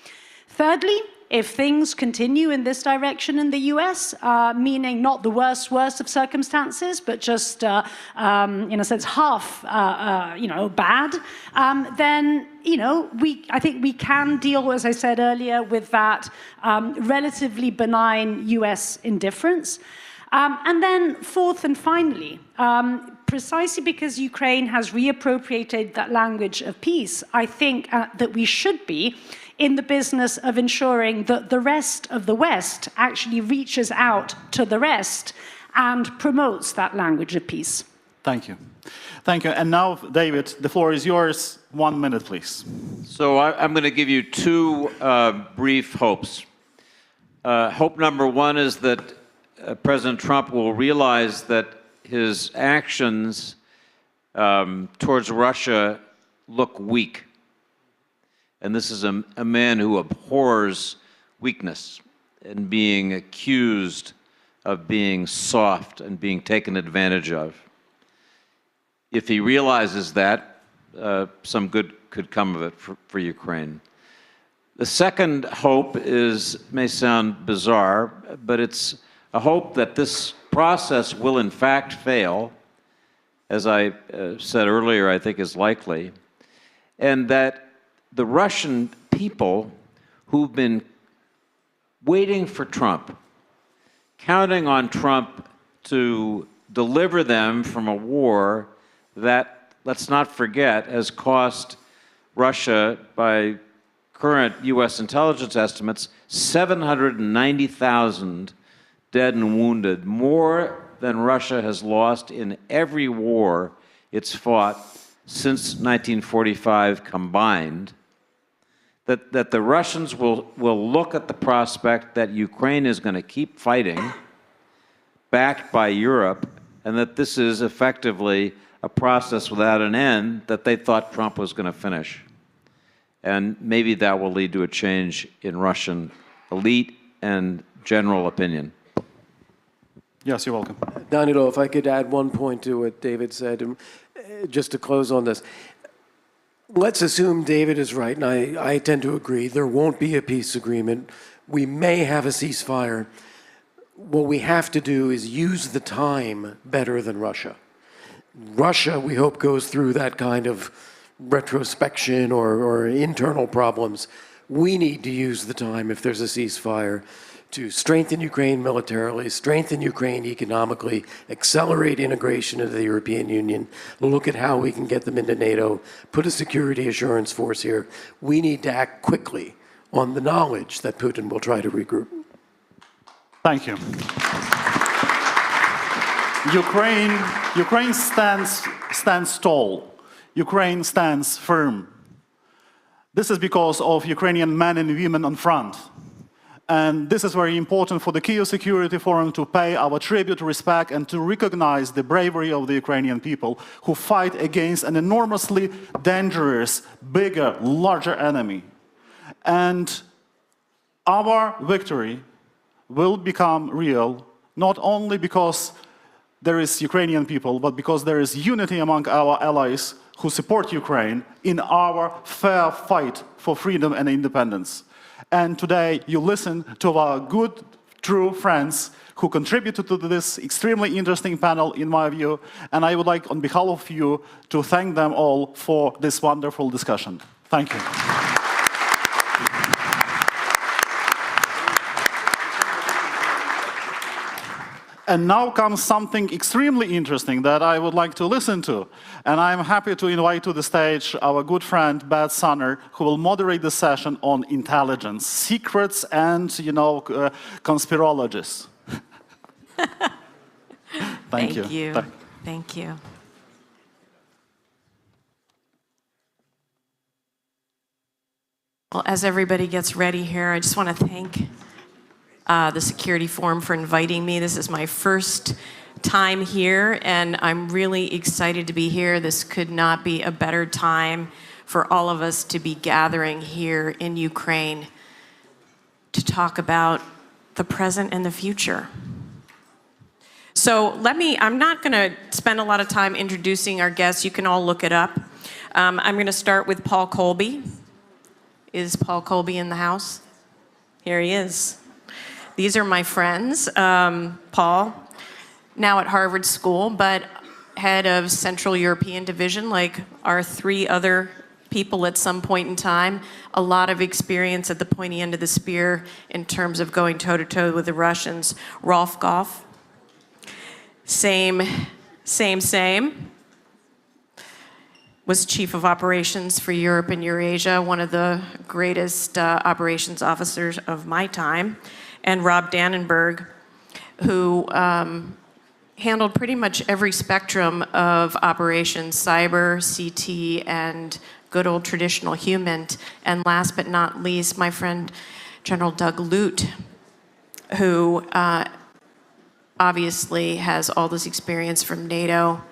Thirdly, if things continue in this direction in the US, meaning not the worst of circumstances, but just, in a sense, half, bad, then, I think we can deal, as I said earlier, with that relatively benign US indifference. And then fourth and finally, precisely because Ukraine has reappropriated that language of peace, I think that we should be in the business of ensuring that the rest of the West actually reaches out to the rest and promotes that language of peace. Thank you. Thank you. And now, David, the floor is yours. 1 minute, please. So I'm going to give you two brief hopes. Hope number one is that President Trump will realize that his actions towards Russia look weak. And this is a man who abhors weakness and being accused of being soft and being taken advantage of. If he realizes that, some good could come of it for Ukraine. The second hope may sound bizarre, but it's a hope that this process will in fact fail, as I said earlier, I think is likely, and that the Russian people who've been waiting for Trump, counting on Trump to deliver them from a war that, let's not forget, has cost Russia, by current U.S. intelligence estimates, 790,000 dead and wounded, more than Russia has lost in every war it's fought since 1945 combined, that the Russians will look at the prospect that Ukraine is going to keep fighting, backed by Europe, and that this is effectively a process without an end that they thought Trump was going to finish. And maybe that will lead to a change in Russian elite and general opinion. Yes, you're welcome. Danilo, if I could add one point to what David said, just to close on this. Let's assume David is right, and I tend to agree. There won't be a peace agreement. We may have a ceasefire. What we have to do is use the time better than Russia. Russia, we hope, goes through that kind of retrospection or internal problems. We need to use the time, if there's a ceasefire, to strengthen Ukraine militarily, strengthen Ukraine economically, accelerate integration into the European Union, look at how we can get them into NATO, put a security assurance force here. We need to act quickly on the knowledge that Putin will try to regroup. Thank you. Ukraine stands tall. Ukraine stands firm. This is because of Ukrainian men and women on front. And this is very important for the Kyiv Security Forum to pay our tribute, respect, and to recognize the bravery of the Ukrainian people who fight against an enormously dangerous, bigger, larger enemy. And our victory will become real, not only because there is Ukrainian people, but because there is unity among our allies who support Ukraine in our fair fight for freedom and independence. And today you listen to our good, true friends who contributed to this extremely interesting panel, in my view. And I would like, on behalf of you, to thank them all for this wonderful discussion. Thank you. And now comes something extremely interesting that I would like to listen to. And I'm happy to invite to the stage our good friend, Beth Sunner, who will moderate the session on intelligence, secrets, and, conspirologies. Thank you. Thank you. Well, as everybody gets ready here, I just want to thank the Security Forum for inviting me. This is my first time here, and I'm really excited to be here. This could not be a better time for all of us to be gathering here in Ukraine to talk about the present and the future. So I'm not going to spend a lot of time introducing our guests. You can all look it up. I'm going to start with Paul Colby. Is Paul Colby in the house? Here he is. These are my friends. Paul, now at Harvard School, but head of Central European Division, like our 3 other people at some point in time. A lot of experience at the pointy end of the spear in terms of going toe-to-toe with the Russians. Rolf Goff, same. Was Chief of Operations for Europe and Eurasia, one of the greatest operations officers of my time. And Rob Dannenberg, who handled pretty much every spectrum of operations, cyber, CT, and good old traditional human. And last but not least, my friend General Doug Lute, who obviously has all this experience from NATO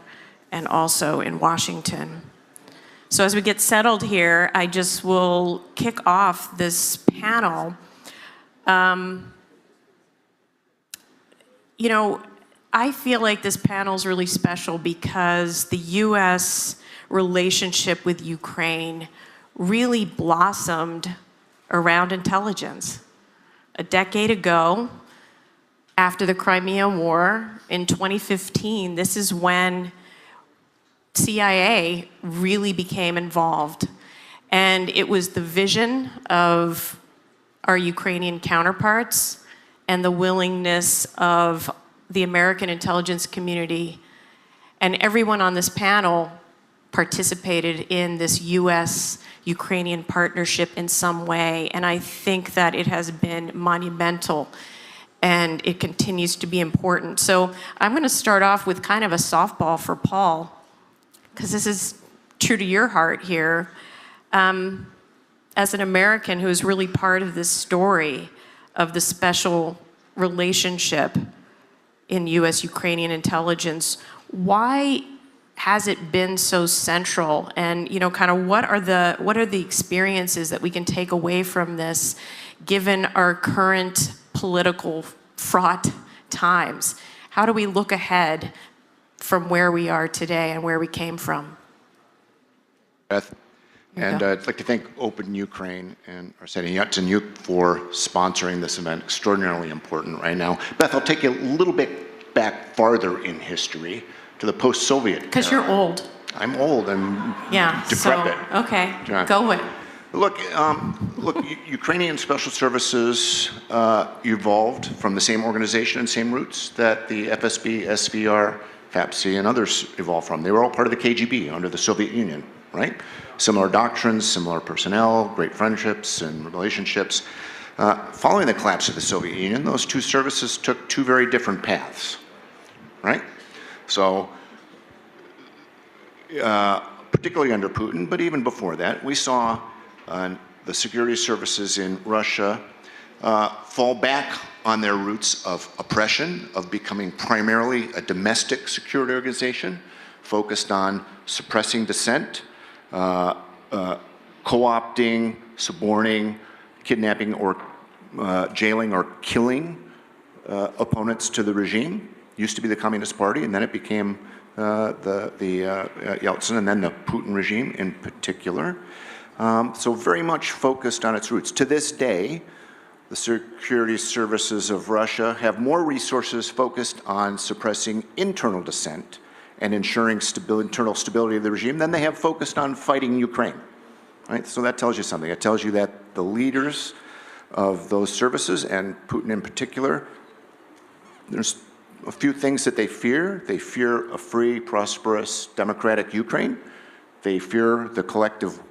and also in Washington. So as we get settled here, I just will kick off this panel. You know, I feel like this panel is really special because the U.S. relationship with Ukraine really blossomed around intelligence. A decade ago, after the Crimea War in 2015, this is when CIA really became involved. And it was the vision of our Ukrainian counterparts and the willingness of the American intelligence community, and everyone on this panel participated in this US-Ukrainian partnership in some way, and I think that it has been monumental and it continues to be important. So I'm gonna start off with kind of a softball for Paul, because this is true to your heart here. As an American who is really part of this story of the special relationship in US-Ukrainian intelligence, why has it been so central? And you know, kind of what are the experiences that we can take away from this, given our current political fraught times? How do we look ahead from where we are today and where we came from? Beth, and I'd like to thank Open Ukraine and Arseniy Yatsenyuk for sponsoring this event. Extraordinarily important right now. Beth, I'll take you a little bit back farther in history to the post-Soviet era. Because you're old. I'm old. I'm decrepit. So, okay, go with it. Look, Ukrainian special services evolved from the same organization and same roots that the FSB, SVR, FAPSI, and others evolved from. They were all part of the KGB under the Soviet Union, right? Similar doctrines, similar personnel, great friendships and relationships. Following the collapse of the Soviet Union, those two services took two very different paths, right? So, particularly under Putin, but even before that, we saw the security services in Russia fall back on their roots of oppression, of becoming primarily a domestic security organization focused on suppressing dissent, co-opting, suborning, kidnapping, or jailing or killing opponents to the regime. Used to be the Communist Party, and then it became the Yeltsin, and then the Putin regime in particular. So very much focused on its roots. To this day, the security services of Russia have more resources focused on suppressing internal dissent and ensuring internal stability of the regime than they have focused on fighting Ukraine. Right? So that tells you something. It tells you that the leaders of those services, and Putin in particular, there's a few things that they fear. They fear a free, prosperous, democratic Ukraine. They fear the collective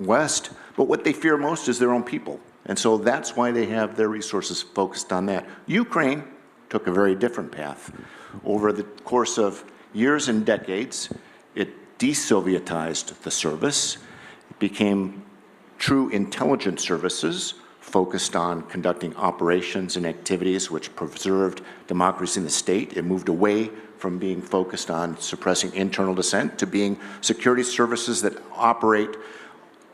West. But what they fear most is their own people. And so that's why they have their resources focused on that. Ukraine took a very different path. Over the course of years and decades, it de-Sovietized the service. It became true intelligence services focused on conducting operations and activities which preserved democracy in the state. It moved away from being focused on suppressing internal dissent to being security services that operate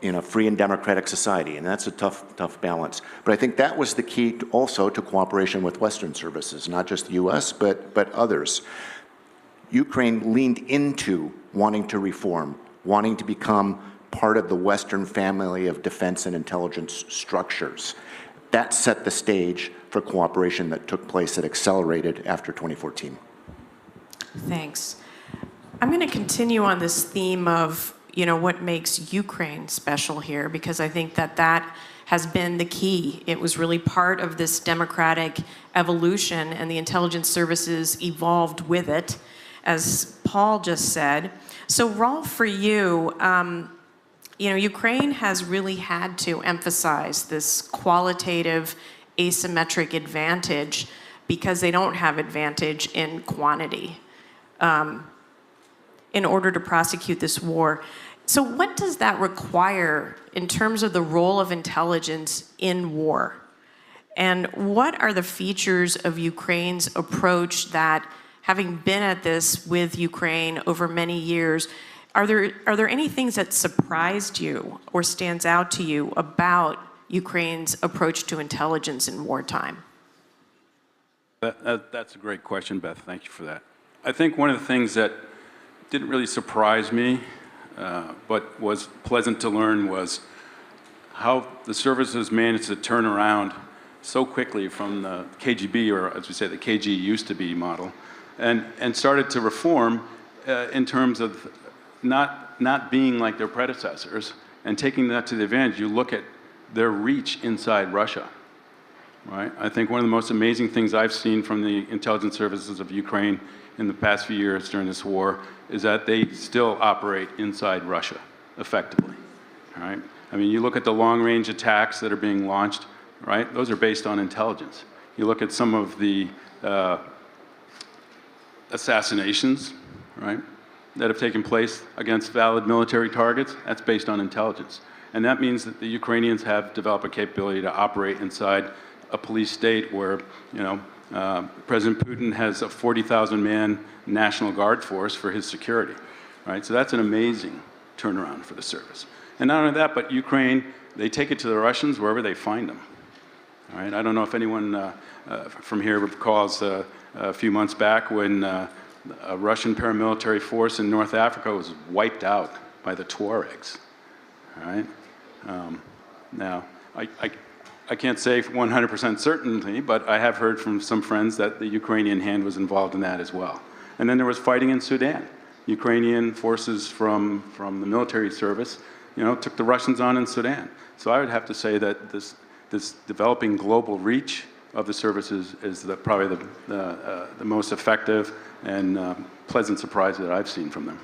in a free and democratic society, and that's a tough balance. But I think that was the key also to cooperation with Western services, not just the US, but others. Ukraine leaned into wanting to reform, wanting to become part of the Western family of defense and intelligence structures. that set the stage for cooperation that took place that accelerated after 2014. Thanks. I'm going to continue on this theme of, what makes Ukraine special here, because I think that has been the key. It was really part of this democratic evolution, and the intelligence services evolved with it, as Paul just said. So, Rolf, for you, Ukraine has really had to emphasize this qualitative asymmetric advantage because they don't have advantage in quantity in order to prosecute this war. So what does that require in terms of the role of intelligence in war? And what are the features of Ukraine's approach that, having been at this with Ukraine over many years, are there any things that surprised you or stands out to you about Ukraine's approach to intelligence in wartime? That's a great question, Beth. Thank you for that. I think one of the things that didn't really surprise me, but was pleasant to learn, was how the services managed to turn around so quickly from the KGB, or as we say, the KG used to be model, and started to reform in terms of not being like their predecessors and taking that to the advantage. You look at their reach inside Russia, right? I think one of the most amazing things I've seen from the intelligence services of Ukraine in the past few years during this war is that they still operate inside Russia effectively, right? I mean, you look at the long-range attacks that are being launched, right? Those are based on intelligence. You look at some of the assassinations, right, that have taken place against valid military targets, that's based on intelligence. And that means that the Ukrainians have developed a capability to operate inside a police state where, President Putin has a 40,000-man National Guard force for his security, right? So that's an amazing turnaround for the service. And not only that, but Ukraine, they take it to the Russians wherever they find them, all right? I don't know if anyone from here recalls a few months back when a Russian paramilitary force in North Africa was wiped out by the Tuaregs, all right? Now, I can't say 100% certainty, but I have heard from some friends that the Ukrainian hand was involved in that as well. And then there was fighting in Sudan. Ukrainian forces from the military service, took the Russians on in Sudan. So I would have to say that this developing global reach of the services is probably the most effective and pleasant surprise that I've seen from them.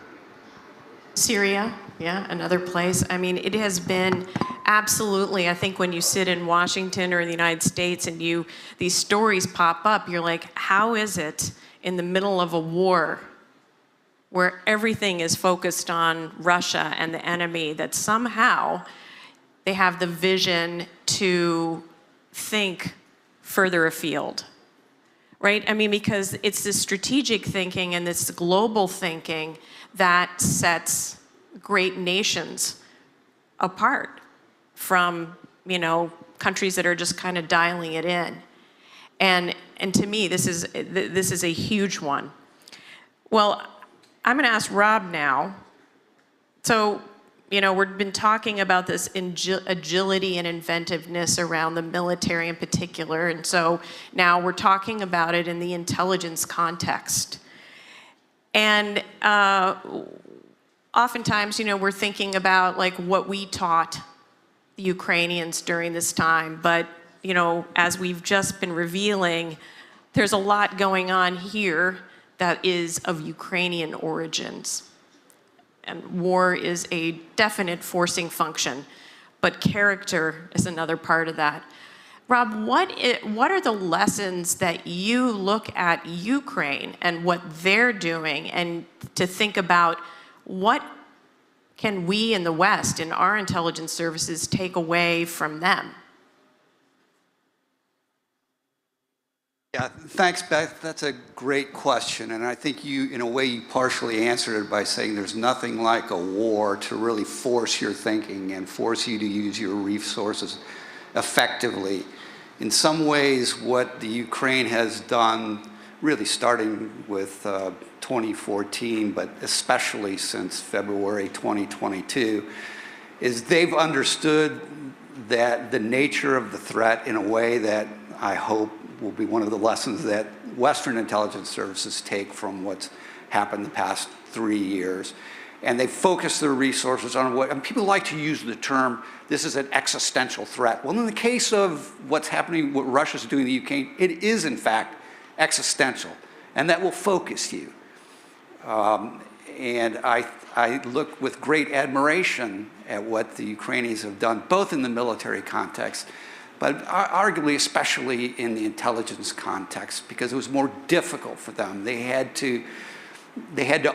Syria, yeah, another place. I mean, it has been absolutely, I think when you sit in Washington or in the United States and these stories pop up, you're like, how is it in the middle of a war where everything is focused on Russia and the enemy that somehow they have the vision to think further afield, right? I mean, because it's this strategic thinking and this global thinking that sets great nations apart from, countries that are just kind of dialing it in. And to me, this is a huge one. Well, I'm going to ask Rob now. So, we've been talking about this agility and inventiveness around the military in particular, and so now we're talking about it in the intelligence context. And oftentimes, we're thinking about like what we taught the Ukrainians during this time, but as we've just been revealing, there's a lot going on here that is of Ukrainian origins. And war is a definite forcing function, but character is another part of that. Rob, what are the lessons that you look at Ukraine and what they're doing, and to think about what can we in the West, in our intelligence services, take away from them? Yeah, thanks, Beth. That's a great question. And I think you, in a way, you partially answered it by saying there's nothing like a war to really force your thinking and force you to use your resources effectively. In some ways, what the Ukraine has done, really starting with 2014, but especially since February 2022, is they've understood that the nature of the threat in a way that I hope will be one of the lessons that Western intelligence services take from what's happened the past 3 years. And they focus their resources on what, and people like to use the term, this is an existential threat. Well, in the case of what's happening, what Russia's doing in the Ukraine, it is in fact existential, and that will focus you. And I look with great admiration at what the Ukrainians have done, both in the military context, but arguably especially in the intelligence context, because it was more difficult for them. They had to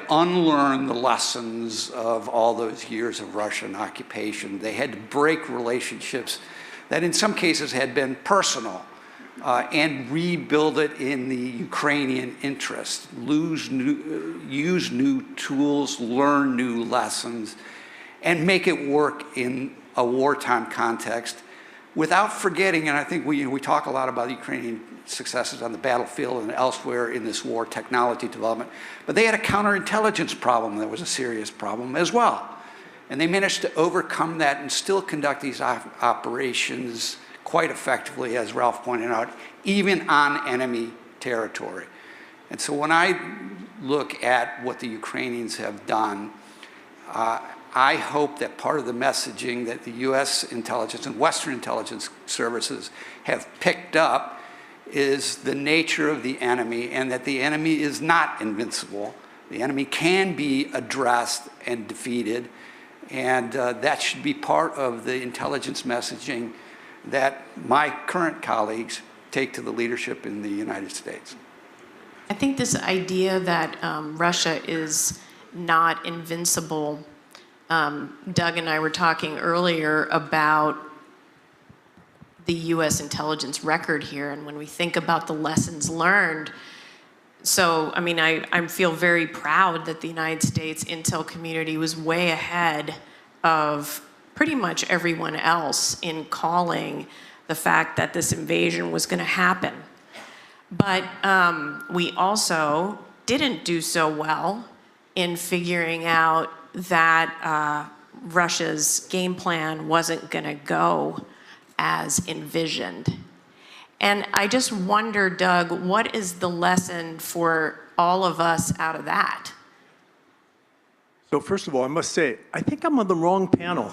unlearn the lessons of all those years of Russian occupation. They had to break relationships that in some cases had been personal and rebuild it in the Ukrainian interest, use new tools, learn new lessons, and make it work in a wartime context without forgetting, and I think we talk a lot about Ukrainian successes on the battlefield and elsewhere in this war, technology development, but they had a counterintelligence problem that was a serious problem as well. And they managed to overcome that and still conduct these operations quite effectively, as Ralph pointed out, even on enemy territory. And so when I look at what the Ukrainians have done, I hope that part of the messaging that the US intelligence and Western intelligence services have picked up is the nature of the enemy, and that the enemy is not invincible. The enemy can be addressed and defeated, and that should be part of the intelligence messaging that my current colleagues take to the leadership in the United States. I think this idea that Russia is not invincible, Doug and I were talking earlier about the US intelligence record here, and when we think about the lessons learned, so I mean, I feel very proud that the United States intel community was way ahead of pretty much everyone else in calling the fact that this invasion was going to happen. But we also didn't do so well in figuring out that Russia's game plan wasn't going to go as envisioned. And I just wonder, Doug, what is the lesson for all of us out of that? So first of all, I must say, I think I'm on the wrong panel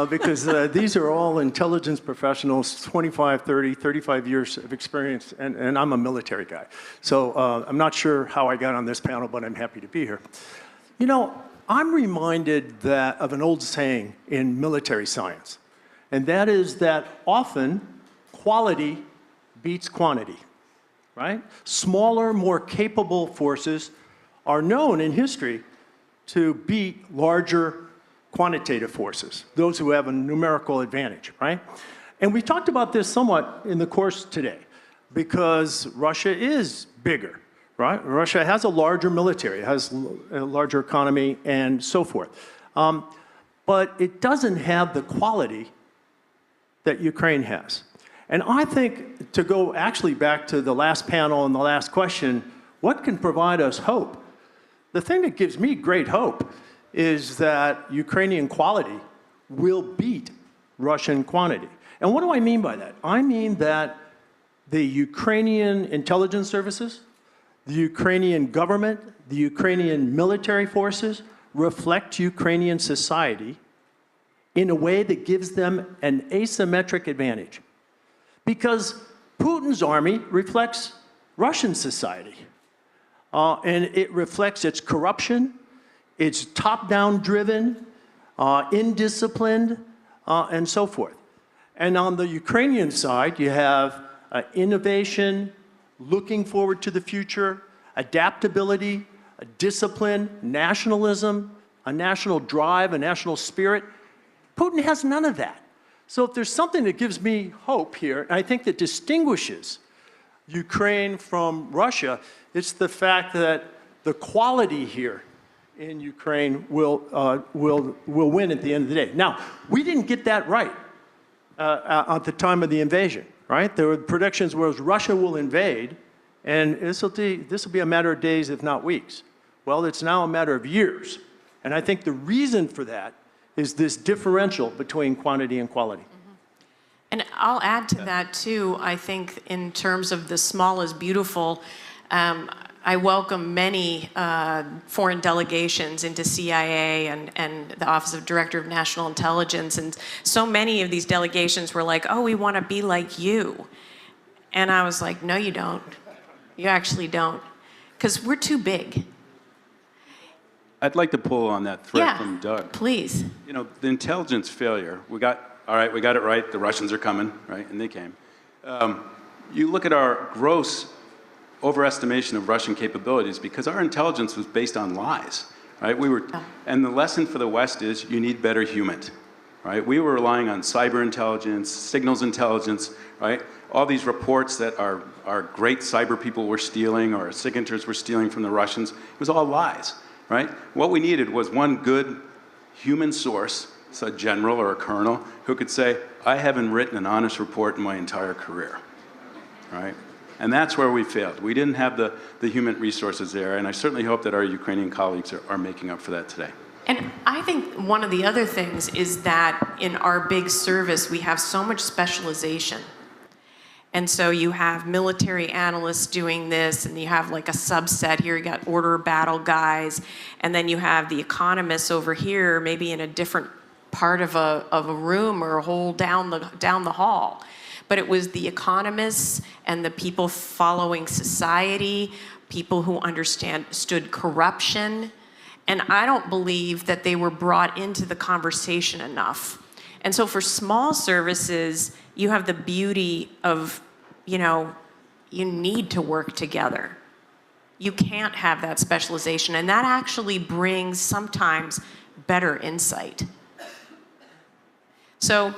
because these are all intelligence professionals, 25, 30, 35 years of experience, and I'm a military guy. So I'm not sure how I got on this panel, but I'm happy to be here. You know, I'm reminded of an old saying in military science, and that is that often quality beats quantity, right? Smaller, more capable forces are known in history to beat larger quantitative forces, those who have a numerical advantage, right? And we talked about this somewhat in the course today, because Russia is bigger, right? Russia has a larger military, has a larger economy, and so forth. But it doesn't have the quality that Ukraine has. And I think, to go actually back to the last panel and the last question, what can provide us hope? The thing that gives me great hope is that Ukrainian quality will beat Russian quantity. And what do I mean by that? I mean that the Ukrainian intelligence services, the Ukrainian government, the Ukrainian military forces reflect Ukrainian society in a way that gives them an asymmetric advantage. Because Putin's army reflects Russian society. And it reflects its corruption, it's top-down driven, indisciplined, and so forth. And on the Ukrainian side, you have innovation, looking forward to the future, adaptability, discipline, nationalism, a national drive, a national spirit. Putin has none of that. So if there's something that gives me hope here, and I think that distinguishes Ukraine from Russia, it's the fact that the quality here in Ukraine will win at the end of the day. Now, we didn't get that right at the time of the invasion, right? There were predictions where Russia will invade, and this will be a matter of days, if not weeks. Well, it's now a matter of years. And I think the reason for that is this differential between quantity and quality. And I'll add to that too. I think in terms of the small is beautiful, I welcome many foreign delegations into CIA and the Office of Director of National Intelligence. And so many of these delegations were like, oh, we want to be like you. And I was like, no, you don't. You actually don't. Because we're too big. I'd like to pull on that thread from Doug. Please. You know, the intelligence failure, we got it right, the Russians are coming, right, and they came. You look at our gross overestimation of Russian capabilities because our intelligence was based on lies, right? And the lesson for the West is you need better humans, right? We were relying on cyber intelligence, signals intelligence, right? All these reports that our great cyber people were stealing or our signatures were stealing from the Russians, it was all lies, right? What we needed was one good human source, a general or a colonel, who could say, I haven't written an honest report in my entire career, right? And that's where we failed. We didn't have the human resources there, and I certainly hope that our Ukrainian colleagues are making up for that today. And I think one of the other things is that in our big service, we have so much specialization. And so you have military analysts doing this, and you have like a subset here, you got order battle guys, and then you have the economists over here, maybe in a different part of a room or a hole down the hall. But it was the economists and the people following society, people who understood corruption. And I don't believe that they were brought into the conversation enough. And so for small services, you have the beauty of, you know, you need to work together. You can't have that specialization. And that actually brings sometimes better insight. So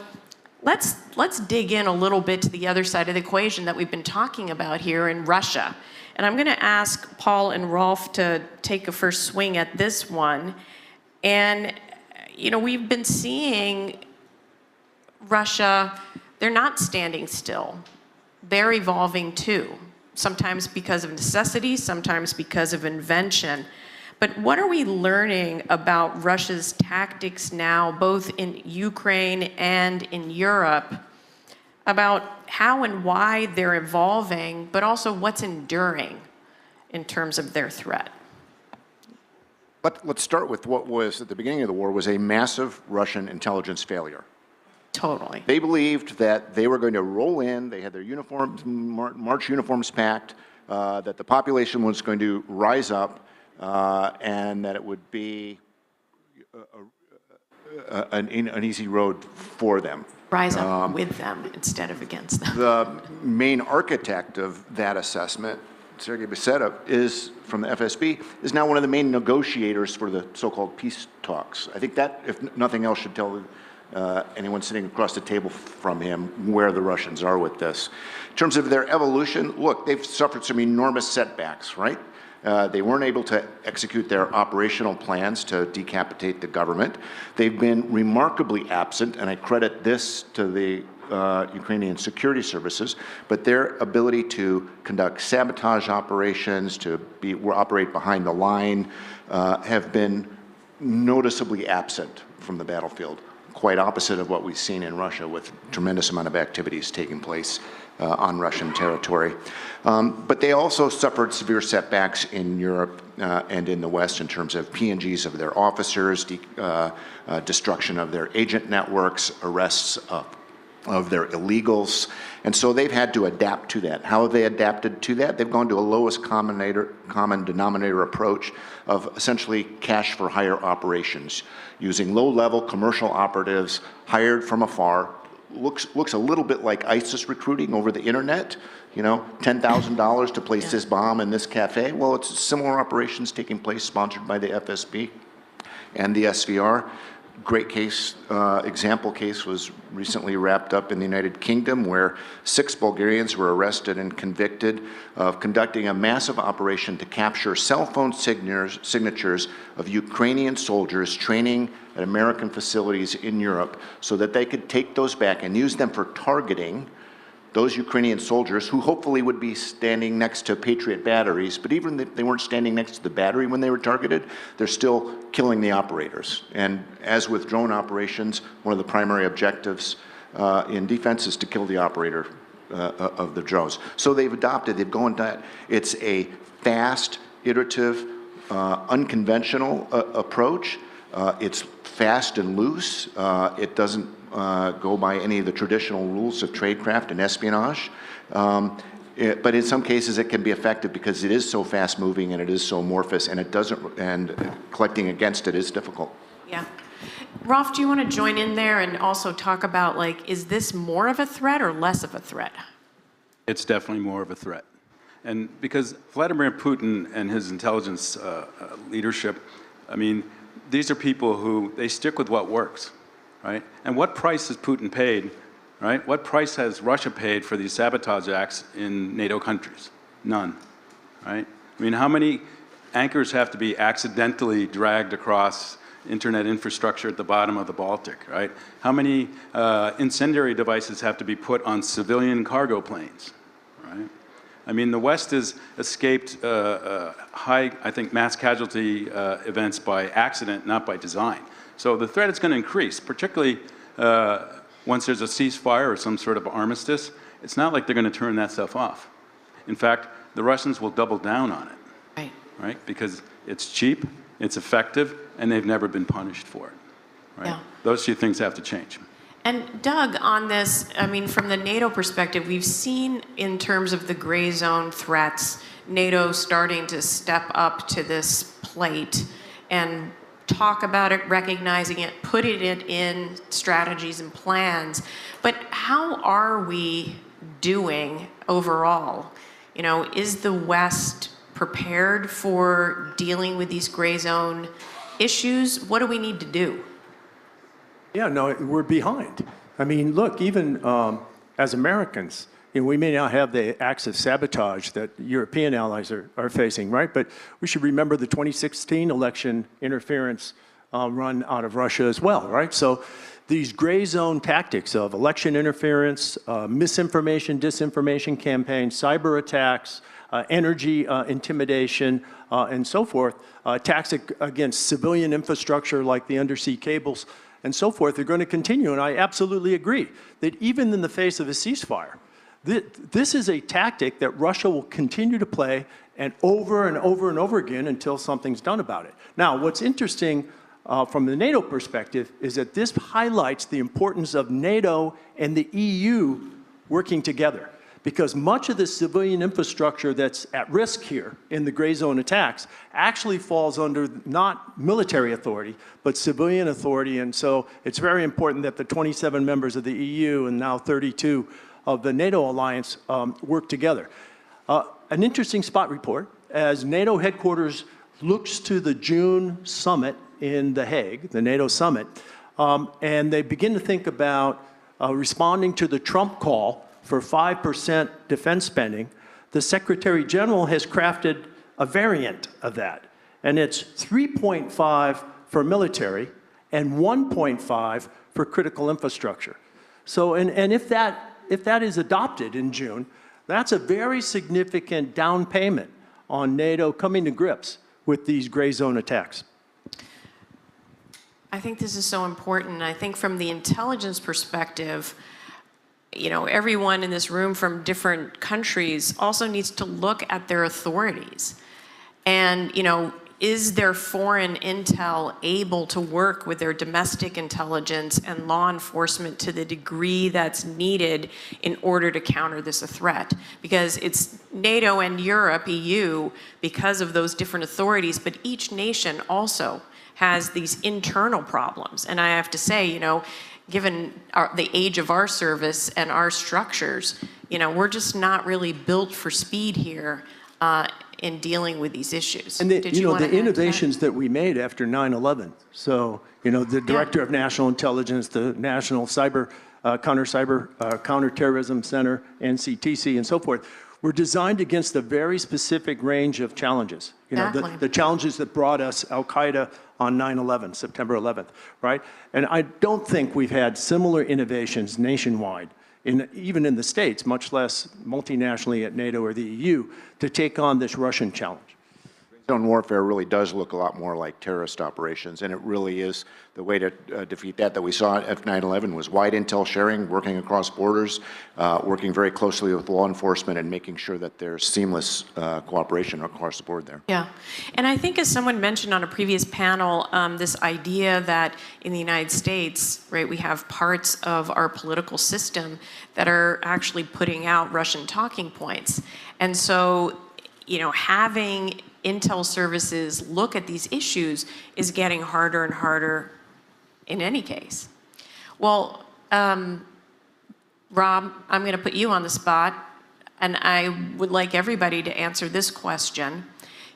let's dig in a little bit to the other side of the equation that we've been talking about here in Russia. And I'm going to ask Paul and Rolf to take a first swing at this one. And, you know, we've been seeing Russia, they're not standing still. They're evolving too, sometimes because of necessity, sometimes because of invention. But what are we learning about Russia's tactics now, both in Ukraine and in Europe, about how and why they're evolving, but also what's enduring in terms of their threat? Let's start with what was, at the beginning of the war, was a massive Russian intelligence failure. Totally. They believed that they were going to roll in, they had their uniforms, March uniforms packed, that the population was going to rise up, and that it would be an easy road for them. Rise up with them instead of against them. The main architect of that assessment, Sergei Besedov, is from the FSB, is now one of the main negotiators for the so-called peace talks. I think that, if nothing else, should tell anyone sitting across the table from him where the Russians are with this. In terms of their evolution, look, they've suffered some enormous setbacks, right? They weren't able to execute their operational plans to decapitate the government. They've been remarkably absent, and I credit this to the Ukrainian security services, but their ability to conduct sabotage operations, to operate behind the line, have been noticeably absent from the battlefield. Quite opposite of what we've seen in Russia, with tremendous amount of activities taking place on Russian territory. But they also suffered severe setbacks in Europe and in the West in terms of P&Gs of their officers, destruction of their agent networks, arrests of their illegals. And so they've had to adapt to that. How have they adapted to that? They've gone to a lowest common denominator approach of essentially cash for hire operations, using low-level commercial operatives hired from afar. Looks a little bit like ISIS recruiting over the internet, you know, $10,000 to place this bomb in this cafe. Well, it's similar operations taking place, sponsored by the FSB and the SVR. Great case, example case was recently wrapped up in the United Kingdom, where 6 Bulgarians were arrested and convicted of conducting a massive operation to capture cell phone signatures of Ukrainian soldiers training at American facilities in Europe, so that they could take those back and use them for targeting those Ukrainian soldiers who hopefully would be standing next to Patriot batteries. But even if they weren't standing next to the battery when they were targeted, they're still killing the operators. And as with drone operations, one of the primary objectives in defense is to kill the operator of the drones. So they've gone that. It's a fast, iterative, unconventional approach. It's fast and loose. It doesn't go by any of the traditional rules of tradecraft and espionage. But in some cases it can be effective because it is so fast moving and it is so amorphous, and collecting against it is difficult. Yeah. Rolf, do you want to join in there and also talk about, like, is this more of a threat or less of a threat? It's definitely more of a threat. And because Vladimir Putin and his intelligence leadership, I mean, these are people who, they stick with what works, right? And what price has Putin paid, right? What price has Russia paid for these sabotage acts in NATO countries? None, right? I mean, how many anchors have to be accidentally dragged across internet infrastructure at the bottom of the Baltic, right? How many incendiary devices have to be put on civilian cargo planes, right? I mean, the West has escaped high, I think, mass casualty events by accident, not by design. So the threat is going to increase, particularly once there's a ceasefire or some sort of armistice. It's not like they're going to turn that stuff off. In fact, the Russians will double down on it, right? Because it's cheap, it's effective, and they've never been punished for it, right? Yeah. Those two things have to change. And Doug, on this, I mean, from the NATO perspective, we've seen in terms of the gray zone threats, NATO starting to step up to this plate and talk about it, recognizing it, putting it in strategies and plans. But how are we doing overall? You know, is the West prepared for dealing with these gray zone issues? What do we need to do? Yeah, no, we're behind. I mean, look, even as Americans, you know, we may not have the acts of sabotage that European allies are facing, right? But we should remember the 2016 election interference run out of Russia as well, right? So these gray zone tactics of election interference, misinformation, disinformation campaigns, cyber attacks, energy intimidation, and so forth, attacks against civilian infrastructure like the undersea cables, and so forth, are going to continue. And I absolutely agree that even in the face of a ceasefire, this is a tactic that Russia will continue to play, and over and over and over again until something's done about it. Now, what's interesting from the NATO perspective is that this highlights the importance of NATO and the EU working together, because much of the civilian infrastructure that's at risk here in the gray zone attacks actually falls under not military authority, but civilian authority. And so it's very important that the 27 members of the EU and now 32 of the NATO alliance work together. An interesting spot report, as NATO headquarters looks to the June summit in The Hague, the NATO summit, and they begin to think about responding to the Trump call for 5% defense spending. The Secretary General has crafted a variant of that, and it's 3.5 for military and 1.5 for critical infrastructure. So, and if that is adopted in June, that's a very significant down payment on NATO coming to grips with these gray zone attacks. I think this is so important. I think from the intelligence perspective, you know, everyone in this room from different countries also needs to look at their authorities. And, you know, is their foreign intel able to work with their domestic intelligence and law enforcement to the degree that's needed in order to counter this a threat? Because it's NATO and Europe, EU, because of those different authorities, but each nation also has these internal problems. And I have to say, you know, given the age of our service and our structures, you know, we're just not really built for speed here in dealing with these issues. And the innovations that we made after 9/11. So, you know, the Director of National Intelligence, the National Counterterrorism Center, NCTC, and so forth, were designed against a very specific range of challenges. You know, the challenges that brought us Al-Qaeda on 9/11, September 11th, right? And I don't think we've had similar innovations nationwide, even in the States, much less multinationally at NATO or the EU, to take on this Russian challenge. Drone warfare really does look a lot more like terrorist operations, and it really is the way to defeat that we saw at 9/11 was wide intel sharing, working across borders, working very closely with law enforcement and making sure that there's seamless cooperation across the board there. Yeah, and I think as someone mentioned on a previous panel, this idea that in the United States, right, we have parts of our political system that are actually putting out Russian talking points. And so, you know, having intel services look at these issues is getting harder and harder in any case. Well, Rob, I'm going to put you on the spot, and I would like everybody to answer this question.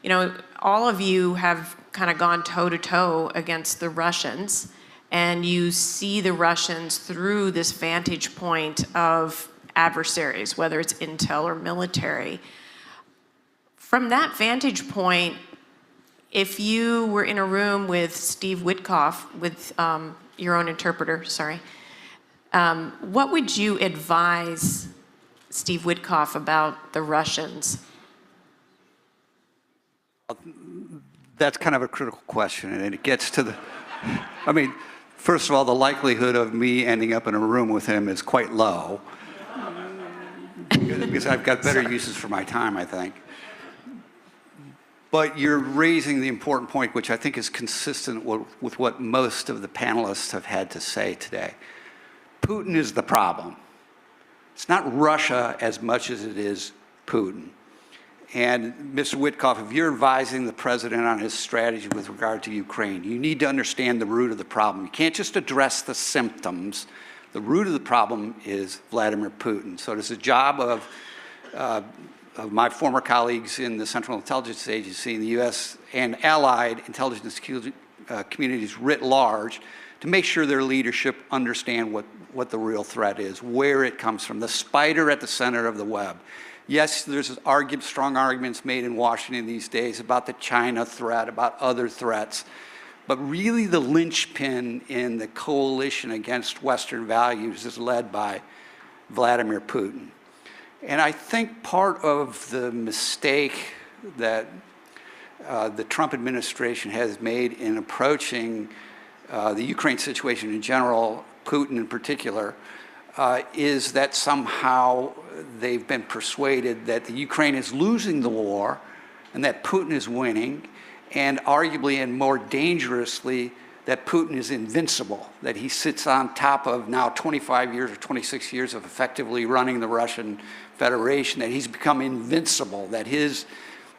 You know, all of you have kind of gone toe-to-toe against the Russians, and you see the Russians through this vantage point of adversaries, whether it's intel or military. From that vantage point, if you were in a room with Steve Witkoff, with your own interpreter, sorry, what would you advise Steve Witkoff about the Russians? That's kind of a critical question, and it gets to the, I mean, first of all, the likelihood of me ending up in a room with him is quite low, because I've got better uses for my time, I think. But you're raising the important point, which I think is consistent with what most of the panelists have had to say today. Putin is the problem. It's not Russia as much as it is Putin. And Mr. Witkoff, if you're advising the president on his strategy with regard to Ukraine, you need to understand the root of the problem. You can't just address the symptoms. The root of the problem is Vladimir Putin. So it is a job of my former colleagues in the Central Intelligence Agency in the U.S. and allied intelligence communities writ large to make sure their leadership understand what the real threat is, where it comes from, the spider at the center of the web. Yes, there's strong arguments made in Washington these days about the China threat, about other threats, but really the linchpin in the coalition against Western values is led by Vladimir Putin. And I think part of the mistake that the Trump administration has made in approaching the Ukraine situation in general, Putin in particular, is that somehow they've been persuaded that the Ukraine is losing the war and that Putin is winning, and arguably and more dangerously, that Putin is invincible, that he sits on top of now 25 years or 26 years of effectively running the Russian Federation, that he's become invincible, that his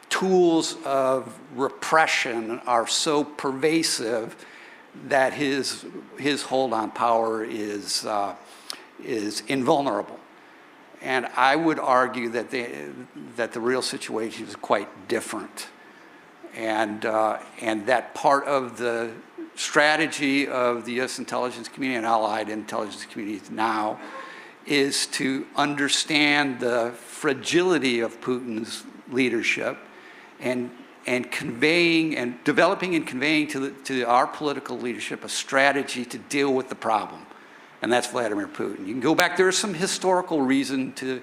tools of repression are so pervasive that his hold on power is invulnerable. And I would argue that the real situation is quite different. And that part of the strategy of the U.S. intelligence community and allied intelligence communities now is to understand the fragility of Putin's leadership and conveying and developing and conveying to our political leadership a strategy to deal with the problem. And that's Vladimir Putin. You can go back, there's some historical reason to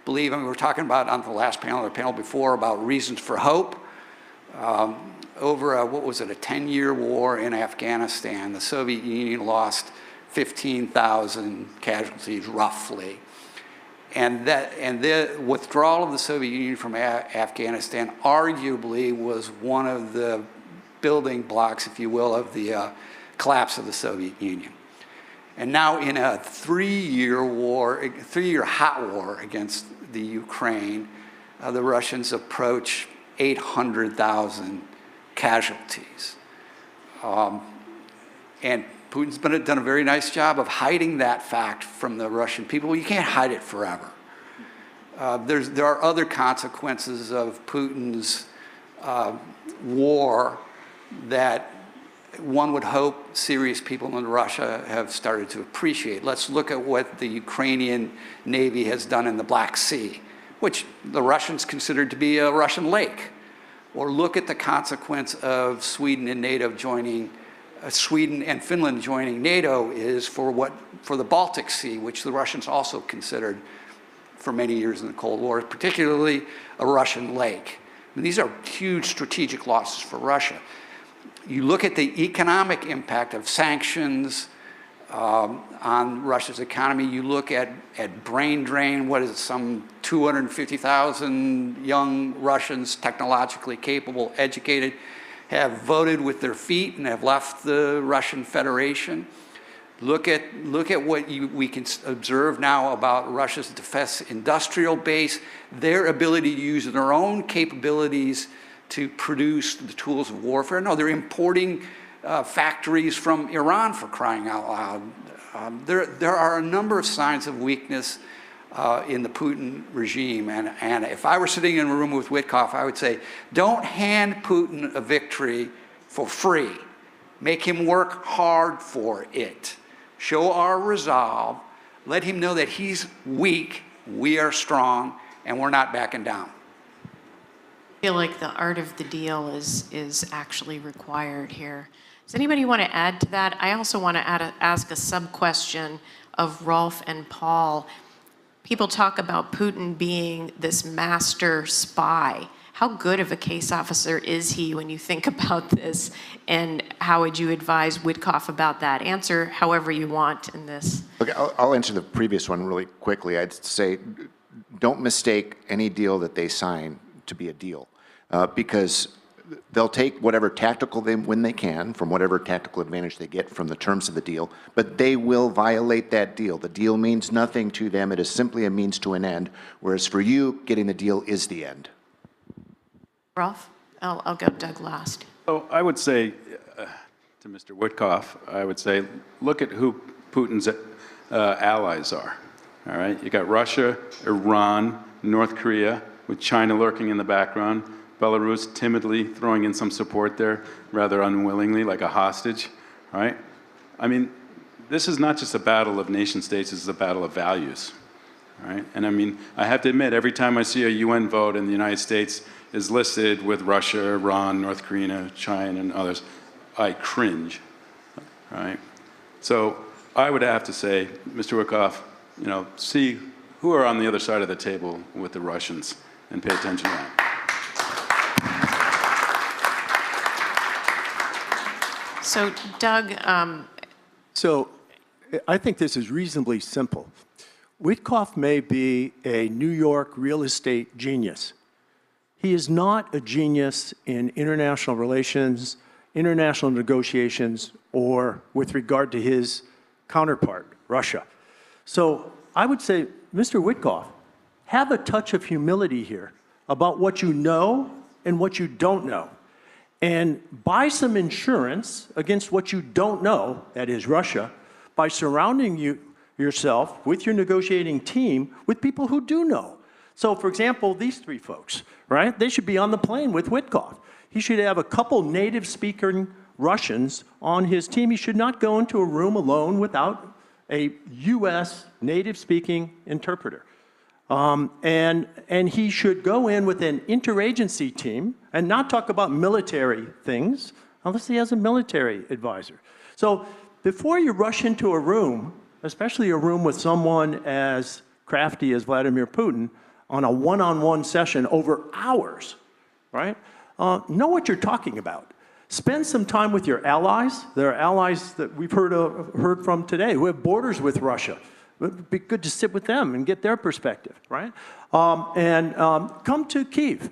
believe, I mean, we were talking about on the last panel or panel before about reasons for hope. Over a 10-year war in Afghanistan, the Soviet Union lost 15,000 casualties roughly. And the withdrawal of the Soviet Union from Afghanistan arguably was one of the building blocks, if you will, of the collapse of the Soviet Union. And now in a three-year hot war against the Ukraine, the Russians approach 800,000 casualties. And Putin's done a very nice job of hiding that fact from the Russian people. You can't hide it forever. There are other consequences of Putin's war that one would hope serious people in Russia have started to appreciate. Let's look at what the Ukrainian Navy has done in the Black Sea, which the Russians considered to be a Russian lake. Or look at the consequence of Sweden and Finland joining NATO is for the Baltic Sea, which the Russians also considered for many years in the Cold War, particularly a Russian lake. mean, these are huge strategic losses for Russia. You look at the economic impact of sanctions on Russia's economy. You look at brain drain. What is it, some 250,000 young Russians, technologically capable, educated, have voted with their feet and have left the Russian Federation. Look at what we can observe now about Russia's defense industrial base, their ability to use their own capabilities to produce the tools of warfare. No, they're importing factories from Iran, for crying out loud. There are a number of signs of weakness in the Putin regime. And if I were sitting in a room with Witkoff, I would say, don't hand Putin a victory for free. Make him work hard for it. Show our resolve. Let him know that he's weak, we are strong, and we're not backing down. I feel like the art of the deal is actually required here. Does anybody want to add to that? I also want to ask a sub-question of Rolf and Paul. People talk about Putin being this master spy. How good of a case officer is he when you think about this? And how would you advise Witkoff about that? Answer however you want in this. Okay, I'll answer the previous one really quickly. I'd say don't mistake any deal that they sign to be a deal, because they'll take whatever tactical when they can, from whatever tactical advantage they get from the terms of the deal, but they will violate that deal. The deal means nothing to them. It is simply a means to an end, whereas for you, getting the deal is the end. Rolf? I'll go Doug last. So I would say to Mr. Witkoff, I would say, look at who Putin's allies are. All right, you got Russia, Iran, North Korea, with China lurking in the background, Belarus timidly throwing in some support there, rather unwillingly, like a hostage. All right, I mean, this is not just a battle of nation states; this is a battle of values. All right, and I mean, I have to admit, every time I see a UN vote and the United States is listed with Russia, Iran, North Korea, China, and others, I cringe. All right, so I would have to say, Mr. Witkoff, you know, see who are on the other side of the table with the Russians and pay attention to that. So, Doug. So, I think this is reasonably simple. Witkoff may be a New York real estate genius. He is not a genius in international relations, international negotiations, or with regard to his counterpart, Russia. So I would say, Mr. Witkoff, have a touch of humility here about what you know and what you don't know. And buy some insurance against what you don't know, that is Russia, by surrounding yourself with your negotiating team with people who do know. So, for example, these three folks, right? They should be on the plane with Witkoff. He should have a couple native-speaking Russians on his team. He should not go into a room alone without a U.S. native-speaking interpreter. And he should go in with an interagency team and not talk about military things unless he has a military advisor. So before you rush into a room, especially a room with someone as crafty as Vladimir Putin, on a one-on-one session over hours, right? Know what you're talking about. Spend some time with your allies. There are allies that we've heard from today who have borders with Russia. It would be good to sit with them and get their perspective, right? Come to Kyiv.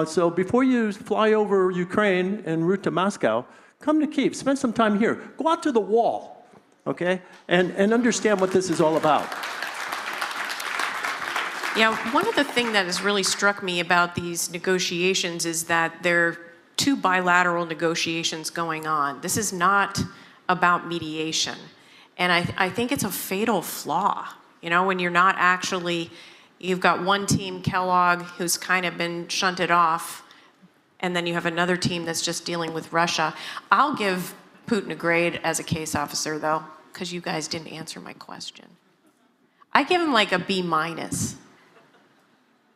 So before you fly over Ukraine en route to Moscow, come to Kyiv. Spend some time here. Go out to the wall, okay? And understand what this is all about. Yeah, one of the things that has really struck me about these negotiations is that there are two bilateral negotiations going on. This is not about mediation. And I think it's a fatal flaw, you know, when you're not actually, you've got one team, Kellogg, who's kind of been shunted off, and then you have another team that's just dealing with Russia. I'll give Putin a grade as a case officer, though, because you guys didn't answer my question. I give him like a B-.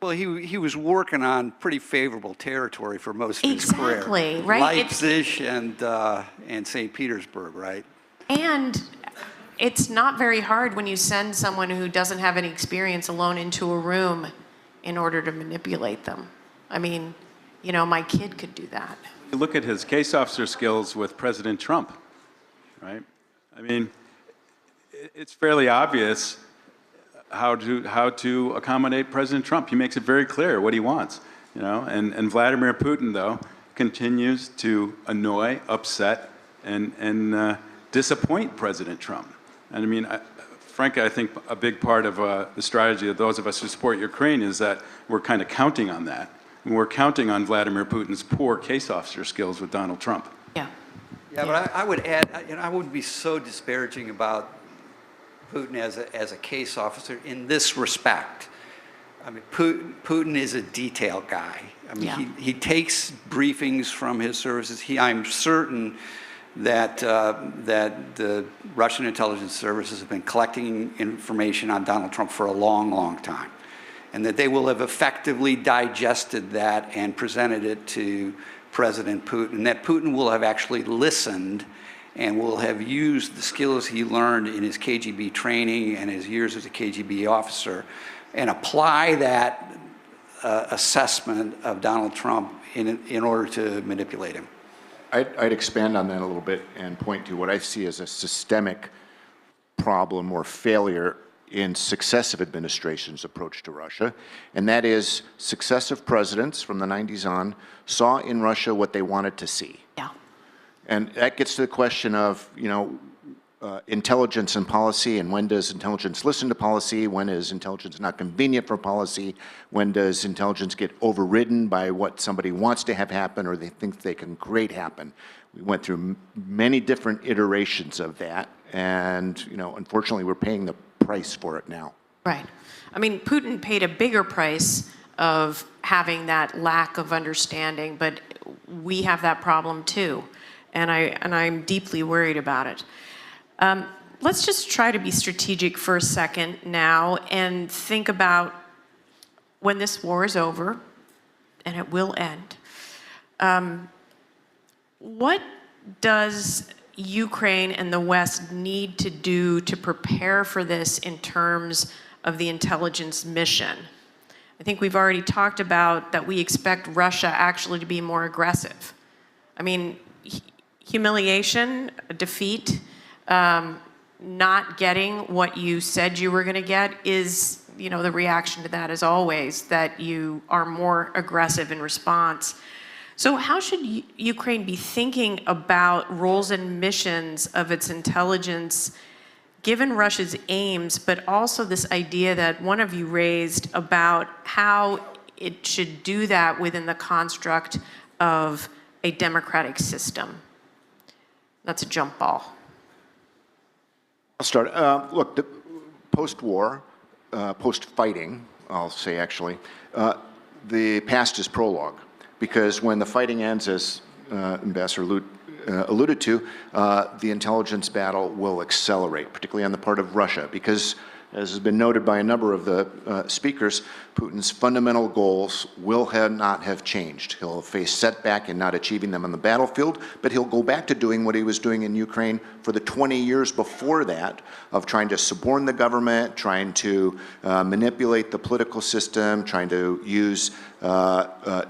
Well, he was working on pretty favorable territory for most of his career. Exactly, right? Leipzig and St. Petersburg, right? And it's not very hard when you send someone who doesn't have any experience alone into a room in order to manipulate them. I mean, you know, my kid could do that. You look at his case officer skills with President Trump, right? I mean, it's fairly obvious how to accommodate President Trump. He makes it very clear what he wants, you know. And Vladimir Putin, though, continues to annoy, upset, and disappoint President Trump. And I mean, frankly, I think a big part of the strategy of those of us who support Ukraine is that we're kind of counting on that. And we're counting on Vladimir Putin's poor case officer skills with Donald Trump. Yeah. Yeah, but I would add, you know, I wouldn't be so disparaging about Putin as a case officer in this respect. I mean, Putin is a detail guy. I mean, he takes briefings from his services. I'm certain that that the Russian intelligence services have been collecting information on Donald Trump for a long, long time, and that they will have effectively digested that and presented it to President Putin, and that Putin will have actually listened and will have used the skills he learned in his KGB training and his years as a KGB officer and apply that assessment of Donald Trump in order to manipulate him. I'd expand on that a little bit and point to what I see as a systemic problem or failure in successive administrations' approach to Russia, and that is successive presidents from the 90s on saw in Russia what they wanted to see. Yeah. And that gets to the question of, you know, intelligence and policy, and when does intelligence listen to policy, when is intelligence not convenient for policy, when does intelligence get overridden by what somebody wants to have happen or they think they can create happen. We went through many different iterations of that, and, you know, unfortunately we're paying the price for it now. Right. I mean, Putin paid a bigger price of having that lack of understanding, but we have that problem too, and I'm deeply worried about it. Let's just try to be strategic for a second now and think about when this war is over, and it will end. What does Ukraine and the West need to do to prepare for this in terms of the intelligence mission? I think we've already talked about that we expect Russia actually to be more aggressive. I mean, humiliation, defeat, not getting what you said you were going to get is, you know, the reaction to that is always that you are more aggressive in response. So how should Ukraine be thinking about roles and missions of its intelligence, given Russia's aims, but also this idea that one of you raised about how it should do that within the construct of a democratic system? That's a jump ball. I'll start. Look, the post-war, post-fighting, I'll say actually, the past is prologue. Because when the fighting ends, as Ambassador alluded to, the intelligence battle will accelerate, particularly on the part of Russia, because, as has been noted by a number of the speakers, Putin's fundamental goals will not have changed. He'll face setback in not achieving them on the battlefield, but he'll go back to doing what he was doing in Ukraine for the 20 years before that, of trying to suborn the government, trying to manipulate the political system, trying to use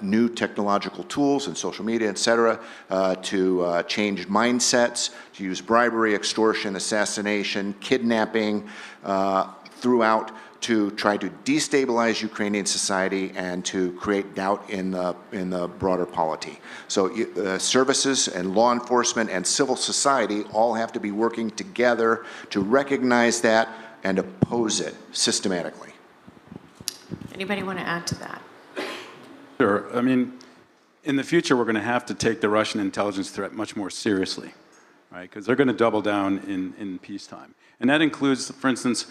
new technological tools and social media, et cetera, to change mindsets, to use bribery, extortion, assassination, kidnapping throughout, to try to destabilize Ukrainian society and to create doubt in the broader polity. So services and law enforcement and civil society all have to be working together to recognize that and oppose it systematically. Anybody want to add to that? Sure. I mean, in the future, we're going to have to take the Russian intelligence threat much more seriously, right? Because they're going to double down in peacetime. And that includes, for instance,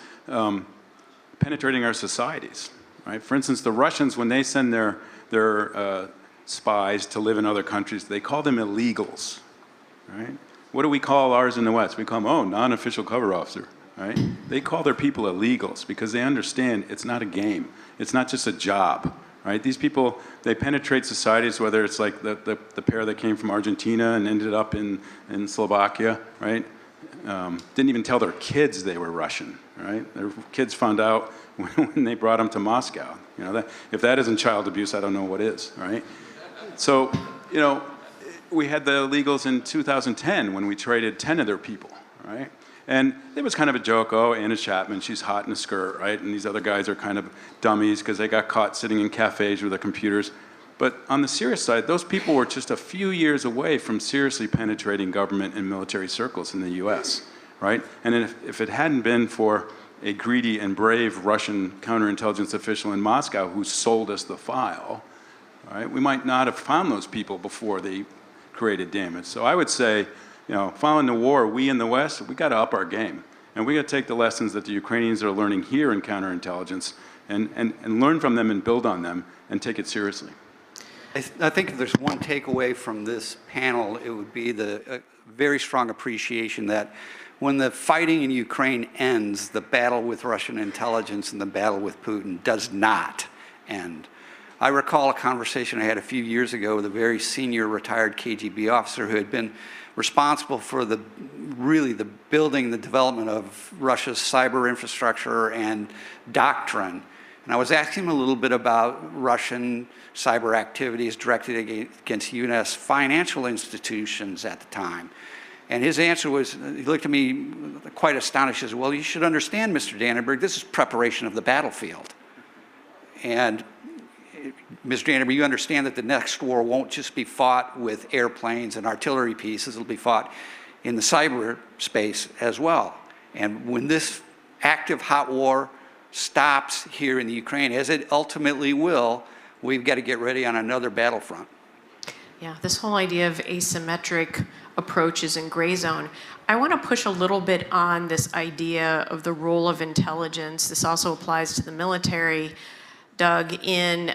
penetrating our societies, right? For instance, the Russians, when they send their spies to live in other countries, they call them illegals, right? What do we call ours in the West? We call them, oh, non-official cover officer, right? They call their people illegals because they understand it's not a game. It's not just a job, right? These people, they penetrate societies, whether it's like the pair that came from Argentina and ended up in Slovakia, right? Didn't even tell their kids they were Russian, right? Their kids found out when they brought them to Moscow. You know, if that isn't child abuse, I don't know what is, right? So, you know, we had the illegals in 2010 when we traded 10 of their people, right? And it was kind of a joke, oh, Anna Chapman, she's hot in a skirt, right? And these other guys are kind of dummies because they got caught sitting in cafes with their computers. But on the serious side, those people were just a few years away from seriously penetrating government and military circles in the US, right? And if it hadn't been for a greedy and brave Russian counterintelligence official in Moscow who sold us the file, right, we might not have found those people before they created damage. So I would say, you know, following the war, we in the West, we got to up our game. And we got to take the lessons that the Ukrainians are learning here in counterintelligence and learn from them and build on them and take it seriously. I think if there's one takeaway from this panel, it would be the very strong appreciation that when the fighting in Ukraine ends, the battle with Russian intelligence and the battle with Putin does not end. I recall a conversation I had a few years ago with a very senior retired KGB officer who had been responsible for the building, the development of Russia's cyber infrastructure and doctrine. And I was asking him a little bit about Russian cyber activities directed against U.S. financial institutions at the time. And his answer was, he looked at me quite astonished. He says, well, you should understand, Mr. Dannenberg, this is preparation of the battlefield. And Mr. Dannenberg, you understand that the next war won't just be fought with airplanes and artillery pieces. It'll be fought in the cyber space as well. And when this active hot war stops here in the Ukraine, as it ultimately will, we've got to get ready on another battlefront. Yeah, this whole idea of asymmetric approaches in gray zone. I want to push a little bit on this idea of the role of intelligence. This also applies to the military, Doug, in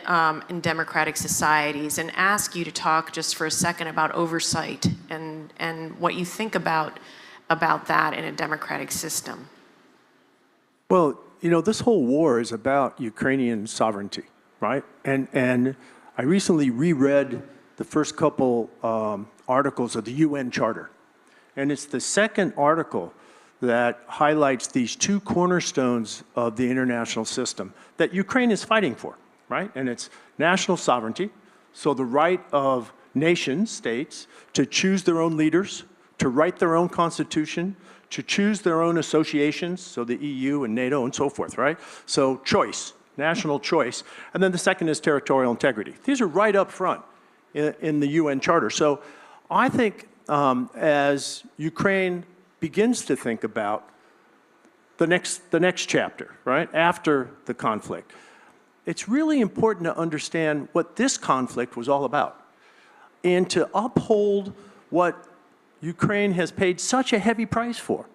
democratic societies, and ask you to talk just for a second about oversight and what you think about that in a democratic system. Well, you know, this whole war is about Ukrainian sovereignty, right? And I recently reread the first couple articles of the UN Charter. And it's the second article that highlights these two cornerstones of the international system that Ukraine is fighting for, right? And it's national sovereignty, so the right of nation states to choose their own leaders, to write their own constitution, to choose their own associations, so the EU and NATO and so forth, right? So choice, national choice. And then the second is territorial integrity. These are right up front in the UN Charter. So I think as Ukraine begins to think about the next chapter, right, after the conflict, it's really important to understand what this conflict was all about and to uphold what Ukraine has paid such a heavy price for,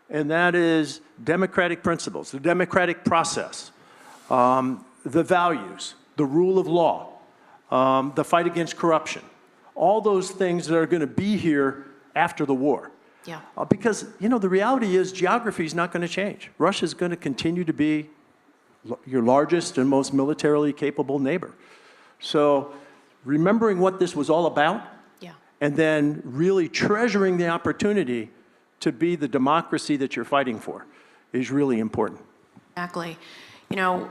and that is democratic principles, the democratic process, the values, the rule of law, the fight against corruption, all those things that are going to be here after the war. Yeah. Because, you know, the reality is geography is not going to change. Russia is going to continue to be your largest and most militarily capable neighbor. So remembering what this was all about, and then really treasuring the opportunity to be the democracy that you're fighting for is really important. Exactly. You know,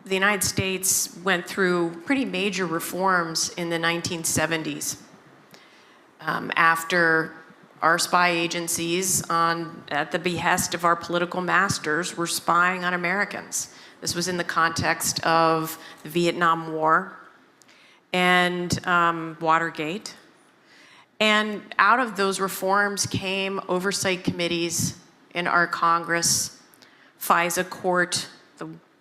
the United States went through pretty major reforms in the 1970s after our spy agencies, at the behest of our political masters, were spying on Americans. This was in the context of the Vietnam War and Watergate. And out of those reforms came oversight committees in our Congress, FISA court,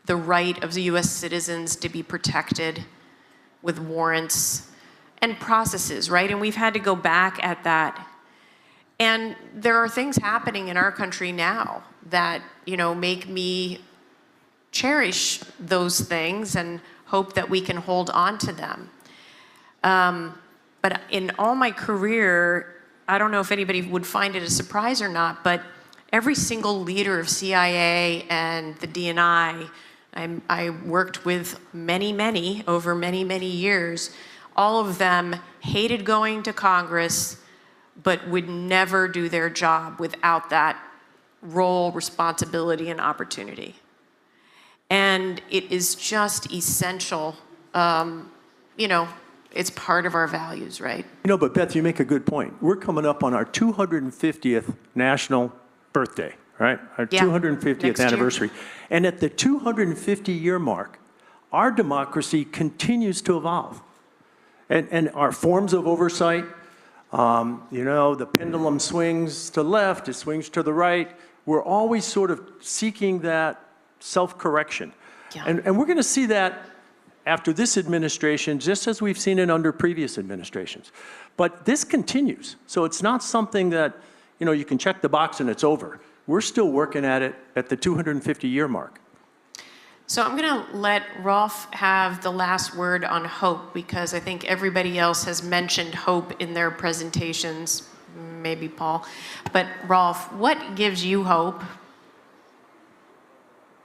the right of the US citizens to be protected with warrants and processes, right? And we've had to go back at that. And there are things happening in our country now that, you know, make me cherish those things and hope that we can hold on to them. But in all my career, I don't know if anybody would find it a surprise or not, but every single leader of CIA and the DNI, I worked with many over many years, all of them hated going to Congress, but would never do their job without that role, responsibility, and opportunity. And it is just essential, you know, it's part of our values, right? You know, but Beth, you make a good point. We're coming up on our 250th national birthday, right? Our Yeah, 250th next year. anniversary. And at the 250-year mark, our democracy continues to evolve. And our forms of oversight, you know, the pendulum swings to the left, it swings to the right. We're always sort of seeking that self-correction. Yeah. And we're going to see that after this administration, just as we've seen it under previous administrations. But this continues. So it's not something that, you know, you can check the box and it's over. We're still working at it at the 250-year mark. So I'm going to let Rolf have the last word on hope, because I think everybody else has mentioned hope in their presentations, maybe Paul. But Rolf, what gives you hope?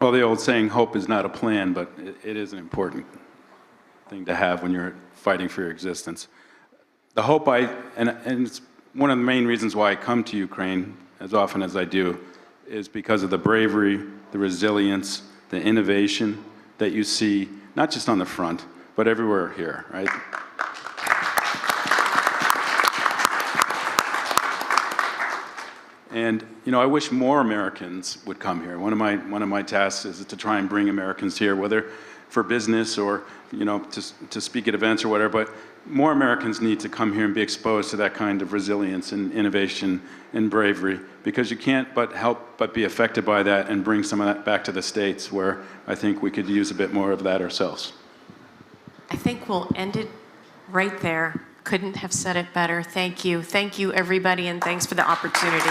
Well, the old saying, hope is not a plan, but it is an important thing to have when you're fighting for your existence. The hope and it's one of the main reasons why I come to Ukraine as often as I do, is because of the bravery, the resilience, the innovation that you see, not just on the front, but everywhere here, right? And you know, I wish more Americans would come here. One of my tasks is to try and bring Americans here, whether for business or you know to speak at events or whatever. But more Americans need to come here and be exposed to that kind of resilience and innovation and bravery, because you can't but be affected by that and bring some of that back to the States, where I think we could use a bit more of that ourselves. I think we'll end it right there. Couldn't have said it better. Thank you. Thank you, everybody, and thanks for the opportunity.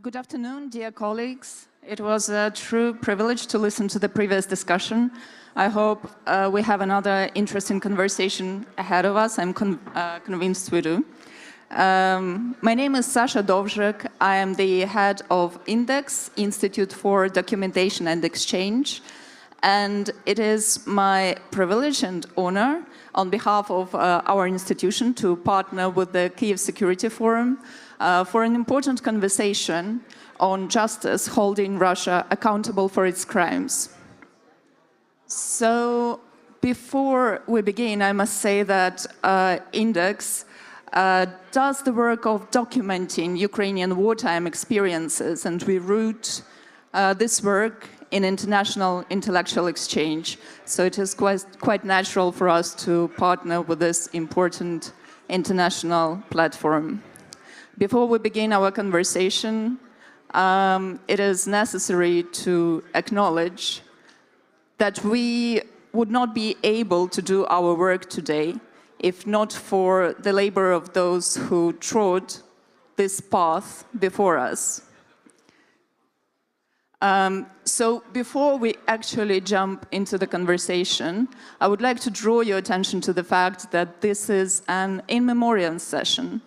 Good afternoon, dear colleagues. It was a true privilege to listen to the previous discussion. I hope we have another interesting conversation ahead of us. I'm convinced we do. My name is Sasha Dovzhik. I am the head of INDEX, Institute for Documentation and Exchange. And it is my privilege and honor on behalf of our institution to partner with the Kyiv Security Forum for an important conversation on justice holding Russia accountable for its crimes. So before we begin, I must say that INDEX does the work of documenting Ukrainian wartime experiences, and we root this work in international intellectual exchange. So it is quite natural for us to partner with this important international platform. Before we begin our conversation, it is necessary to acknowledge that we would not be able to do our work today if not for the labor of those who trod this path before us. So before we actually jump into the conversation, I would like to draw your attention to the fact that this is an in memoriam session,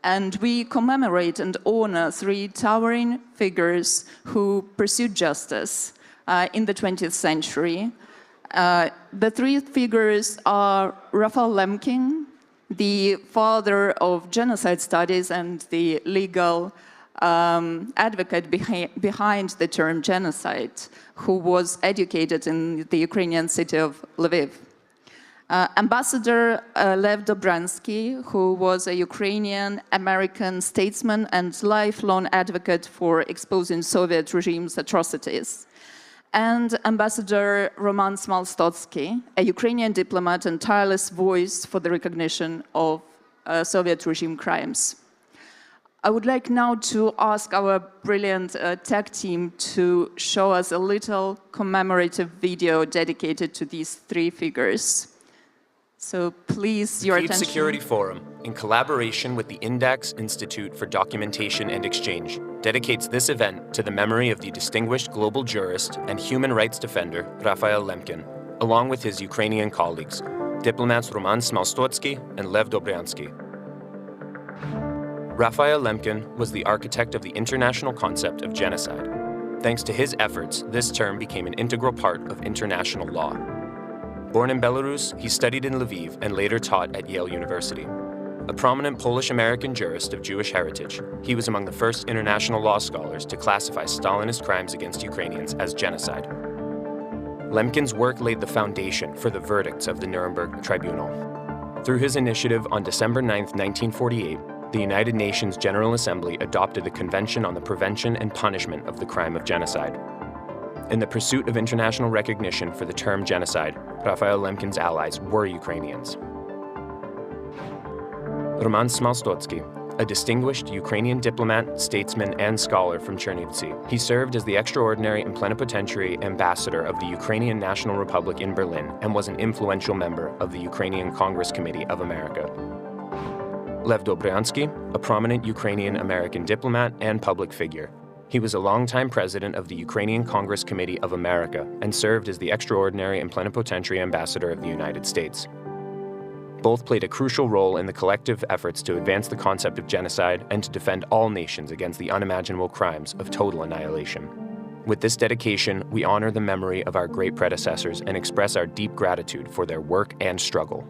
and we commemorate and honor three towering figures who pursued justice in the 20th century. The three figures are Raphael Lemkin, the father of genocide studies and the legal advocate behind the term genocide, who was educated in the Ukrainian city of Lviv. Ambassador Lev Dobransky, who was a Ukrainian-American statesman and lifelong advocate for exposing Soviet regime's atrocities. And Ambassador Roman Smalstotsky, a Ukrainian diplomat and tireless voice for the recognition of Soviet regime crimes. I would like now to ask our brilliant tech team to show us a little commemorative video dedicated to these three figures. So please, your Kyiv attention. Security Forum, in collaboration with the Index Institute for Documentation and Exchange, dedicates this event to the memory of the distinguished global jurist and human rights defender Raphael Lemkin, along with his Ukrainian colleagues, diplomats Roman Smalstotsky and Lev Dobryansky. Raphael Lemkin was the architect of the international concept of genocide. Thanks to his efforts, this term became an integral part of international law. Born in Belarus, he studied in Lviv and later taught at Yale University. A prominent Polish-American jurist of Jewish heritage, he was among the first international law scholars to classify Stalinist crimes against Ukrainians as genocide. Lemkin's work laid the foundation for the verdicts of the Nuremberg Tribunal. Through his initiative on December 9, 1948, the United Nations General Assembly adopted the Convention on the Prevention and Punishment of the Crime of Genocide. In the pursuit of international recognition for the term genocide, Raphael Lemkin's allies were Ukrainians. Roman Smalstotsky, a distinguished Ukrainian diplomat, statesman, and scholar from Chernivtsi. He served as the extraordinary and plenipotentiary ambassador of the Ukrainian National Republic in Berlin and was an influential member of the Ukrainian Congress Committee of America. Lev Dobryansky, a prominent Ukrainian-American diplomat and public figure. He was a longtime president of the Ukrainian Congress Committee of America and served as the extraordinary and plenipotentiary ambassador of the United States. Both played a crucial role in the collective efforts to advance the concept of genocide and to defend all nations against the unimaginable crimes of total annihilation. With this dedication, we honor the memory of our great predecessors and express our deep gratitude for their work and struggle.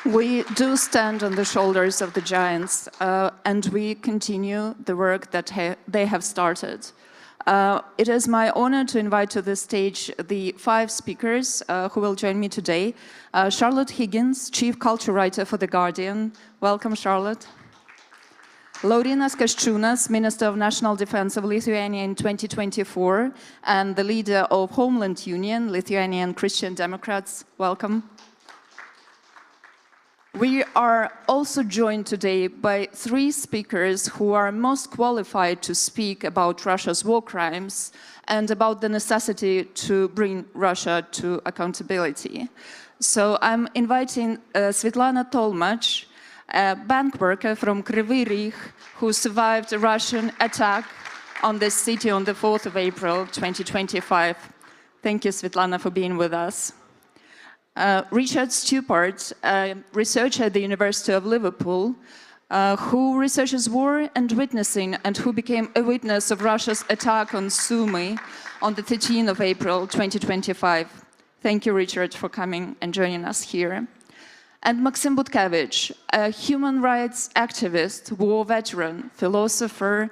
We do stand on the shoulders of the giants, and we continue the work that they have started. It is my honor to invite to the stage the 5 speakers who will join me today. Charlotte Higgins, Chief Culture Writer for The Guardian. Welcome, Charlotte. Laurynas Kasčiūnas, Minister of National Defense of Lithuania in 2024, and the leader of Homeland Union, Lithuanian Christian Democrats. Welcome. We are also joined today by 3 speakers who are most qualified to speak about Russia's war crimes and about the necessity to bring Russia to accountability. So I'm inviting Svetlana Tolmach, a bank worker from Kryvyi Rih, who survived a Russian attack on this city on the 4th of April, 2025. Thank you, Svetlana, for being with us. Richard Stupart, a researcher at the University of Liverpool, who researches war and witnessing, and who became a witness of Russia's attack on Sumy on the 13th of April, 2025. Thank you, Richard, for coming and joining us here. And Maxim Butkevich, a human rights activist, war veteran, philosopher,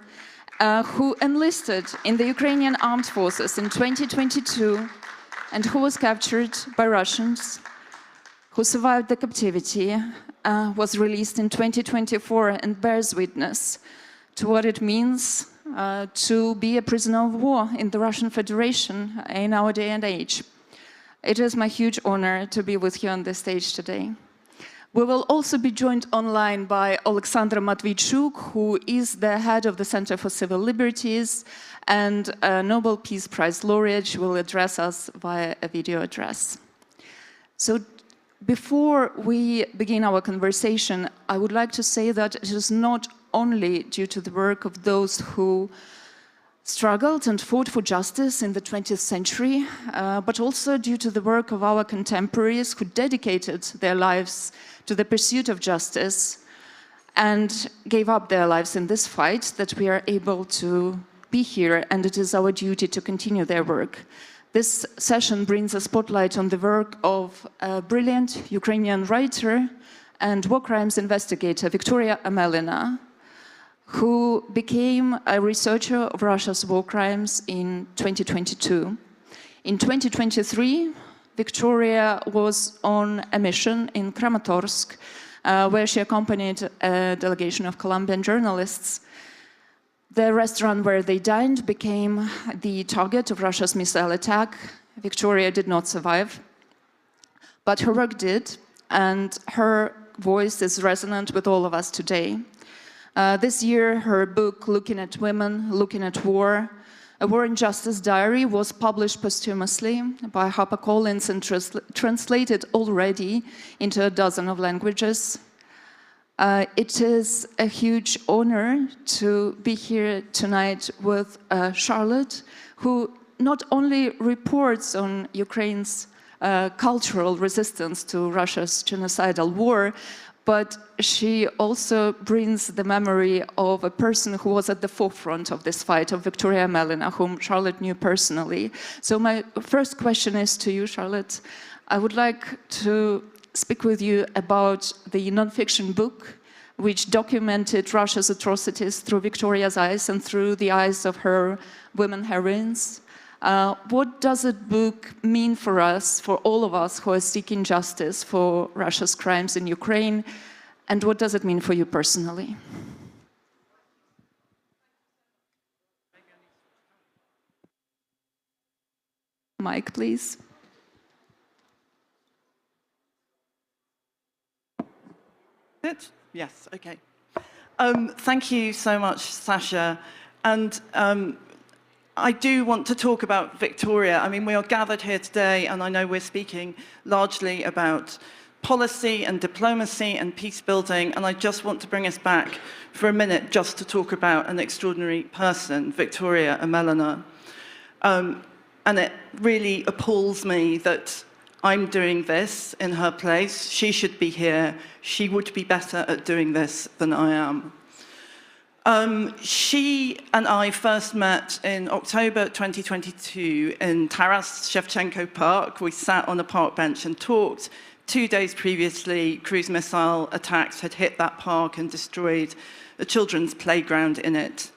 who enlisted in the Ukrainian armed forces in 2022 and who was captured by Russians, who survived the captivity, was released in 2024 and bears witness to what it means to be a prisoner of war in the Russian Federation in our day and age. It is my huge honor to be with you on this stage today. We will also be joined online by Alexandra Matvichuk, who is the head of the Center for Civil Liberties and a Nobel Peace Prize laureate. She will address us via a video address. So before we begin our conversation, I would like to say that it is not only due to the work of those who struggled and fought for justice in the 20th century, but also due to the work of our contemporaries who dedicated their lives to the pursuit of justice and gave up their lives in this fight that we are able to be here, and it is our duty to continue their work. This session brings a spotlight on the work of a brilliant Ukrainian writer and war crimes investigator, Victoria Amelina, who became a researcher of Russia's war crimes in 2022. In 2023, Victoria was on a mission in Kramatorsk, where she accompanied a delegation of Colombian journalists. The restaurant where they dined became the target of Russia's missile attack. Victoria did not survive, but her work did, and her voice is resonant with all of us today. This year, her book, Looking at Women, Looking at War, A War and Justice Diary was published posthumously by HarperCollins and translated already into a dozen of languages. It is a huge honor to be here tonight with Charlotte, who not only reports on Ukraine's cultural resistance to Russia's genocidal war, but she also brings the memory of a person who was at the forefront of this fight, of Victoria Amelina, whom Charlotte knew personally. So my first question is to you, Charlotte. I would like to speak with you about the non-fiction book which documented Russia's atrocities through Victoria's eyes and through the eyes of her women heroines. What does the book mean for us, for all of us who are seeking justice for Russia's crimes in Ukraine, and what does it mean for you personally? Mike, please. It? Yes, okay. Thank you so much, Sasha. And I do want to talk about Victoria. I mean, we are gathered here today, and I know we're speaking largely about policy and diplomacy and peace building, and I just want to bring us back for a minute just to talk about an extraordinary person, Victoria Amelina. And it really appalls me that I'm doing this in her place. She should be here. She would be better at doing this than I am. She and I first met in October 2022 in Taras Shevchenko Park. We sat on a park bench and talked. 2 days previously, cruise missile attacks had hit that park and destroyed a children's playground in it.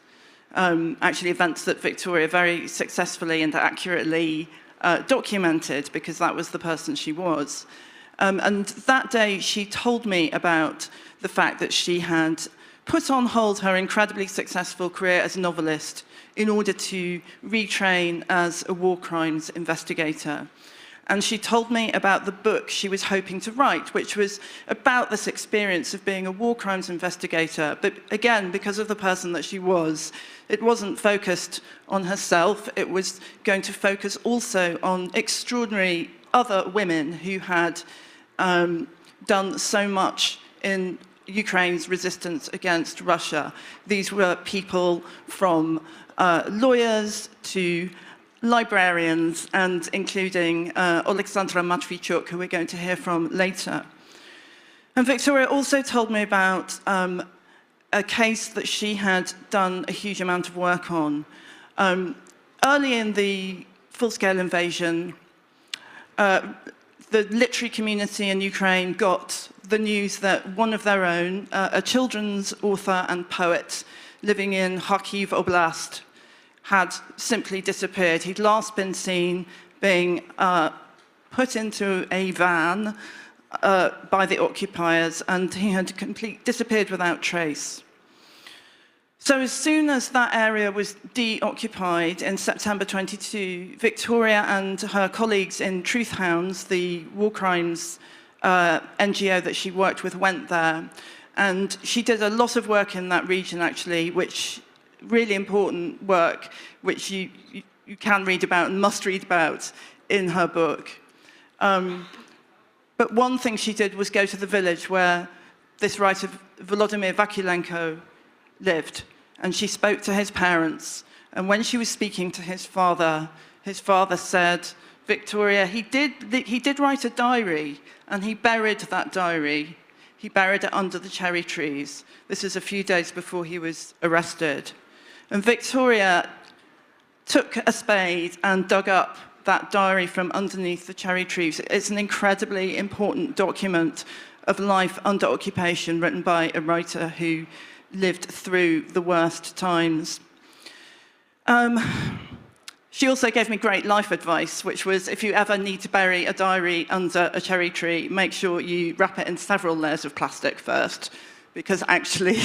Actually, events that Victoria very successfully and accurately documented, because that was the person she was. And that day, she told me about the fact that she had put on hold her incredibly successful career as a novelist in order to retrain as a war crimes investigator. And she told me about the book she was hoping to write, which was about this experience of being a war crimes investigator. But again, because of the person that she was, it wasn't focused on herself. It was going to focus also on extraordinary other women who had done so much in Ukraine's resistance against Russia. These were people from lawyers to librarians, and including Alexandra Matvichuk, who we're going to hear from later. And Victoria also told me about a case that she had done a huge amount of work on. Early in the full-scale invasion, the literary community in Ukraine got the news that one of their own, a children's author and poet living in Kyiv Oblast, had simply disappeared. He'd last been seen being put into a van by the occupiers, and he had disappeared without trace. So as soon as that area was deoccupied in September 22, Victoria and her colleagues in Truth Hounds, the war crimes NGO that she worked with, went there. And she did a lot of work in that region, actually, which really important work, which you can read about and must read about in her book. But one thing she did was go to the village where this writer, Volodymyr Vakulenko, lived. And she spoke to his parents. And when she was speaking to his father said, Victoria, he did write a diary, and he buried that diary. He buried it under the cherry trees. This is a few days before he was arrested. And Victoria took a spade and dug up that diary from underneath the cherry trees. It's an incredibly important document of life under occupation, written by a writer who lived through the worst times. She also gave me great life advice, which was, if you ever need to bury a diary under a cherry tree, make sure you wrap it in several layers of plastic first, because actually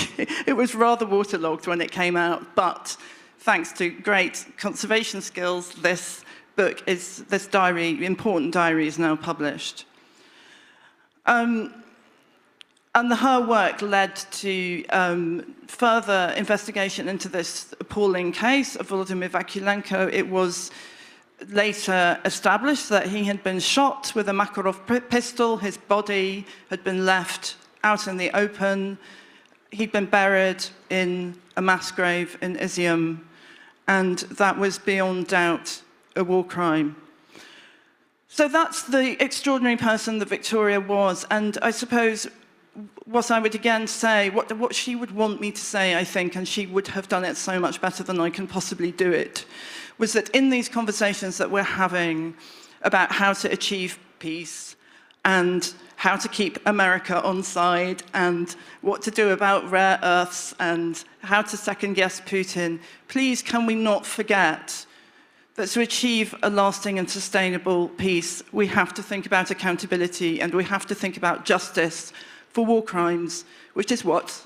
it was rather waterlogged when it came out. But thanks to great conservation skills, this diary, important diary, is now published. And her work led to further investigation into this appalling case of Volodymyr Vakulenko. It was later established that he had been shot with a Makarov pistol. His body had been left out in the open. He'd been buried in a mass grave in Izium, and that was beyond doubt a war crime. So that's the extraordinary person that Victoria was, and I suppose what I would again say, what she would want me to say, I think, and she would have done it so much better than I can possibly do it, was that in these conversations that we're having about how to achieve peace and how to keep America on side and what to do about rare earths and how to second-guess Putin, please can we not forget that to achieve a lasting and sustainable peace, we have to think about accountability and we have to think about justice for war crimes, which is what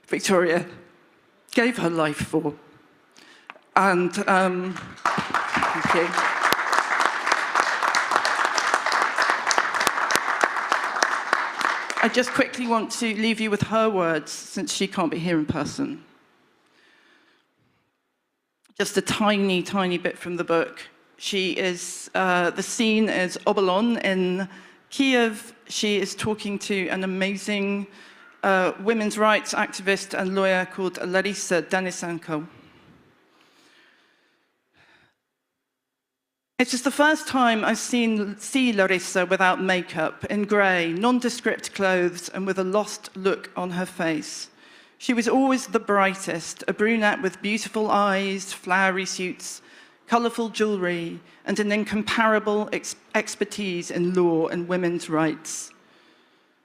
Victoria gave her life for. And thank you. I just quickly want to leave you with her words, since she can't be here in person. Just a tiny, tiny bit from the book. She is, the scene is Obolon in Kyiv. She is talking to an amazing women's rights activist and lawyer called Larisa Denisenko. It is the first time I've see Larisa without makeup, in grey, nondescript clothes and with a lost look on her face. She was always the brightest, a brunette with beautiful eyes, flowery suits, colourful jewellery, and an incomparable expertise in law and women's rights.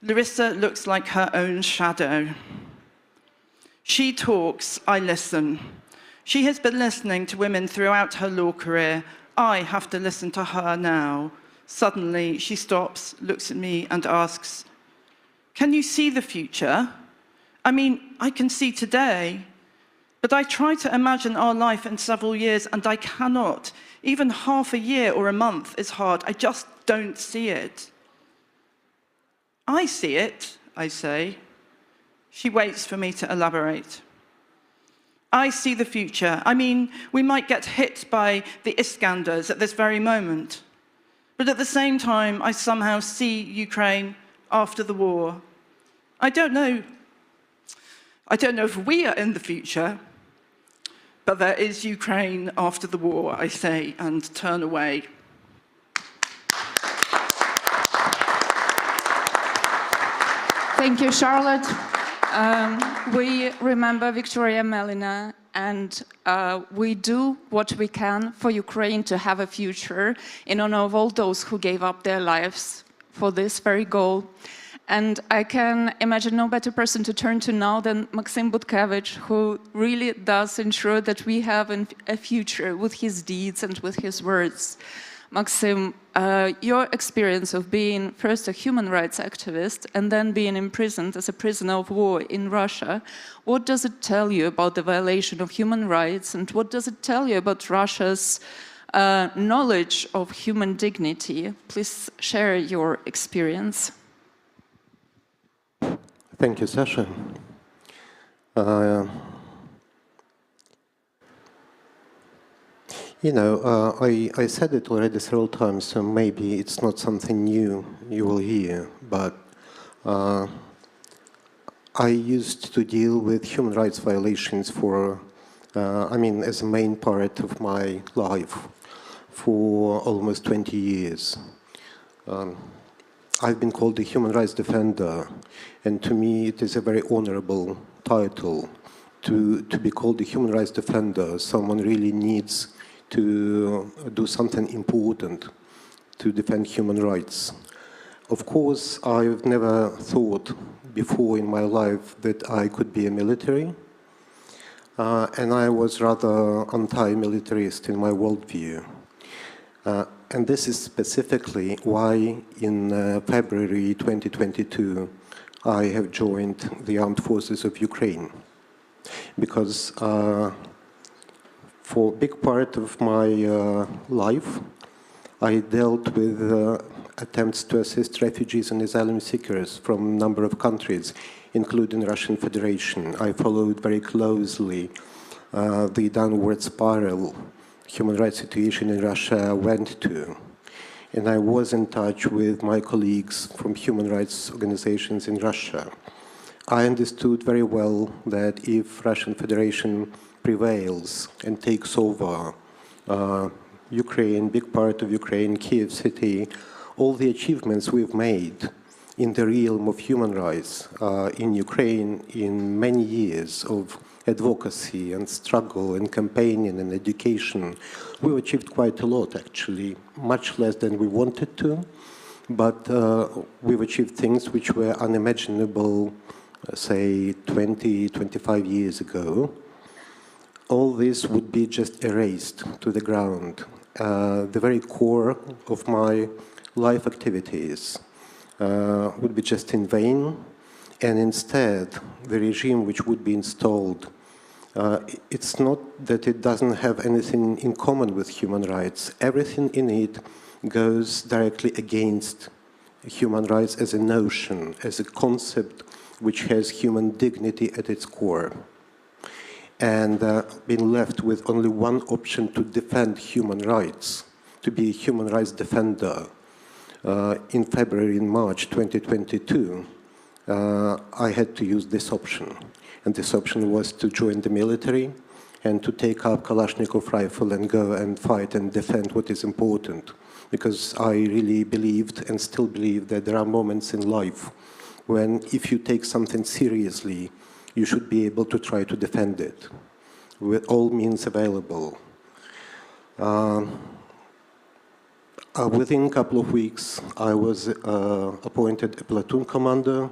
Larisa looks like her own shadow. She talks, I listen. She has been listening to women throughout her law career. I have to listen to her now. Suddenly, she stops, looks at me, and asks, "Can you see the future? I mean, I can see today, but I try to imagine our life in several years, and I cannot. Even half a year or a month is hard. I just don't see it." "I see it," I say. She waits for me to elaborate. "I see the future. I mean, we might get hit by the Iskanders at this very moment. But at the same time, I somehow see Ukraine after the war. I don't know if we are in the future, but there is Ukraine after the war," I say, and turn away. Thank you, Charlotte. We remember Victoria Melina, and we do what we can for Ukraine to have a future in honor of all those who gave up their lives for this very goal. And I can imagine no better person to turn to now than Maxim Butkevich, who really does ensure that we have a future with his deeds and with his words. Maxim, your experience of being first a human rights activist and then being imprisoned as a prisoner of war in Russia, what does it tell you about the violation of human rights, and what does it tell you about Russia's knowledge of human dignity? Please share your experience. Thank you, Sasha. You know, I said it already several times, so maybe it's not something new you will hear, but I used to deal with human rights violations for, as a main part of my life for almost 20 years. I've been called a human rights defender, and to me it is a very honorable title to be called a human rights defender. Someone really needs to do something important to defend human rights. Of course, I've never thought before in my life that I could be a military, and I was rather anti-militarist in my worldview. And this is specifically why in February 2022 I have joined the Armed Forces of Ukraine, because for a big part of my life I dealt with attempts to assist refugees and asylum seekers from a number of countries, including Russian Federation. I followed very closely the downward spiral human rights situation in Russia went to. And I was in touch with my colleagues from human rights organizations in Russia. I understood very well that if Russian Federation prevails and takes over Ukraine, big part of Ukraine, Kyiv city, all the achievements we've made in the realm of human rights in Ukraine in many years of advocacy and struggle and campaigning and education, we've achieved quite a lot actually, much less than we wanted to, but we've achieved things which were unimaginable, say 20, 25 years ago. All this would be just erased to the ground. The very core of my life activities would be just in vain, and instead the regime which would be installed, it's not that it doesn't have anything in common with human rights. Everything in it goes directly against human rights as a notion, as a concept which has human dignity at its core. And being left with only one option to defend human rights, to be a human rights defender. In February and March 2022, I had to use this option. And this option was to join the military and to take up Kalashnikov rifle and go and fight and defend what is important. Because I really believed and still believe that there are moments in life when if you take something seriously, you should be able to try to defend it with all means available. Within a couple of weeks, I was appointed a platoon commander,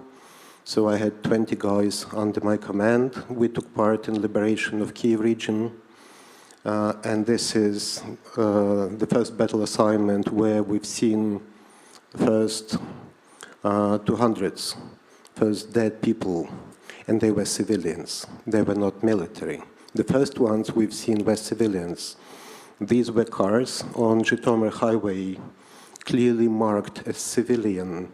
so I had 20 guys under my command. We took part in liberation of Kyiv region, and this is the first battle assignment where we've seen first 200s, first dead people, and they were civilians. They were not military. The first ones we've seen were civilians. These were cars on Zhytomyr highway, clearly marked as civilian,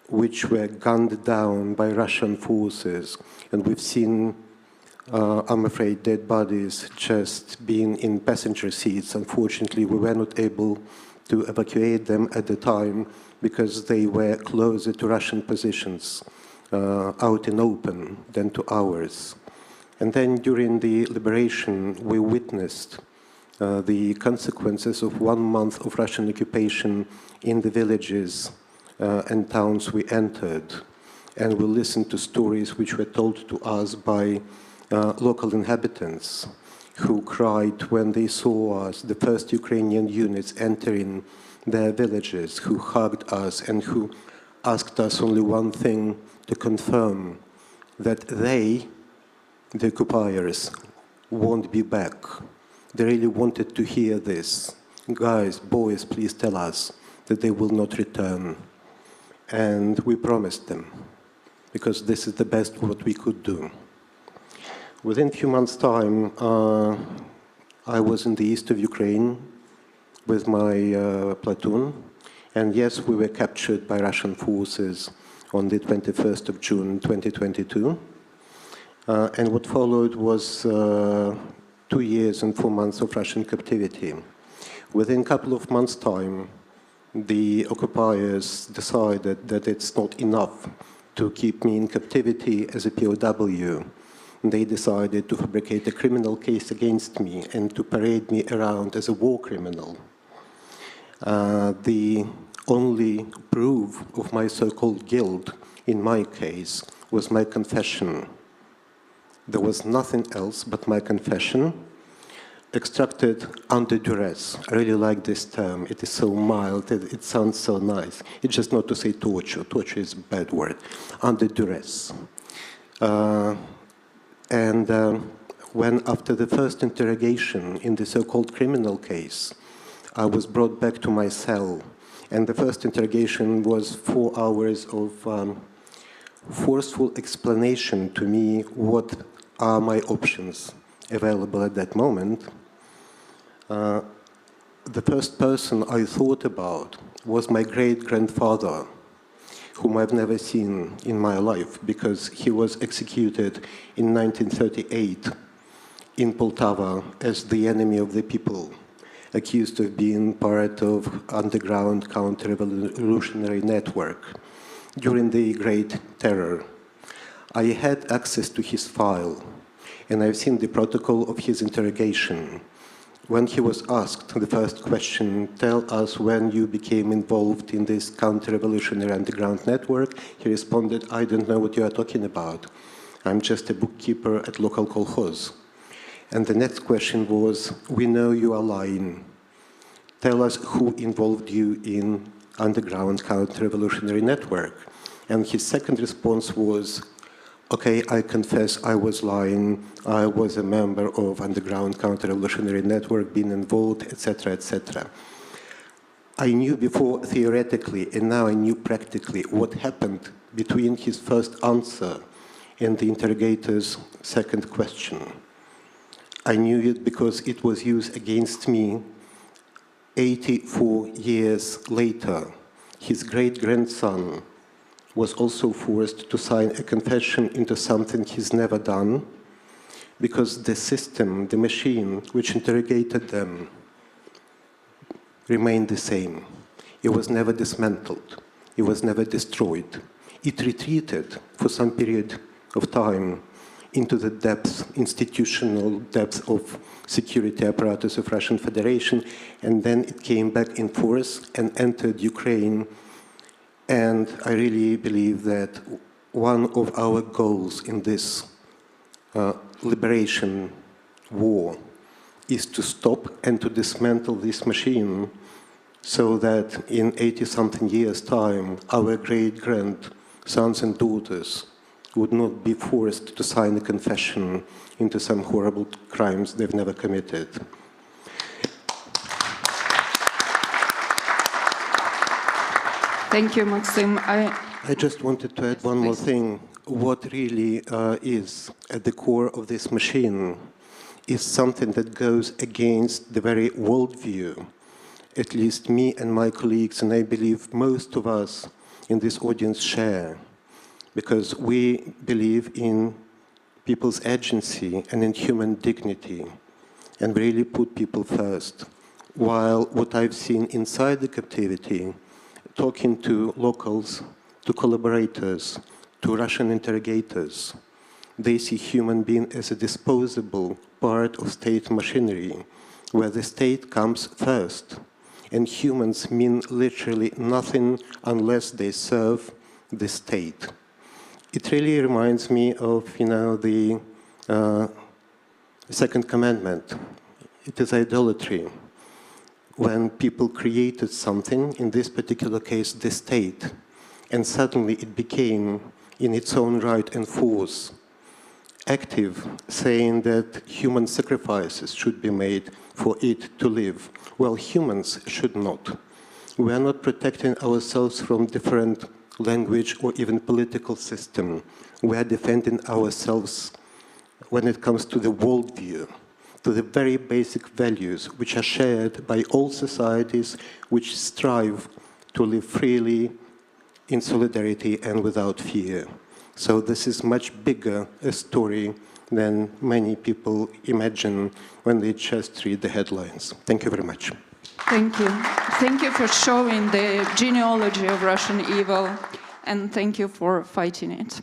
which were gunned down by Russian forces. And we've seen, I'm afraid, dead bodies just being in passenger seats. Unfortunately, we were not able to evacuate them at the time because they were closer to Russian positions out in open than to ours. And then during the liberation, we witnessed the consequences of 1 month of Russian occupation in the villages and towns we entered. And we listened to stories which were told to us by local inhabitants who cried when they saw us, the first Ukrainian units entering their villages, who hugged us and who asked us only one thing, to confirm that they, the occupiers, won't be back. They really wanted to hear this. Guys, boys, please tell us that they will not return. And we promised them, because this is the best what we could do. Within a few months' time, I was in the east of Ukraine with my platoon. And yes, we were captured by Russian forces on the 21st of June, 2022. And what followed was 2 years and 4 months of Russian captivity. Within a couple of months' time, the occupiers decided that it's not enough to keep me in captivity as a POW. They decided to fabricate a criminal case against me and to parade me around as a war criminal. The only proof of my so-called guilt in my case was my confession. There was nothing else but my confession, extracted under duress. I really like this term. It is so mild. It sounds so nice. It's just not to say torture. Torture is a bad word. Under duress. When after the first interrogation in the so-called criminal case, I was brought back to my cell, and the first interrogation was 4 hours of forceful explanation to me what are my options available at that moment. The first person I thought about was my great-grandfather, whom I've never seen in my life because he was executed in 1938 in Poltava as the enemy of the people, accused of being part of underground counter-revolutionary network during the Great Terror. I had access to his file, and I've seen the protocol of his interrogation. When he was asked the first question, tell us when you became involved in this counter-revolutionary underground network, he responded, I don't know what you are talking about. I'm just a bookkeeper at local kolkhoz. And the next question was, we know you are lying. Tell us who involved you in underground counter-revolutionary network. And his second response was, okay, I confess I was lying. I was a member of underground counter-revolutionary network, being involved, etc., etc. I knew before theoretically, and now I knew practically what happened between his first answer and the interrogator's second question. I knew it because it was used against me 84 years later. His great-grandson was also forced to sign a confession into something he's never done because the system, the machine which interrogated them remained the same. It was never dismantled. It was never destroyed. It retreated for some period of time into the depths, institutional depths of security apparatus of Russian Federation, and then it came back in force and entered Ukraine. And I really believe that one of our goals in this liberation war is to stop and to dismantle this machine so that in 80-something years' time, our great-grandsons and daughters would not be forced to sign a confession into some horrible crimes they've never committed. Thank you, Maxim. I just wanted to add one more thing. What really is at the core of this machine is something that goes against the very worldview, at least me and my colleagues, and I believe most of us in this audience share, because we believe in people's agency and in human dignity, and really put people first. While what I've seen inside the captivity, talking to locals, to collaborators, to Russian interrogators, they see human being as a disposable part of state machinery, where the state comes first, and humans mean literally nothing unless they serve the state. It really reminds me of, the second commandment. It is idolatry. When people created something, in this particular case, the state, and suddenly it became, in its own right and force, active, saying that human sacrifices should be made for it to live. Well, humans should not. We are not protecting ourselves from different language or even political system. We are defending ourselves when it comes to the worldview, to the very basic values which are shared by all societies which strive to live freely, in solidarity and without fear. So this is much bigger a story than many people imagine when they just read the headlines. Thank you very much. Thank you. Thank you for showing the genealogy of Russian evil, and thank you for fighting it.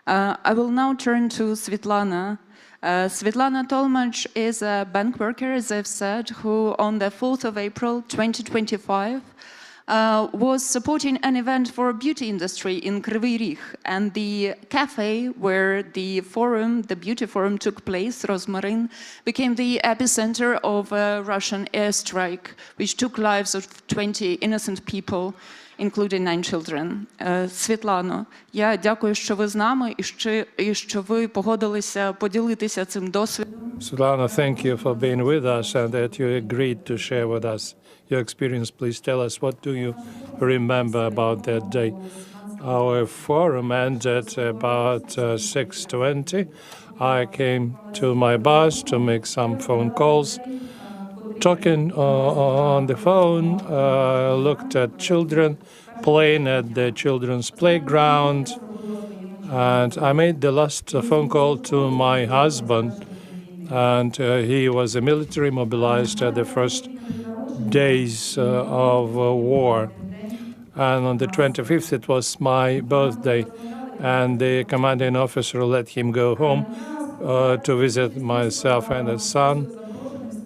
I will now turn to Svetlana. Svetlana Tolmach is a bank worker, as I've said, who on the 4th of April 2025 was supporting an event for beauty industry in Kryvyi Rih, and the cafe where the forum, the beauty forum, took place, Rosmarin, became the epicenter of a Russian airstrike, which took lives of 20 innocent people, including 9 children. Світлано, я дякую, що ви з нами і що ви погодилися поділитися цим досвідом. Svetlana, thank you for being with us and that you agreed to share with us your experience. Please tell us, what do you remember about that day? Our forum ended about 6:20. I came to my bus to make some phone calls talking on the phone, looked at children playing at the children's playground, and I made the last phone call to my husband, and he was a military mobilized at the first days of war. And on the 25th, it was my birthday, and the commanding officer let him go home to visit myself and his son.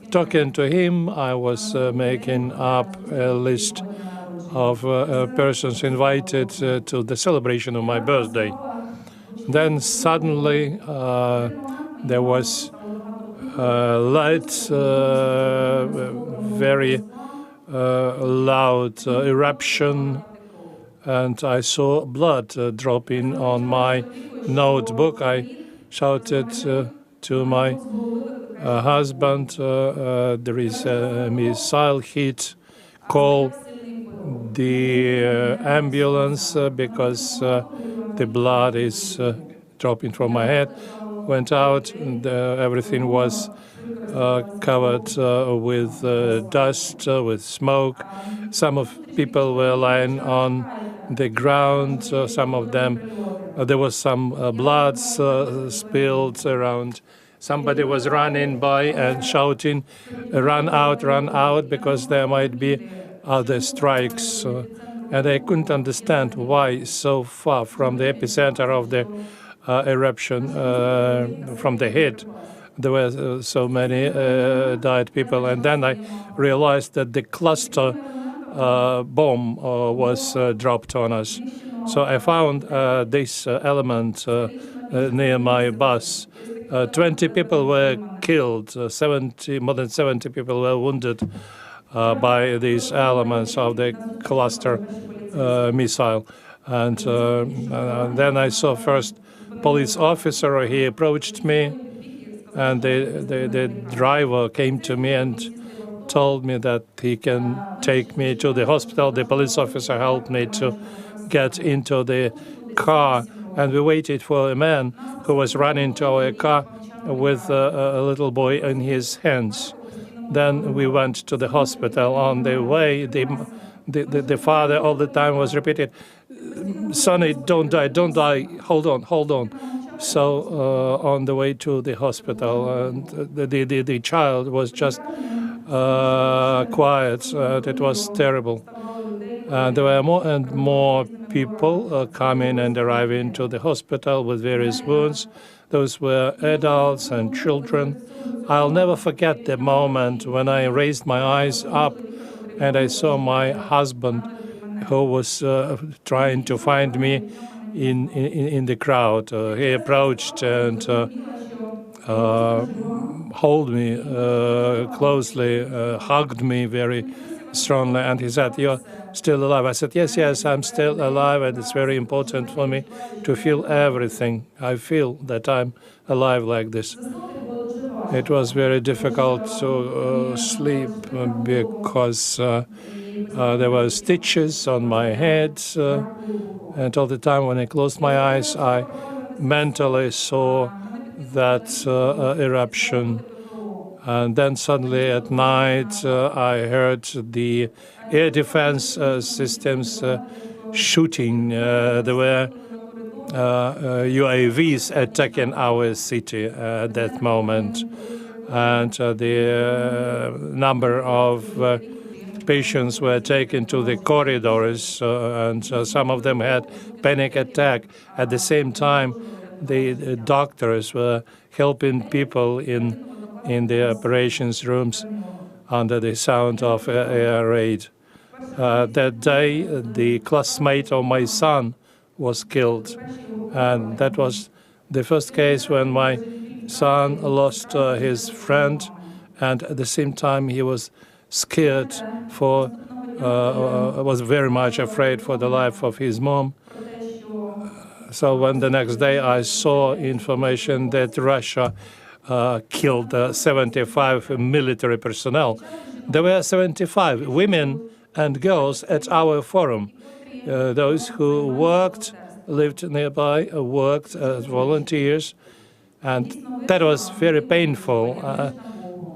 Talking to him, I was making up a list of persons invited to the celebration of my birthday. Then suddenly there was light, very loud eruption, and I saw blood dropping on my notebook. I shouted to my husband, there is a missile hit, call the ambulance because the blood is dropping from my head. Went out, and everything was covered with dust, with smoke. Some of people were lying on the ground. Some of them, there was some blood spilled around. Somebody was running by and shouting, run out, because there might be other strikes. And I couldn't understand why so far from the epicenter of the eruption, from the head, there were so many died people. And then I realized that the cluster bomb was dropped on us. So I found this element near my bus. 20 people were killed, more than 70 people were wounded by these elements of the cluster missile. And then I saw first police officer. He approached me, and the driver came to me and told me that he can take me to the hospital. The police officer helped me to get into the car, and we waited for a man who was running to our car with a little boy in his hands. Then we went to the hospital. On the way, the father all the time was repeating, "Sonny, don't die, hold on." So on the way to the hospital, and the child was just quiet. It was terrible. There were more and more people coming and arriving to the hospital with various wounds. Those were adults and children. I'll never forget the moment when I raised my eyes up and I saw my husband, who was trying to find me in the crowd. He approached and held me closely, hugged me very strongly, and he said, "You're still alive." I said, yes, I'm still alive, and it's very important for me to feel everything. I feel that I'm alive like this. It was very difficult to sleep because there were stitches on my head, and all the time when I closed my eyes, I mentally saw that eruption. And then suddenly at night, I heard the air defense systems shooting. There were UAVs attacking our city at that moment. And the number of patients were taken to the corridors, and some of them had panic attack. At the same time, the doctors were helping people in the operations rooms under the sound of air raid. That day, the classmate of my son was killed, and that was the first case when my son lost his friend, and at the same time he was scared was very much afraid for the life of his mom. So when the next day I saw information that Russia killed 75 military personnel. There were 75 women and girls at our forum. Those who worked, lived nearby, worked as volunteers, and that was very painful.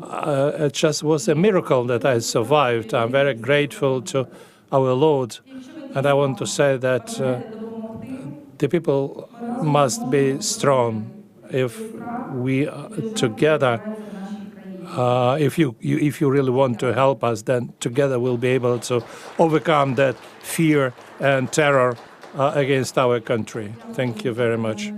it just was a miracle that I survived. I'm very grateful to our Lord. And I want to say that the people must be strong. If we are together, if you really want to help us, then together we'll be able to overcome that fear and terror against our country. Thank you very much.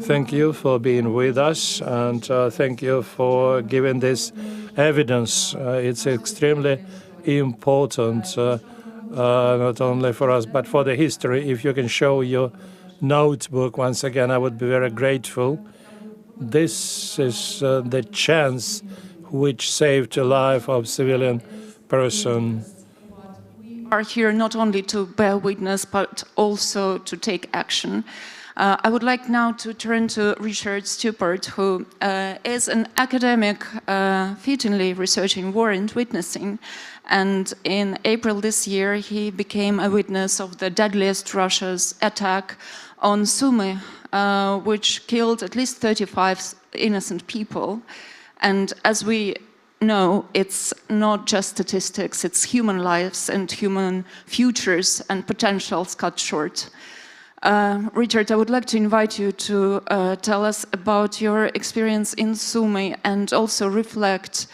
Thank you for being with us, and thank you for giving this evidence. It's extremely important, not only for us, but for the history. If you can show your notebook once again, I would be very grateful. This is the chance which saved the life of civilian person. We are here not only to bear witness, but also to take action. I would like now to turn to Richard Stupert, who is an academic fittingly researching war and witnessing. And in April this year, he became a witness of the deadliest Russia's attack on Sumy, which killed at least 35 innocent people. And as we know, it's not just statistics, it's human lives and human futures and potentials cut short. Richard, I would like to invite you to tell us about your experience in Sumy and also reflect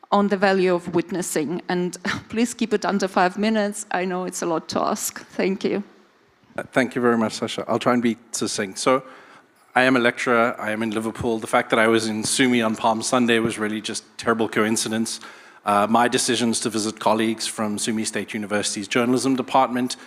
on the value of witnessing. And please keep it under 5 minutes. I know it's a lot to ask. Thank you. Thank you very much, Sasha. I'll try and be succinct. So, I am a lecturer. I am in Liverpool. The fact that I was in Sumy on Palm Sunday was really just a terrible coincidence. My decisions to visit colleagues from Sumy State University's journalism department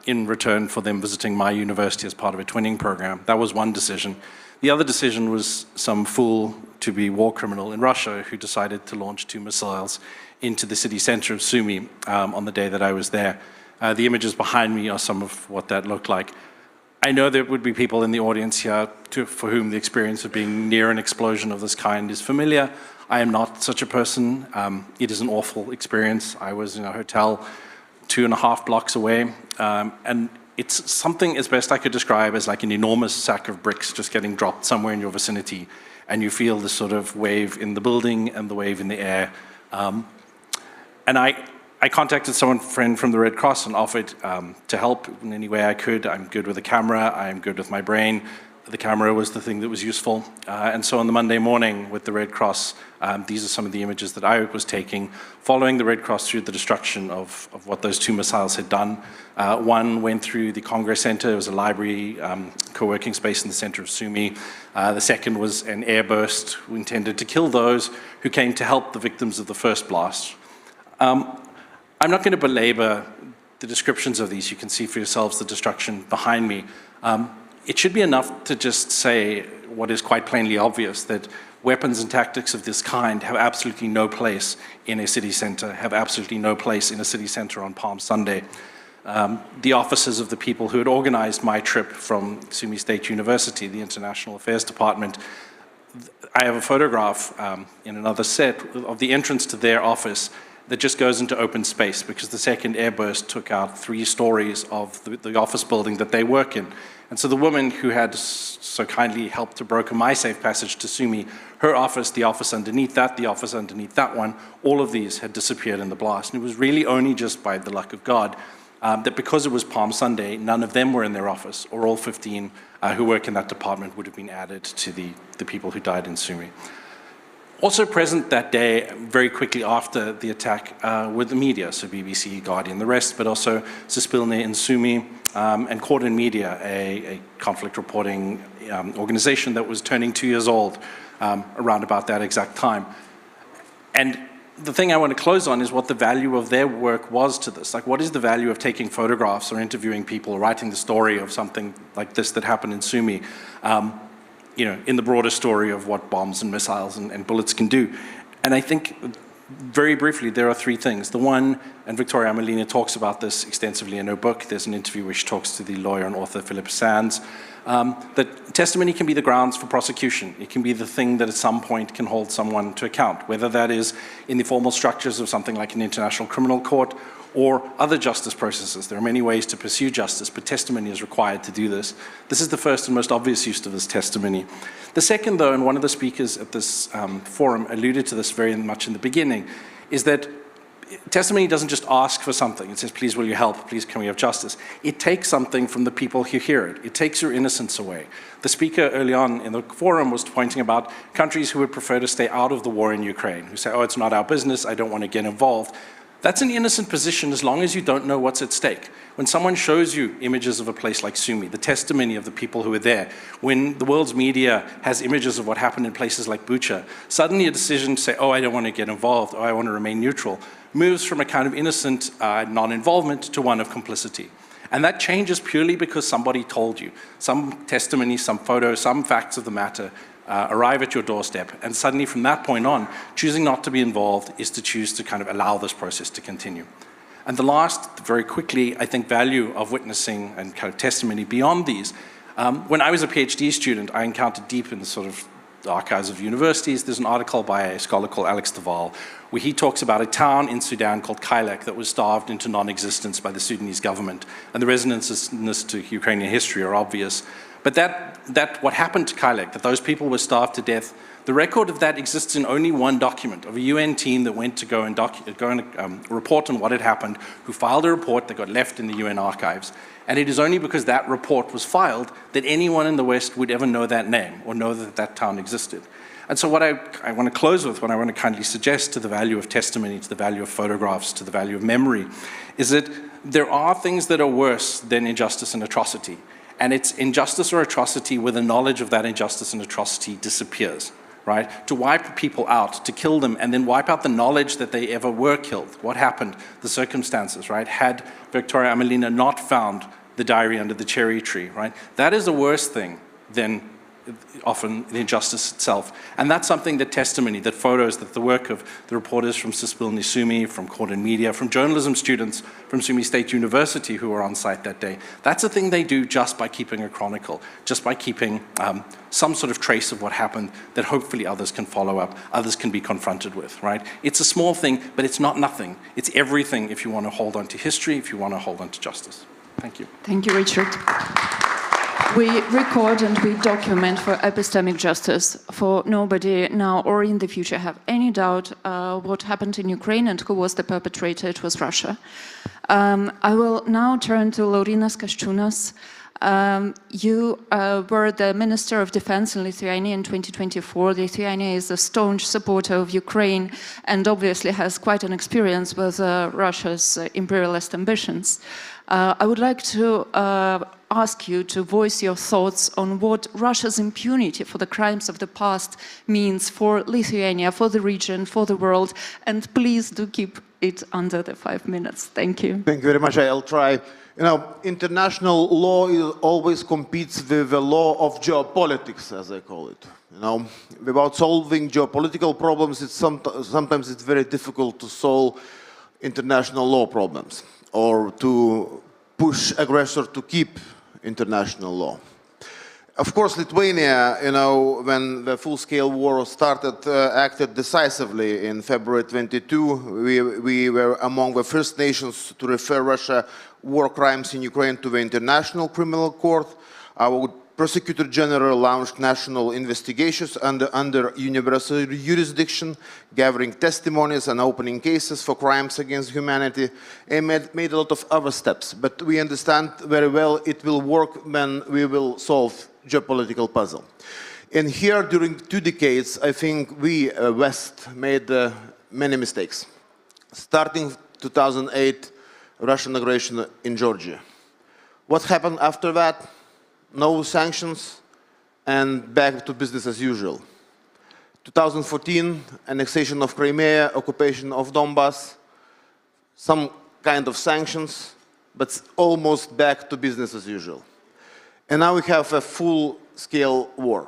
in return for them visiting my university as part of a twinning program. That was one decision. The other decision was some fool to be war criminal in Russia who decided to launch 2 missiles into the city center of Sumy on the day that I was there. The images behind me are some of what that looked like. I know there would be people in the audience here for whom the experience of being near an explosion of this kind is familiar. I am not such a person. It is an awful experience. I was in a hotel 2.5 blocks away, and it's something as best I could describe as like an enormous sack of bricks just getting dropped somewhere in your vicinity, and you feel this sort of wave in the building and the wave in the air. And I contacted a friend from the Red Cross and offered to help in any way I could. I'm good with a camera, I'm good with my brain. The camera was the thing that was useful. And so on the Monday morning with the Red Cross, these are some of the images that I was taking, following the Red Cross through the destruction of what those 2 missiles had done. One went through the Congress Center. It was a library co-working space in the center of Sumy. The second was an airburst intended to kill those who came to help the victims of the first blast. I'm not going to belabor the descriptions of these. You can see for yourselves the destruction behind me. It should be enough to just say what is quite plainly obvious, that weapons and tactics of this kind have absolutely no place in a city center, have absolutely no place in a city center on Palm Sunday. The officers of the people who had organized my trip from Sumy State University, the International Affairs Department, I have a photograph in another set of the entrance to their office that just goes into open space because the second airburst took out 3 stories of the office building that they work in. And so the woman who had so kindly helped to broker my safe passage to Sumy, her office, the office underneath that, the office underneath that one, all of these had disappeared in the blast. And it was really only just by the luck of God that because it was Palm Sunday, none of them were in their office, or all 15 who work in that department would have been added to the people who died in Sumy. Also present that day, very quickly after the attack, were the media, so BBC, Guardian, the rest, but also Suspilne in Sumy, and Cordon Media, a conflict reporting organization that was turning 2 years old around about that exact time. And the thing I want to close on is what the value of their work was to this. Like, what is the value of taking photographs or interviewing people or writing the story of something like this that happened in Sumy, you know, in the broader story of what bombs and missiles and bullets can do? And I think, very briefly, there are 3 things. The one, and Victoria Amelina talks about this extensively in her book. There's an interview where she talks to the lawyer and author Philip Sands. that testimony can be the grounds for prosecution. It can be the thing that at some point can hold someone to account, whether that is in the formal structures of something like an international criminal court or other justice processes. There are many ways to pursue justice, but testimony is required to do this. This is the first and most obvious use of this testimony. The second, though, and one of the speakers at this forum alluded to this very much in the beginning, is that testimony doesn't just ask for something. It says, please will you help, please can we have justice. It takes something from the people who hear it. It takes your innocence away. The speaker early on in the forum was pointing about countries who would prefer to stay out of the war in Ukraine, who say, oh, it's not our business, I don't want to get involved. That's an innocent position as long as you don't know what's at stake. When someone shows you images of a place like Sumy, the testimony of the people who were there, when the world's media has images of what happened in places like Bucha, suddenly a decision to say, oh, I don't want to get involved, or I want to remain neutral, moves from a kind of innocent non-involvement to one of complicity. And that changes purely because somebody told you. Some testimony, some photo, some facts of the matter arrive at your doorstep, and suddenly from that point on, choosing not to be involved is to choose to kind of allow this process to continue. And the last, very quickly, I think, value of witnessing and kind of testimony beyond these. When I was a PhD student, I encountered deep in the sort of archives of universities, there's an article by a scholar called Alex Deval, where he talks about a town in Sudan called Kyiv that was starved into non-existence by the Sudanese government. And the resonances to Ukrainian history are obvious. But that what happened to Kyiv, that those people were starved to death, the record of that exists in only one document of a UN team that went to go and report on what had happened, who filed a report that got left in the UN archives. And it is only because that report was filed that anyone in the West would ever know that name or know that that town existed. And so what I want to close with, what I want to kindly suggest to the value of testimony, to the value of photographs, to the value of memory, is that there are things that are worse than injustice and atrocity. And it's injustice or atrocity where the knowledge of that injustice and atrocity disappears, right? To wipe people out, to kill them, and then wipe out the knowledge that they ever were killed. What happened? The circumstances, right? Had Victoria Amelina not found the diary under the cherry tree, right? That is a worse thing than often the injustice itself. And that's something that testimony, that photos, that the work of the reporters from Suspilny Sumy, from Court Media, from journalism students from Sumy State University who were on site that day, that's a thing they do just by keeping a chronicle, just by keeping some sort of trace of what happened that hopefully others can follow up, others can be confronted with, right? It's a small thing, but it's not nothing. It's everything if you want to hold on to history, if you want to hold on to justice. Thank you. Thank you, Richard. We record and we document for epistemic justice, for nobody now or in the future have any doubt what happened in Ukraine and who was the perpetrator. It was Russia. I will now turn to Laurynas Kasčiūnas. You were the Minister of Defense in Lithuania in 2024. Lithuania is a staunch supporter of Ukraine and obviously has quite an experience with Russia's imperialist ambitions. I would like to ask you to voice your thoughts on what Russia's impunity for the crimes of the past means for Lithuania, for the region, for the world, and please do keep it under the 5 minutes. Thank you. Thank you very much. I'll try. You know, international law always competes with the law of geopolitics, as I call it. You know, without solving geopolitical problems, sometimes it's very difficult to solve international law problems or to push aggressor to keep international law. Of course, Lithuania, you know, when the full-scale war started, acted decisively in February 22. We were among the first nations to refer Russia war crimes in Ukraine to the International Criminal Court. Our Prosecutor General launched national investigations under universal jurisdiction, gathering testimonies and opening cases for crimes against humanity, and made a lot of other steps. But we understand very well it will work when we will solve geopolitical puzzle. And here, during 2 decades, I think we, West, made many mistakes. Starting 2008, Russian aggression in Georgia. What happened after that? No sanctions and back to business as usual. 2014, annexation of Crimea, occupation of Donbass, some kind of sanctions, but almost back to business as usual. And now we have a full-scale war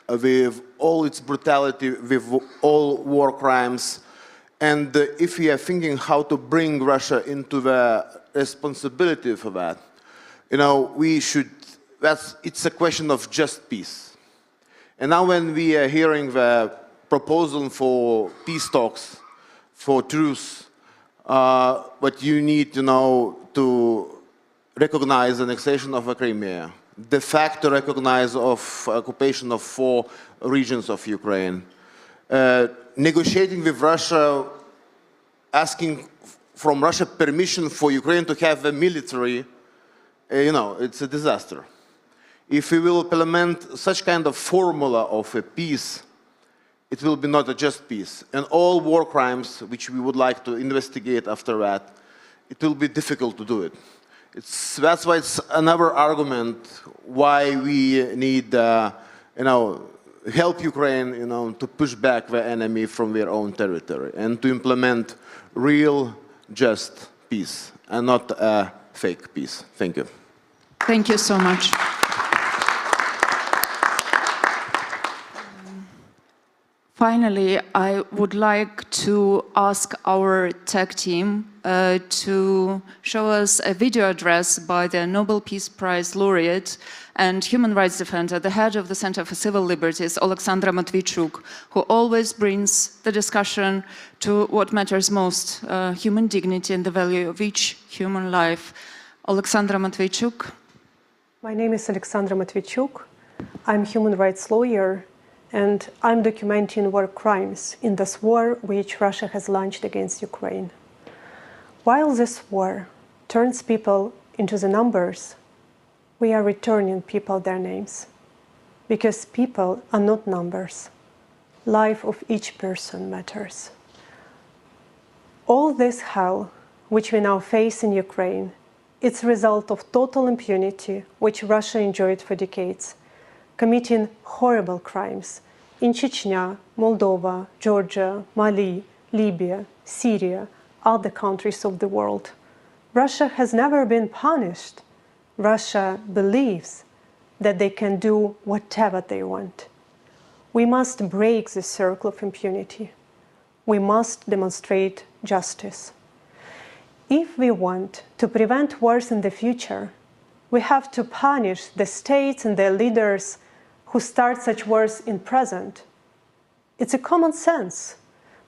with all its brutality, with all war crimes. And if we are thinking how to bring Russia into the responsibility for that, you know, we should it's a question of just peace. And now when we are hearing the proposal for peace talks, for truce, but you need to know to recognize annexation of Crimea, de facto recognize of occupation of 4 regions of Ukraine, negotiating with Russia, asking from Russia permission for Ukraine to have a military, it's a disaster. If we will implement such kind of formula of a peace, it will be not a just peace. And all war crimes which we would like to investigate after that, it will be difficult to do it. That's why it's another argument why we need, help Ukraine, to push back the enemy from their own territory and to implement real, just peace and not a fake peace. Thank you. Thank you so much. Finally, I would like to ask our tech team to show us a video address by the Nobel Peace Prize laureate and human rights defender, the head of the Center for Civil Liberties, Oleksandra Matviichuk, who always brings the discussion to what matters most, human dignity and the value of each human life. Oleksandra Matviichuk. My name is Alexandra Matviichuk. I'm a human rights lawyer, and I'm documenting war crimes in this war which Russia has launched against Ukraine. While this war turns people into the numbers, we are returning people their names, because people are not numbers. Life of each person matters. All this hell which we now face in Ukraine, it's a result of total impunity which Russia enjoyed for decades, committing horrible crimes in Chechnya, Moldova, Georgia, Mali, Libya, Syria, other countries of the world. Russia has never been punished. Russia believes that they can do whatever they want. We must break the circle of impunity. We must demonstrate justice. If we want to prevent wars in the future, we have to punish the states and their leaders who start such wars in present. It's a common sense,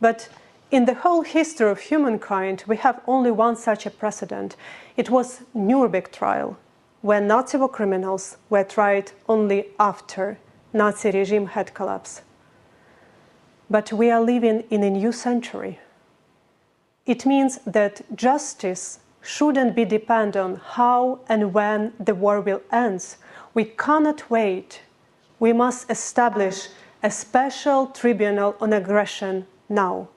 but in the whole history of humankind, we have only one such a precedent. It was Nuremberg trial, where Nazi war criminals were tried only after Nazi regime had collapsed. But we are living in a new century. It means that justice shouldn't be dependent on how and when the war will end. We cannot wait. We must establish a special tribunal on aggression now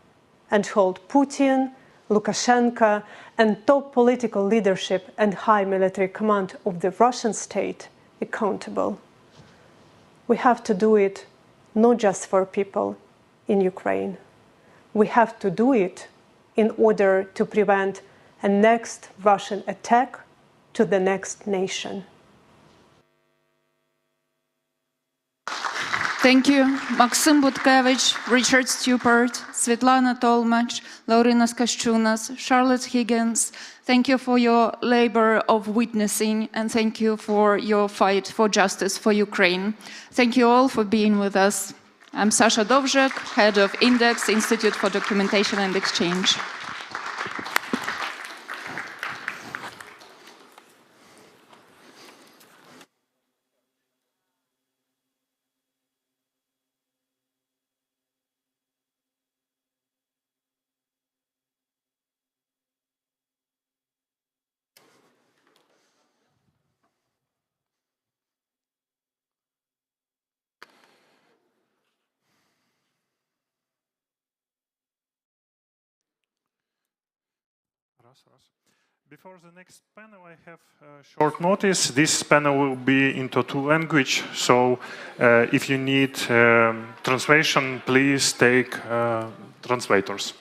and hold Putin, Lukashenko, and top political leadership and high military command of the Russian state accountable. We have to do it not just for people in Ukraine. We have to do it in order to prevent a next Russian attack to the next nation. Thank you. Максим Буткевич, Richard Stupart, Svetlana Tolmach, Laurinas Kaschunas, Charlotte Higgins. Thank you for your labor of witnessing, and thank you for your fight for justice for Ukraine. Thank you all for being with us. I'm Sasha Dovzhak, head of Index, Institute for Documentation and Exchange. Before the next panel, I have short notice. This panel will be into 2 languages, so if you need translation, please take translators.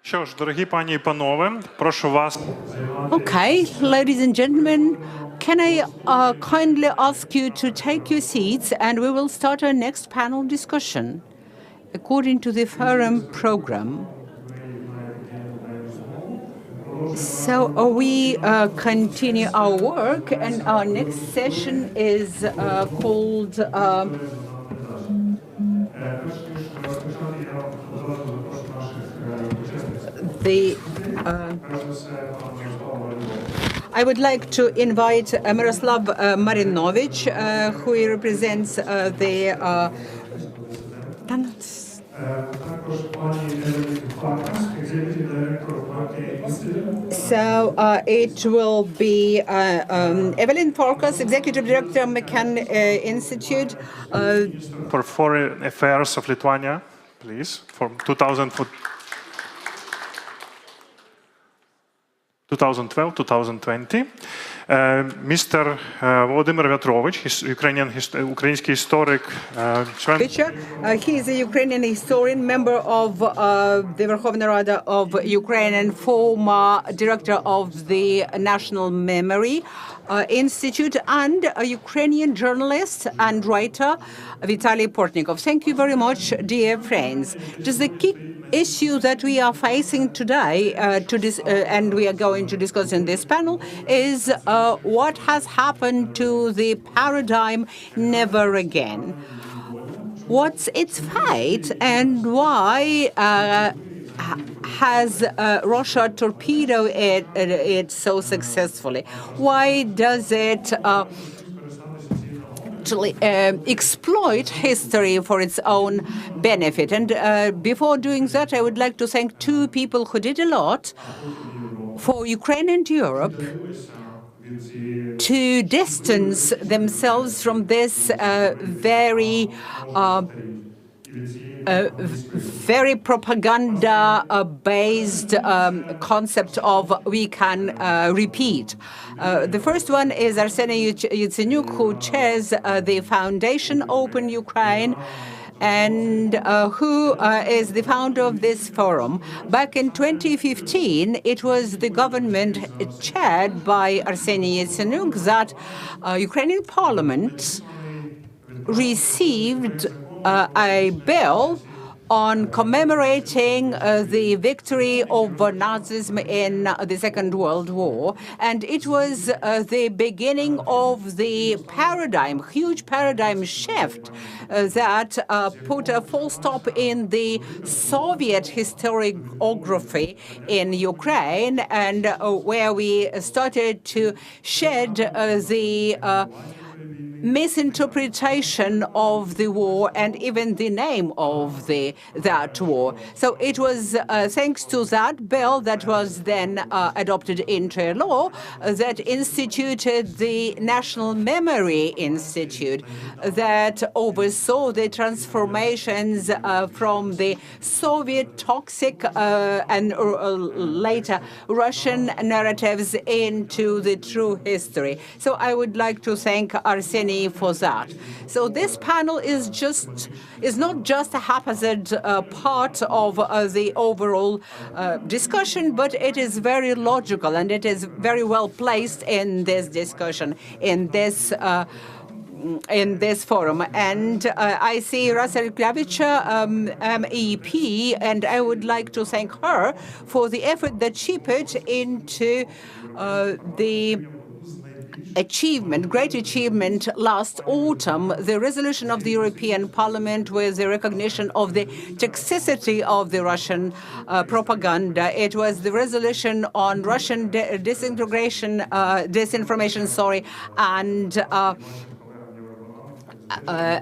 Що ж, дорогі пані і панове, прошу вас. Okay, ladies and gentlemen, can I kindly ask you to take your seats and we will start our next panel discussion according to the forum program. So we continue our work and our next session is called I would like to invite Miroslav Marinovich, who represents the So it will be Evelyn Farkas, Executive Director, McCann Institute. For Foreign Affairs of Lithuania, please, from 2012-2020. Mr. Volodymyr Vyatrovich, український історик, член. He is a Ukrainian historian, member of the Verkhovna Rada of Ukraine and former director of the National Memory Institute, and a Ukrainian journalist and writer, Vitaly Portnikov. Thank you very much, dear friends. Just the key issue that we are facing today, and we are going to discuss in this panel, is what has happened to the paradigm never again. What's its fate, and why has Russia torpedoed it so successfully? Why does it exploit history for its own benefit? And before doing that, I would like to thank two people who did a lot for Ukraine and Europe to distance themselves from this very propaganda-based concept of we can repeat. The first one is Arseniy Yatsenyuk, who chairs the foundation Open Ukraine, and who is the founder of this forum. Back in 2015, it was the government chaired by Arseniy Yatsenyuk that Ukrainian parliament received a bill on commemorating the victory over Nazism in the Second World War. And it was the beginning of the huge paradigm shift that put a full stop in the Soviet historiography in Ukraine, and where we started to shed the misinterpretation of the war and even the name of that war. So it was thanks to that bill that was then adopted into law that instituted the National Memory Institute that oversaw the transformations from the Soviet toxic and later Russian narratives into the true history. So I would like to thank Arseniy for that. So this panel is not just a haphazard part of the overall discussion, but it is very logical and it is very well placed in this discussion, in this forum. And I see Rasa Ruklavich, MEP, and I would like to thank her for the effort that she put into the great achievement last autumn, the resolution of the European Parliament with the recognition of the toxicity of the Russian propaganda. It was the resolution on Russian disinformation,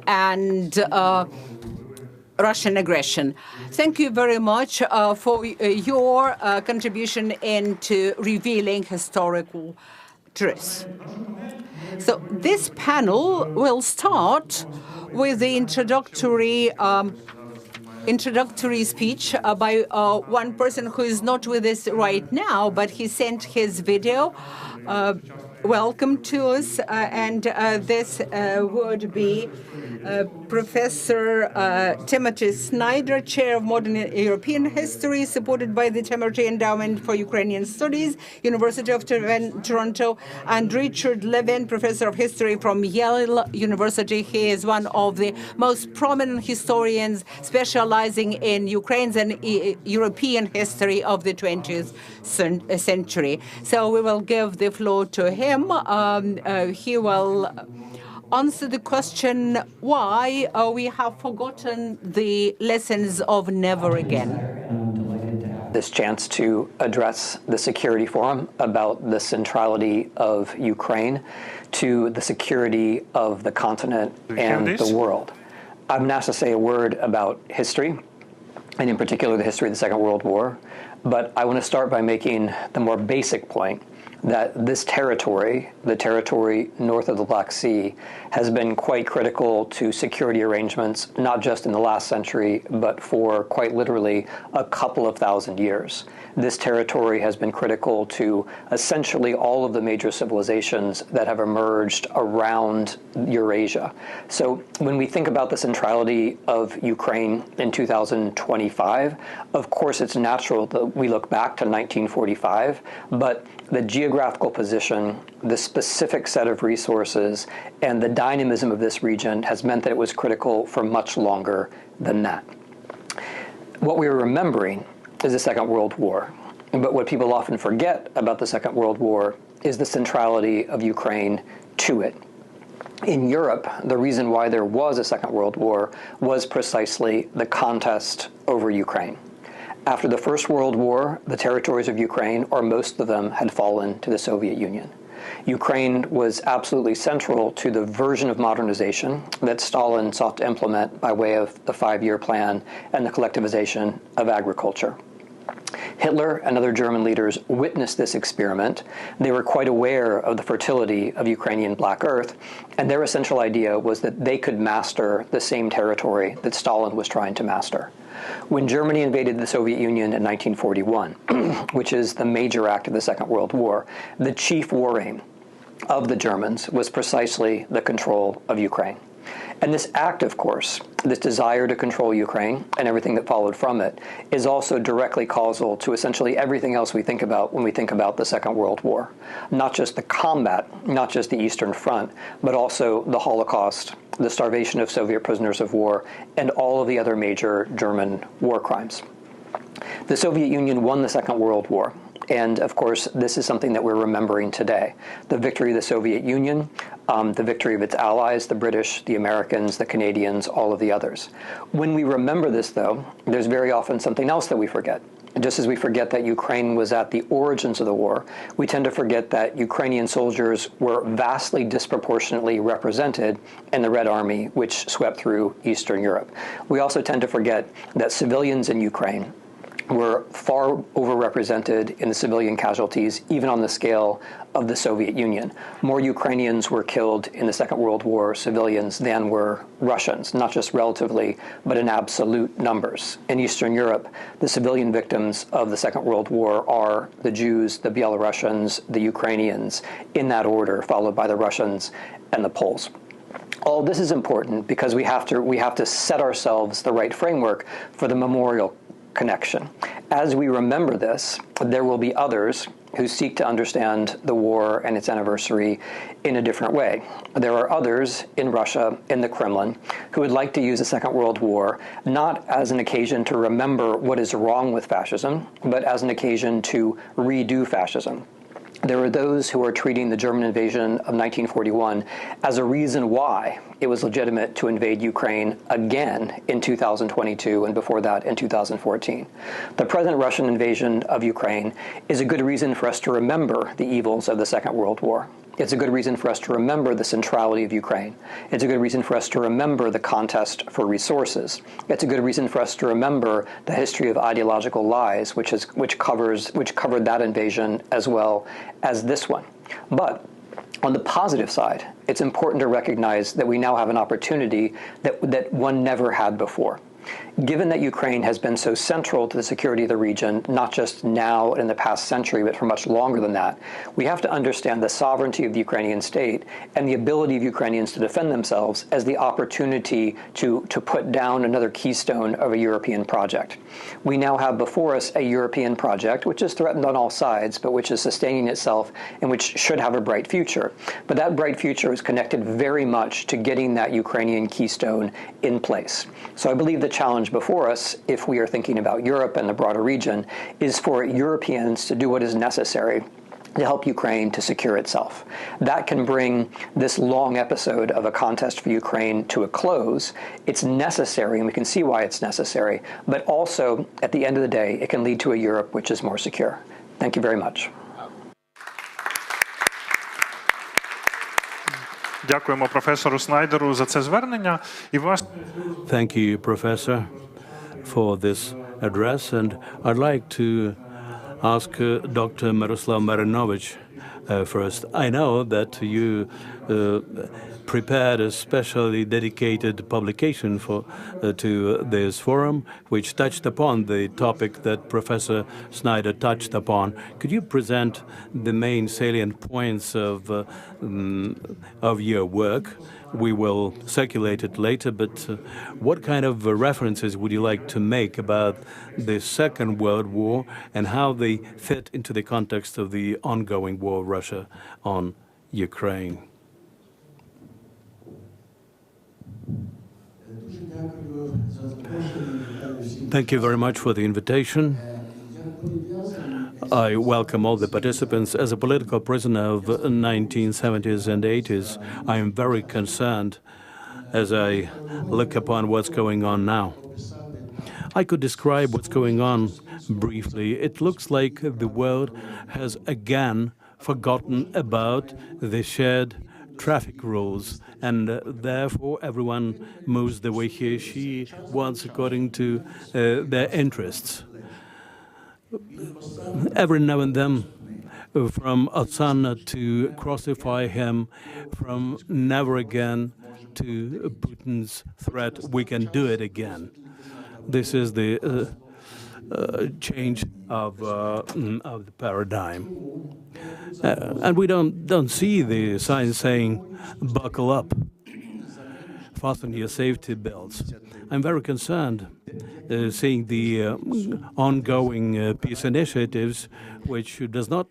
and Russian aggression. Thank you very much for your contribution into revealing historical truth. So this panel will start with the introductory speech by one person who is not with us right now, but he sent his video. Welcome to us, and this would be Professor Timothy Snyder, Chair of Modern European History, supported by the Timothy Endowment for Ukrainian Studies, University of Toronto, and Richard Levin, Professor of History from Yale University. He is one of the most prominent historians specializing in Ukraine's and European history of the 20th century. So we will give the floor to him. He will answer the question why we have forgotten the lessons of never again. This chance to address the Security Forum about the centrality of Ukraine to the security of the continent and the world. I'm asked to say a word about history, and in particular the history of the Second World War, but I want to start by making the more basic point that this territory, the territory north of the Black Sea, has been quite critical to security arrangements, not just in the last century, but for quite literally a couple of thousand years. This territory has been critical to essentially all of the major civilizations that have emerged around Eurasia. So when we think about the centrality of Ukraine in 2025, of course it's natural that we look back to 1945, but the geographical position, the specific set of resources, and the dynamism of this region has meant that it was critical for much longer than that. What we are remembering is the Second World War, but what people often forget about the Second World War is the centrality of Ukraine to it. In Europe, the reason why there was a Second World War was precisely the contest over Ukraine. After the First World War, the territories of Ukraine, or most of them, had fallen to the Soviet Union. Ukraine was absolutely central to the version of modernization that Stalin sought to implement by way of the 5-year plan and the collectivization of agriculture. Hitler and other German leaders witnessed this experiment. They were quite aware of the fertility of Ukrainian Black Earth, and their essential idea was that they could master the same territory that Stalin was trying to master. When Germany invaded the Soviet Union in 1941, which is the major act of the Second World War, the chief war aim of the Germans was precisely the control of Ukraine. And this act, of course, this desire to control Ukraine and everything that followed from it, is also directly causal to essentially everything else we think about when we think about the Second World War. Not just the combat, not just the Eastern Front, but also the Holocaust, the starvation of Soviet prisoners of war, and all of the other major German war crimes. The Soviet Union won the Second World War. And of course, this is something that we're remembering today. The victory of the Soviet Union, the victory of its allies, the British, the Americans, the Canadians, all of the others. When we remember this, though, there's very often something else that we forget. Just as we forget that Ukraine was at the origins of the war, we tend to forget that Ukrainian soldiers were vastly disproportionately represented in the Red Army, which swept through Eastern Europe. We also tend to forget that civilians in Ukraine were far overrepresented in the civilian casualties, even on the scale of the Soviet Union. More Ukrainians were killed in the Second World War, civilians, than were Russians, not just relatively, but in absolute numbers. In Eastern Europe, the civilian victims of the Second World War are the Jews, the Belarusians, the Ukrainians, in that order, followed by the Russians and the Poles. All this is important because we have to set ourselves the right framework for the memorial connection. As we remember this, there will be others who seek to understand the war and its anniversary in a different way. There are others in Russia, in the Kremlin, who would like to use the Second World War not as an occasion to remember what is wrong with fascism, but as an occasion to redo fascism. There are those who are treating the German invasion of 1941 as a reason why it was legitimate to invade Ukraine again in 2022 and before that in 2014. The present Russian invasion of Ukraine is a good reason for us to remember the evils of the Second World War. It's a good reason for us to remember the centrality of Ukraine. It's a good reason for us to remember the contest for resources. It's a good reason for us to remember the history of ideological lies, which covered that invasion as well as this one. But on the positive side, it's important to recognize that we now have an opportunity that one never had before. Given that Ukraine has been so central to the security of the region, not just now in the past century, but for much longer than that, we have to understand the sovereignty of the Ukrainian state and the ability of Ukrainians to defend themselves as the opportunity to put down another keystone of a European project. We now have before us a European project, which is threatened on all sides, but which is sustaining itself and which should have a bright future. But that bright future is connected very much to getting that Ukrainian keystone in place. So I believe the challenge before us, if we are thinking about Europe and the broader region, is for Europeans to do what is necessary to help Ukraine to secure itself. That can bring this long episode of a contest for Ukraine to a close. It's necessary, and we can see why it's necessary, but also, at the end of the day, it can lead to a Europe which is more secure. Thank you very much. Дякуємо професору Снайдеру за це звернення. І Thank you, Professor, for this address. And I'd like to ask Dr. Miroslav Marinovich first. I know that you prepared a specially dedicated publication to this forum, which touched upon the topic that Professor Snyder touched upon. Could you present the main salient points of your work? We will circulate it later, but what kind of references would you like to make about the Second World War and how they fit into the context of the ongoing war of Russia on Ukraine? Thank you very much for the invitation. I welcome all the participants. As a political prisoner of the 1970s and 80s, I am very concerned as I look upon what's going on now. I could describe what's going on briefly. It looks like the world has again forgotten about the shared traffic rules, and therefore everyone moves the way he or she wants according to their interests. Every now and then, from Arseniy to crucify him, from never again to Putin's threat, we can do it again. This is the change of the paradigm. And we don't see the signs saying, buckle up, fasten your safety belts. I'm very concerned seeing the ongoing peace initiatives, which does not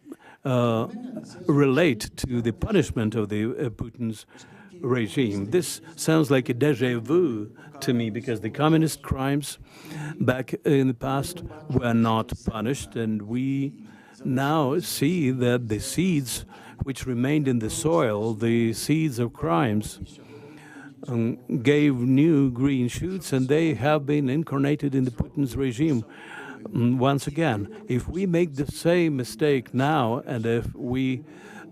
relate to the punishment of the Putin's regime. This sounds like a déjà vu to me, because the communist crimes back in the past were not punished, and we now see that the seeds which remained in the soil, the seeds of crimes, gave new green shoots, and they have been incarnated in the Putin's regime once again. If we make the same mistake now, and if we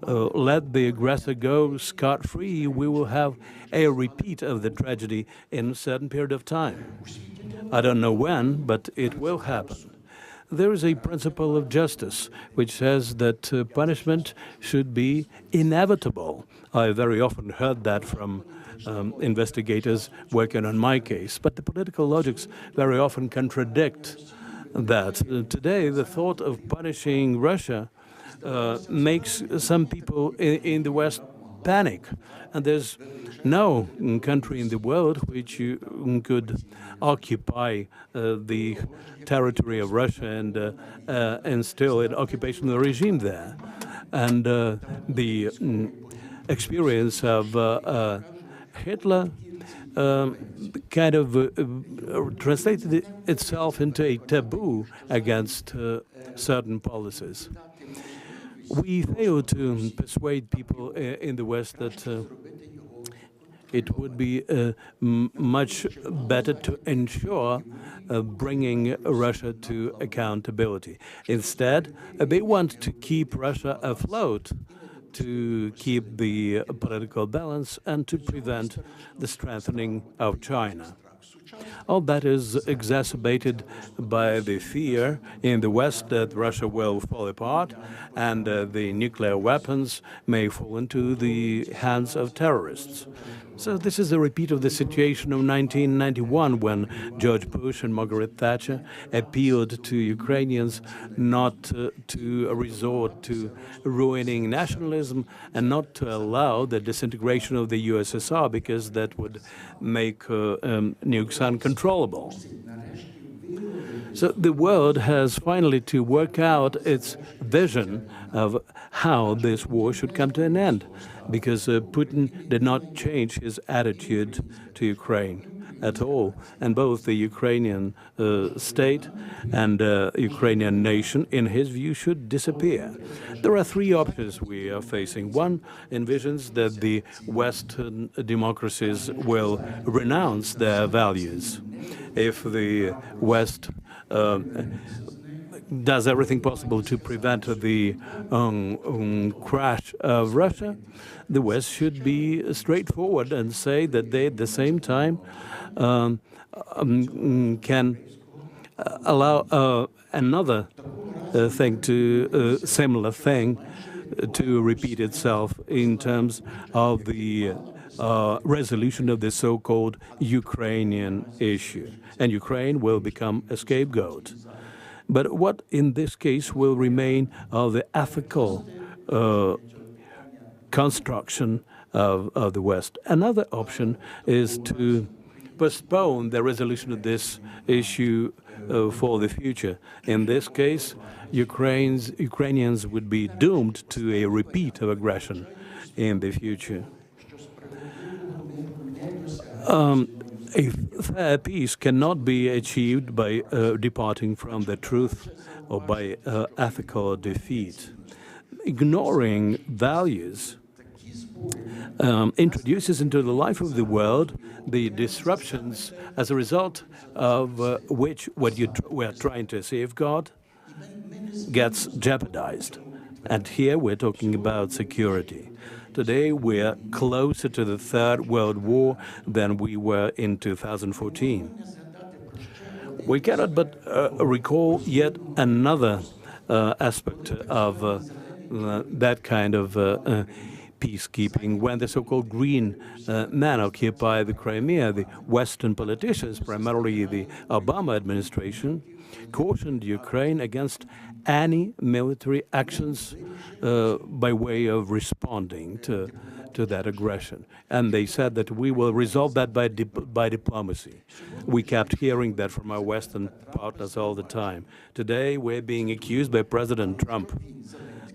let the aggressor go scot-free, we will have a repeat of the tragedy in a certain period of time. I don't know when, but it will happen. There is a principle of justice which says that punishment should be inevitable. I very often heard that from investigators working on my case, but the political logics very often contradict that. Today, the thought of punishing Russia makes some people in the West panic, and there's no country in the world which could occupy the territory of Russia and still an occupation of the regime there. And the experience of Hitler kind of translated itself into a taboo against certain policies. We fail to persuade people in the West that it would be much better to ensure bringing Russia to accountability. Instead, they want to keep Russia afloat, to keep the political balance, and to prevent the strengthening of China. All that is exacerbated by the fear in the West that Russia will fall apart and the nuclear weapons may fall into the hands of terrorists. So this is a repeat of the situation of 1991 when George Bush and Margaret Thatcher appealed to Ukrainians not to resort to ruining nationalism and not to allow the disintegration of the USSR because that would make nukes uncontrollable. So the world has finally to work out its vision of how this war should come to an end, because Putin did not change his attitude to Ukraine at all, and both the Ukrainian state and Ukrainian nation, in his view, should disappear. There are three options we are facing. One envisions that the Western democracies will renounce their values. If the West does everything possible to prevent the crash of Russia, the West should be straightforward and say that they, at the same time, can allow another similar thing to repeat itself in terms of the resolution of the so-called Ukrainian issue. And Ukraine will become a scapegoat. But what in this case will remain of the ethical construction of the West? Another option is to postpone the resolution of this issue for the future. In this case, Ukrainians would be doomed to a repeat of aggression in the future. A fair peace cannot be achieved by departing from the truth or by ethical defeat. Ignoring values introduces into the life of the world the disruptions as a result of which what we're trying to safeguard gets jeopardized. And here we're talking about security. Today we're closer to the Third World War than we were in 2014. We cannot but recall yet another aspect of that kind of peacekeeping. When the so-called green men occupied the Crimea, the Western politicians, primarily the Obama administration, cautioned Ukraine against any military actions by way of responding to that aggression. And they said that we will resolve that by diplomacy. We kept hearing that from our Western partners all the time. Today, we're being accused by President Trump.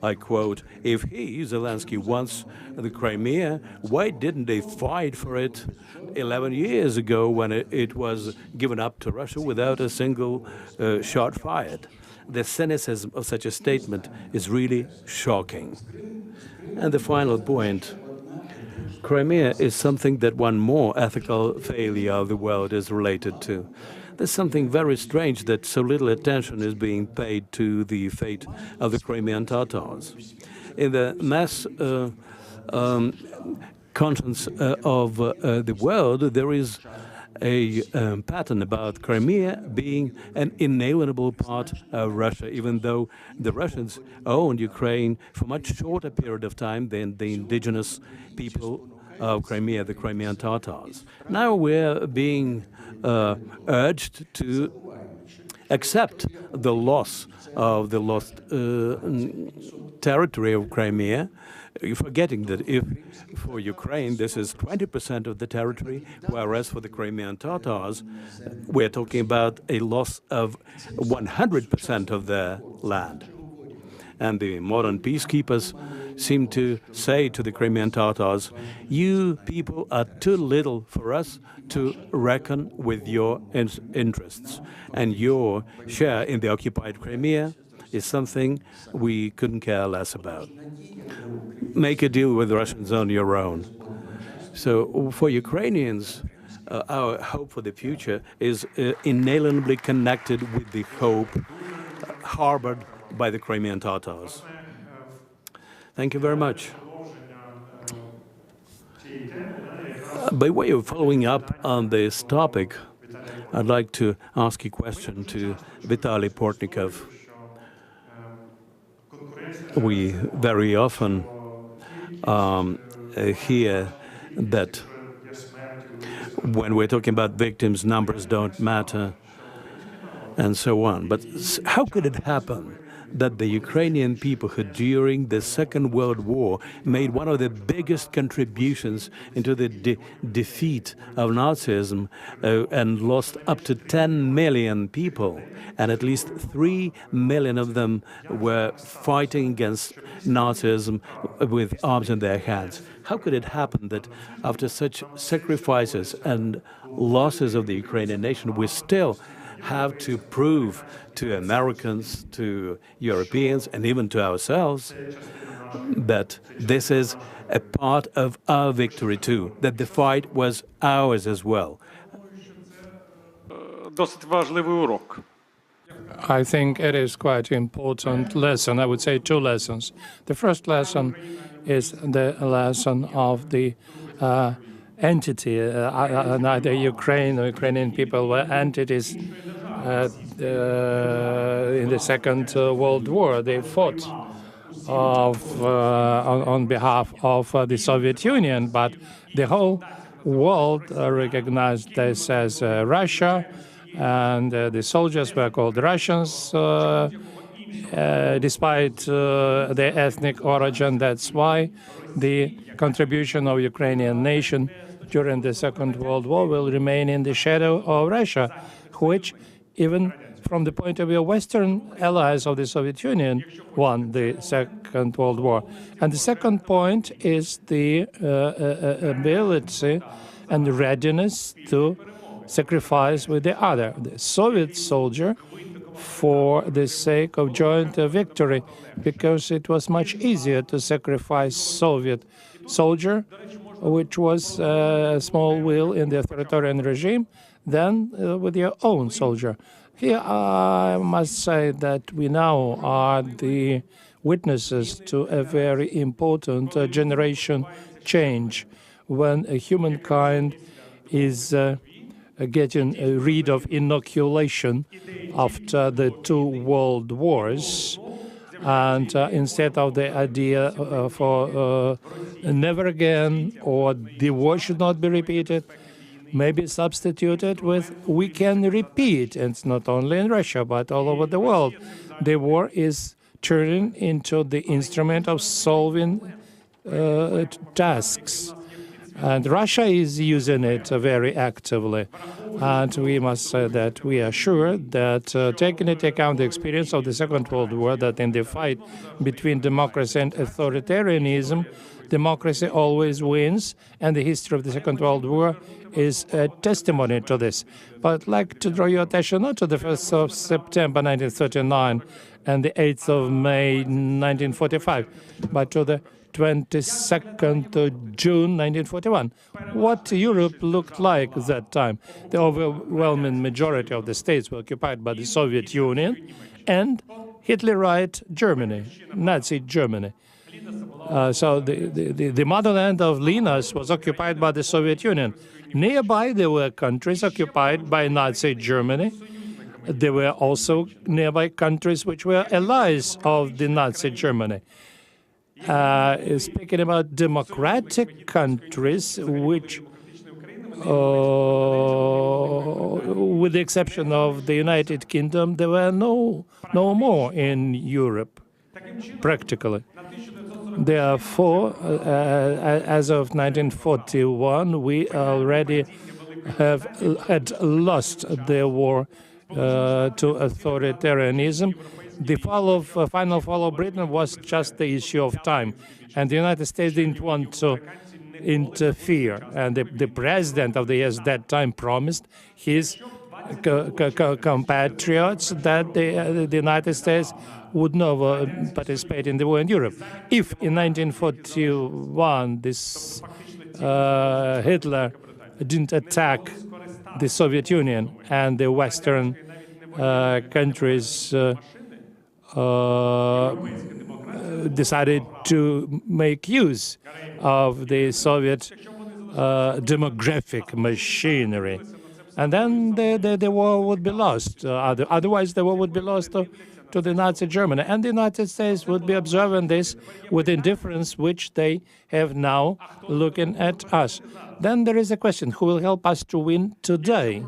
I quote, "If he, Zelensky, wants the Crimea, why didn't they fight for it 11 years ago when it was given up to Russia without a single shot fired?" The cynicism of such a statement is really shocking. And the final point, Crimea is something that one more ethical failure of the world is related to. There's something very strange that so little attention is being paid to the fate of the Crimean Tatars. In the mass conscience of the world, there is a pattern about Crimea being an inalienable part of Russia, even though the Russians owned Ukraine for a much shorter period of time than the indigenous people of Crimea, the Crimean Tatars. Now we're being urged to accept the loss of the lost territory of Crimea, forgetting that if for Ukraine this is 20% of the territory, whereas for the Crimean Tatars we're talking about a loss of 100% of their land. And the modern peacekeepers seem to say to the Crimean Tatars, "You people are too little for us to reckon with your interests, and your share in the occupied Crimea is something we couldn't care less about. Make a deal with the Russians on your own." So for Ukrainians, our hope for the future is inalienably connected with the hope harbored by the Crimean Tatars. Thank you very much. By way of following up on this topic, I'd like to ask a question to Vitaly Portnikov. We very often hear that when we're talking about victims, numbers don't matter, and so on. But how could it happen that the Ukrainian people who during the Second World War made one of the biggest contributions into the defeat of Nazism and lost up to 10 million people, and at least 3 million of them were fighting against Nazism with arms in their hands. How could it happen that after such sacrifices and losses of the Ukrainian nation, we still have to prove to Americans, to Europeans, and even to ourselves that this is a part of our victory too, that the fight was ours as well? I think it is quite important lesson. I would say two lessons. The first lesson is the lesson of the entity. Neither Ukraine or Ukrainian people were entities in the Second World War. They fought on behalf of the Soviet Union, but the whole world recognized this as Russia, and the soldiers were called Russians despite their ethnic origin. That's why the contribution of Ukrainian nation during the Second World War will remain in the shadow of Russia, which, even from the point of view of Western allies of the Soviet Union, won the Second World War. And the second point is the ability and readiness to sacrifice with the other, the Soviet soldier, for the sake of joint victory, because it was much easier to sacrifice Soviet soldier, which was a small wheel in the authoritarian regime, than with your own soldier. Here I must say that we now are the witnesses to a very important generation change, when humankind is getting rid of inoculation after the two world wars, and instead of the idea for never again or the war should not be repeated, maybe substituted with we can repeat. And it's not only in Russia but all over the world. The war is turning into the instrument of solving tasks. And Russia is using it very actively. And we must say that we are sure that, taking into account the experience of the Second World War, that in the fight between democracy and authoritarianism, democracy always wins, and the history of the Second World War is a testimony to this. But I'd like to draw your attention not to the 1st of September 1939 and the 8th of May 1945, but to the 22nd of June 1941. What Europe looked like at that time. The overwhelming majority of the states were occupied by the Soviet Union and Hitlerite Germany, Nazi Germany. So the motherland of Linus was occupied by the Soviet Union. Nearby there were countries occupied by Nazi Germany. There were also nearby countries which were allies of the Nazi Germany. Speaking about democratic countries, which, with the exception of the United Kingdom, there were no more in Europe, practically. Therefore, as of 1941, we already had lost the war to authoritarianism. The final fall of Britain was just the issue of time, and the United States didn't want to interfere. And the president of the US at that time promised his compatriots that the United States would never participate in the war in Europe. If in 1941 this Hitler didn't attack the Soviet Union and the Western countries decided to make use of the Soviet demographic machinery. And then the war would be lost. Otherwise, the war would be lost to the Nazi Germany. And the United States would be observing this with indifference, which they have now looking at us. Then there is a question, who will help us to win today?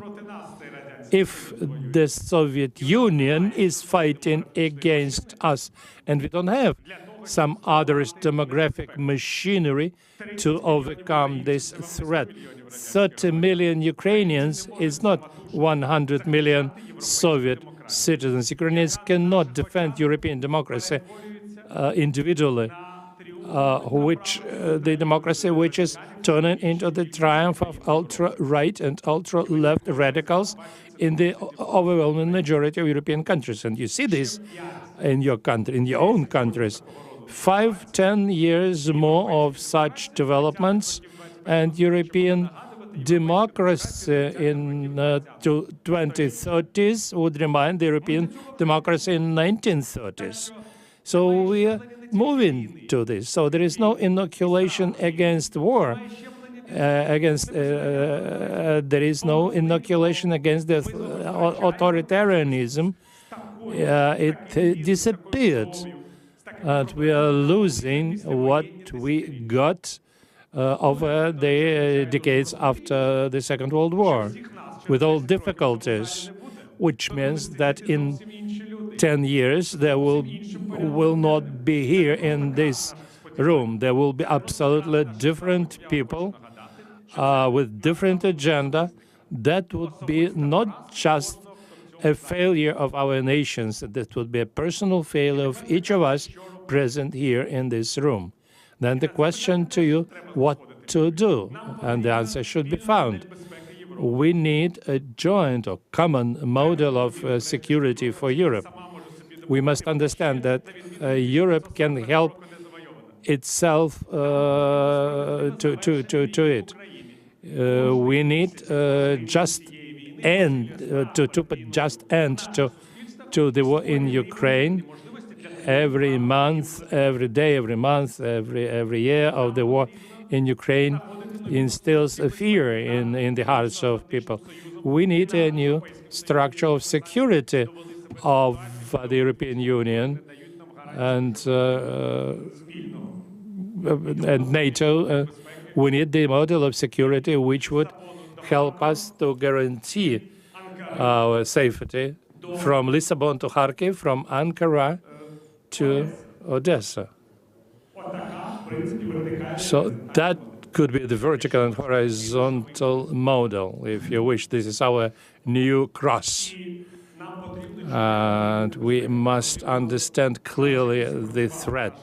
If the Soviet Union is fighting against us, and we don't have some other demographic machinery to overcome this threat. 30 million Ukrainians is not 100 million Soviet citizens. Ukrainians cannot defend European democracy individually, the democracy which is turning into the triumph of ultra-right and ultra-left radicals in the overwhelming majority of European countries. And you see this in your country, in your own countries. 5-10 years more of such developments, and European democracy in 2030s would remind the European democracy in 1930s. So we are moving to this. So there is no inoculation against war. There is no inoculation against the authoritarianism. It disappeared. And we are losing what we got over the decades after the Second World War, with all difficulties, which means that in 10 years there will not be here in this room. There will be absolutely different people with different agenda. That would be not just a failure of our nations, that would be a personal failure of each of us present here in this room. Then the question to you, what to do? And the answer should be found. We need a joint or common model of security for Europe. We must understand that Europe can help itself to it. We need just end to put just end to the war in Ukraine. Every month, every day, every month, every year of the war in Ukraine instills a fear in the hearts of people. We need a new structure of security of the European Union and NATO. We need the model of security which would help us to guarantee our safety from Lisbon to Kharkiv, from Ankara to Odessa. So that could be the vertical and horizontal model, if you wish. This is our new cross. And we must understand clearly the threat.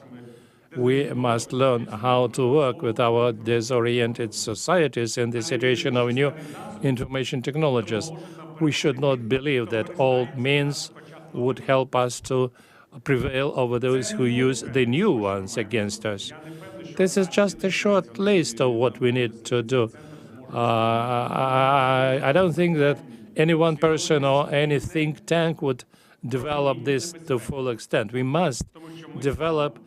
We must learn how to work with our disoriented societies in the situation of new information technologies. We should not believe that old means would help us to prevail over those who use the new ones against us. This is just a short list of what we need to do. I don't think that any one person or any think tank would develop this to full extent. We must develop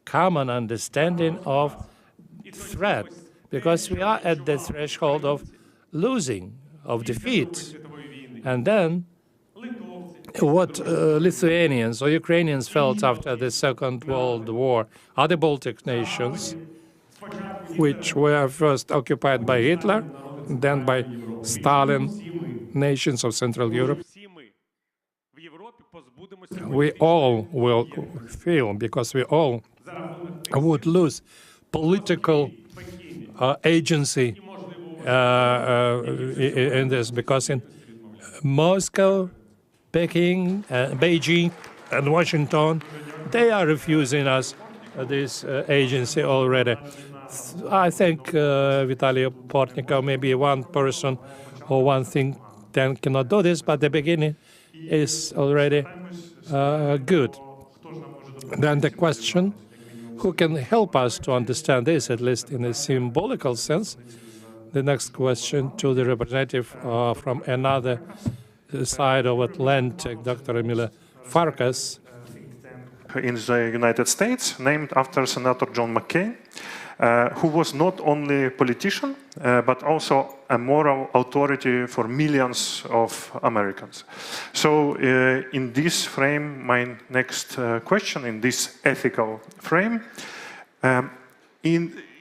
common understanding of threat, because we are at the threshold of losing, of defeat. And then what Lithuanians or Ukrainians felt after the Second World War, other Baltic nations, which were first occupied by Hitler, then by Stalin, nations of Central Europe, we all will feel, because we all would lose political agency in this, because in Moscow, Peking, Beijing, and Washington, they are refusing us this agency already. I think Vitaly Portnikov, maybe one person or one think tank cannot do this, but the beginning is already good. Then the question, who can help us to understand this, at least in a symbolical sense? The next question to the representative from another side of Atlantic, Dr. Emilia Farkas. In the United States, named after Senator John McCain. who was not only a politician, but also a moral authority for millions of Americans. So in this frame, my next question, in this ethical frame,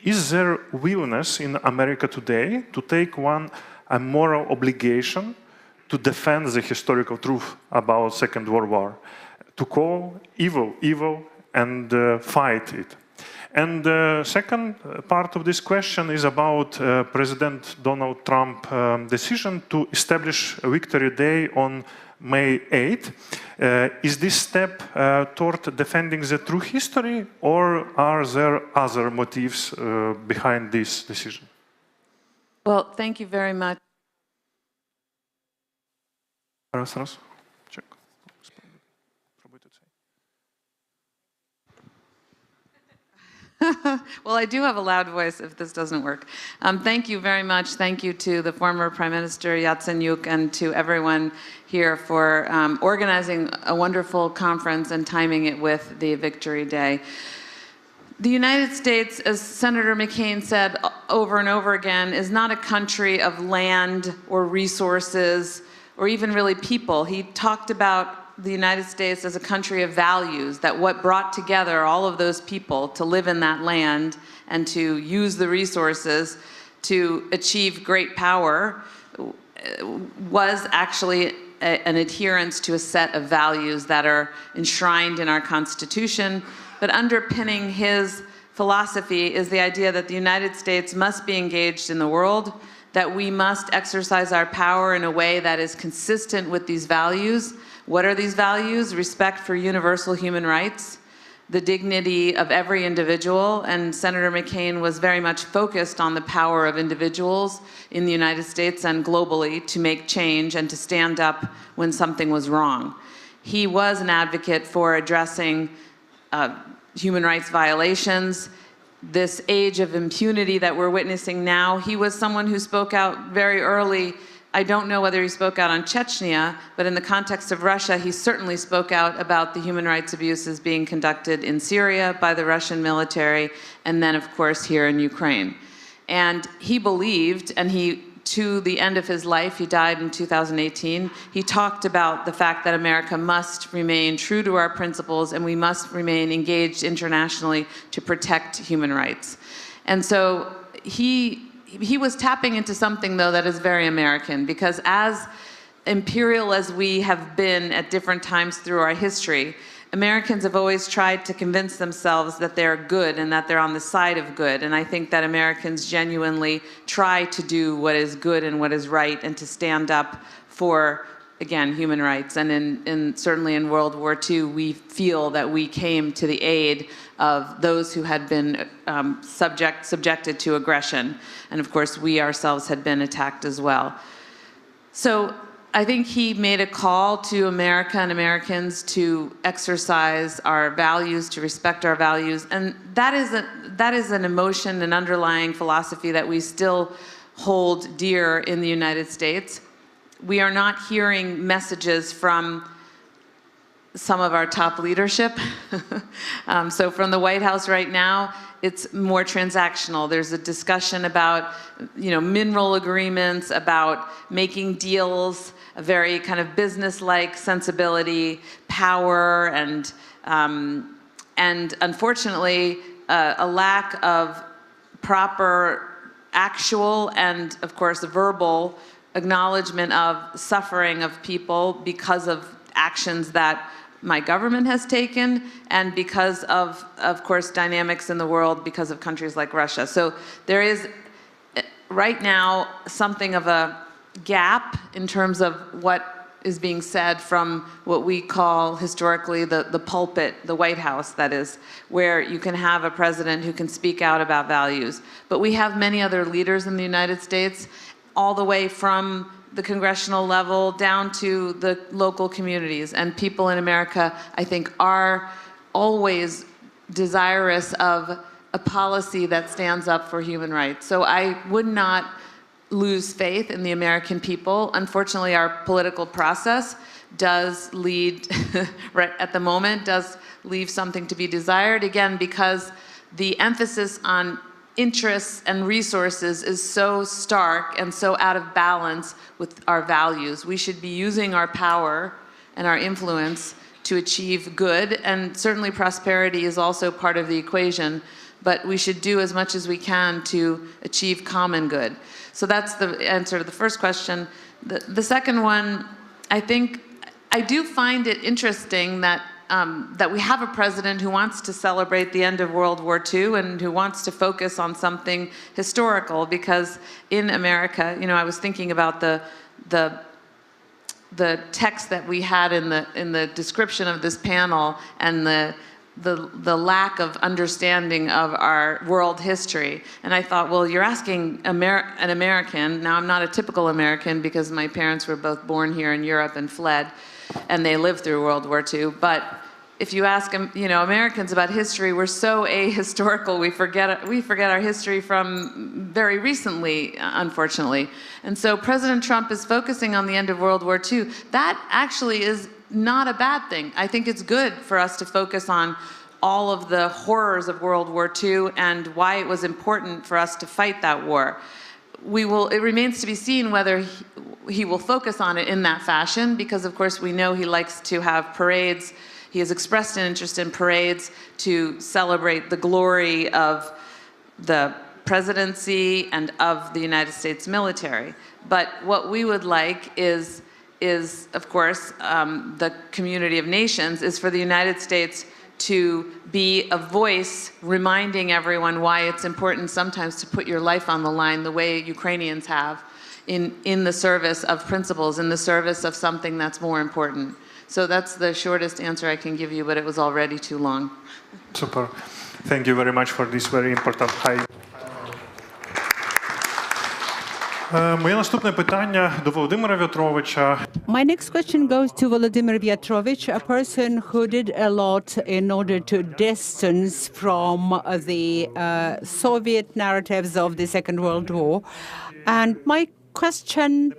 is there willingness in America today to take a moral obligation to defend the historical truth about Second World War, to call evil, evil, and fight it? And the second part of this question is about President Donald Trump's decision to establish a Victory Day on May 8th. Is this step toward defending the true history, or are there other motives behind this decision? Well, thank you very much. Well, I do have a loud voice if this doesn't work. Thank you very much. Thank you to the former Prime Minister Yatsenyuk and to everyone here for organizing a wonderful conference and timing it with the Victory Day. The United States, as Senator McCain said over and over again, is not a country of land or resources or even really people. He talked about the United States as a country of values, that what brought together all of those people to live in that land and to use the resources to achieve great power was actually an adherence to a set of values that are enshrined in our Constitution. But underpinning his philosophy is the idea that the United States must be engaged in the world, that we must exercise our power in a way that is consistent with these values. What are these values? Respect for universal human rights, the dignity of every individual, and Senator McCain was very much focused on the power of individuals in the United States and globally to make change and to stand up when something was wrong. He was an advocate for addressing human rights violations, this age of impunity that we're witnessing now. He was someone who spoke out very early. I don't know whether he spoke out on Chechnya, but in the context of Russia, he certainly spoke out about the human rights abuses being conducted in Syria by the Russian military, and then, of course, here in Ukraine. And he believed, and to the end of his life, he died in 2018, he talked about the fact that America must remain true to our principles and we must remain engaged internationally to protect human rights. And so he was tapping into something, though, that is very American, because as imperial as we have been at different times through our history, Americans have always tried to convince themselves that they're good and that they're on the side of good. And I think that Americans genuinely try to do what is good and what is right and to stand up for, again, human rights. And certainly in World War II, we feel that we came to the aid of those who had been subjected to aggression. And of course, we ourselves had been attacked as well. So I think he made a call to America and Americans to exercise our values, to respect our values. And that is an emotion, an underlying philosophy that we still hold dear in the United States. We are not hearing messages from some of our top leadership. So from the White House right now, it's more transactional. There's a discussion about, mineral agreements, about making deals, a very kind of business-like sensibility, power, and unfortunately, a lack of proper actual and, of course, verbal acknowledgement of suffering of people because of actions that my government has taken and because of course, dynamics in the world because of countries like Russia. So there is right now something of a gap in terms of what is being said from what we call historically the pulpit, the White House, that is, where you can have a president who can speak out about values. But we have many other leaders in the United States, all the way from the congressional level down to the local communities. And people in America, I think, are always desirous of a policy that stands up for human rights. So I would not lose faith in the American people. Unfortunately, our political process does lead, right at the moment, does leave something to be desired, again, because the emphasis on interests and resources is so stark and so out of balance with our values. We should be using our power and our influence to achieve good, and certainly prosperity is also part of the equation, but we should do as much as we can to achieve common good. So that's the answer to the first question. The second one, I think, I do find it interesting that that we have a president who wants to celebrate the end of World War II and who wants to focus on something historical, because in America, you know, I was thinking about the text that we had in the description of this panel and the lack of understanding of our world history. And I thought, well, you're asking an American. Now, I'm not a typical American because my parents were both born here in Europe and fled, and they lived through World War II. But if you ask, you know, Americans about history, we're so ahistorical. We forget our history from very recently, unfortunately. And so President Trump is focusing on the end of World War II. That actually is not a bad thing. I think it's good for us to focus on all of the horrors of World War II and why it was important for us to fight that war. It remains to be seen whether he will focus on it in that fashion, because of course we know he likes to have parades. He has expressed an interest in parades to celebrate the glory of the presidency and of the United States military. But what we would like is of course, the community of nations, is for the United States to be a voice reminding everyone why it's important sometimes to put your life on the line the way Ukrainians have in the service of principles, in the service of something that's more important. So that's the shortest answer I can give you, but it was already too long. Super. Thank you very much for this very important high. Моє наступне питання до Володимира В'ятровича. My next question goes to Volodymyr Vyatrovich, a person who did a lot in order to distance from the Soviet narratives of the Second World War. And my question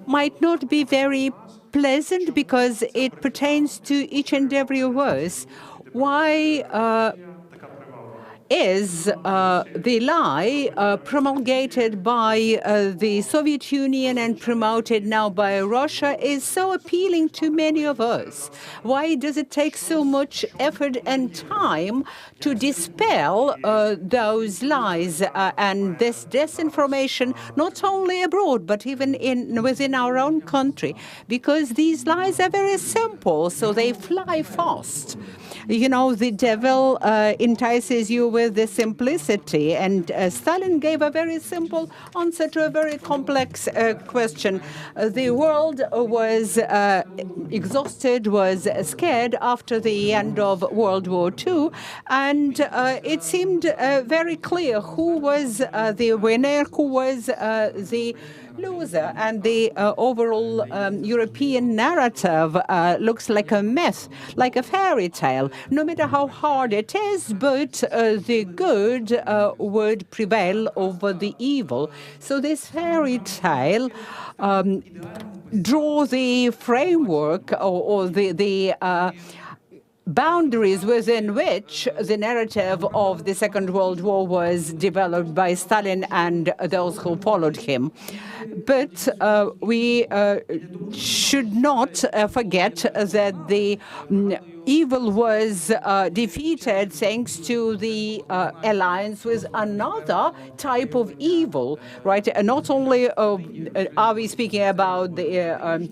might not be very pleasant because it pertains to each and every of us. Why is the lie promulgated by the Soviet Union and promoted now by Russia is so appealing to many of us? Why does it take so much effort and time to dispel those lies and this disinformation, not only abroad, but even within our own country? Because these lies are very simple, so they fly fast. You know, the devil entices you with the simplicity, and Stalin gave a very simple answer to a very complex question. The world was exhausted, was scared after the end of World War II, and it seemed very clear who was the winner, who was the loser, and the overall European narrative looks like a myth, like a fairy tale, no matter how hard it is, but the good would prevail over the evil. So this fairy tale draw the framework or the boundaries within which the narrative of the Second World War was developed by Stalin and those who followed him. But we should not forget that the evil was defeated thanks to the alliance with another type of evil, right? Not only are we speaking about the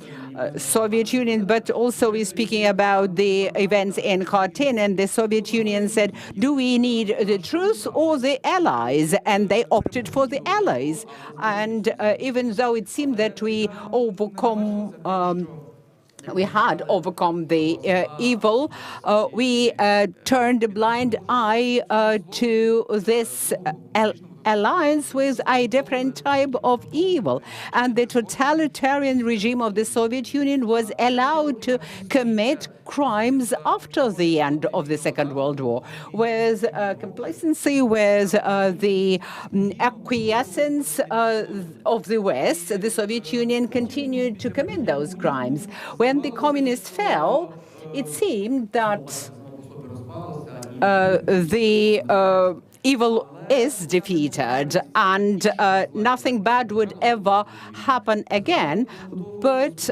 Soviet Union, but also we're speaking about the events in Khartoum, and the Soviet Union said, do we need the truth or the allies? And they opted for the allies. And even though it seemed that we had overcome the evil, we turned a blind eye to this alliance with a different type of evil. And the totalitarian regime of the Soviet Union was allowed to commit crimes after the end of the Second World War. With complacency, with the acquiescence of the West, the Soviet Union continued to commit those crimes. When the communists fell, it seemed that the evil is defeated and nothing bad would ever happen again. But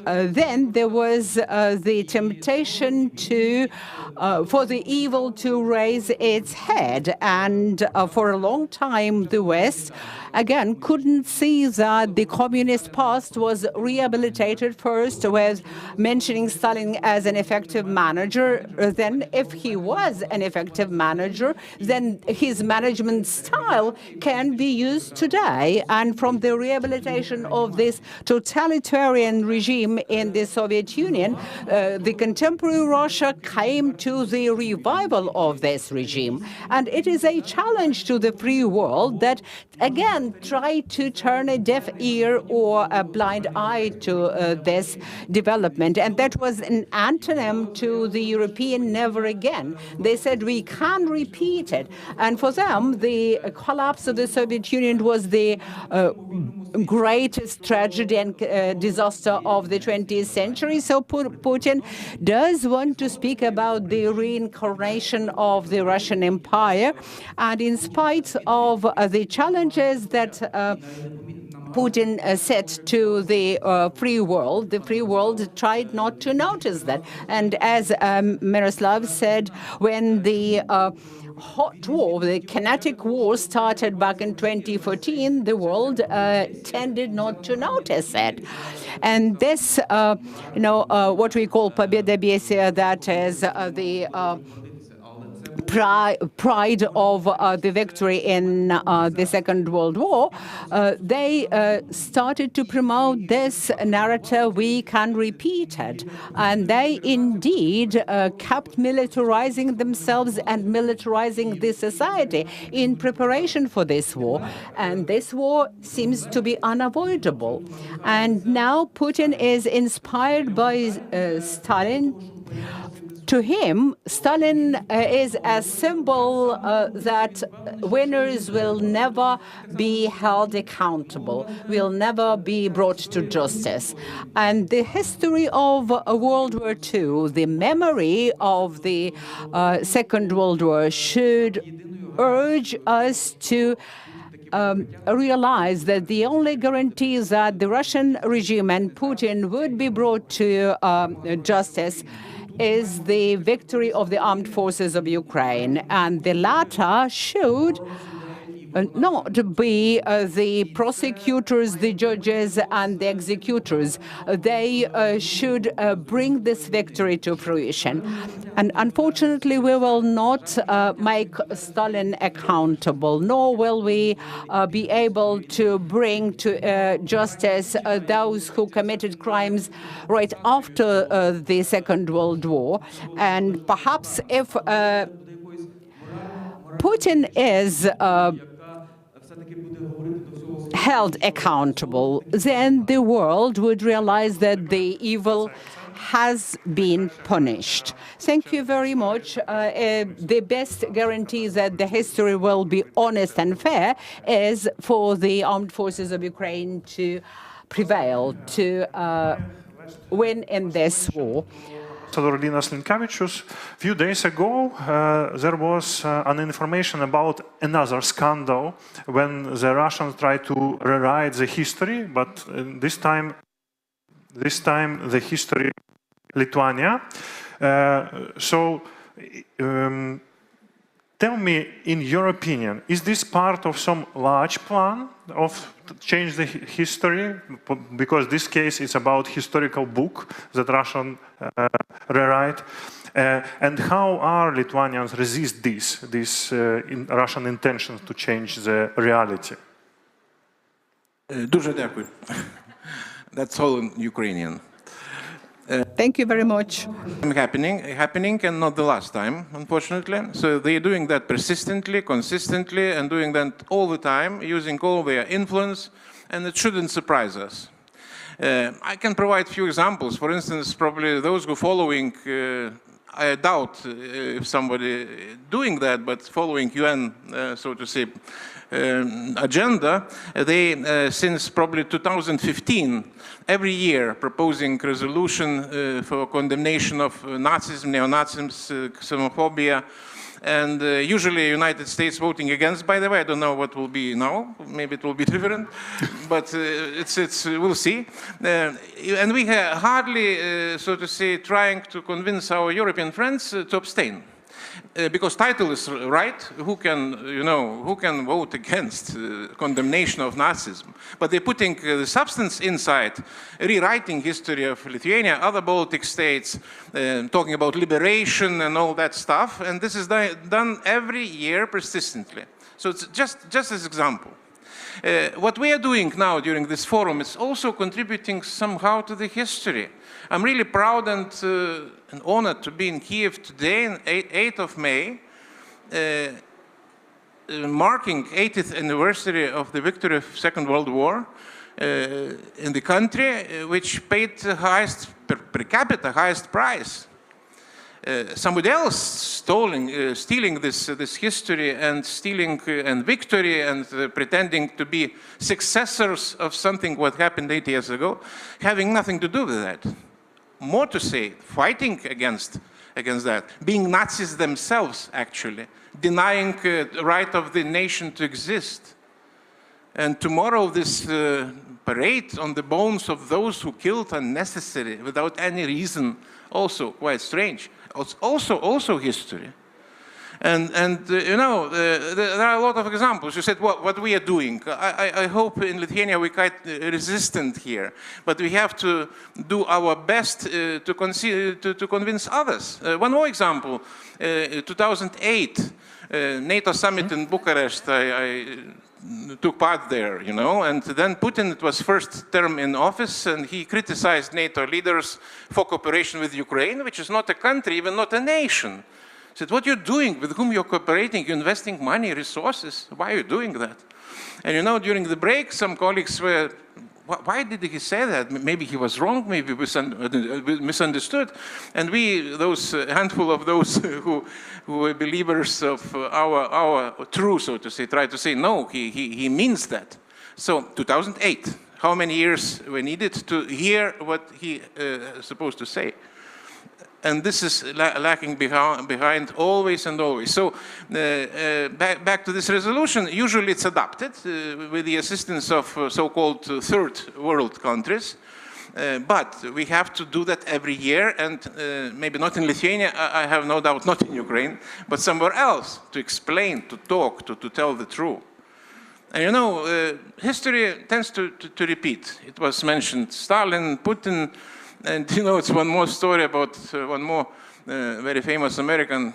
then there was the temptation for the evil to raise its head. And for a long time, the West, again, couldn't see that the communist past was rehabilitated first with mentioning Stalin as an effective manager. Then, if he was an effective manager, then his management style can be used today. And from the rehabilitation of this totalitarian regime in the Soviet Union, the contemporary Russia came to the revival of this regime. And it is a challenge to the free world that, again, try to turn a deaf ear or a blind eye to this development. And that was an antonym to the European never again. They said we can repeat it. And for them, the collapse of the Soviet Union was the greatest tragedy and disaster of the 20th century. So Putin does want to speak about the reincarnation of the Russian Empire. And in spite of the challenges that Putin set to the free world tried not to notice that. And as Miroslav said, when the hot war, the kinetic war started back in 2014, the world tended not to notice it. And this, what we call Победа Бесия, that is the pride of the victory in the Second World War, they started to promote this narrative, we can repeat it. And they indeed kept militarizing themselves and militarizing the society in preparation for this war. And this war seems to be unavoidable. And now Putin is inspired by Stalin. To him, Stalin is a symbol that winners will never be held accountable, will never be brought to justice. And the history of World War II, the memory of the Second World War should urge us to realize that the only guarantees that the Russian regime and Putin would be brought to justice is the victory of the armed forces of Ukraine. And the latter should not be the prosecutors, the judges, and the executors. They should bring this victory to fruition. And unfortunately, we will not make Stalin accountable, nor will we be able to bring to justice those who committed crimes right after the Second World War. And perhaps if Putin is held accountable, then the world would realize that the evil has been punished. Thank you very much. The best guarantee that the history will be honest and fair is for the armed forces of Ukraine to prevail, to win in this war. A few days ago, there was an information about another scandal when the Russians tried to rewrite the history, but this time the history Lithuania. Tell me, in your opinion, is this part of some large plan of change the history? Because this case is about historical book that Russian rewrite. And how are Lithuanians resist this Russian intentions to change the reality? Дуже дякую. That's all in Ukrainian. Thank you very much. Happening, and not the last time, unfortunately. So they're doing that persistently, consistently, and doing that all the time, using all their influence, and it shouldn't surprise us. I can provide a few examples. For instance, probably those who are following, I doubt if somebody doing that, but following UN, so to say, agenda, they, since probably 2015, every year proposing resolution for condemnation of Nazism, neo-Nazism, xenophobia, And usually United States voting against, by the way. I don't know what will be now. Maybe it will be different, but we'll see. And we are hardly, so to say, trying to convince our European friends to abstain. Because title is right, who can vote against condemnation of Nazism? But they're putting the substance inside, rewriting history of Lithuania, other Baltic states, talking about liberation and all that stuff, and this is done every year persistently. So it's just as example. What we are doing now during this forum is also contributing somehow to the history. I'm really proud and honored to be in Kyiv today, on 8th of May, marking 80th anniversary of the victory of Second World War in the country, which paid the highest, per capita, highest price. Somebody else stealing this history and stealing and victory and pretending to be successors of something what happened 8 years ago, having nothing to do with that. More to say, fighting against that, being Nazis themselves, actually, denying the right of the nation to exist. And tomorrow, this parade on the bones of those who killed unnecessary, without any reason, also quite strange. It's also history. And you know, there are a lot of examples. You said what we are doing. I hope in Lithuania we're quite resistant here, but we have to do our best to convince others. One more example, 2008, NATO summit in Bucharest, I took part there, you know, and then Putin, it was first term in office, and he criticized NATO leaders for cooperation with Ukraine, which is not a country, even not a nation. He said, what you're doing, with whom you're cooperating, you're investing money, resources, why are you doing that? And you know, during the break, some colleagues were, why did he say that? Maybe he was wrong, maybe misunderstood. And we, those handful of those who were believers of our truth, so to say, try to say, no, he means that. So 2008, how many years were needed to hear what he supposed to say? And this is lacking behind always and always. So back to this resolution, usually it's adopted with the assistance of so-called third world countries. But we have to do that every year, and maybe not in Lithuania, I have no doubt, not in Ukraine, but somewhere else, to explain, to talk, to tell the truth. And you know, history tends to repeat. It was mentioned Stalin, Putin, and you know, it's one more story about one more very famous American,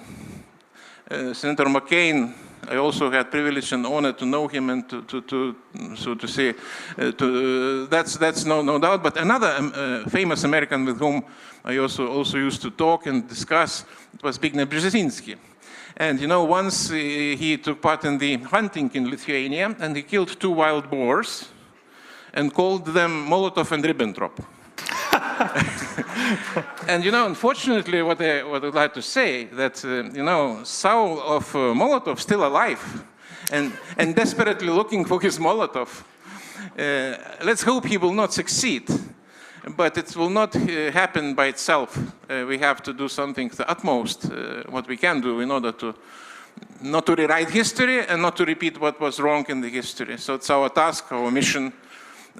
Senator McCain. I also had privilege and honor to know him and so to say, that's no doubt. But another famous American with whom I also used to talk and discuss, it was Zbigniew Brzezinski. And you know, once he took part in the hunting in Lithuania, and he killed 2 wild boars and called them Molotov and Ribbentrop. And you know, unfortunately, what I'd like to say, that you know, Saul of Molotov still alive and desperately looking for his Molotov. Let's hope he will not succeed, but it will not happen by itself. We have to do something, the utmost, what we can do in order to not to rewrite history and not to repeat what was wrong in the history. So it's our task, our mission.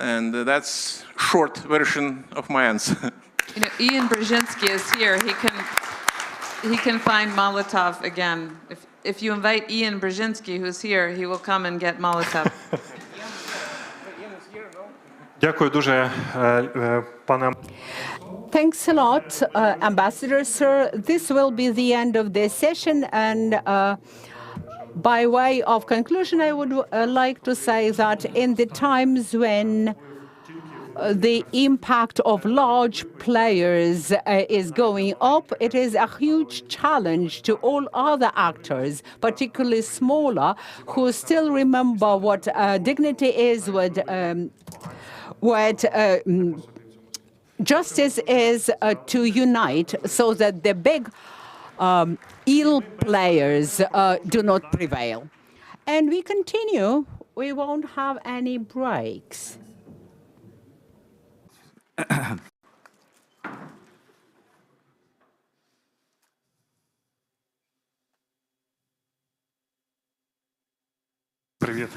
And that's short version of my answer. You know, Ian Brzezinski is here. He can find Molotov again. If you invite Ian Brzezinski, who's here, he will come and get Molotov. Дякую дуже, пане. Thanks a lot, Ambassador, sir. This will be the end of this session, and by way of conclusion, I would like to say that in the times when the impact of large players is going up, it is a huge challenge to all other actors, particularly smaller, who still remember what dignity is, what justice is, to unite so that the big ill players do not prevail. And we continue. We won't have any breaks. Привіт.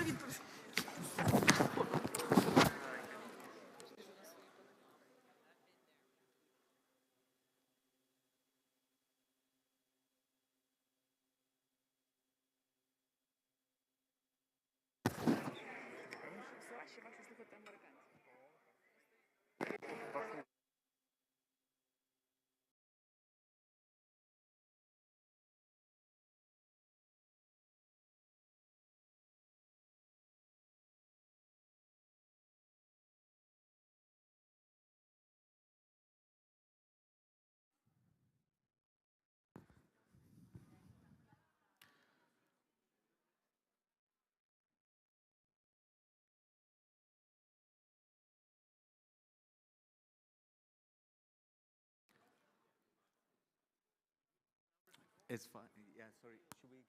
It's fine. Yeah, sorry. Should we?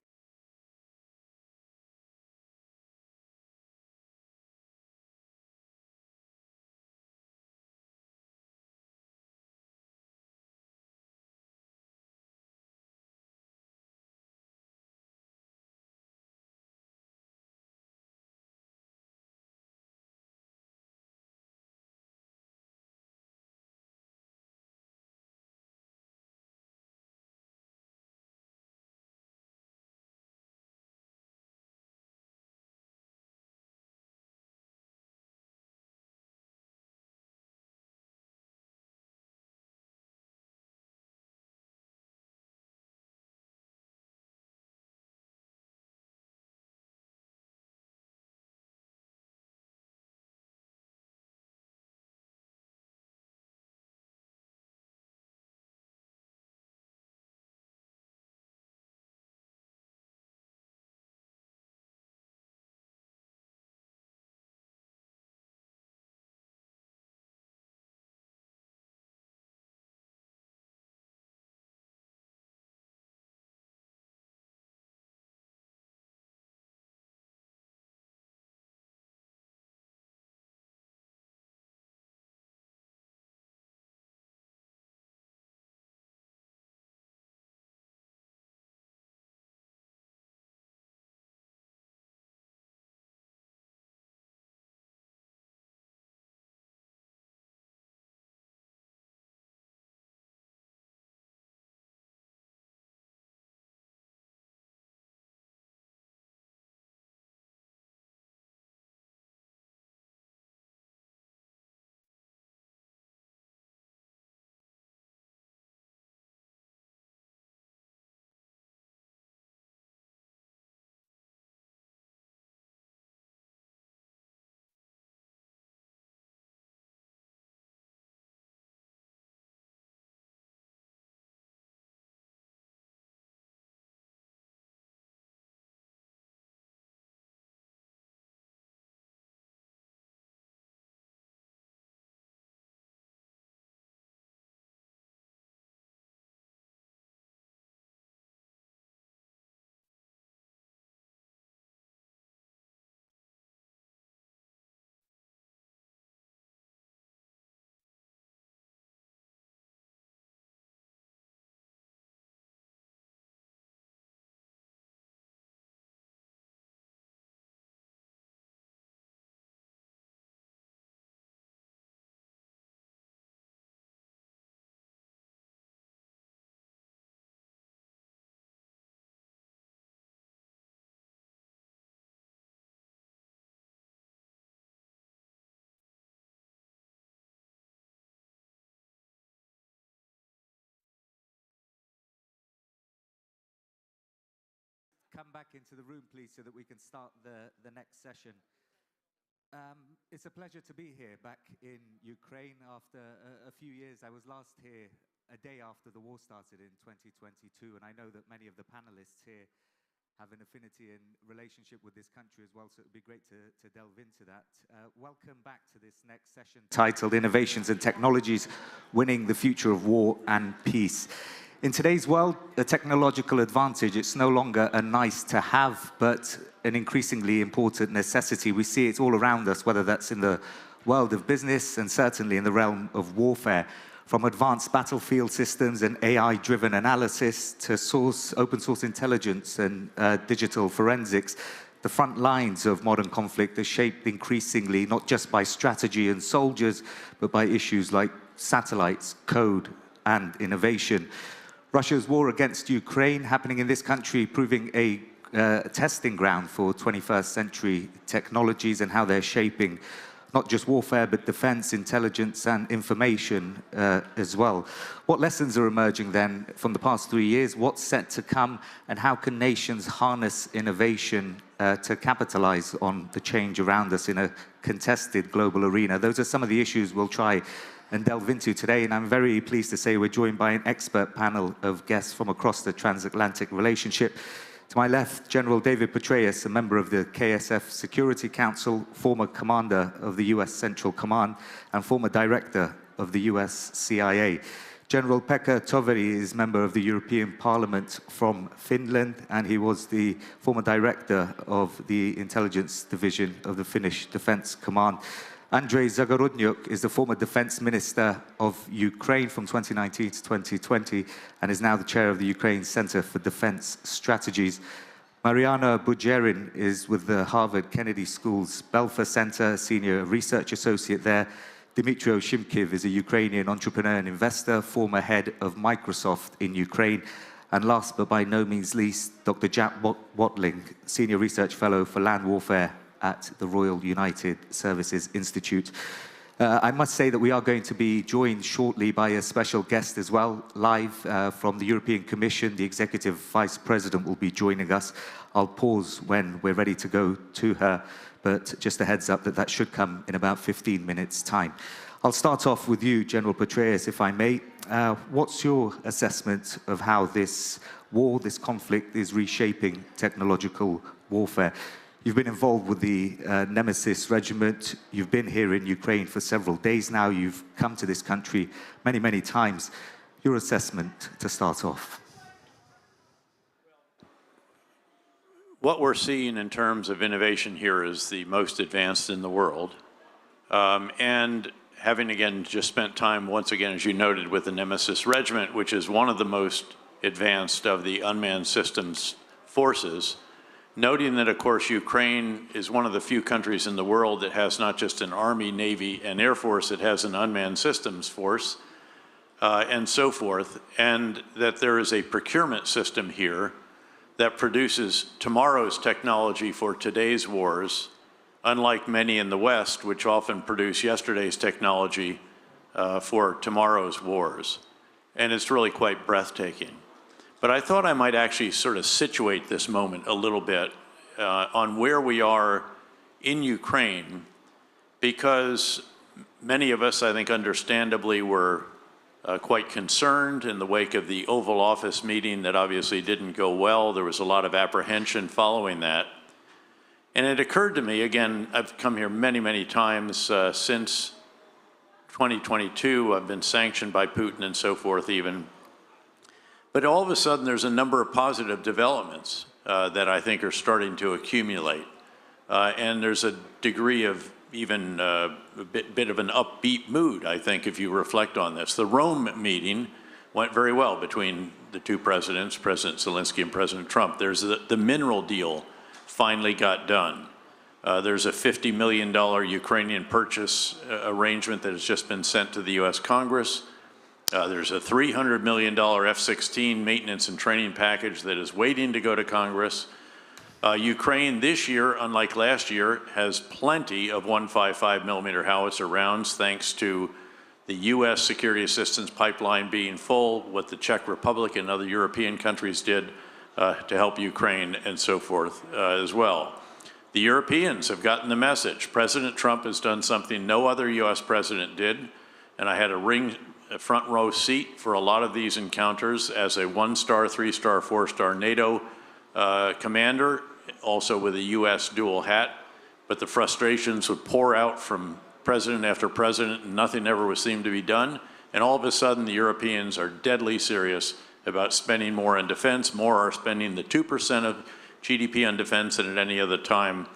Come back into the room, please, so that we can start the next session. It's a pleasure to be here back in Ukraine after a few years. I was last here a day after the war started in 2022, and I know that many of the panelists here have an affinity and relationship with this country as well, so it would be great to delve into that. Welcome back to this next session titled Innovations and Technologies, Winning the Future of War and Peace. In today's world, a technological advantage, it's no longer a nice to have, but an increasingly important necessity. We see it all around us, whether that's in the world of business and certainly in the realm of warfare. From advanced battlefield systems and AI-driven analysis to open source intelligence and digital forensics, The front lines of modern conflict are shaped increasingly not just by strategy and soldiers, but by issues like satellites, code, and innovation. Russia's war against Ukraine, happening in this country, proving a testing ground for 21st century technologies and how they're shaping not just warfare, but defense, intelligence, and information as well. What lessons are emerging then from the past 3 years? What's set to come? And how can nations harness innovation to capitalize on the change around us in a contested global arena? Those are some of the issues we'll try and delve into today. And I'm very pleased to say we're joined by an expert panel of guests from across the transatlantic relationship. To my left, General David Petraeus, a member of the KSF Security Council, former commander of the US Central Command, and former director of the US CIA. General Pekka Toveri is member of the European Parliament from Finland, and he was the former director of the intelligence division of the Finnish Defense Command. Andrei Zagorodnyuk is the former defense minister of Ukraine from 2019 to 2020 and is now the chair of the Ukraine Center for Defense Strategies. Mariana Bujerin is with the Harvard Kennedy School's Belfer Center, senior research associate there. Dmytro Shimkiv is a Ukrainian entrepreneur and investor, former head of Microsoft in Ukraine. And last but by no means least, Dr. Jack Watling, senior research fellow for land warfare at the Royal United Services Institute. I must say that we are going to be joined shortly by a special guest as well, live from the European Commission. The Executive Vice President will be joining us. I'll pause when we're ready to go to her, but just a heads up that that should come in about 15 minutes' time. I'll start off with you, General Petraeus, if I may. What's your assessment of how this war, this conflict, is reshaping technological warfare? You've been involved with the Nemesis Regiment. You've been here in Ukraine for several days now. You've come to this country many, many times. Your assessment to start off. What we're seeing in terms of innovation here is the most advanced in the world. And having, again, just spent time, once again, as you noted, with the Nemesis Regiment, which is one of the most advanced of the unmanned systems forces, noting that, of course, Ukraine is one of the few countries in the world that has not just an Army, Navy, and Air Force, it has an unmanned systems force, and so forth, and that there is a procurement system here that produces tomorrow's technology for today's wars, unlike many in the West, which often produce yesterday's technology for tomorrow's wars. And it's really quite breathtaking. But I thought I might actually sort of situate this moment a little bit on where we are in Ukraine, because many of us, I think understandably, were quite concerned in the wake of the Oval Office meeting that obviously didn't go well. There was a lot of apprehension following that. And it occurred to me, again, I've come here many, many times since 2022. I've been sanctioned by Putin and so forth even. But all of a sudden, there's a number of positive developments that I think are starting to accumulate. And there's a degree of even a bit of an upbeat mood, I think, if you reflect on this. The Rome meeting went very well between the two presidents, President Zelensky and President Trump. There's the mineral deal finally got done. There's a $50 million Ukrainian purchase arrangement that has just been sent to the US Congress. There's a $300 million F-16 maintenance and training package that is waiting to go to Congress. Ukraine this year, unlike last year, has plenty of 155 millimeter howitzer rounds, thanks to the US security assistance pipeline being full, what the Czech Republic and other European countries did to help Ukraine and so forth as well. The Europeans have gotten the message. President Trump has done something no other US president did, and I had a front row seat for a lot of these encounters as a 1-star, 3-star, 4-star NATO commander, also with a US dual hat, but the frustrations would pour out from president after president and nothing ever seemed to be done. And all of a sudden the Europeans are deadly serious about spending more on defense. More are spending the 2% of GDP on defense than at any other time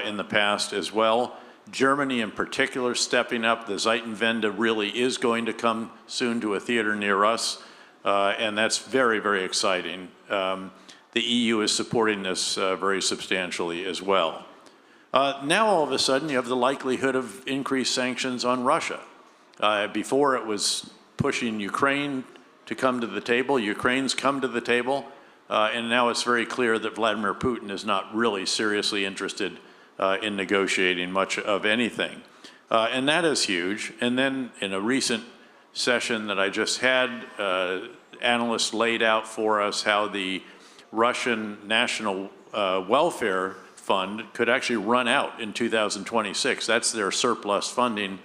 in the past as well. Germany in particular stepping up. The Zeitenwende really is going to come soon to a theater near us, and that's very, very exciting. the EU is supporting this very substantially as well. Now, all of a sudden, you have the likelihood of increased sanctions on Russia. Before, it was pushing Ukraine to come to the table. Ukraine's come to the table. And now it's very clear that Vladimir Putin is not really seriously interested in negotiating much of anything. And that is huge. And then in a recent session that I just had, analysts laid out for us how the Russian National Welfare Fund could actually run out in 2026. That's their surplus funding.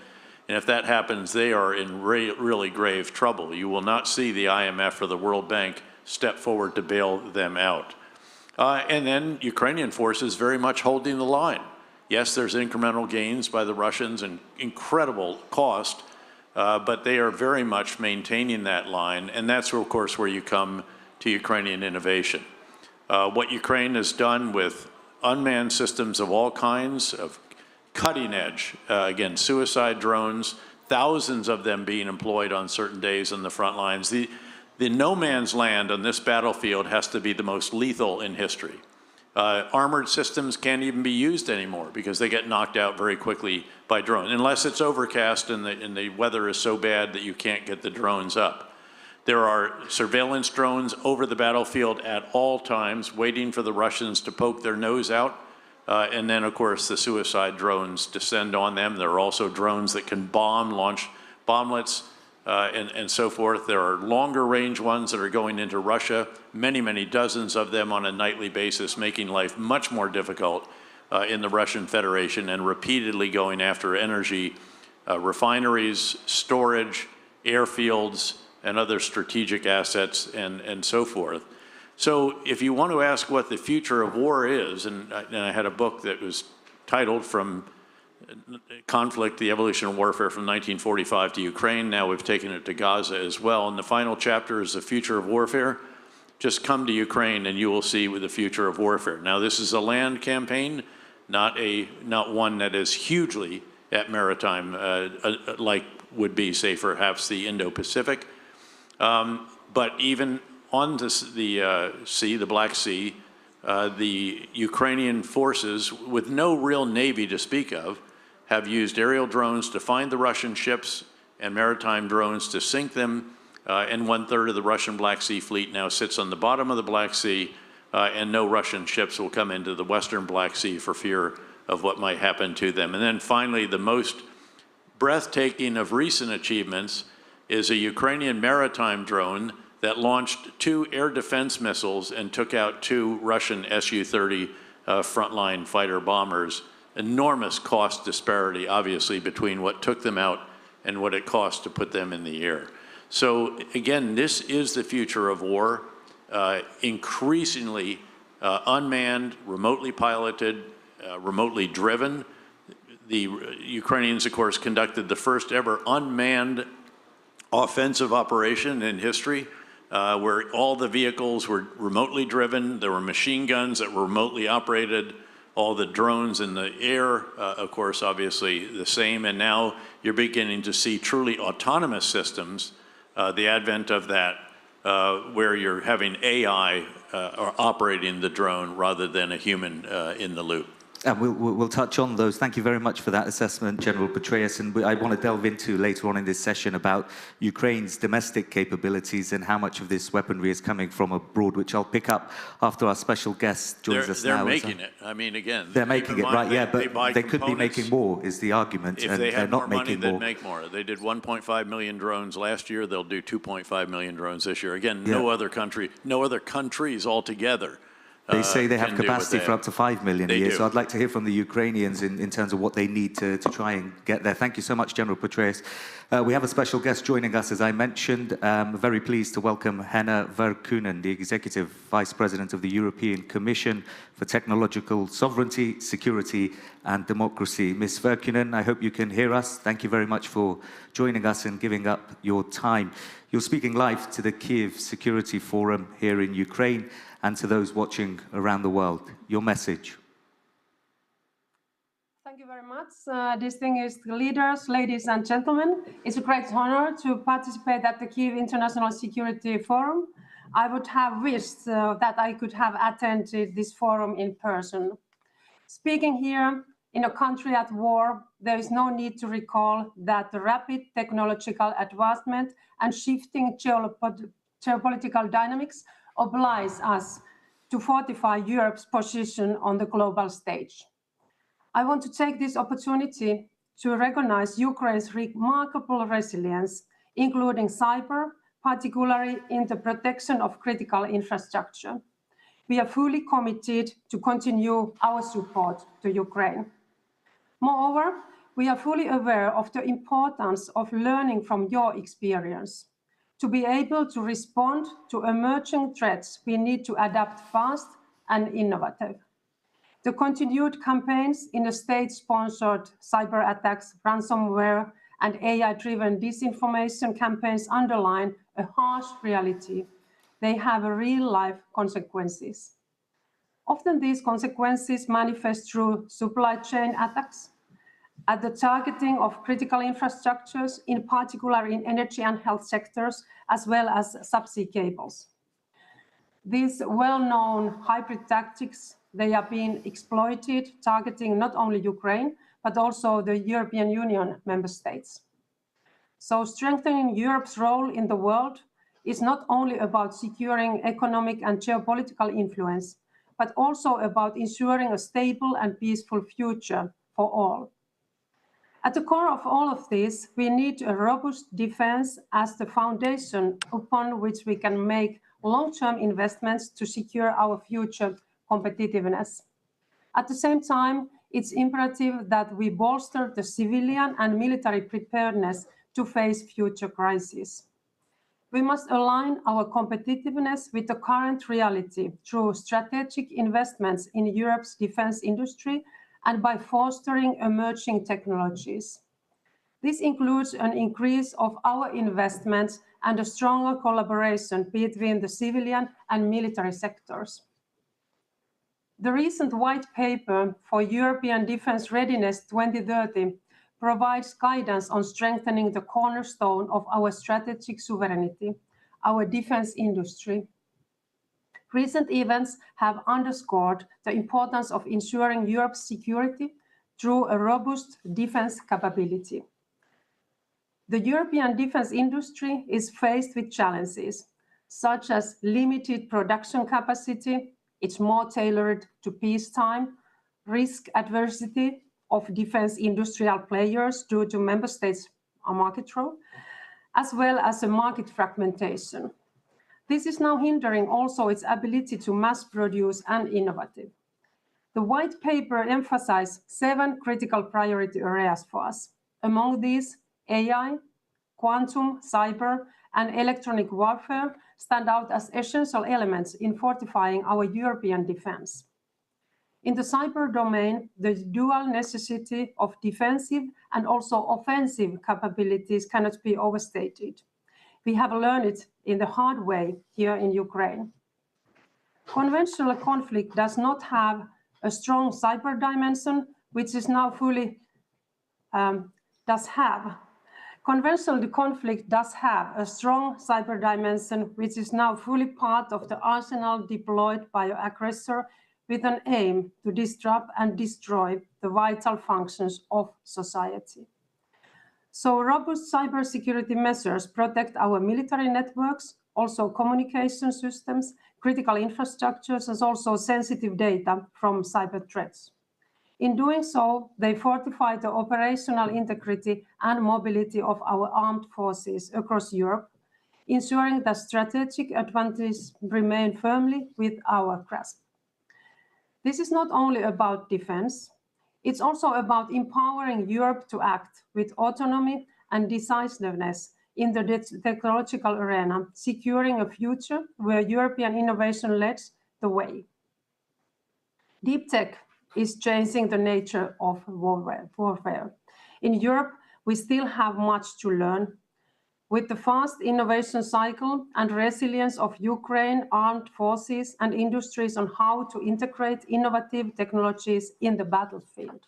And if that happens, they are in really grave trouble. You will not see the IMF or the World Bank step forward to bail them out. And then Ukrainian forces very much holding the line. Yes, there's incremental gains by the Russians and incredible cost, but they are very much maintaining that line. And that's, of course, where you come to Ukrainian innovation. What Ukraine has done with unmanned systems of all kinds, of cutting edge, again, suicide drones, thousands of them being employed on certain days on the front lines. The no man's land on this battlefield has to be the most lethal in history. Armored systems can't even be used anymore because they get knocked out very quickly by drones, unless it's overcast and the weather is so bad that you can't get the drones up. There are surveillance drones over the battlefield at all times, waiting for the Russians to poke their nose out. And then, of course, the suicide drones descend on them. There are also drones that can launch bomblets, and so forth. There are longer range ones that are going into Russia, many dozens of them on a nightly basis, making life much more difficult in the Russian Federation and repeatedly going after energy refineries, storage, airfields, and other strategic assets and so forth. So if you want to ask what the future of war is, and I had a book that was titled From Conflict, the Evolution of Warfare from 1945 to Ukraine. Now we've taken it to Gaza as well. And the final chapter is the future of warfare. Just come to Ukraine and you will see the future of warfare. Now this is a land campaign, not one that is hugely at maritime, like would be, say, perhaps the Indo-Pacific. But even on the sea, the Black Sea, the Ukrainian forces, with no real navy to speak of, have used aerial drones to find the Russian ships and maritime drones to sink them. And 1/3 of the Russian Black Sea fleet now sits on the bottom of the Black Sea, and no Russian ships will come into the Western Black Sea for fear of what might happen to them. And then finally, the most breathtaking of recent achievements is a Ukrainian maritime drone that launched 2 air defense missiles and took out 2 Russian Su-30 frontline fighter bombers. Enormous cost disparity, obviously, between what took them out and what it cost to put them in the air. So again, this is the future of war, increasingly unmanned, remotely piloted, remotely driven. The Ukrainians, of course, conducted the first ever unmanned offensive operation in history, where all the vehicles were remotely driven. There were machine guns that were remotely operated. All the drones in the air, of course, obviously the same. And now you're beginning to see truly autonomous systems, the advent of that, where you're having AI operating the drone rather than a human in the loop. And we'll touch on those. Thank you very much for that assessment, General Petraeus. And I want to delve into later on in this session about Ukraine's domestic capabilities and how much of this weaponry is coming from abroad, which I'll pick up after our special guest joins us now. They're making it. I mean, again, they're making it, right? Yeah, but they could be making more, is the argument. If they had more money, they'd make more. They did 1.5 million drones last year. They'll do 2.5 million drones this year. Again, no other countries altogether. They say they have capacity for up to 5 million a year, do. so I'd like to hear from the Ukrainians in terms of what they need to try and get there. Thank you so much, General Petraeus. We have a special guest joining us, as I mentioned. Very pleased to welcome Hanna Verkunen, the Executive Vice President of the European Commission for Technological Sovereignty, Security and Democracy. Ms. Verkunen, I hope you can hear us. Thank you very much for joining us and giving up your time. You're speaking live to the Kyiv Security Forum here in Ukraine, and to those watching around the world. Your message. Thank you very much, distinguished leaders, ladies and gentlemen. It's a great honor to participate at the Kyiv International Security Forum. I would have wished that I could have attended this forum in person. Speaking here in a country at war, there is no need to recall that the rapid technological advancement and shifting geopolitical dynamics oblige us to fortify Europe's position on the global stage. I want to take this opportunity to recognize Ukraine's remarkable resilience, including cyber, particularly in the protection of critical infrastructure. We are fully committed to continue our support to Ukraine. Moreover, we are fully aware of the importance of learning from your experience. To be able to respond to emerging threats, we need to adapt fast and innovative. The continued campaigns in the state-sponsored cyber attacks, ransomware, and AI-driven disinformation campaigns underline a harsh reality. They have real-life consequences. Often these consequences manifest through supply chain attacks, at the targeting of critical infrastructures, in particular in energy and health sectors, as well as subsea cables. These well-known hybrid tactics, they are being exploited, targeting not only Ukraine, but also the European Union member states. So strengthening Europe's role in the world is not only about securing economic and geopolitical influence, but also about ensuring a stable and peaceful future for all. At the core of all of this, we need a robust defense as the foundation upon which we can make long-term investments to secure our future competitiveness. At the same time, it's imperative that we bolster the civilian and military preparedness to face future crises. We must align our competitiveness with the current reality through strategic investments in Europe's defense industry and by fostering emerging technologies. This includes an increase of our investments and a stronger collaboration between the civilian and military sectors. The recent white paper for European Defence Readiness 2030 provides guidance on strengthening the cornerstone of our strategic sovereignty, our defence industry. Recent events have underscored the importance of ensuring Europe's security through a robust defence capability. The European defence industry is faced with challenges, such as limited production capacity, it's more tailored to peacetime, risk adversity of defence industrial players due to member states' market role, as well as a market fragmentation. This is now hindering also its ability to mass produce and innovative. The white paper emphasized 7 critical priority areas for us. Among these, AI, quantum, cyber, and electronic warfare stand out as essential elements in fortifying our European defense. In the cyber domain, the dual necessity of defensive and also offensive capabilities cannot be overstated. We have learned it in the hard way here in Ukraine. Conventional conflict does not have a strong cyber dimension, which is now fully Conventional conflict does have a strong cyber dimension, which is now fully part of the arsenal deployed by an aggressor with an aim to disrupt and destroy the vital functions of society. So robust cybersecurity measures protect our military networks, also communication systems, critical infrastructures, and also sensitive data from cyber threats. In doing so, they fortify the operational integrity and mobility of our armed forces across Europe, ensuring that strategic advantages remain firmly with our grasp. This is not only about defense, it's also about empowering Europe to act with autonomy and decisiveness in the technological arena, securing a future where European innovation leads the way. Deep tech is changing the nature of warfare. In Europe, we still have much to learn. With the fast innovation cycle and resilience of Ukraine armed forces and industries on how to integrate innovative technologies in the battlefield.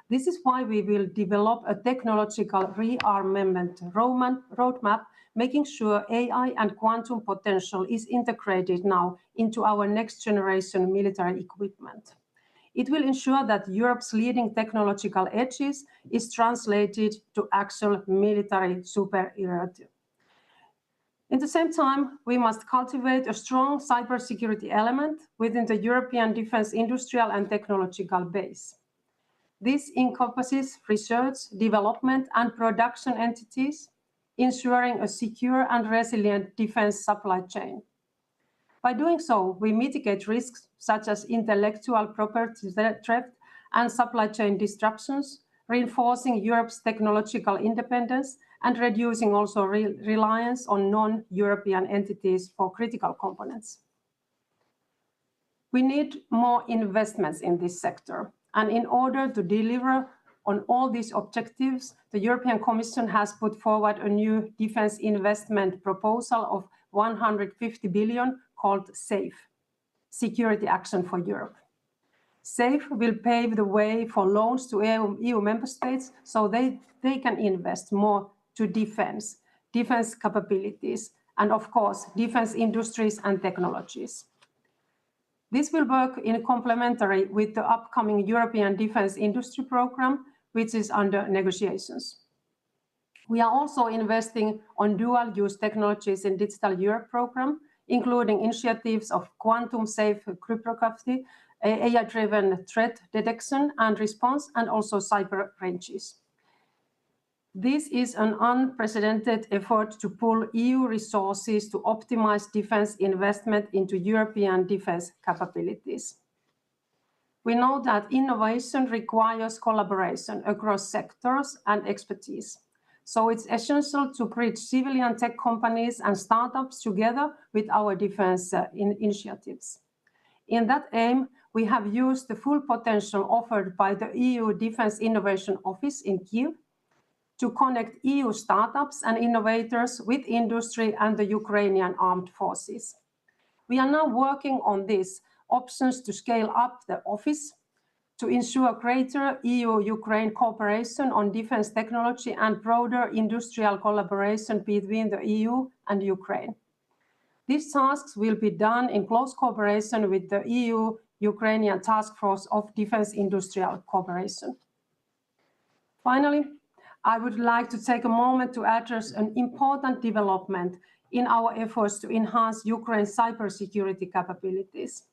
This is why we will develop a technological rearmament roadmap, making sure AI and quantum potential is integrated now into our next generation military equipment. It will ensure that Europe's leading technological edges is translated to actual military superiority. At the same time, we must cultivate a strong cybersecurity element within the European defense industrial and technological base. This encompasses research, development, and production entities, ensuring a secure and resilient defense supply chain. By doing so, we mitigate risks such as intellectual property theft and supply chain disruptions, reinforcing Europe's technological independence and reducing also reliance on non-European entities for critical components. We need more investments in this sector, and in order to deliver on all these objectives, the European Commission has put forward a new defense investment proposal of 150 billion called SAFE, Security Action for Europe. SAFE will pave the way for loans to EU member states so they can invest more to defense capabilities, and of course, defense industries and technologies. This will work in complementary with the upcoming European Defense Industry Programme, which is under negotiations. We are also investing on dual-use technologies in Digital Europe programme, including initiatives of quantum-safe cryptography, AI-driven threat detection and response, and also cyber ranges. This is an unprecedented effort to pool EU resources to optimize defense investment into European defense capabilities. We know that innovation requires collaboration across sectors and expertise. So it's essential to bridge civilian tech companies and startups together with our defense initiatives. In that aim, we have used the full potential offered by the EU Defense Innovation Office in Kyiv to connect EU startups and innovators with industry and the Ukrainian armed forces. We are now working on these options to scale up the office to ensure greater EU-Ukraine cooperation on defense technology and broader industrial collaboration between the EU and Ukraine. These tasks will be done in close cooperation with the EU-Ukrainian Task Force of Defense Industrial Cooperation. Finally, I would like to take a moment to address an important development in our efforts to enhance Ukraine's cybersecurity capabilities.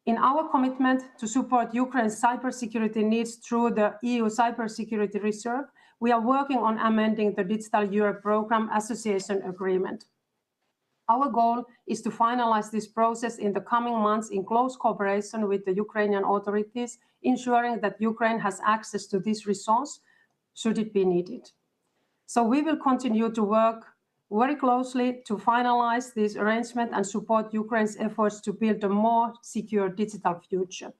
In our commitment to support Ukraine's cybersecurity needs through the EU Cybersecurity Reserve, we are working on amending the Digital Europe Programme Association Agreement. Our goal is to finalize this process in the coming months in close cooperation with the Ukrainian authorities, ensuring that Ukraine has access to this resource should it be needed. So we will continue to work very closely to finalize this arrangement and support Ukraine's efforts to build a more secure digital future.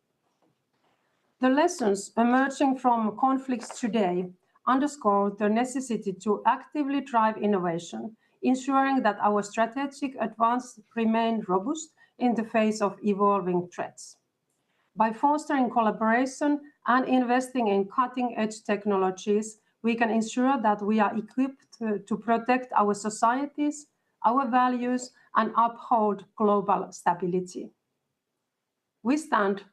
The lessons emerging from conflicts today underscore the necessity to actively drive innovation, ensuring that our strategic advances remain robust in the face of evolving threats. By fostering collaboration and investing in cutting-edge technologies, we can ensure that we are equipped to protect our societies, our values, and uphold global stability. We stand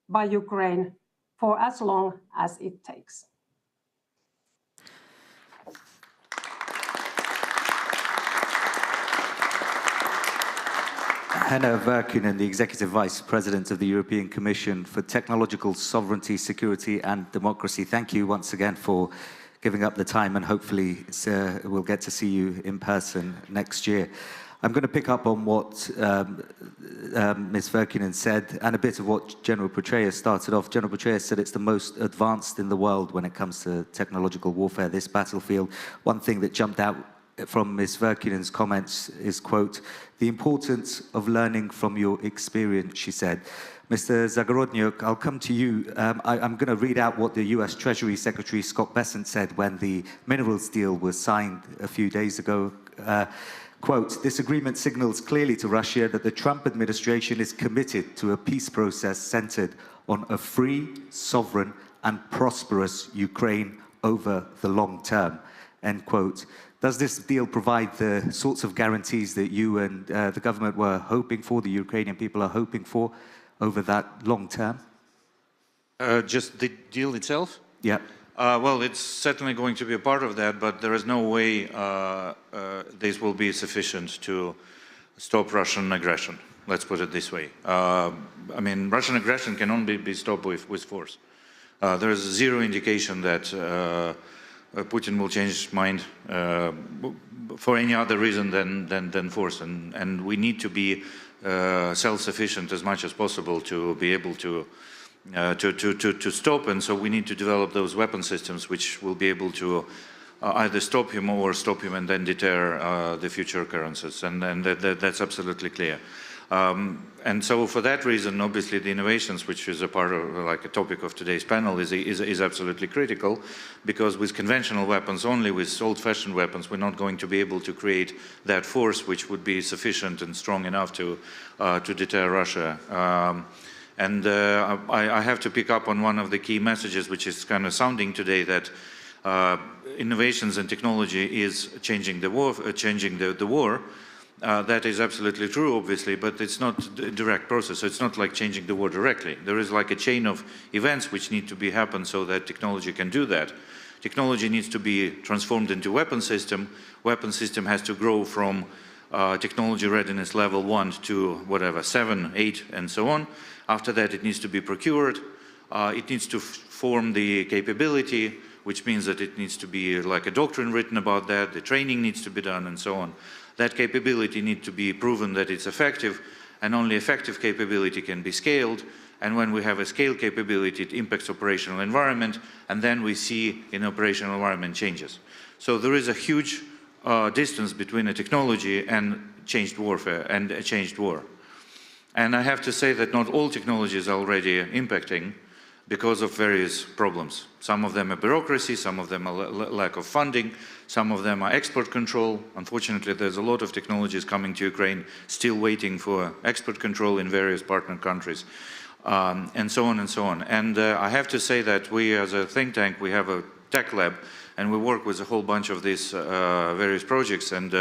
by Ukraine for as long as it takes. Henna Virkkunen, the Executive Vice President of the European Commission for Technological Sovereignty, Security and Democracy. Thank you once again for giving up the time, and hopefully we'll get to see you in person next year. I'm going to pick up on what Ms. Virkkunen said and a bit of what General Petraeus started off. General Petraeus said it's the most advanced in the world when it comes to technological warfare, this battlefield. One thing that jumped out from Ms. Virkkunen's comments is, quote, the importance of learning from your experience, she said. Mr. Zagorodnyuk, I'll come to you. I'm going to read out what the US Treasury Secretary Scott Bessent said when the minerals deal was signed a few days ago. Quote, this agreement signals clearly to Russia that the Trump administration is committed to a peace process centered on a free, sovereign, and prosperous Ukraine over the long term, end quote. Does this deal provide the sorts of guarantees that you and the government were hoping for, the Ukrainian people are hoping for, over that long term? Just the deal itself? Yeah. Well, it's certainly going to be a part of that, but there is no way this will be sufficient to stop Russian aggression. Let's put it this way. I mean, Russian aggression can only be stopped with force. There is zero indication that Putin will change his mind for any other reason than force, and we need to be self-sufficient as much as possible to be able to stop, and so we need to develop those weapon systems which will be able to either stop him and then deter the future occurrences, and that's absolutely clear. And so for that reason, obviously the innovations, which is a part of like a topic of today's panel, is absolutely critical, because with conventional weapons, only with old-fashioned weapons, we're not going to be able to create that force which would be sufficient and strong enough to deter Russia. And I have to pick up on one of the key messages, which is kind of sounding today, that innovations and technology is changing the war. That is absolutely true, obviously, but it's not a direct process. So it's not like changing the war directly. There is like a chain of events which need to be happen so that technology can do that. Technology needs to be transformed into weapon system. Weapon system has to grow from technology readiness level 1 to whatever, 7, 8, and so on. After that, it needs to be procured. It needs to form the capability, which means that it needs to be like a doctrine written about that. The training needs to be done, and so on. That capability needs to be proven that it's effective, and only effective capability can be scaled. And when we have a scale capability, it impacts operational environment, and then we see in operational environment changes. So there is a huge distance between a technology and changed warfare and a changed war. And I have to say that not all technologies are already impacting because of various problems. Some of them are bureaucracy, some of them are lack of funding, some of them are export control. Unfortunately, there's a lot of technologies coming to Ukraine still waiting for export control in various partner countries, and so on and so on. And I have to say that we, as a think tank, we have a tech lab, and we work with a whole bunch of these various projects. And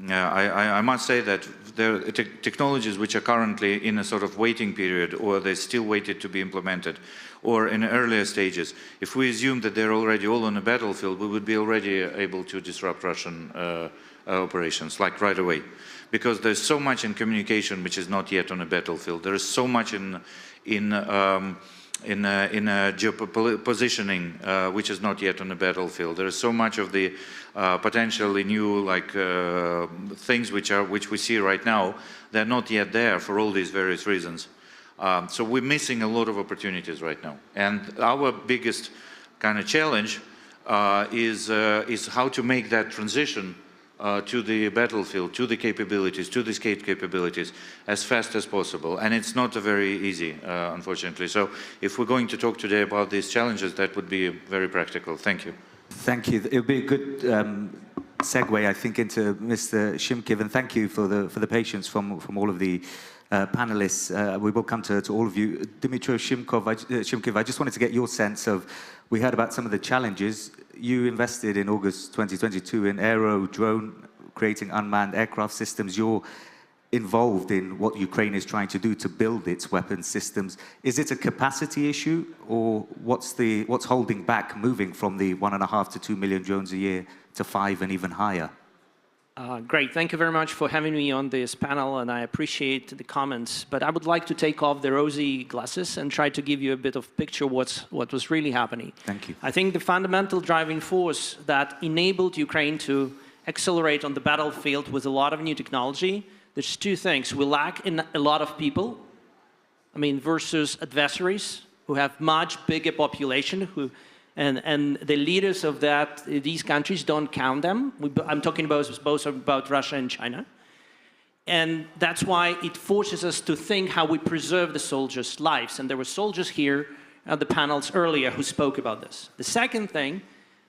I must say that there are technologies which are currently in a sort of waiting period, or they're still waited to be implemented, or in earlier stages. If we assume that they're already all on the battlefield, we would be already able to disrupt Russian operations, like right away. Because there's so much in communication which is not yet on a battlefield. There is so much in positioning, which is not yet on the battlefield. There is so much of the potentially new things which we see right now. They're not yet there for all these various reasons. So we're missing a lot of opportunities right now. And our biggest kind of challenge is how to make that transition to the battlefield, to the capabilities, to the escape capabilities as fast as possible. And it's not very easy, unfortunately. So if we're going to talk today about these challenges, that would be very practical. Thank you. Thank you. It would be a good segue, I think, into Mr. Shimkiv, and thank you for the patience from all of the panelists. We will come to all of you. Dmytro Shimkiv, I just wanted to get your sense of, we heard about some of the challenges. You invested in August 2022 in Aero Drone, creating unmanned aircraft systems. You're involved in what Ukraine is trying to do to build its weapons systems. Is it a capacity issue, or what's holding back moving from the 1.5 to 2 million drones a year to 5 and even higher? Great. Thank you very much for having me on this panel, and I appreciate the comments. But I would like to take off the rosy glasses and try to give you a bit of picture what was really happening. Thank you. I think the fundamental driving force that enabled Ukraine to accelerate on the battlefield with a lot of new technology, there's two things. We lack a lot of people, versus adversaries who have much bigger population, and the leaders of these countries don't count them. I'm talking both about Russia and China. And that's why it forces us to think how we preserve the soldiers' lives. And there were soldiers here at the panels earlier who spoke about this. The second thing,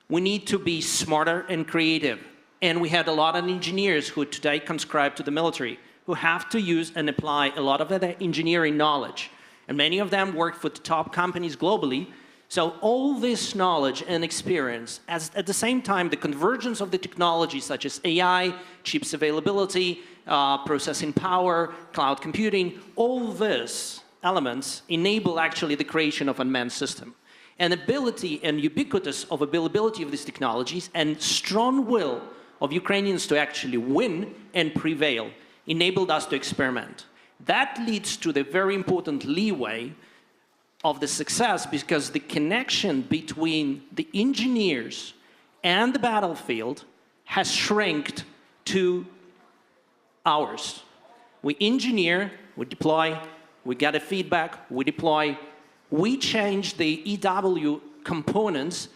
we need to be smarter and creative. And we had a lot of engineers who today conscribe to the military, who have to use and apply a lot of their engineering knowledge. And many of them work for the top companies globally. So all this knowledge and experience, at the same time, the convergence of the technologies such as AI, chips availability, processing power, cloud computing, all these elements enable actually the creation of unmanned system. And ability and ubiquitous of availability of these technologies and strong will of Ukrainians to actually win and prevail enabled us to experiment. That leads to the very important leeway of the success, because the connection between the engineers and the battlefield has shrinked to hours. We engineer, we deploy, we get a feedback, we deploy. We change the EW components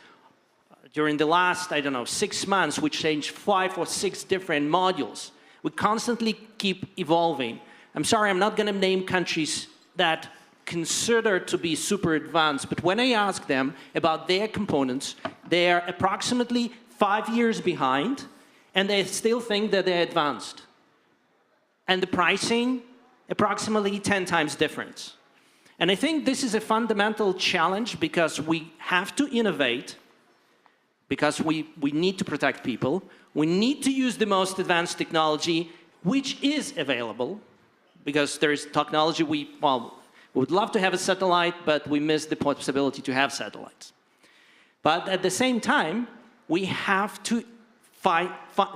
during the last, 6 months. We changed 5 or 6 different modules. We constantly keep evolving. I'm sorry, I'm not going to name countries that consider to be super advanced, but when I ask them about their components, they are approximately 5 years behind, and they still think that they're advanced. And the pricing, approximately 10 times difference. And I think this is a fundamental challenge, because we have to innovate, because we need to protect people. We need to use the most advanced technology, which is available, because there is technology we would love to have a satellite, but we miss the possibility to have satellites. But at the same time, we have to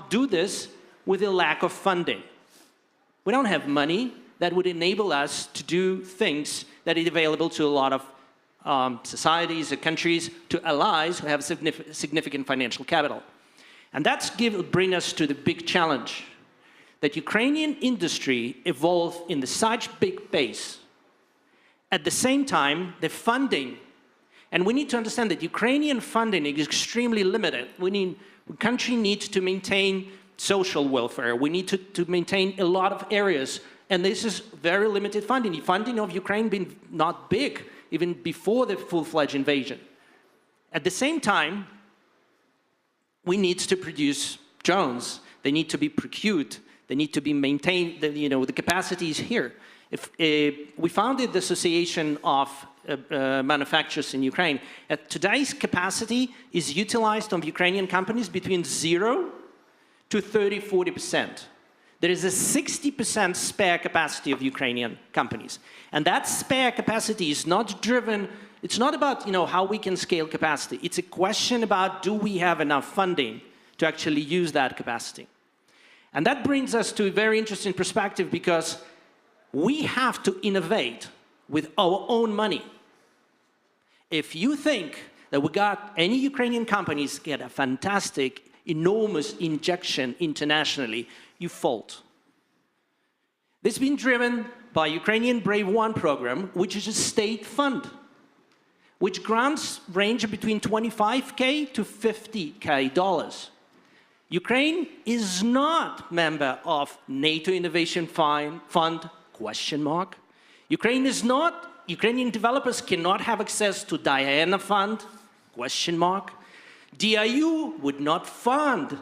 do this with a lack of funding. We don't have money that would enable us to do things that are available to a lot of societies or countries, to allies who have significant financial capital. And that's bring us to the big challenge, that Ukrainian industry evolved in such big pace. At the same time, the funding, and we need to understand that Ukrainian funding is extremely limited. The country needs to maintain social welfare. We need to maintain a lot of areas, and this is very limited funding. The funding of Ukraine been not big, even before the full-fledged invasion. At the same time, we need to produce drones. They need to be procured. They need to be maintained. The capacity is here. We founded the Association of Manufacturers in Ukraine. Today's capacity is utilized on Ukrainian companies between 0 to 30–40%. There is a 60% spare capacity of Ukrainian companies. And that spare capacity is not driven, it's not about how we can scale capacity. It's a question about, do we have enough funding to actually use that capacity? And that brings us to a very interesting perspective, because we have to innovate with our own money. If you think that any Ukrainian companies get a fantastic, enormous injection internationally, you fault. This has been driven by Ukrainian Brave One program, which is a state fund, which grants range between $25K to $50K. Ukraine is not member of NATO Innovation Fund, ? Ukraine is not, Ukrainian developers cannot have access to Diana Fund, ? DIU would not fund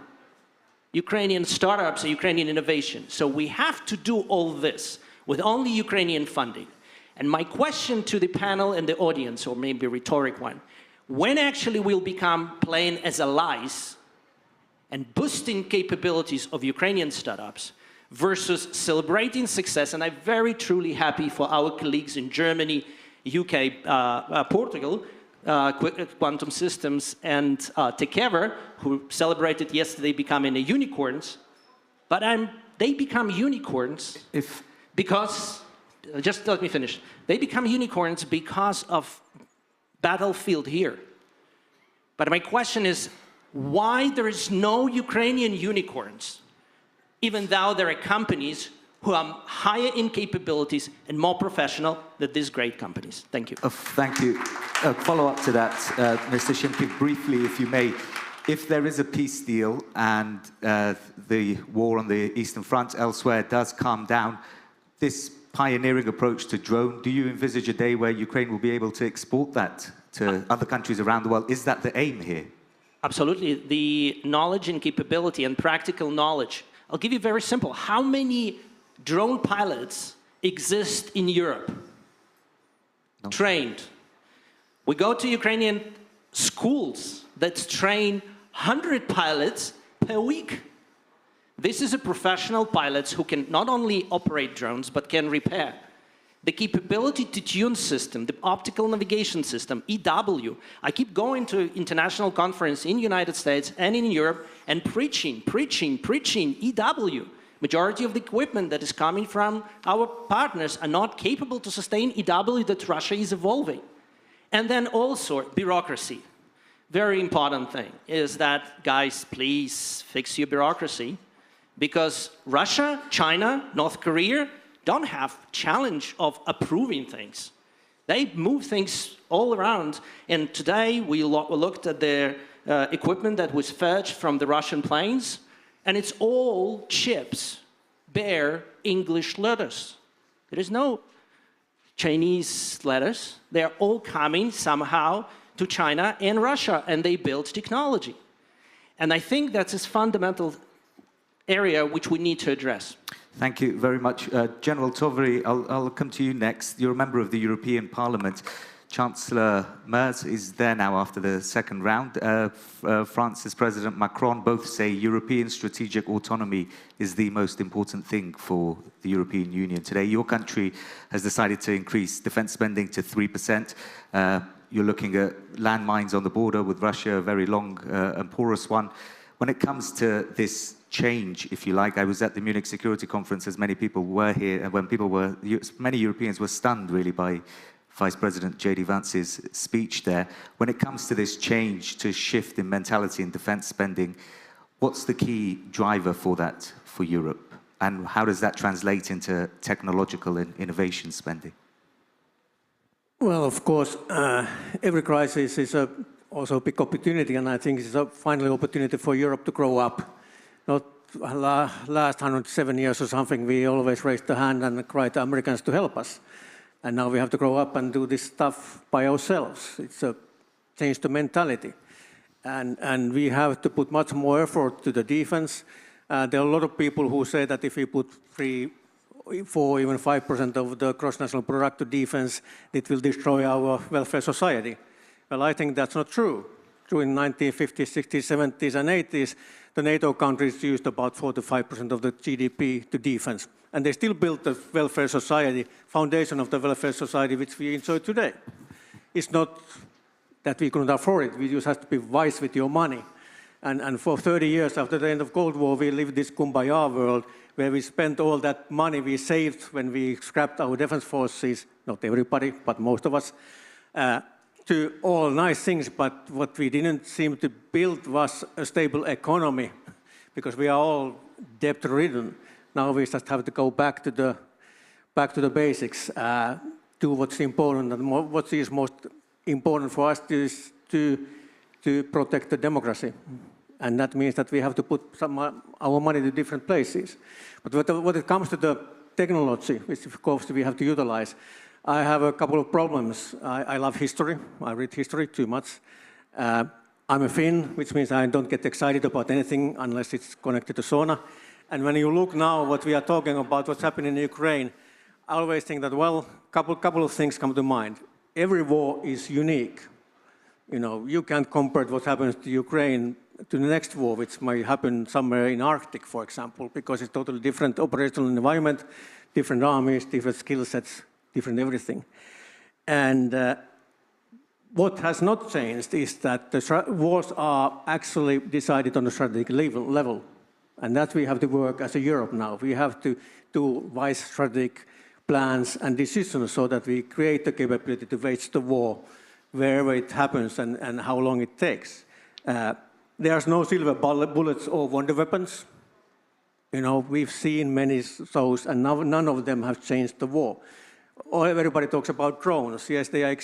Ukrainian startups or Ukrainian innovation. So we have to do all this with only Ukrainian funding. And my question to the panel and the audience, or maybe a rhetoric one, when actually we'll become playing as allies and boosting capabilities of Ukrainian startups versus celebrating success? And I'm very truly happy for our colleagues in Germany, UK, Portugal, Quantum Systems, and Tekever, who celebrated yesterday becoming unicorns. But they become unicorns because, just let me finish. They become unicorns because of battlefield here. But my question is, why there is no Ukrainian unicorns, even though there are companies who are higher in capabilities and more professional than these great companies? Thank you. Thank you. Follow up to that, Mr. Shimkin, briefly, if you may. If there is a peace deal and the war on the Eastern Front elsewhere does calm down, this pioneering approach to drone, do you envisage a day where Ukraine will be able to export that to other countries around the world? Is that the aim here? Absolutely. The knowledge and capability and practical knowledge. I'll give you very simple. How many drone pilots exist in Europe? Trained. We go to Ukrainian schools that train 100 pilots per week. This is a professional pilots who can not only operate drones, but can repair. The capability to tune system, the optical navigation system, EW. I keep going to international conference in the United States and in Europe and preaching EW. Majority of the equipment that is coming from our partners are not capable to sustain EW that Russia is evolving. And then also bureaucracy. Very important thing is that, guys, please fix your bureaucracy, because Russia, China, North Korea don't have challenge of approving things. They move things all around. And today we looked at their equipment that was fetched from the Russian planes, and it's all chips, bear English letters. There is no Chinese letters. They're all coming somehow to China and Russia, and they build technology. And I think that's a fundamental area which we need to address. Thank you very much. General Tovary, I'll come to you next. You're a member of the European Parliament. Chancellor Merz is there now after the second round. France's President Macron both say European strategic autonomy is the most important thing for the European Union today. Your country has decided to increase defense spending to 3%. You're looking at landmines on the border with Russia, a very long and porous one. When it comes to this change, if you like, I was at the Munich Security Conference, as many people were here, and many Europeans were stunned really by Vice President J.D. Vance's speech there. When it comes to this change, to shift in mentality in defense spending, what's the key driver for that for Europe? And how does that translate into technological and innovation spending? Well, of course, every crisis is also a big opportunity, and I think it's a final opportunity for Europe to grow up. Not last 107 years or something, we always raised the hand and cried to Americans to help us. And now we have to grow up and do this stuff by ourselves. It's a change to mentality. And we have to put much more effort to the defense. There are a lot of people who say that if we put 3, 4, even 5% of the gross national product to defense, it will destroy our welfare society. Well, I think that's not true. True in 1950s, 60s, 70s, and 80s, the NATO countries used about 4 to 5% of the GDP to defense. And they still built the welfare society, foundation of the welfare society which we enjoy today. It's not that we couldn't afford it, we just have to be wise with your money. And for 30 years after the end of Cold War, we lived this kumbaya world where we spent all that money we saved when we scrapped our defense forces, not everybody, but most of us, to all nice things, but what we didn't seem to build was a stable economy, because we are all debt-ridden. Now we just have to go back to the basics, do what's important, and what is most important for us is to protect the democracy. And that means that we have to put our money to different places. But when it comes to the technology, which of course we have to utilize, I have a couple of problems. I love history. I read history too much. I'm a Finn, which means I don't get excited about anything unless it's connected to sauna. And when you look now what we are talking about, what's happening in Ukraine, I always think that, well, couple of things come to mind. Every war is unique. You know, you can't compare what happens to Ukraine to the next war, which might happen somewhere in Arctic, for example, because it's totally different operational environment, different armies, different skill sets, different everything. And what has not changed is that the wars are actually decided on a strategic level. And that we have to work as a Europe now. We have to do wise strategic plans and decisions so that we create the capability to wage the war wherever it happens and how long it takes. There's no silver bullets or wonder weapons. You know, we've seen many those, and none of them have changed the war. Everybody talks about drones. Yes, they are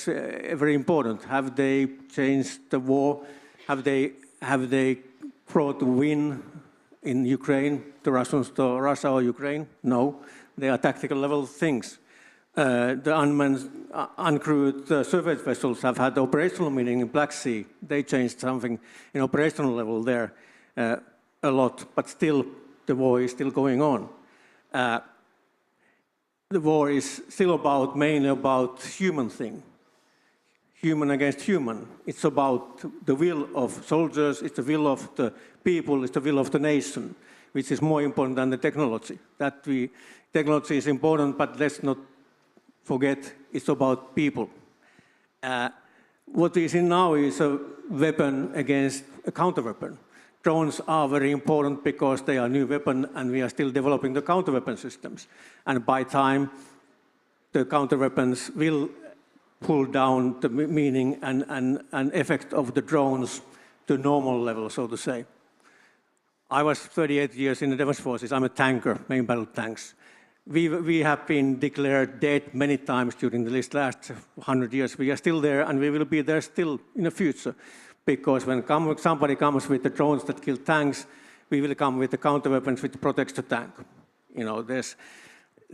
very important. Have they changed the war? Have they brought a win in Ukraine, the Russians to Russia or Ukraine? No, they are tactical level things. The unmanned, uncrewed surface vessels have had operational meaning in Black Sea. They changed something in operational level there a lot, but still the war is still going on. The war is still mainly about human thing. human against human. It's about the will of soldiers, it's the will of the people, it's the will of the nation, which is more important than the technology. Technology is important, but let's not forget it's about people. What we see now is a weapon against a counter-weapon. Drones are very important because they are a new weapon and we are still developing the counter-weapon systems. And by time, the counter-weapons will pull down the meaning and effect of the drones to normal level, so to say. I was 38 years in the defense forces. I'm a tanker, main battle tanks. We have been declared dead many times during the last 100 years. We are still there, and we will be there still in the future. Because when somebody comes with the drones that kill tanks, we will come with the counter-weapons which protects the tank. You know,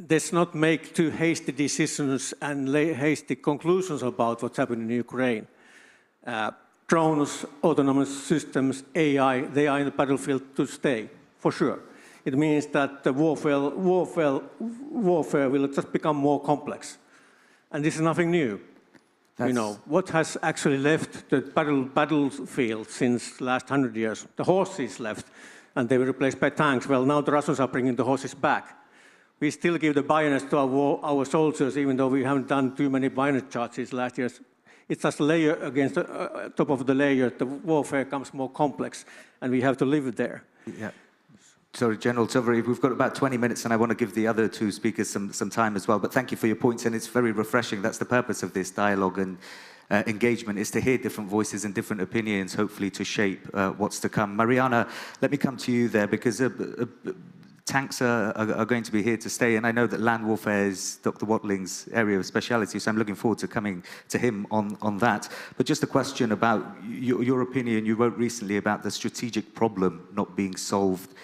let's not make too hasty decisions and hasty conclusions about what's happening in Ukraine. Drones, autonomous systems, AI, they are in the battlefield to stay, for sure. It means that the warfare will just become more complex. And this is nothing new. You know, what has actually left the battlefield since the last 100 years? The horses left, and they were replaced by tanks. Well, now the Russians are bringing the horses back. We still give the bayonets to our soldiers, even though we haven't done too many bayonet charges last year. It's just a layer against the top of the layer. The warfare becomes more complex, and we have to live there. Yeah. Sorry, General Tovary, we've got about 20 minutes, and I want to give the other two speakers some time as well. But thank you for your points, and it's very refreshing. That's the purpose of this dialogue and engagement, is to hear different voices and different opinions, hopefully to shape what's to come. Mariana, let me come to you there, because tanks are going to be here to stay, and I know that land warfare is Dr. Watling's area of speciality, so I'm looking forward to coming to him on that. But just a question about your opinion. You wrote recently about the strategic problem not being solved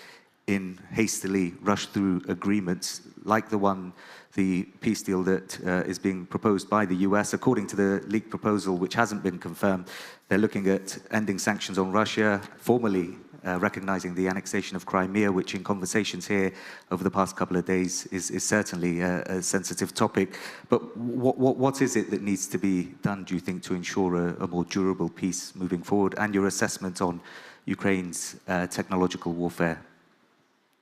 in hastily rushed through agreements like the peace deal that is being proposed by the US. According to the leaked proposal, which hasn't been confirmed, they're looking at ending sanctions on Russia, formally recognizing the annexation of Crimea, which in conversations here over the past couple of days is certainly a sensitive topic. But what is it that needs to be done, do you think, to ensure a more durable peace moving forward, and your assessment on Ukraine's technological warfare?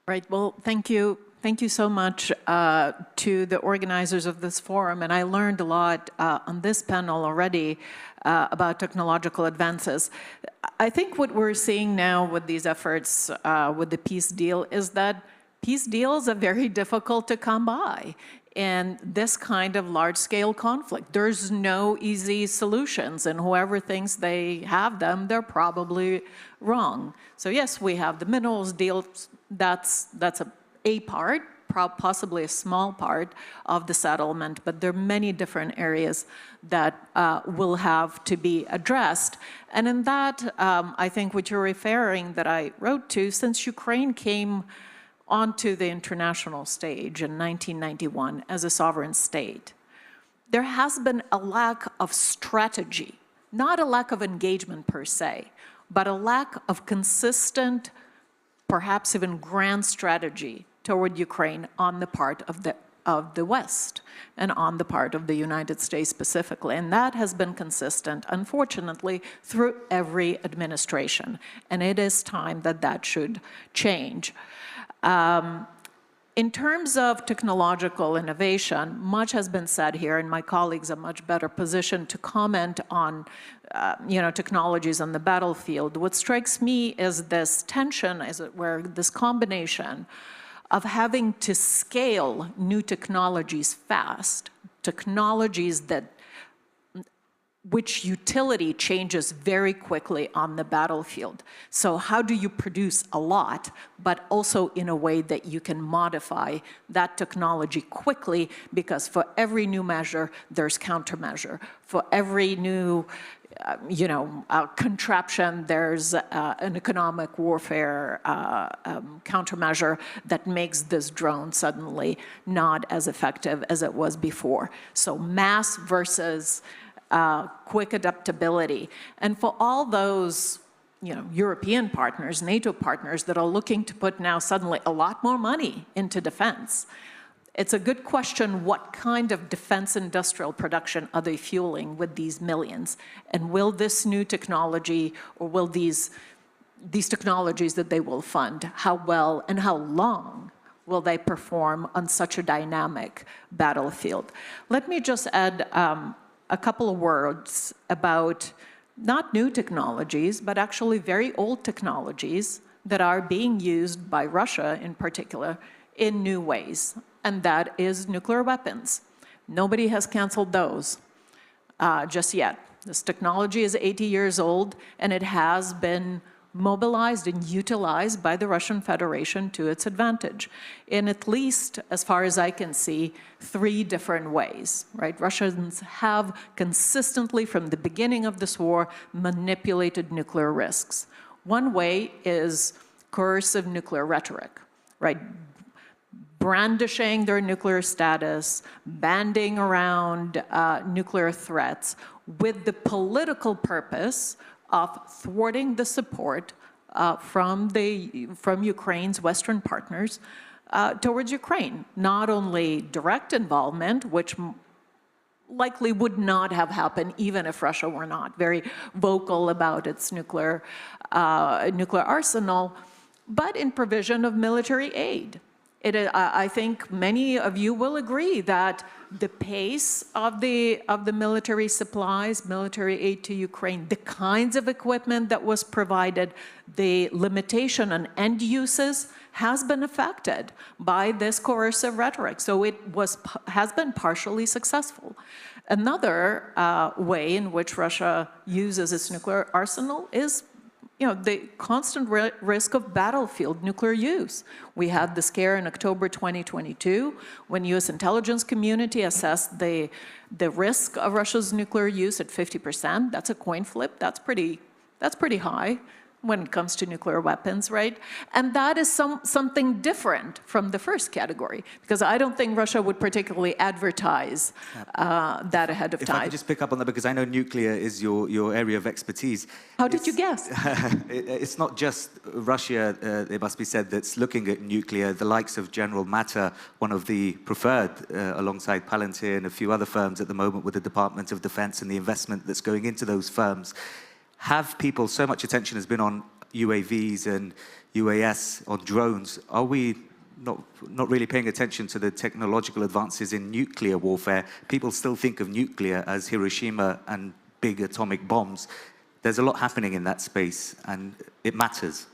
Right, well, thank you. Thank you so much to the organizers of this forum, and I learned a lot on this panel already about technological advances. I think what we're seeing now with these efforts with the peace deal is that peace deals are very difficult to come by. And this kind of large-scale conflict, there's no easy solutions, and whoever thinks they have them, they're probably wrong. So yes, we have the minerals deal. That's a part, possibly a small part of the settlement, but there are many different areas that will have to be addressed. And in that, I think what you're referring that I wrote to, since Ukraine came onto the international stage in 1991 as a sovereign state, there has been a lack of strategy, not a lack of engagement per se, but a lack of consistent, perhaps even grand strategy toward Ukraine on the part of the West and on the part of the United States specifically. And that has been consistent, unfortunately, through every administration. And it is time that that should change. In terms of technological innovation, much has been said here, and my colleagues are much better positioned to comment on technologies on the battlefield. What strikes me is this tension, as it were, this combination of having to scale new technologies fast, technologies which utility changes very quickly on the battlefield. So how do you produce a lot, but also in a way that you can modify that technology quickly, because for every new measure, there's countermeasure. For every new contraption, there's an economic warfare countermeasure that makes this drone suddenly not as effective as it was before. So mass versus quick adaptability. And for all those European partners, NATO partners that are looking to put now suddenly a lot more money into defense, it's a good question, what kind of defense industrial production are they fueling with these millions? And will this new technology, or will these technologies that they will fund, how well and how long will they perform on such a dynamic battlefield? Let me just add a couple of words about not new technologies, but actually very old technologies that are being used by Russia in particular in new ways, and that is nuclear weapons. Nobody has canceled those just yet. This technology is 80 years old, and it has been mobilized and utilized by the Russian Federation to its advantage in, at least as far as I can see, 3 different ways, right? Russians have consistently, from the beginning of this war, manipulated nuclear risks. One way is coercive nuclear rhetoric, right? Brandishing their nuclear status, banding around nuclear threats with the political purpose of thwarting the support from Ukraine's Western partners towards Ukraine. Not only direct involvement, which likely would not have happened even if Russia were not very vocal about its nuclear arsenal, but in provision of military aid. I think many of you will agree that the pace of the military supplies, military aid to Ukraine, the kinds of equipment that was provided, the limitation on end uses has been affected by this coercive rhetoric. So it has been partially successful. Another way in which Russia uses its nuclear arsenal is the constant risk of battlefield nuclear use. We had the scare in October 2022 when U.S. intelligence community assessed the risk of Russia's nuclear use at 50%. That's a coin flip. That's pretty high when it comes to nuclear weapons, right? And that is something different from the first category, because I don't think Russia would particularly advertise that ahead of time. If I could just pick up on that, because I know nuclear is your area of expertise. How did you guess? It's not just Russia, it must be said, that's looking at nuclear. The likes of General Matter, one of the preferred, alongside Palantir and a few other firms at the moment with the Department of Defense and the investment that's going into those firms. So much attention has been on UAVs and UAS, on drones. Are we not really paying attention to the technological advances in nuclear warfare? People still think of nuclear as Hiroshima and big atomic bombs. There's a lot happening in that space, and it matters.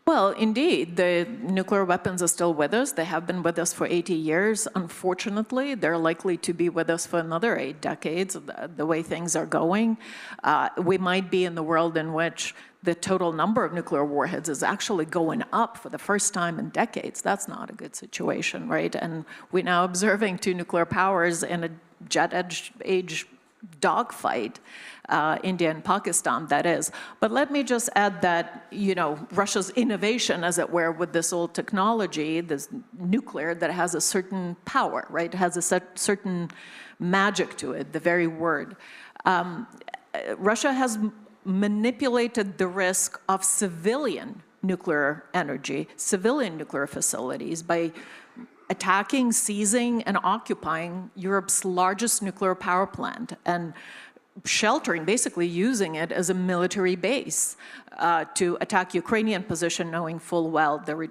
Well, indeed, the nuclear weapons are still with us. They have been with us for 80 years. Unfortunately, they're likely to be with us for another 8 decades, the way things are going. We might be in the world in which the total number of nuclear warheads is actually going up for the first time in decades. That's not a good situation, right? And we're now observing 2 nuclear powers in a jet-age dogfight, India and Pakistan, that is. But let me just add that, Russia's innovation, as it were, with this old technology, this nuclear that has a certain power, right? It has a certain magic to it, the very word. Russia has manipulated the risk of civilian nuclear energy, civilian nuclear facilities by attacking, seizing, and occupying Europe's largest nuclear power plant and sheltering, basically using it as a military base to attack Ukrainian position, knowing full well the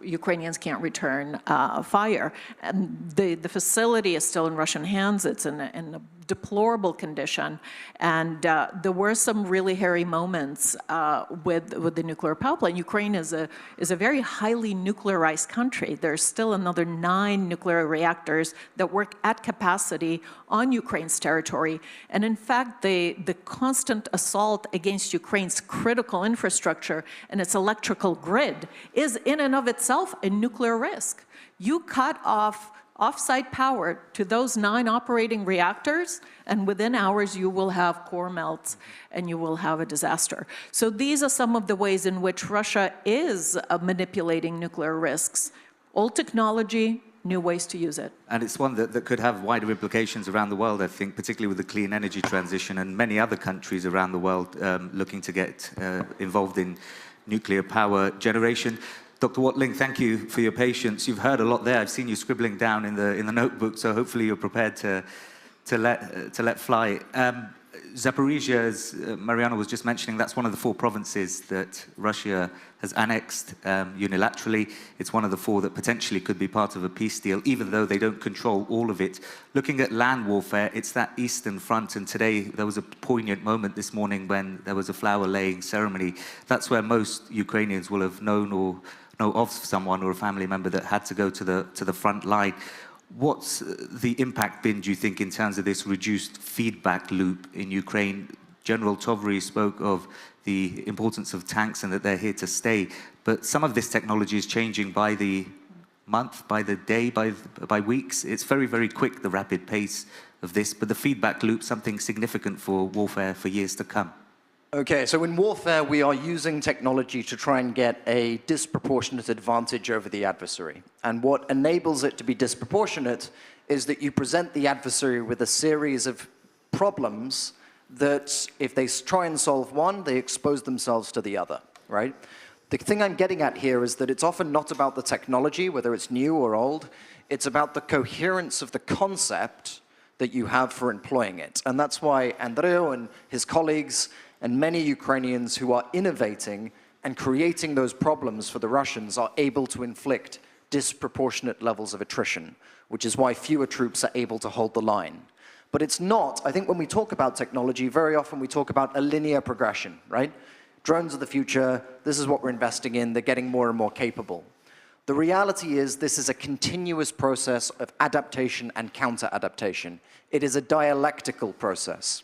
Ukrainians can't return fire. And the facility is still in Russian hands. It's in a deplorable condition. And there were some really hairy moments with the nuclear power plant. Ukraine is a very highly nuclearized country. There's still another 9 nuclear reactors that work at capacity on Ukraine's territory. And in fact, the constant assault against Ukraine's critical infrastructure and its electrical grid is in and of itself a nuclear risk. You cut off off-site power to those 9 operating reactors, and within hours you will have core melts and you will have a disaster. So these are some of the ways in which Russia is manipulating nuclear risks. Old technology, new ways to use it. And it's one that could have wider implications around the world, I think, particularly with the clean energy transition and many other countries around the world looking to get involved in nuclear power generation. Dr. Watling, thank you for your patience. You've heard a lot there. I've seen you scribbling down in the notebook, so hopefully you're prepared to let fly. Zaporizhia, as Mariana was just mentioning, that's one of the 4 provinces that Russia has annexed unilaterally. It's one of the 4 that potentially could be part of a peace deal, even though they don't control all of it. Looking at land warfare, it's that Eastern Front, and today there was a poignant moment this morning when there was a flower-laying ceremony. That's where most Ukrainians will have known or know of someone or a family member that had to go to the front line. What's the impact been, do you think, in terms of this reduced feedback loop in Ukraine? General Tovry spoke of the importance of tanks and that they're here to stay, but some of this technology is changing by the month, by the day, by weeks. It's very, very quick, the rapid pace of this, but the feedback loop, something significant for warfare for years to come. Okay, so in warfare, we are using technology to try and get a disproportionate advantage over the adversary. And what enables it to be disproportionate is that you present the adversary with a series of problems that, if they try and solve one, they expose themselves to the other, right? The thing I'm getting at here is that it's often not about the technology, whether it's new or old. It's about the coherence of the concept that you have for employing it. And that's why Andreu and his colleagues and many Ukrainians who are innovating and creating those problems for the Russians are able to inflict disproportionate levels of attrition, which is why fewer troops are able to hold the line. But it's not, I think when we talk about technology, very often we talk about a linear progression, right? Drones of the future, this is what we're investing in, they're getting more and more capable. The reality is this is a continuous process of adaptation and counter-adaptation. It is a dialectical process.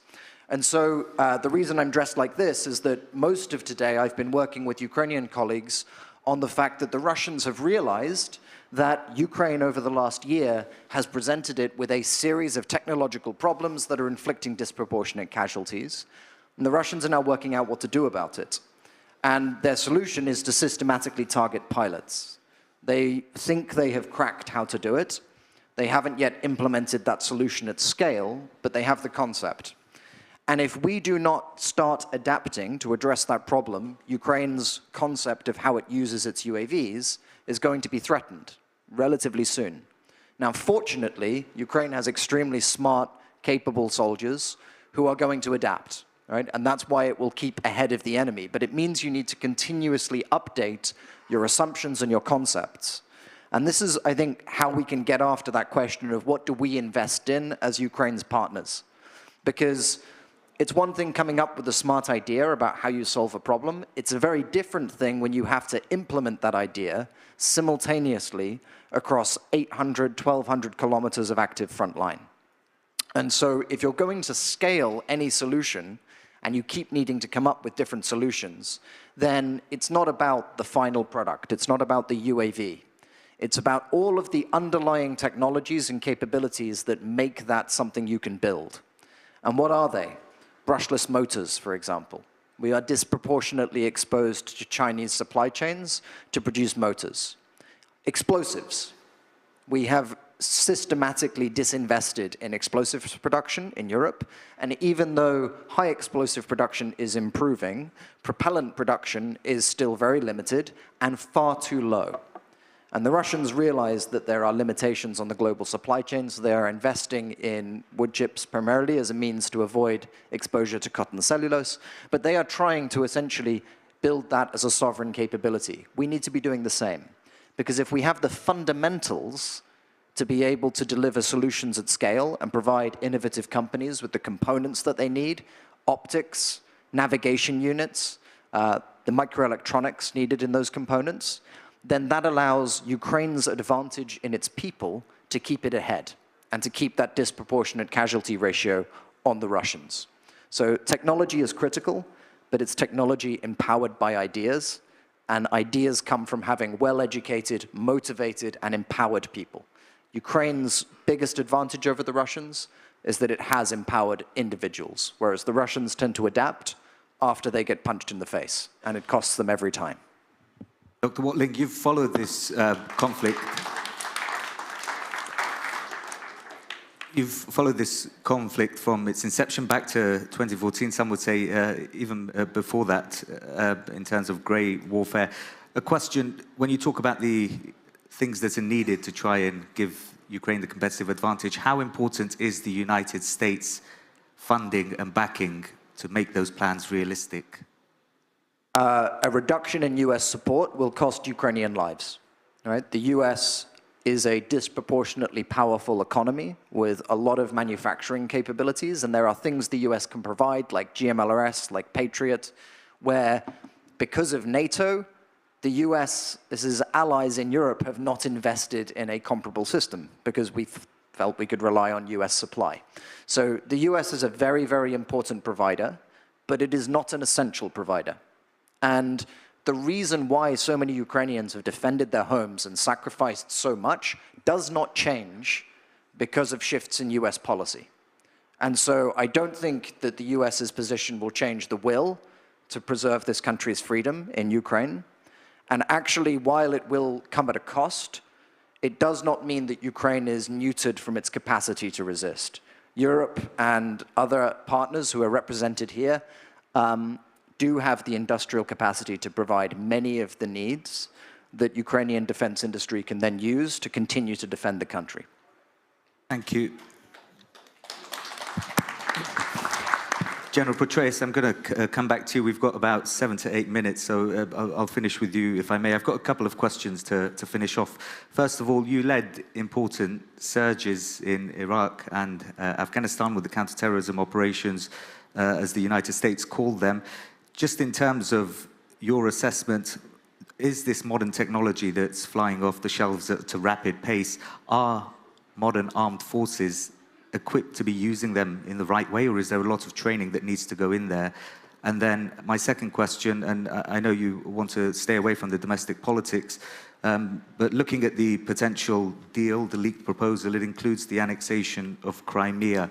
And so the reason I'm dressed like this is that most of today I've been working with Ukrainian colleagues on the fact that the Russians have realized that Ukraine over the last year has presented it with a series of technological problems that are inflicting disproportionate casualties. And the Russians are now working out what to do about it. And their solution is to systematically target pilots. They think they have cracked how to do it. They haven't yet implemented that solution at scale, but they have the concept. And if we do not start adapting to address that problem, Ukraine's concept of how it uses its UAVs is going to be threatened relatively soon. Now, fortunately, Ukraine has extremely smart, capable soldiers who are going to adapt, right? And that's why it will keep ahead of the enemy. But it means you need to continuously update your assumptions and your concepts. And this is, I think, how we can get after that question of what do we invest in as Ukraine's partners? Because it's one thing coming up with a smart idea about how you solve a problem. It's a very different thing when you have to implement that idea simultaneously across 800, 1,200 kilometers of active front line. And so if you're going to scale any solution and you keep needing to come up with different solutions, then it's not about the final product. It's not about the UAV. It's about all of the underlying technologies and capabilities that make that something you can build. And what are they? Brushless motors, for example. We are disproportionately exposed to Chinese supply chains to produce motors. Explosives. We have systematically disinvested in explosives production in Europe, and even though high explosive production is improving, propellant production is still very limited and far too low. And the Russians realize that there are limitations on the global supply chain, so they are investing in wood chips primarily as a means to avoid exposure to cotton cellulose, but they are trying to essentially build that as a sovereign capability. We need to be doing the same, because if we have the fundamentals to be able to deliver solutions at scale and provide innovative companies with the components that they need, optics, navigation units, the microelectronics needed in those components, then that allows Ukraine's advantage in its people to keep it ahead and to keep that disproportionate casualty ratio on the Russians. So technology is critical, but it's technology empowered by ideas, and ideas come from having well-educated, motivated, and empowered people. Ukraine's biggest advantage over the Russians is that it has empowered individuals, whereas the Russians tend to adapt after they get punched in the face, and it costs them every time. Dr. Watling, you've followed this conflict. You've followed this conflict from its inception back to 2014, some would say even before that, in terms of grey warfare. a question, when you talk about the things that are needed to try and give Ukraine the competitive advantage, how important is the United States funding and backing to make those plans realistic? A reduction in US support will cost Ukrainian lives. Right? The US is a disproportionately powerful economy with a lot of manufacturing capabilities, and there are things the US can provide, like GMLRS, like Patriot, where, because of NATO, the US's allies in Europe have not invested in a comparable system because we felt we could rely on US supply. So the US is a very, very important provider, but it is not an essential provider. And the reason why so many Ukrainians have defended their homes and sacrificed so much does not change because of shifts in US policy. And so I don't think that the US's position will change the will to preserve this country's freedom in Ukraine. And actually, while it will come at a cost, it does not mean that Ukraine is neutered from its capacity to resist. Europe and other partners who are represented here do have the industrial capacity to provide many of the needs that Ukrainian defense industry can then use to continue to defend the country. Thank you. General Petraeus, I'm going to come back to you. We've got about 7 to 8 minutes, so I'll finish with you, if I may. I've got a couple of questions to finish off. First of all, you led important surges in Iraq and Afghanistan with the counterterrorism operations, as the United States called them. Just in terms of your assessment, is this modern technology that's flying off the shelves at a rapid pace, are modern armed forces equipped to be using them in the right way, or is there a lot of training that needs to go in there? And then my second question, and I know you want to stay away from the domestic politics, but looking at the potential deal, the leaked proposal, it includes the annexation of Crimea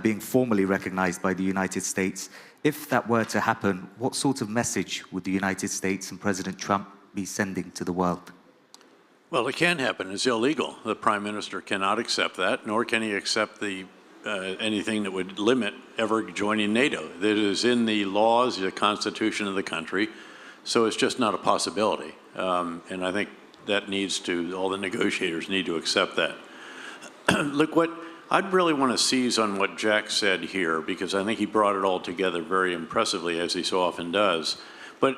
being formally recognized by the United States. If that were to happen, what sort of message would the United States and President Trump be sending to the world? Well, it can happen. It's illegal. The Prime Minister cannot accept that, nor can he accept anything that would limit ever joining NATO. That is in the laws, the Constitution of the country, so it's just not a possibility. And I think that all the negotiators need to accept that. Look, I'd really want to seize on what Jack said here, because I think he brought it all together very impressively, as he so often does. But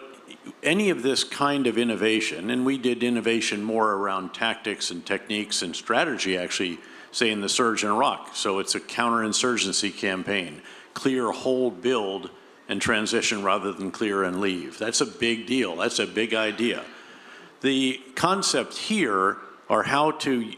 any of this kind of innovation, and we did innovation more around tactics and techniques and strategy, actually, say in the surge in Iraq. So it's a counterinsurgency campaign, clear, hold, build, and transition rather than clear and leave. That's a big deal. That's a big idea. The concept here are how to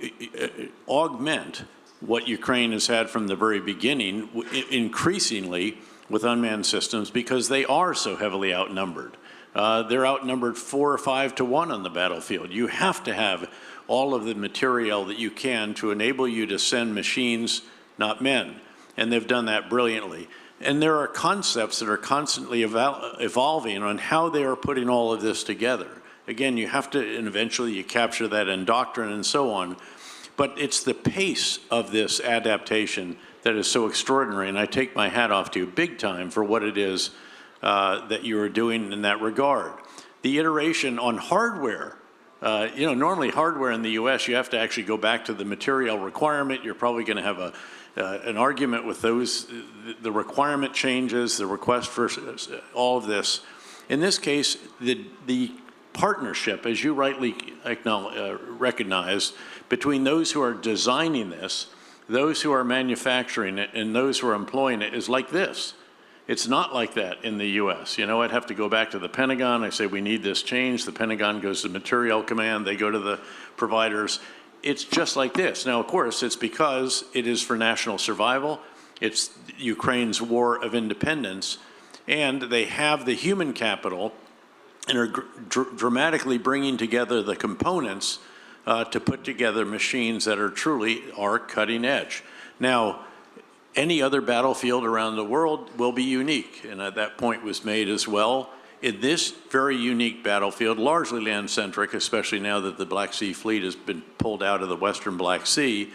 augment what Ukraine has had from the very beginning, increasingly with unmanned systems, because they are so heavily outnumbered. They're outnumbered 4 or 5 to 1 on the battlefield. You have to have all of the material that you can to enable you to send machines, not men. And they've done that brilliantly. And there are concepts that are constantly evolving on how they are putting all of this together. Again, you have to, and eventually you capture that in doctrine and so on. But it's the pace of this adaptation that is so extraordinary, and I take my hat off to you big time for what it is that you are doing in that regard. The iteration on hardware, normally hardware in the US, you have to actually go back to the material requirement. You're probably going to have an argument with the requirement changes, the request for all of this. In this case, the partnership, as you rightly recognize, between those who are designing this, those who are manufacturing it, and those who are employing it is like this. It's not like that in the US. I'd have to go back to the Pentagon. I say, we need this change. The Pentagon goes to Material Command. They go to the providers. It's just like this. Now, of course, it's because it is for national survival. It's Ukraine's war of independence. And they have the human capital and are dramatically bringing together the components to put together machines that are truly cutting edge. Now, any other battlefield around the world will be unique, and that point was made as well. In this very unique battlefield, largely land-centric, especially now that the Black Sea Fleet has been pulled out of the Western Black Sea,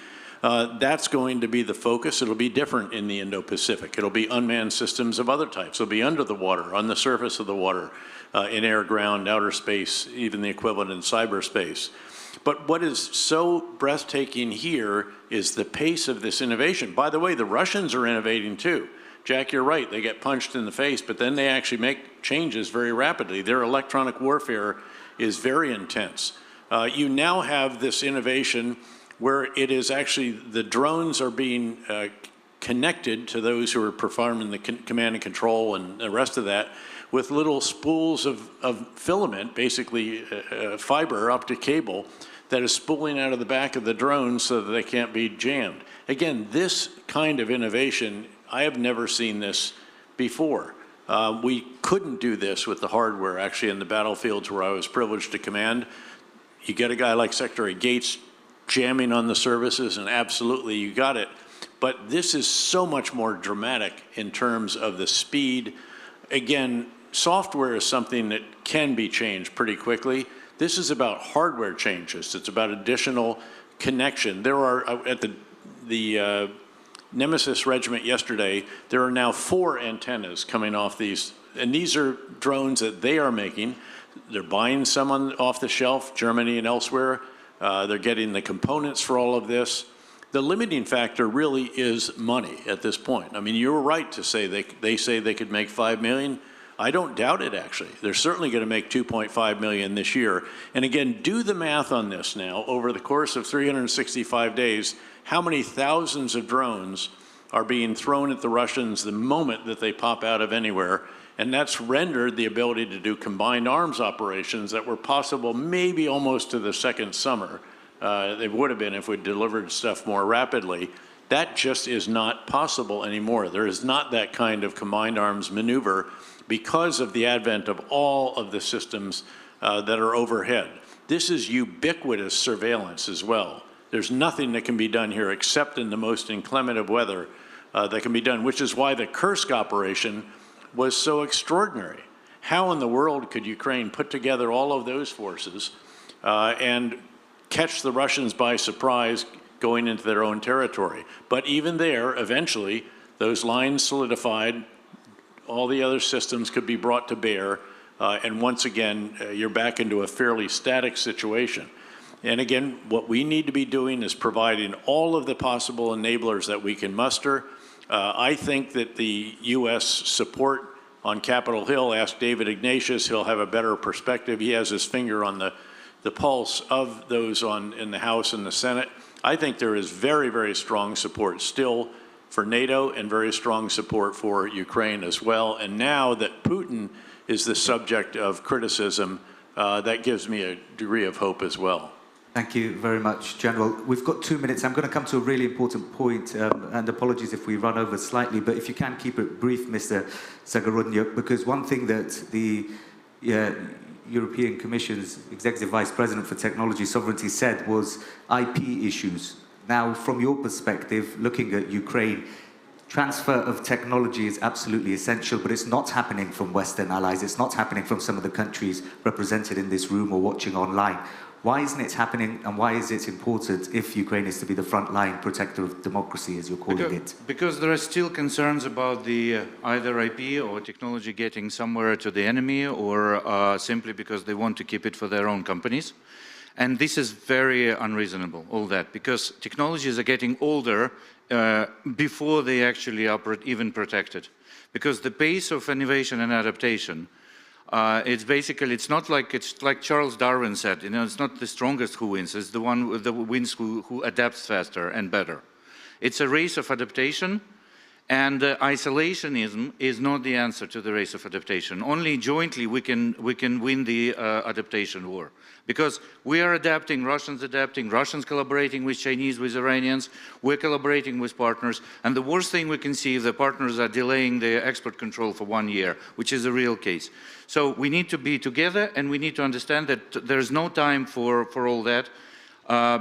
That's going to be the focus. It'll be different in the Indo-Pacific. It'll be unmanned systems of other types. It'll be under the water, on the surface of the water, in air, ground, outer space, even the equivalent in cyberspace. But what is so breathtaking here is the pace of this innovation. By the way, the Russians are innovating too. Jack, you're right. They get punched in the face, but then they actually make changes very rapidly. Their electronic warfare is very intense. You now have this innovation where it is actually the drones are being connected to those who are performing the command and control and the rest of that with little spools of filament, basically fiber optic cable, that is spooling out of the back of the drone so that they can't be jammed. Again, this kind of innovation, I have never seen this before. We couldn't do this with the hardware, actually, in the battlefields where I was privileged to command. You get a guy like Secretary Gates jamming on the services, and absolutely you got it. But this is so much more dramatic in terms of the speed. Again, software is something that can be changed pretty quickly. This is about hardware changes. It's about additional connection. There are, at the Nemesis Regiment yesterday, there are now 4 antennas coming off these, and these are drones that they are making. They're buying some off the shelf, Germany and elsewhere. They're getting the components for all of this. The limiting factor really is money at this point. I mean, you're right to say they say they could make 5 million. I don't doubt it, actually. They're certainly going to make 2.5 million this year. And again, do the math on this now. Over the course of 365 days, how many thousands of drones are being thrown at the Russians the moment that they pop out of anywhere? And that's rendered the ability to do combined arms operations that were possible maybe almost to the second summer. They would have been if we delivered stuff more rapidly. That just is not possible anymore. There is not that kind of combined arms maneuver because of the advent of all of the systems that are overhead. This is ubiquitous surveillance as well. There's nothing that can be done here except in the most inclement of weather that can be done, which is why the Kursk operation was so extraordinary. How in the world could Ukraine put together all of those forces and catch the Russians by surprise going into their own territory? But even there, eventually, those lines solidified, all the other systems could be brought to bear, and once again, you're back into a fairly static situation. And again, what we need to be doing is providing all of the possible enablers that we can muster. I think that the U.S. support on Capitol Hill, ask David Ignatius, he'll have a better perspective. He has his finger on the pulse of those in the House and the Senate. I think there is very, very strong support still for NATO and very strong support for Ukraine as well. And now that Putin is the subject of criticism, that gives me a degree of hope as well. Thank you very much, General. We've got 2 minutes. I'm going to come to a really important point, and apologies if we run over slightly, but if you can keep it brief, Mr. Zagorodnyuk, because one thing that the European Commission's Executive Vice President for Technology Sovereignty said was IP issues. Now, from your perspective, looking at Ukraine, transfer of technology is absolutely essential, but it's not happening from Western allies. It's not happening from some of the countries represented in this room or watching online. Why isn't it happening, and why is it important if Ukraine is to be the frontline protector of democracy, as you're calling it? Because there are still concerns about the either IP or technology getting somewhere to the enemy, or simply because they want to keep it for their own companies. And this is very unreasonable, all that, because technologies are getting older before they actually are even protected. Because the pace of innovation and adaptation, it's not like, it's like Charles Darwin said, you know, it's not the strongest who wins, it's the one that wins who adapts faster and better. It's a race of adaptation, and isolationism is not the answer to the race of adaptation. Only jointly we can win the adaptation war. Because we are adapting, Russians collaborating with Chinese, with Iranians, we're collaborating with partners, and the worst thing we can see is the partners are delaying their export control for 1 year, which is a real case. So we need to be together, and we need to understand that there's no time for all that,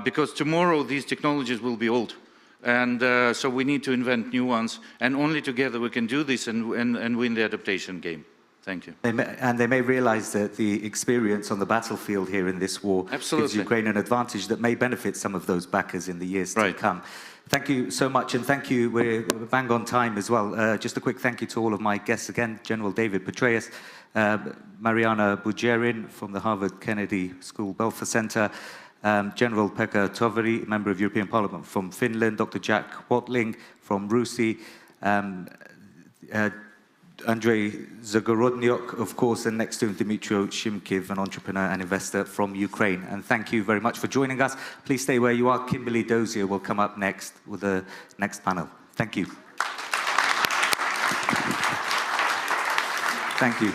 because tomorrow these technologies will be old. And so we need to invent new ones, and only together we can do this and win the adaptation game. Thank you. And they may realize that the experience on the battlefield here in this war gives Ukraine an advantage that may benefit some of those backers in the years to come. Thank you so much, and thank you. We're bang on time as well. Just a quick thank you to all of my guests again, General David Petraeus, Mariana Bujerin from the Harvard Kennedy School Belfer Center, General Pekka Toveri, Member of European Parliament from Finland, Dr. Jack Watling from RUSI, Andrei Zagorodnyuk, of course, and next to him, Dmytro Shimkiv, an entrepreneur and investor from Ukraine. And thank you very much for joining us. Please stay where you are. Kimberly Dozier will come up next with the next panel. Thank you. Thank you.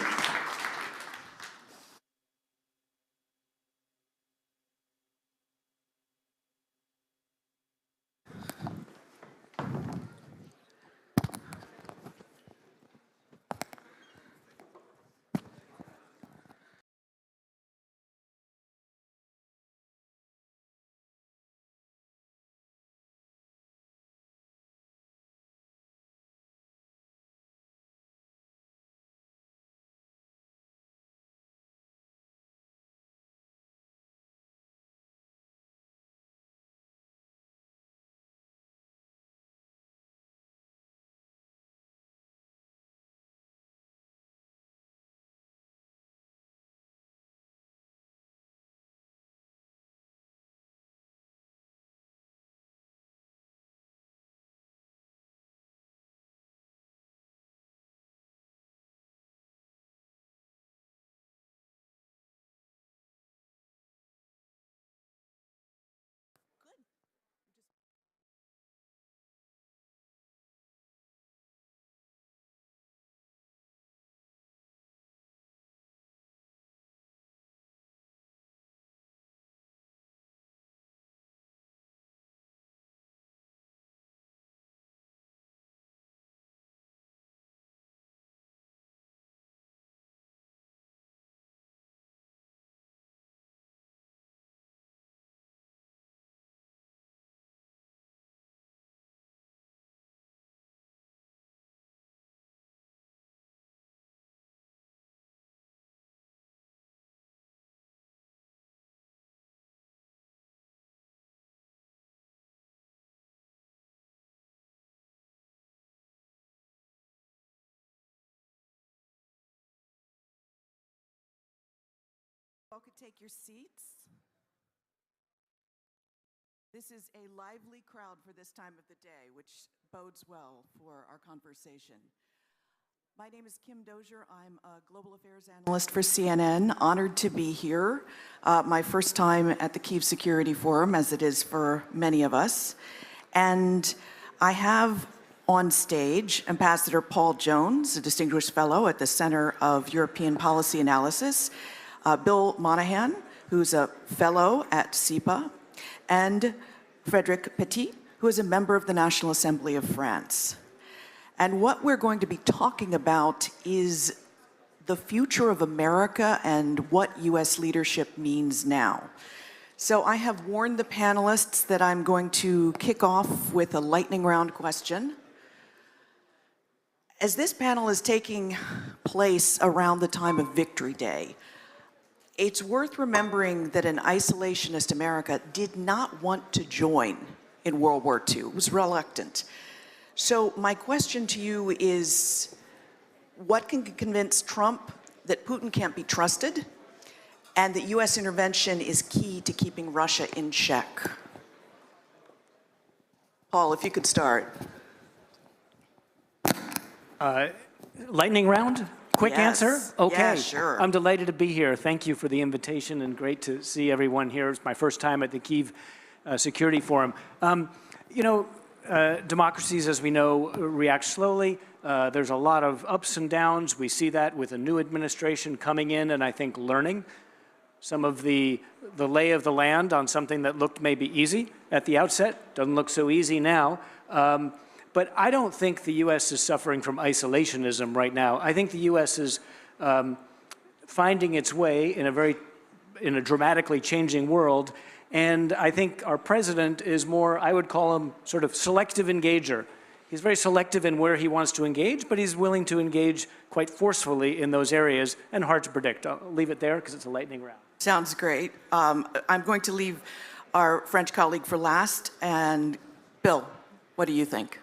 All could take your seats. This is a lively crowd for this time of the day, which bodes well for our conversation. My name is Kim Dozier. I'm a global affairs analyst for CNN. Honored to be here. My first time at the Kyiv Security Forum, as it is for many of us. And I have on stage Ambassador Paul Jones, a distinguished fellow at the Center of European Policy Analysis, Bill Monahan, who's a fellow at SIPA, and Frédéric Petit, who is a member of the National Assembly of France. And what we're going to be talking about is the future of America and what US leadership means now. So I have warned the panelists that I'm going to kick off with a lightning round question. As this panel is taking place around the time of Victory Day, it's worth remembering that an isolationist America did not want to join in World War II. It was reluctant. So my question to you is, what can convince Trump that Putin can't be trusted and that US intervention is key to keeping Russia in check? Paul, if you could start. Lightning round? Quick answer? Okay. Yeah, sure. I'm delighted to be here. Thank you for the invitation and great to see everyone here. It's my first time at the Kyiv Security Forum. You know, democracies, as we know, react slowly. There's a lot of ups and downs. We see that with a new administration coming in and I think learning some of the lay of the land on something that looked maybe easy at the outset. Doesn't look so easy now. But I don't think the U.S. is suffering from isolationism right now. I think the U.S. is finding its way in a dramatically changing world. And I think our president is more, I would call him sort of selective engager. He's very selective in where he wants to engage, but he's willing to engage quite forcefully in those areas and hard to predict. I'll leave it there because it's a lightning round. Sounds great. I'm going to leave our French colleague for last. And Bill, what do you think?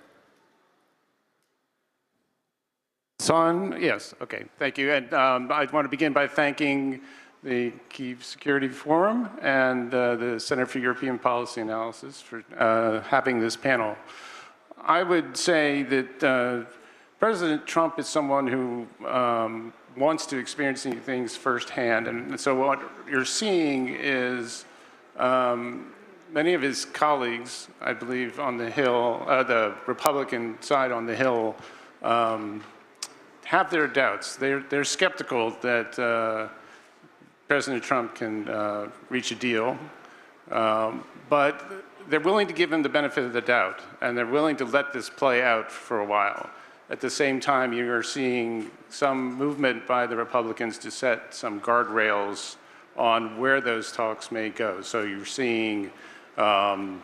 Yes, okay, thank you. And I want to begin by thanking the Kyiv Security Forum and the Center for European Policy Analysis for having this panel. I would say that President Trump is someone who wants to experience things firsthand. And so what you're seeing is many of his colleagues, I believe, on the Hill, the Republican side on the Hill, have their doubts. They're skeptical that President Trump can reach a deal, but they're willing to give him the benefit of the doubt, and they're willing to let this play out for a while. At the same time, you are seeing some movement by the Republicans to set some guardrails on where those talks may go. So you're seeing Senator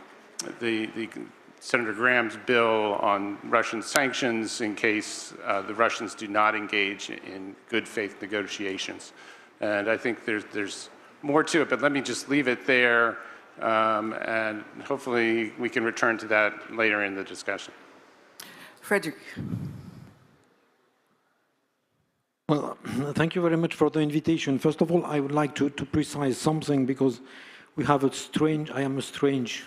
Graham's bill on Russian sanctions in case the Russians do not engage in good faith negotiations. And I think there's more to it, but let me just leave it there, and hopefully we can return to that later in the discussion. Frederick. Well, thank you very much for the invitation. First of all, I would like to precise something, because we have I am a strange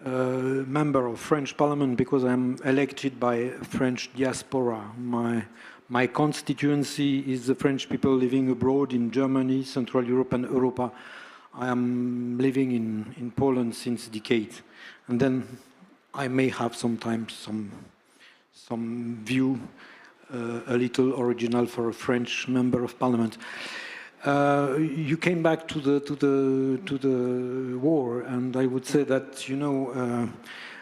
member of French Parliament, because I'm elected by French diaspora. My constituency is the French people living abroad in Germany, Central Europe and Europa. I am living in Poland since decades. And then I may have sometimes some view a little original for a French member of Parliament. You came back to the war, and I would say that, you know,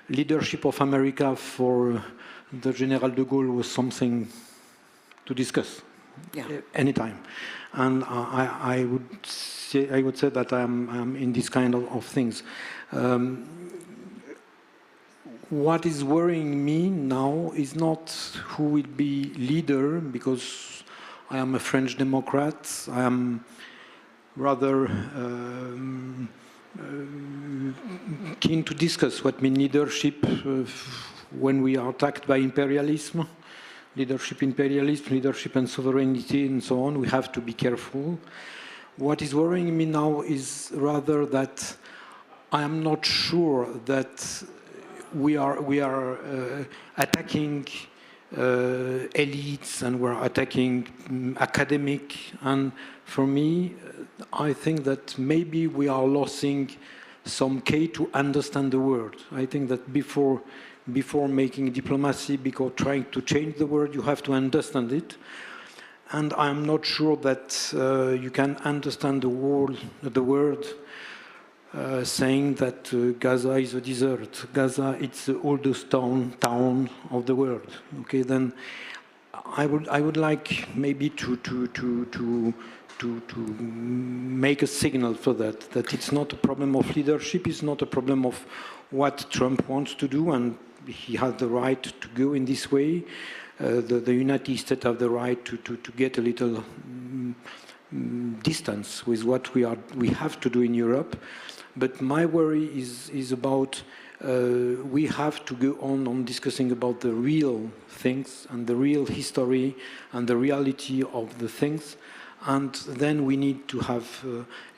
leadership of America for the General de Gaulle was something to discuss anytime, and I would say that I'm in this kind of things. What is worrying me now is not who will be leader, because I am a French Democrat. I am rather keen to discuss what means leadership when we are attacked by imperialism. Leadership and sovereignty and so on. We have to be careful. What is worrying me now is rather that I am not sure that we are attacking elites, and we're attacking academic. And for me, I think that maybe we are losing some key to understand the world. I think that before making diplomacy, because trying to change the world, you have to understand it. And I'm not sure that you can understand the world saying that Gaza is a desert. Gaza, it's the oldest town of the world. Okay, then I would like maybe to make a signal for that it's not a problem of leadership, it's not a problem of what Trump wants to do, and he has the right to go in this way. The United States have the right to get a little distance with what we have to do in Europe. But my worry is about we have to go on discussing about the real things and the real history and the reality of the things. And then we need to have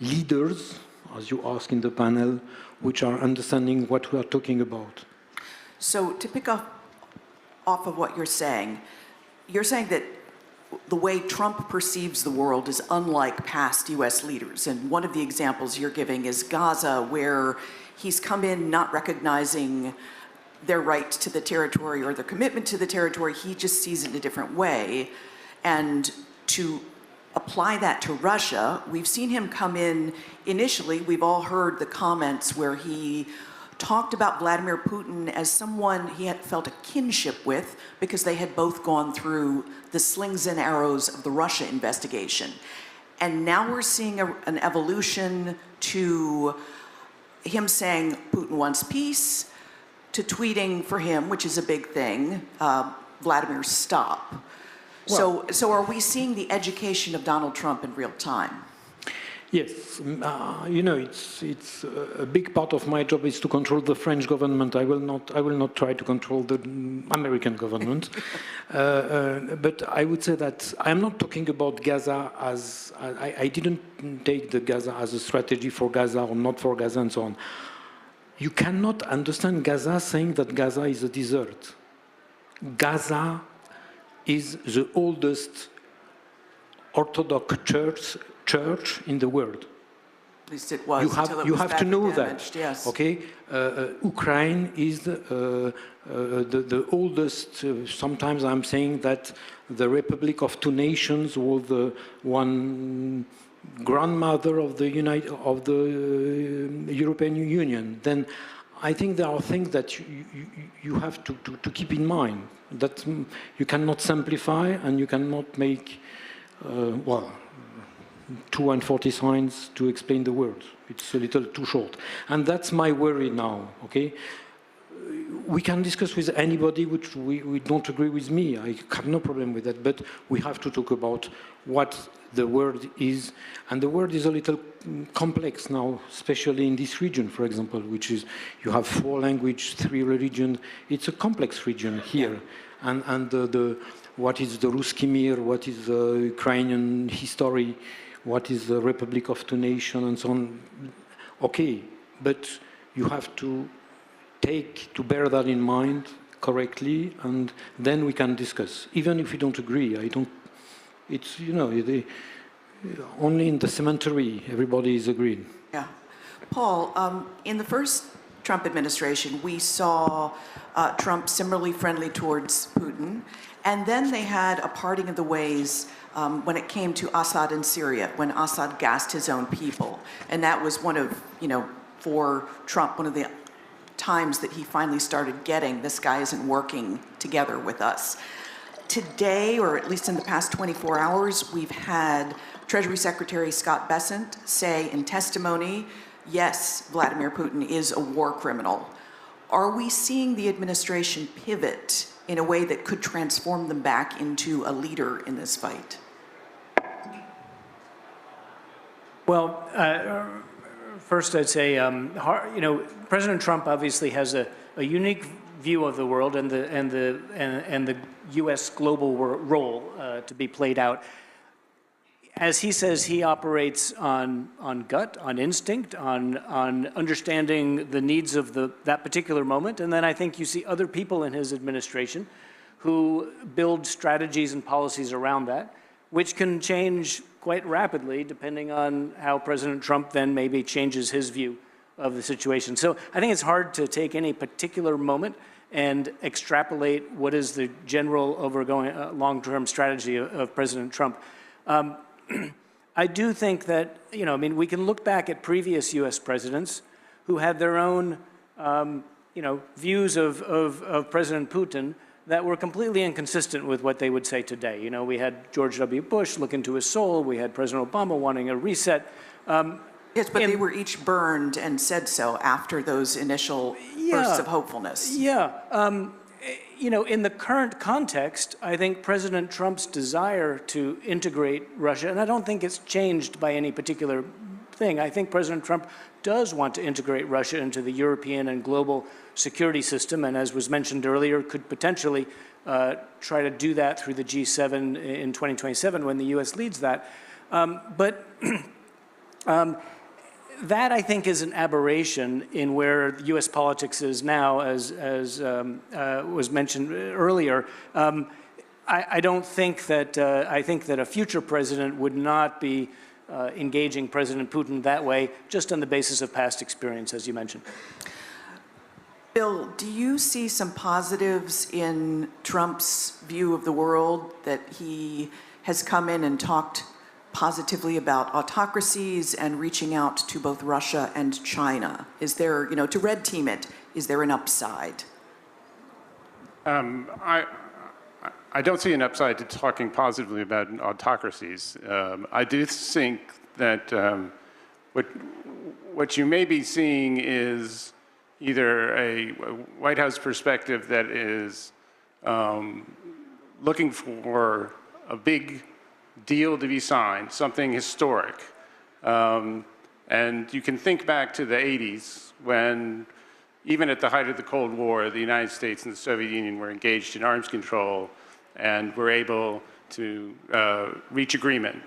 leaders, as you asked in the panel, which are understanding what we are talking about. So to pick up off of what you're saying that the way Trump perceives the world is unlike past US leaders. And one of the examples you're giving is Gaza, where he's come in not recognizing their right to the territory or their commitment to the territory. He just sees it a different way. And to apply that to Russia, we've seen him come in initially, we've all heard the comments where he talked about Vladimir Putin as someone he had felt a kinship with because they had both gone through the slings and arrows of the Russia investigation. And now we're seeing an evolution to him saying Putin wants peace, to tweeting for him, which is a big thing, Vladimir, stop. Well, so are we seeing the education of Donald Trump in real time? Yes, you know, it's a big part of my job is to control the French government. I will not try to control the American government. But I would say that I'm not talking about Gaza as I didn't take the Gaza as a strategy for Gaza or not for Gaza and so on. You cannot understand Gaza saying that Gaza is a desert. Gaza is the oldest Orthodox church in the world. At least it was. You have to know damaged, that. yes. Okay, Ukraine is the oldest. Sometimes I'm saying that the Republic of Two Nations was the one grandmother of the European Union. Then I think there are things that you have to keep in mind. That you cannot simplify and you cannot make 240 signs to explain the words. It's a little too short. And that's my worry now, okay? We can discuss with anybody which we don't agree with me. I have no problem with that, but we have to talk about what the world is. And the world is a little complex now, especially in this region, for example, which is, you have 4 languages, 3 religions. It's a complex region here. And what is the Ruski Mir, what is the Ukrainian history, what is the Republic of Two Nations, and so on. Okay, but you have to bear that in mind correctly, and then we can discuss. Even if we don't agree, it's, you know, only in the cemetery everybody is agreed. Yeah. Paul, in the first Trump administration, we saw Trump similarly friendly towards Putin, and then they had a parting of the ways when it came to Assad in Syria, when Assad gassed his own people. And that was one of, you know, for Trump, one of the times that he finally started getting, this guy isn't working together with us. Today, or at least in the past 24 hours, we've had Treasury Secretary Scott Bessent say in testimony, yes, Vladimir Putin is a war criminal. Are we seeing the administration pivot in a way that could transform them back into a leader in this fight? Well, first I'd say, you know, President Trump obviously has a unique view of the world and the U.S. global role to be played out. As he says, he operates on gut, on instinct, on understanding the needs of that particular moment. And then I think you see other people in his administration who build strategies and policies around that, which can change quite rapidly depending on how President Trump then maybe changes his view of the situation. So I think it's hard to take any particular moment and extrapolate what is the general overgoing long-term strategy of President Trump. I do think that, you know, I mean, we can look back at previous U.S. presidents who had their own, you know, views of President Putin that were completely inconsistent with what they would say today. You know, we had George W. Bush look into his soul. We had President Obama wanting a reset. Yes, but they were each burned and said so after those initial bursts of hopefulness. Yeah. You know, in the current context, I think President Trump's desire to integrate Russia, and I don't think it's changed by any particular thing. I think President Trump does want to integrate Russia into the European and global security system, and as was mentioned earlier, could potentially try to do that through the G7 in 2027 when the U.S. leads that. That, I think, is an aberration in where U.S. politics is now, as was mentioned earlier. I don't think that, I think that a future president would not be engaging President Putin that way, just on the basis of past experience, as you mentioned. Bill, do you see some positives in Trump's view of the world, that he has come in and talked positively about autocracies and reaching out to both Russia and China? Is there, you know, to red team it, is there an upside? I don't see an upside to talking positively about autocracies. I do think that what you may be seeing is either a White House perspective that is looking for a big deal to be signed, something historic. And you can think back to the 80s when, even at the height of the Cold War, the United States and the Soviet Union were engaged in arms control and were able to reach agreement.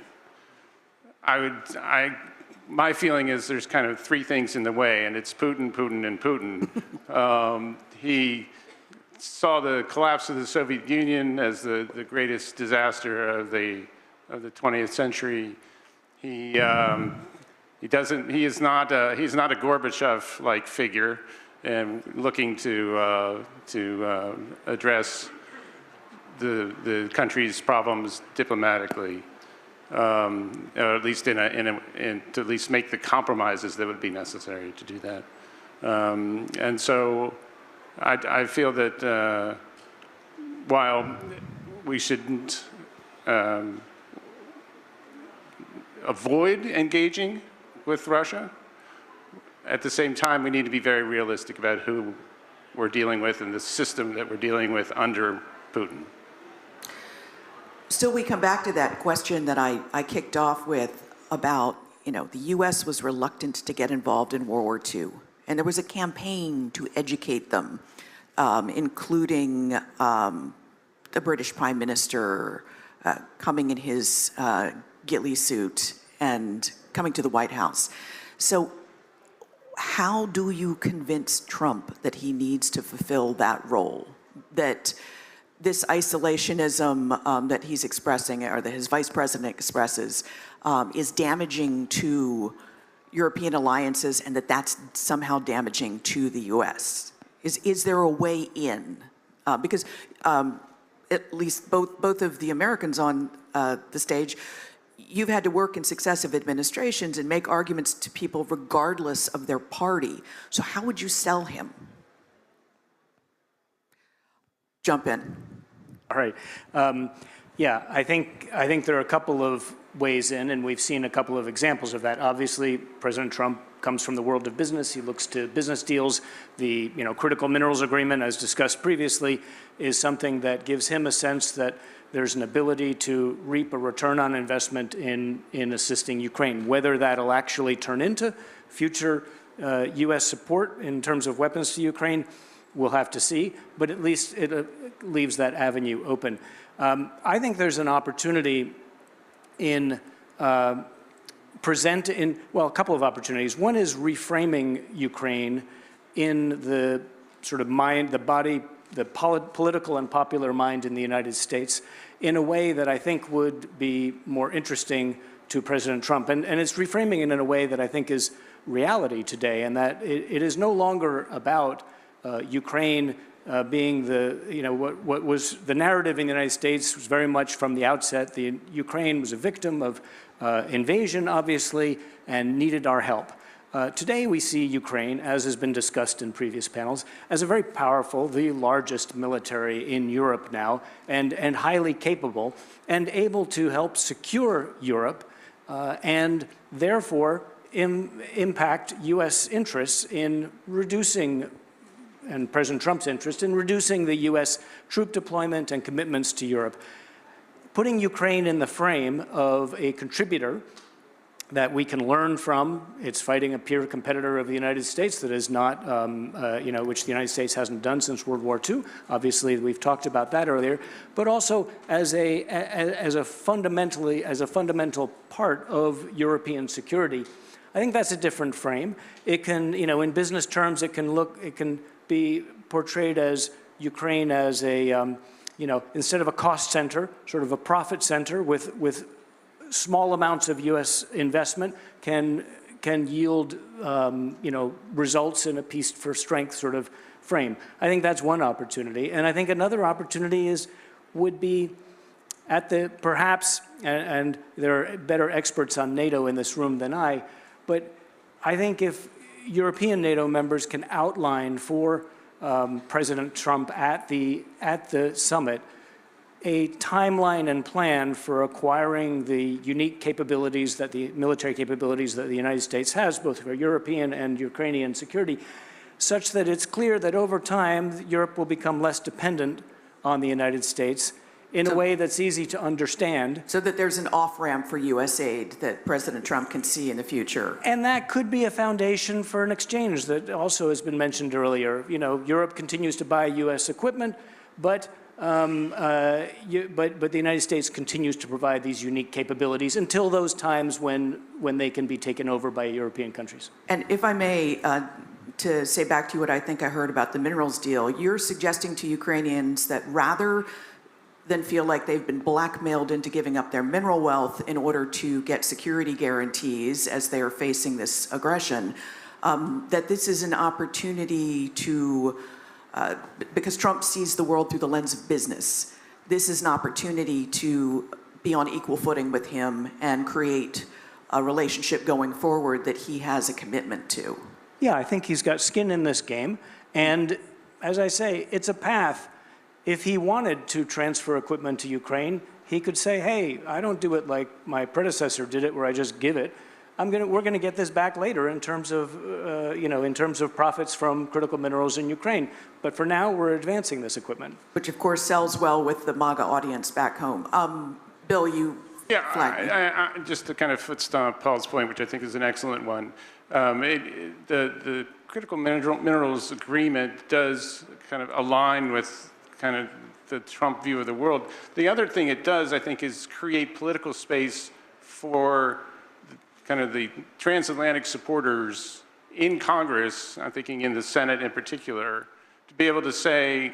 My feeling is there's kind of three things in the way, and it's Putin, Putin, and Putin. He saw the collapse of the Soviet Union as the greatest disaster of the 20th century. He's not a Gorbachev-like figure, and looking to address the country's problems diplomatically, or at least to at least make the compromises that would be necessary to do that. And so I feel that while we shouldn't avoid engaging with Russia, at the same time, we need to be very realistic about who we're dealing with and the system that we're dealing with under Putin. Still, we come back to that question that I kicked off with about, the U.S. was reluctant to get involved in World War II. And there was a campaign to educate them, including the British Prime Minister coming in his ghillie suit and coming to the White House. So how do you convince Trump that he needs to fulfill that role? That this isolationism that he's expressing, or that his vice president expresses, is damaging to European alliances, and that's somehow damaging to the U.S.? Is there a way in? Because at least both of the Americans on the stage, you've had to work in successive administrations and make arguments to people regardless of their party. So how would you sell him? Jump in. All right. Yeah, I think there are a couple of ways in, and we've seen a couple of examples of that. Obviously, President Trump comes from the world of business. He looks to business deals. The critical minerals agreement, as discussed previously, is something that gives him a sense that there's an ability to reap a return on investment in assisting Ukraine. Whether that'll actually turn into future U.S. support in terms of weapons to Ukraine, we'll have to see, but at least it leaves that avenue open. I think there's an opportunity in a couple of opportunities. One is reframing Ukraine in the sort of mind, the political and popular mind in the United States in a way that I think would be more interesting to President Trump. And it's reframing it in a way that I think is reality today, and that it is no longer about Ukraine being what was the narrative in the United States was very much from the outset. Ukraine was a victim of invasion, obviously, and needed our help. Today we see Ukraine, as has been discussed in previous panels, as a very powerful, the largest military in Europe now, and highly capable, and able to help secure Europe, and therefore impact U.S. interests in reducing, and President Trump's interest in reducing the U.S. troop deployment and commitments to Europe. Putting Ukraine in the frame of a contributor that we can learn from. It's fighting a peer competitor of the United States that is not, which the United States hasn't done since World War II. Obviously, we've talked about that earlier, but also as a fundamental part of European security. I think that's a different frame. It can, in business terms, it can be portrayed as Ukraine as a, instead of a cost center, sort of a profit center with small amounts of U.S. investment can yield, results in a peace for strength sort of frame. I think that's one opportunity, and I think another opportunity would be at the perhaps, and there are better experts on NATO in this room than I, but I think if European NATO members can outline for President Trump at the summit a timeline and plan for acquiring the unique capabilities military capabilities that the United States has, both for European and Ukrainian security, such that it's clear that over time, Europe will become less dependent on the United States in a way that's easy to understand. So that there's an off-ramp for U.S. aid that President Trump can see in the future. And that could be a foundation for an exchange that also has been mentioned earlier. You know, Europe continues to buy U.S. equipment, but the United States continues to provide these unique capabilities until those times when they can be taken over by European countries. And if I may, to say back to you what I think I heard about the minerals deal, you're suggesting to Ukrainians that rather than feel like they've been blackmailed into giving up their mineral wealth in order to get security guarantees as they are facing this aggression, that this is an opportunity to, because Trump sees the world through the lens of business, this is an opportunity to be on equal footing with him and create a relationship going forward that he has a commitment to. Yeah, I think he's got skin in this game. And as I say, it's a path. If he wanted to transfer equipment to Ukraine, he could say, hey, I don't do it like my predecessor did it, where I just give it. We're going to get this back later in terms of, in terms of profits from critical minerals in Ukraine. But for now, we're advancing this equipment. Which, of course, sells well with the MAGA audience back home. Bill, you flagged me. Just to kind of footstomp Paul's point, which I think is an excellent one. The critical minerals agreement does kind of align with kind of the Trump view of the world. The other thing it does, I think, is create political space for kind of the transatlantic supporters in Congress, I'm thinking in the Senate in particular, to be able to say,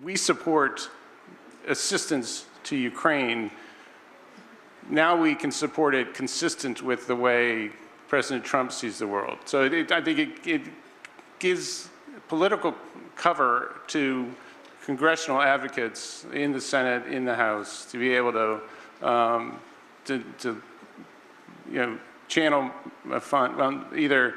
we support assistance to Ukraine. Now we can support it consistent with the way President Trump sees the world. So I think it gives political cover to congressional advocates in the Senate, in the House, to be able to channel a fund, either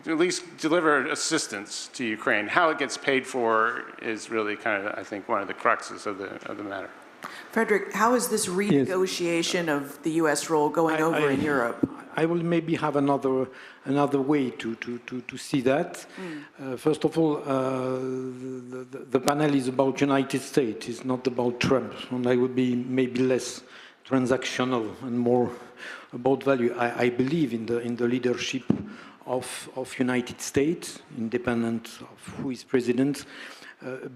at least deliver assistance to Ukraine. How it gets paid for is really kind of, I think, one of the cruxes of the matter. Frederick, how is this renegotiation of the U.S. role going over in Europe? I will maybe have another way to see that. First of all, the panel is about United States. It's not about Trump, and I would be maybe less transactional and more about value. I believe in the leadership of United States, independent of who is president,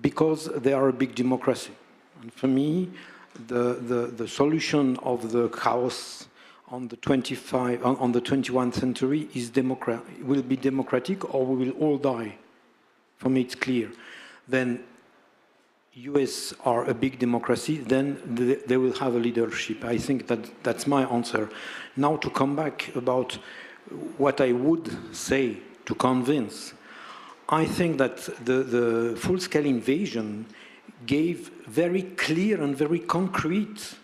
because they are a big democracy. And for me, the solution of the chaos on the 21st century is will be democratic, or we will all die. For me, it's clear. Then US are a big democracy, then they will have a leadership. I think that's my answer. Now to come back about what I would say to convince, I think that the full-scale invasion gave very clear and very concrete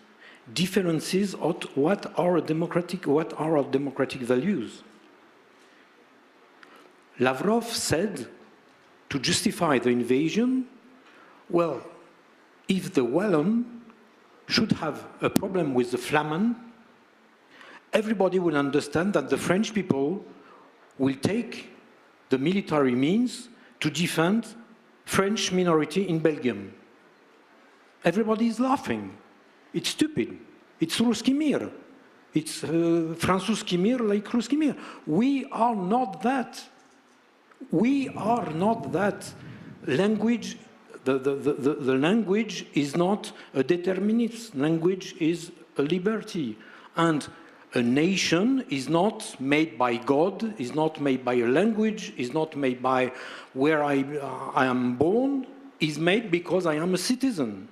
differences of what are our democratic values. Lavrov said, to justify the invasion, well, if the Wallon should have a problem with the Flamand, everybody will understand that the French people will take the military means to defend French minority in Belgium. Everybody is laughing. It's stupid. It's Ruski Mir. It's Francuski Mir like Ruski Mir. We are not that. We are not that. Language, the language is not a determinist. Language is a liberty. And a nation is not made by God, is not made by a language, is not made by where I am born, is made because I am a citizen.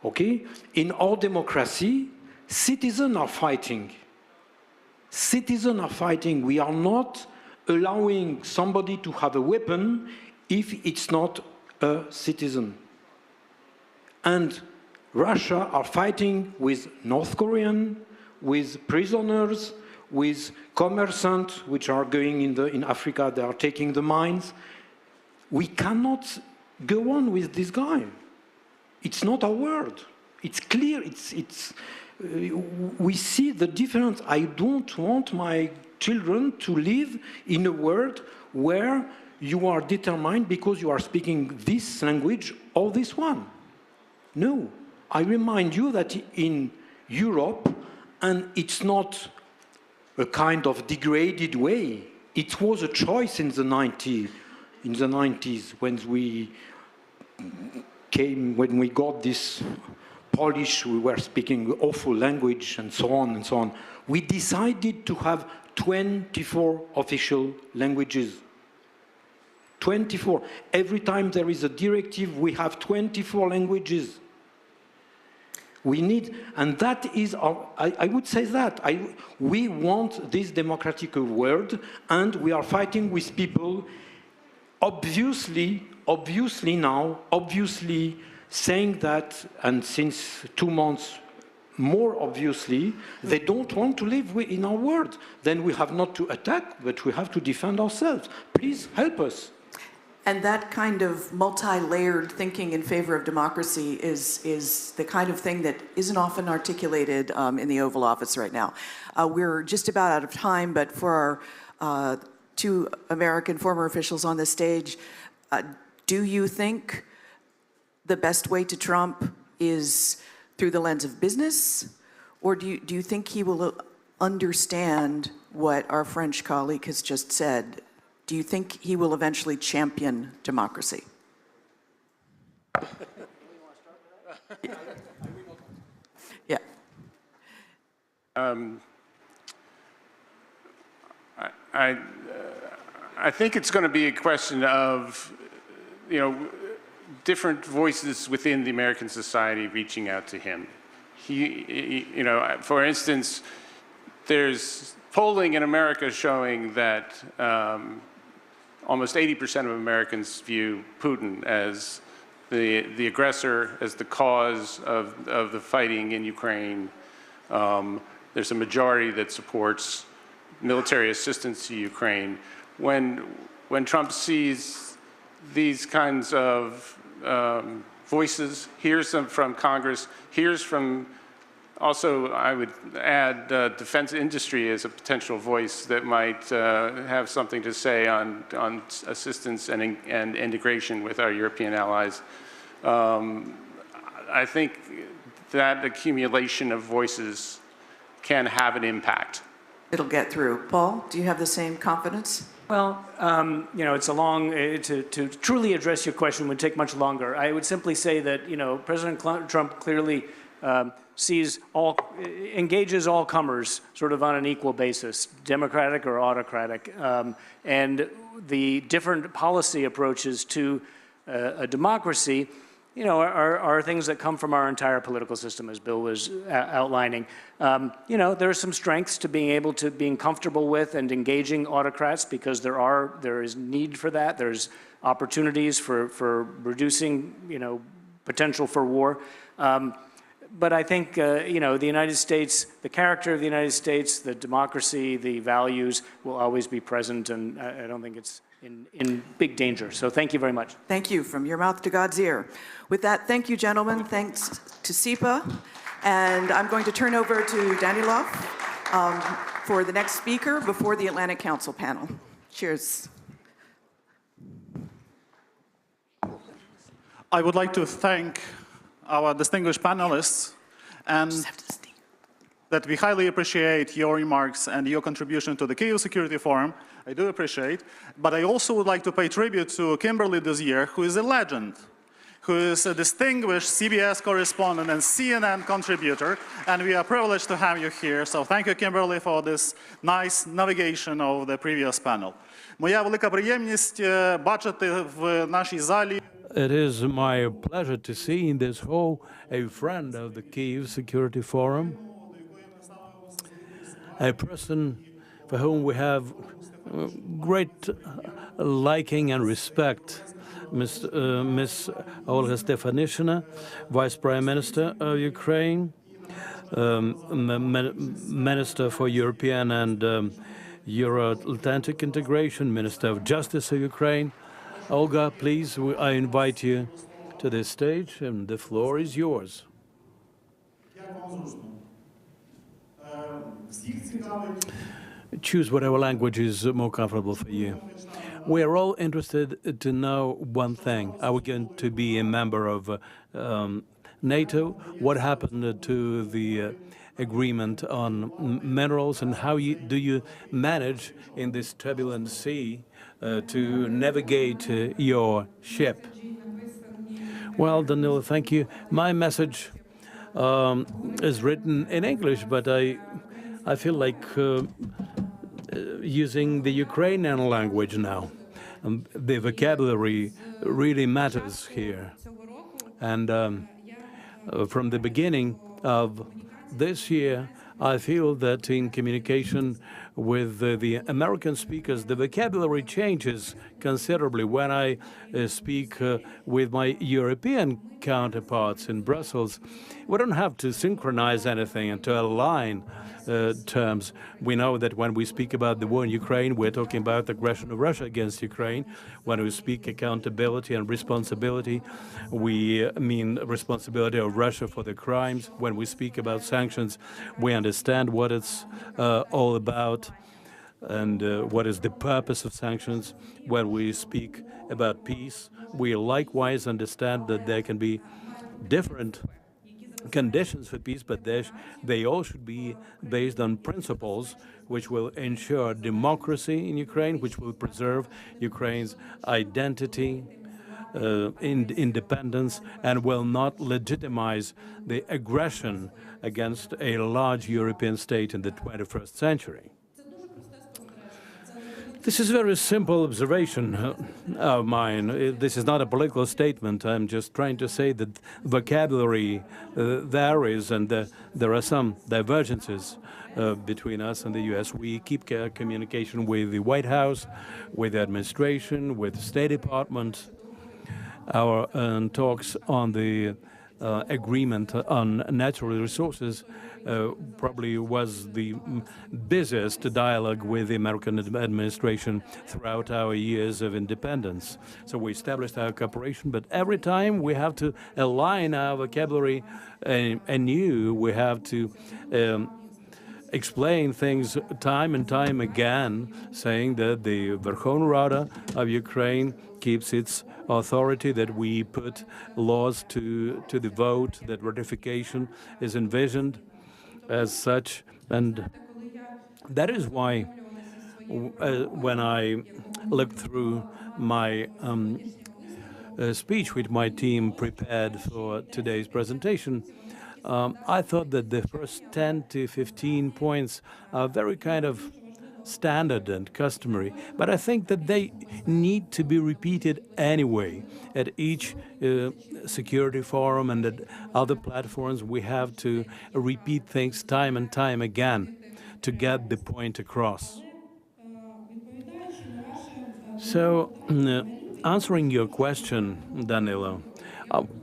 Okay? In our democracy, citizens are fighting. Citizens are fighting. We are not allowing somebody to have a weapon if it's not a citizen. And Russia are fighting with North Korean, with prisoners, with commerçants, which are going in Africa, they are taking the mines. We cannot go on with this guy. It's not our word. It's clear. We see the difference. I don't want my children to live in a world where you are determined because you are speaking this language or this one. No. I remind you that in Europe, and it's not a kind of degraded way, it was a choice in the 90s when we got this Polish, we were speaking awful language and so on and so on. We decided to have 24 official languages. 24. Every time there is a directive, we have 24 languages. We need, and that is, I would say that, we want this democratic world, and we are fighting with people, obviously saying that, and since 2 months, more obviously, they don't want to live in our world. Then we have not to attack, but we have to defend ourselves. Please help us. And that kind of multi-layered thinking in favor of democracy is the kind of thing that isn't often articulated in the Oval Office right now. We're just about out of time, but for our 2 American former officials on the stage, do you think the best way to Trump is through the lens of business, or do you think he will understand what our French colleague has just said? Do you think he will eventually champion democracy? Yeah. I think it's going to be a question of, different voices within the American society reaching out to him. For instance, there's polling in America showing that almost 80% of Americans view Putin as the aggressor, as the cause of the fighting in Ukraine. There's a majority that supports military assistance to Ukraine. When Trump sees these kinds of voices, hears them from Congress, hears from also, I would add, defense industry as a potential voice that might have something to say on assistance and integration with our European allies. I think that accumulation of voices can have an impact. It'll get through. Paul, do you have the same confidence? Well, it's a long, to truly address your question would take much longer. I would simply say that, President Trump clearly engages all comers sort of on an equal basis, democratic or autocratic. And the different policy approaches to a democracy, are things that come from our entire political system, as Bill was outlining. There are some strengths to being comfortable with and engaging autocrats, because there is need for that. There's opportunities for reducing, potential for war. But I think, the United States, the character of the United States, the democracy, the values will always be present, and I don't think it's in big danger. So thank you very much. Thank you, from your mouth to God's ear. With that, thank you, gentlemen. Thanks to SIPA. And I'm going to turn over to Danilov for the next speaker before the Atlantic Council panel. Cheers. I would like to thank our distinguished panelists, and that we highly appreciate your remarks and your contribution to the Kyiv Security Forum. I do appreciate. But I also would like to pay tribute to Kimberly this year, who is a legend, who is a distinguished CBS correspondent and CNN contributor, and we are privileged to have you here. So thank you, Kimberly, for this nice navigation of the previous panel. Моя велика приємність бачити в нашій залі. It is my pleasure to see in this hall a friend of the Kyiv Security Forum, a person for whom we have great liking and respect, Miss Olga Stefanishyna, Vice Prime Minister of Ukraine, Minister for European and Euro-Atlantic Integration, Minister of Justice of Ukraine. Olga, please, I invite you to this stage, and the floor is yours. choose whatever language is more comfortable for you. We are all interested to know one thing. Are we going to be a member of NATO? What happened to the agreement on minerals, and how do you manage in this turbulent sea to navigate your ship? Well, Danilo, thank you. My message is written in English, but I feel like using the Ukrainian language now. The vocabulary really matters here. And from the beginning of this year, I feel that in communication with the American speakers, the vocabulary changes considerably. When I speak with my European counterparts in Brussels, we don't have to synchronize anything and to align terms. We know that when we speak about the war in Ukraine, we're talking about the aggression of Russia against Ukraine. When we speak accountability and responsibility, we mean responsibility of Russia for the crimes. When we speak about sanctions, we understand what it's all about and what is the purpose of sanctions. When we speak about peace, we likewise understand that there can be different conditions for peace, but they all should be based on principles which will ensure democracy in Ukraine, which will preserve Ukraine's identity, independence, and will not legitimize the aggression against a large European state in the 21st century. This is a very simple observation of mine. This is not a political statement. I'm just trying to say that vocabulary varies, and there are some divergences between us and the U.S. We keep communication with the White House, with the administration, with the State Department. Our talks on the agreement on natural resources probably was the busiest dialogue with the American administration throughout our years of independence. So we established our cooperation, but every time we have to align our vocabulary anew. We have to explain things time and time again, saying that the Verkhovna Rada of Ukraine keeps its authority, that we put laws to the vote, that ratification is envisioned as such. And that is why when I looked through my speech which my team prepared for today's presentation, I thought that the first 10 to 15 points are very kind of standard and customary, but I think that they need to be repeated anyway. At each security forum and at other platforms, we have to repeat things time and time again to get the point across. So, answering your question, Danilo,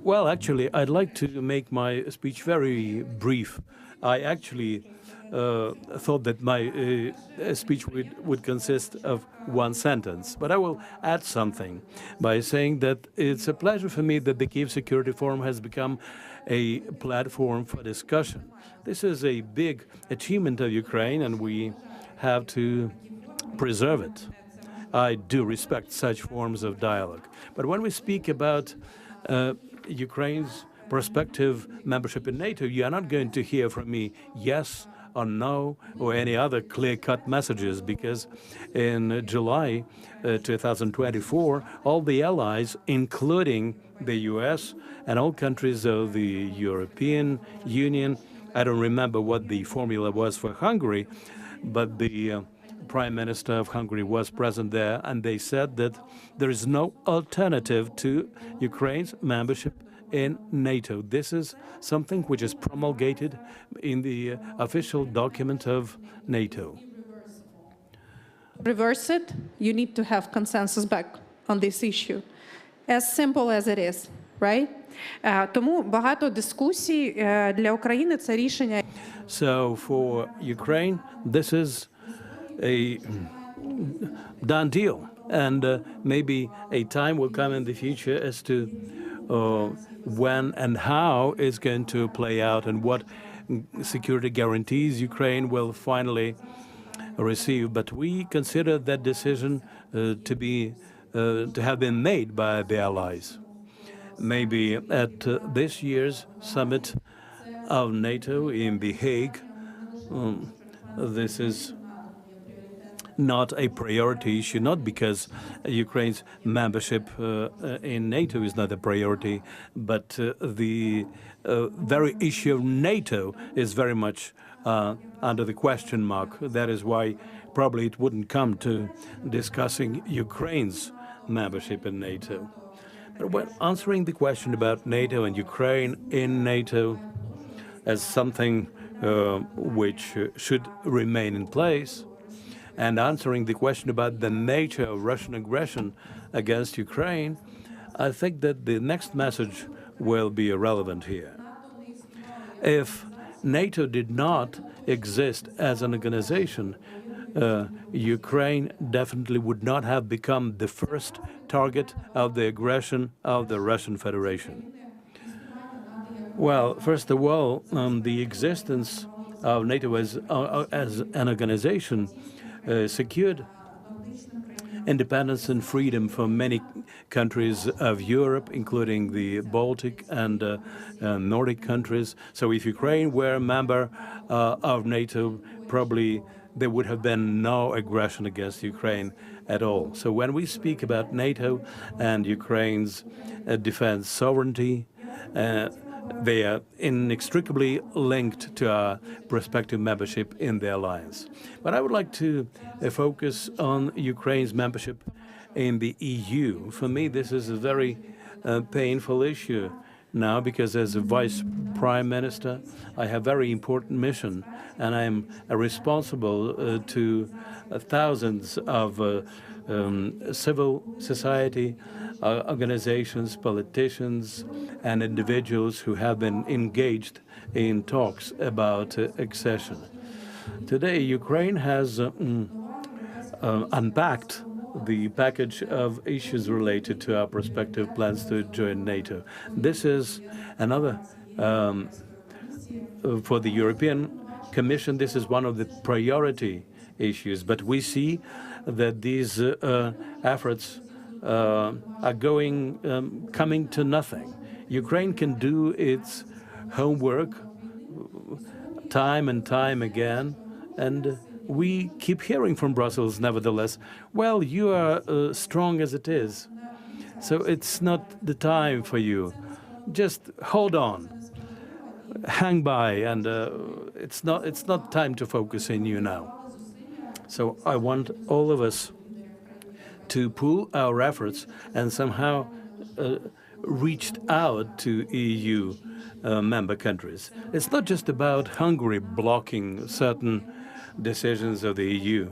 well, actually, I'd like to make my speech very brief. I actually thought that my speech would consist of one sentence, but I will add something by saying that it's a pleasure for me that the Kyiv Security Forum has become a platform for discussion. This is a big achievement of Ukraine, and we have to preserve it. I do respect such forms of dialogue. But when we speak about Ukraine's prospective membership in NATO, you are not going to hear from me yes or no or any other clear-cut messages, because in July 2024, all the allies, including the US and all countries of the European Union, I don't remember what the formula was for Hungary, but the Prime Minister of Hungary was present there, and they said that there is no alternative to Ukraine's membership in NATO. This is something which is promulgated in the official document of NATO. Reverse it, you need to have consensus back on this issue. As simple as it is, right? Тому багато дискусій для України це рішення. So for Ukraine, this is a done deal, and maybe a time will come in the future as to when and how it's going to play out and what security guarantees Ukraine will finally receive, but we consider that decision to have been made by the allies. Maybe at this year's summit of NATO in The Hague, this is not a priority issue, not because Ukraine's membership in NATO is not a priority, but the very issue of NATO is very much under the question mark. That is why probably it wouldn't come to discussing Ukraine's membership in NATO. But when answering the question about NATO and Ukraine in NATO as something which should remain in place, and answering the question about the nature of Russian aggression against Ukraine, I think that the next message will be relevant here. If NATO did not exist as an organization, Ukraine definitely would not have become the first target of the aggression of the Russian Federation. Well, first of all, the existence of NATO as an organization secured independence and freedom for many countries of Europe, including the Baltic and Nordic countries. So if Ukraine were a member of NATO, probably there would have been no aggression against Ukraine at all. So when we speak about NATO and Ukraine's defense sovereignty, they are inextricably linked to our prospective membership in the alliance. But I would like to focus on Ukraine's membership in the EU. For me, this is a very painful issue now, because as a vice prime minister, I have a very important mission, and I'm responsible to thousands of civil society organizations, politicians, and individuals who have been engaged in talks about accession. Today, Ukraine has unpacked the package of issues related to our prospective plans to join NATO. This is another, for the European Commission, this is one of the priority issues, but we see that these efforts are coming to nothing. Ukraine can do its homework time and time again, and we keep hearing from Brussels, nevertheless, well, you are strong as it is, so it's not the time for you. Just hold on, hang by, and it's not time to focus in you now. So I want all of us to pool our efforts and somehow reached out to EU member countries. It's not just about Hungary blocking certain decisions of the EU.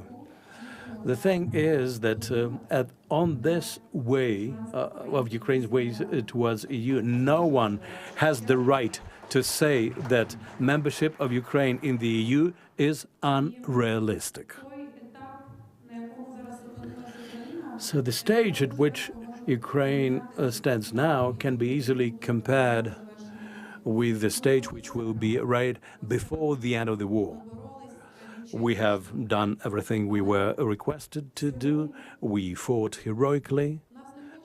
The thing is that on this way of Ukraine's way towards EU, no one has the right to say that membership of Ukraine in the EU is unrealistic. So the stage at which Ukraine stands now can be easily compared with the stage which will be right before the end of the war. We have done everything we were requested to do. We fought heroically.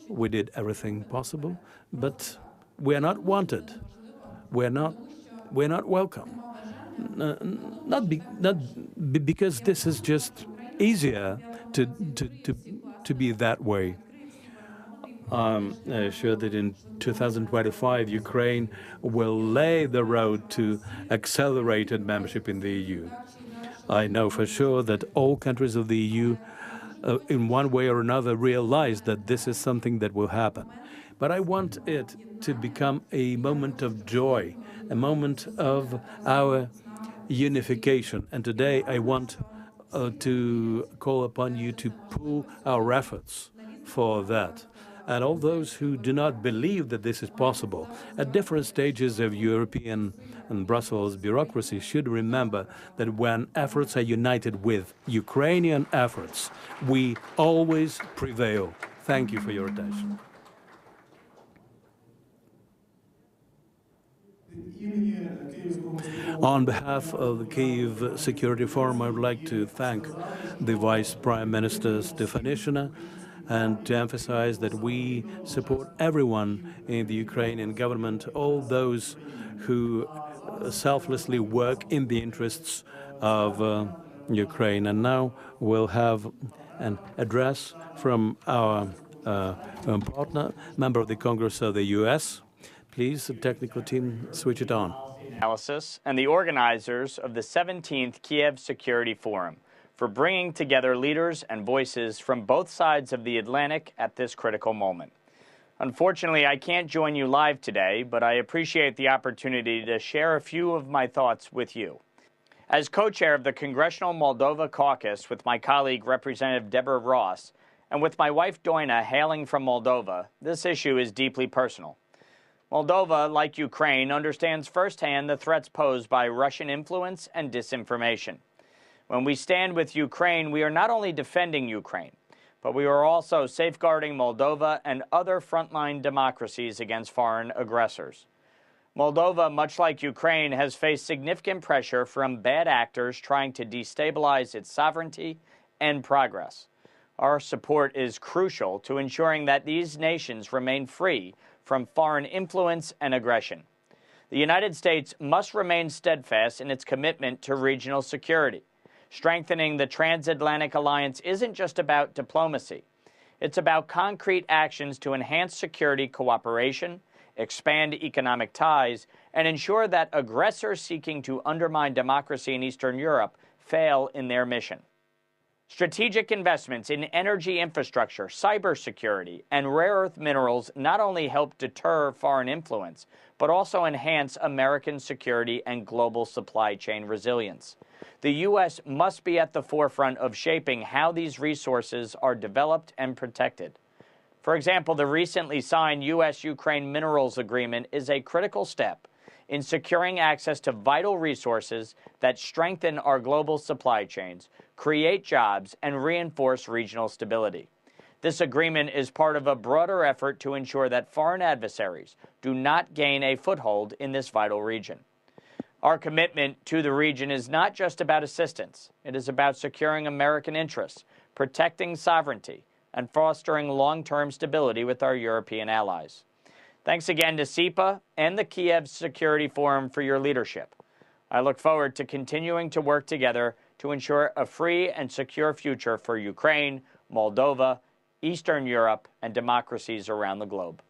We did everything possible, but we're not wanted. We're not welcome. Not because this is just easier to be that way. I'm sure that in 2025, Ukraine will lay the road to accelerated membership in the EU. I know for sure that all countries of the EU, in one way or another, realize that this is something that will happen. But I want it to become a moment of joy, a moment of our unification. And today I want to call upon you to pool our efforts for that. And all those who do not believe that this is possible at different stages of European and Brussels bureaucracy should remember that when efforts are united with Ukrainian efforts, we always prevail. Thank you for your attention. Імені Київського On behalf of the Kyiv Security Forum, I would like to thank the Vice Prime Minister Stefanishina and to emphasize that we support everyone in the Ukrainian government, all those who selflessly work in the interests of Ukraine. And now we'll have an address from our partner, member of the Congress of the US. Please, the technical team, switch it on. Analysis and the organizers of the 17th Kyiv Security Forum for bringing together leaders and voices from both sides of the Atlantic at this critical moment. Unfortunately, I can't join you live today, but I appreciate the opportunity to share a few of my thoughts with you. As co-chair of the Congressional Moldova Caucus with my colleague Representative Deborah Ross, and with my wife Doina hailing from Moldova, this issue is deeply personal. Moldova, like Ukraine, understands firsthand the threats posed by Russian influence and disinformation. When we stand with Ukraine, we are not only defending Ukraine, but we are also safeguarding Moldova and other frontline democracies against foreign aggressors. Moldova, much like Ukraine, has faced significant pressure from bad actors trying to destabilize its sovereignty and progress. Our support is crucial to ensuring that these nations remain free from foreign influence and aggression. The United States must remain steadfast in its commitment to regional security. Strengthening the transatlantic alliance isn't just about diplomacy. It's about concrete actions to enhance security cooperation, expand economic ties, and ensure that aggressors seeking to undermine democracy in Eastern Europe fail in their mission. Strategic investments in energy infrastructure, cybersecurity, and rare earth minerals not only help deter foreign influence, but also enhance American security and global supply chain resilience. The U.S. must be at the forefront of shaping how these resources are developed and protected. For example, the recently signed U.S.-Ukraine Minerals Agreement is a critical step in securing access to vital resources that strengthen our global supply chains, create jobs, and reinforce regional stability. This agreement is part of a broader effort to ensure that foreign adversaries do not gain a foothold in this vital region. Our commitment to the region is not just about assistance. It is about securing American interests, protecting sovereignty, and fostering long-term stability with our European allies. Thanks again to SIPA and the Kyiv Security Forum for your leadership. I look forward to continuing to work together to ensure a free and secure future for Ukraine, Moldova, Eastern Europe, and democracies around the globe.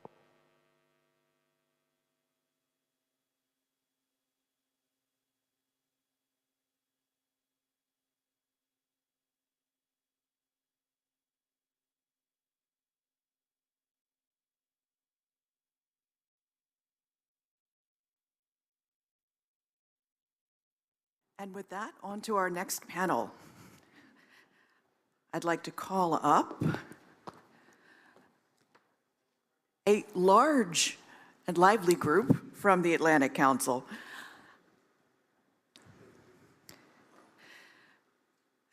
And with that, on to our next panel. I'd like to call up a large and lively group from the Atlantic Council.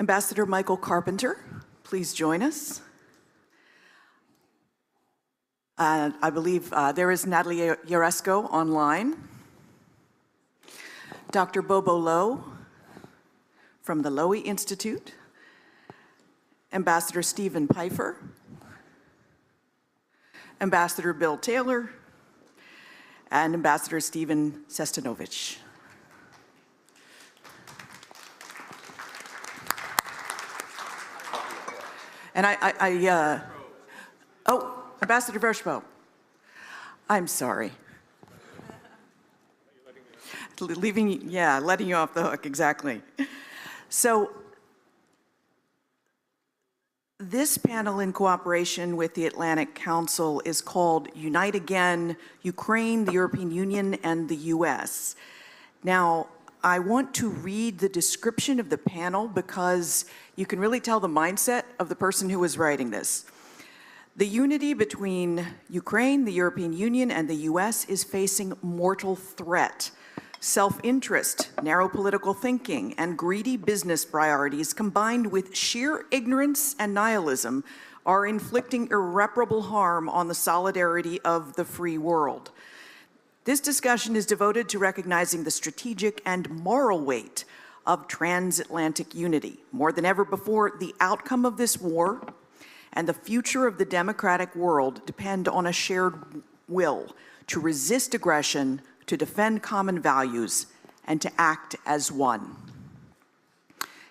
Ambassador Michael Carpenter, please join us. I believe there is Natalie Yaresko online. Dr. Bobo Lowe from the Lowy Institute. Ambassador Stephen Pfeiffer. Ambassador Bill Taylor. And Ambassador Stephen Sestanovich. And oh, Ambassador Vershbow, I'm sorry. Letting you off the hook, exactly. So this panel in cooperation with the Atlantic Council is called Unite Again, Ukraine, the European Union, and the US. Now, I want to read the description of the panel because you can really tell the mindset of the person who was writing this. The unity between Ukraine, the European Union, and the US is facing mortal threat. Self-interest, narrow political thinking, and greedy business priorities combined with sheer ignorance and nihilism are inflicting irreparable harm on the solidarity of the free world. This discussion is devoted to recognizing the strategic and moral weight of transatlantic unity. More than ever before, the outcome of this war and the future of the democratic world depend on a shared will to resist aggression, to defend common values, and to act as one.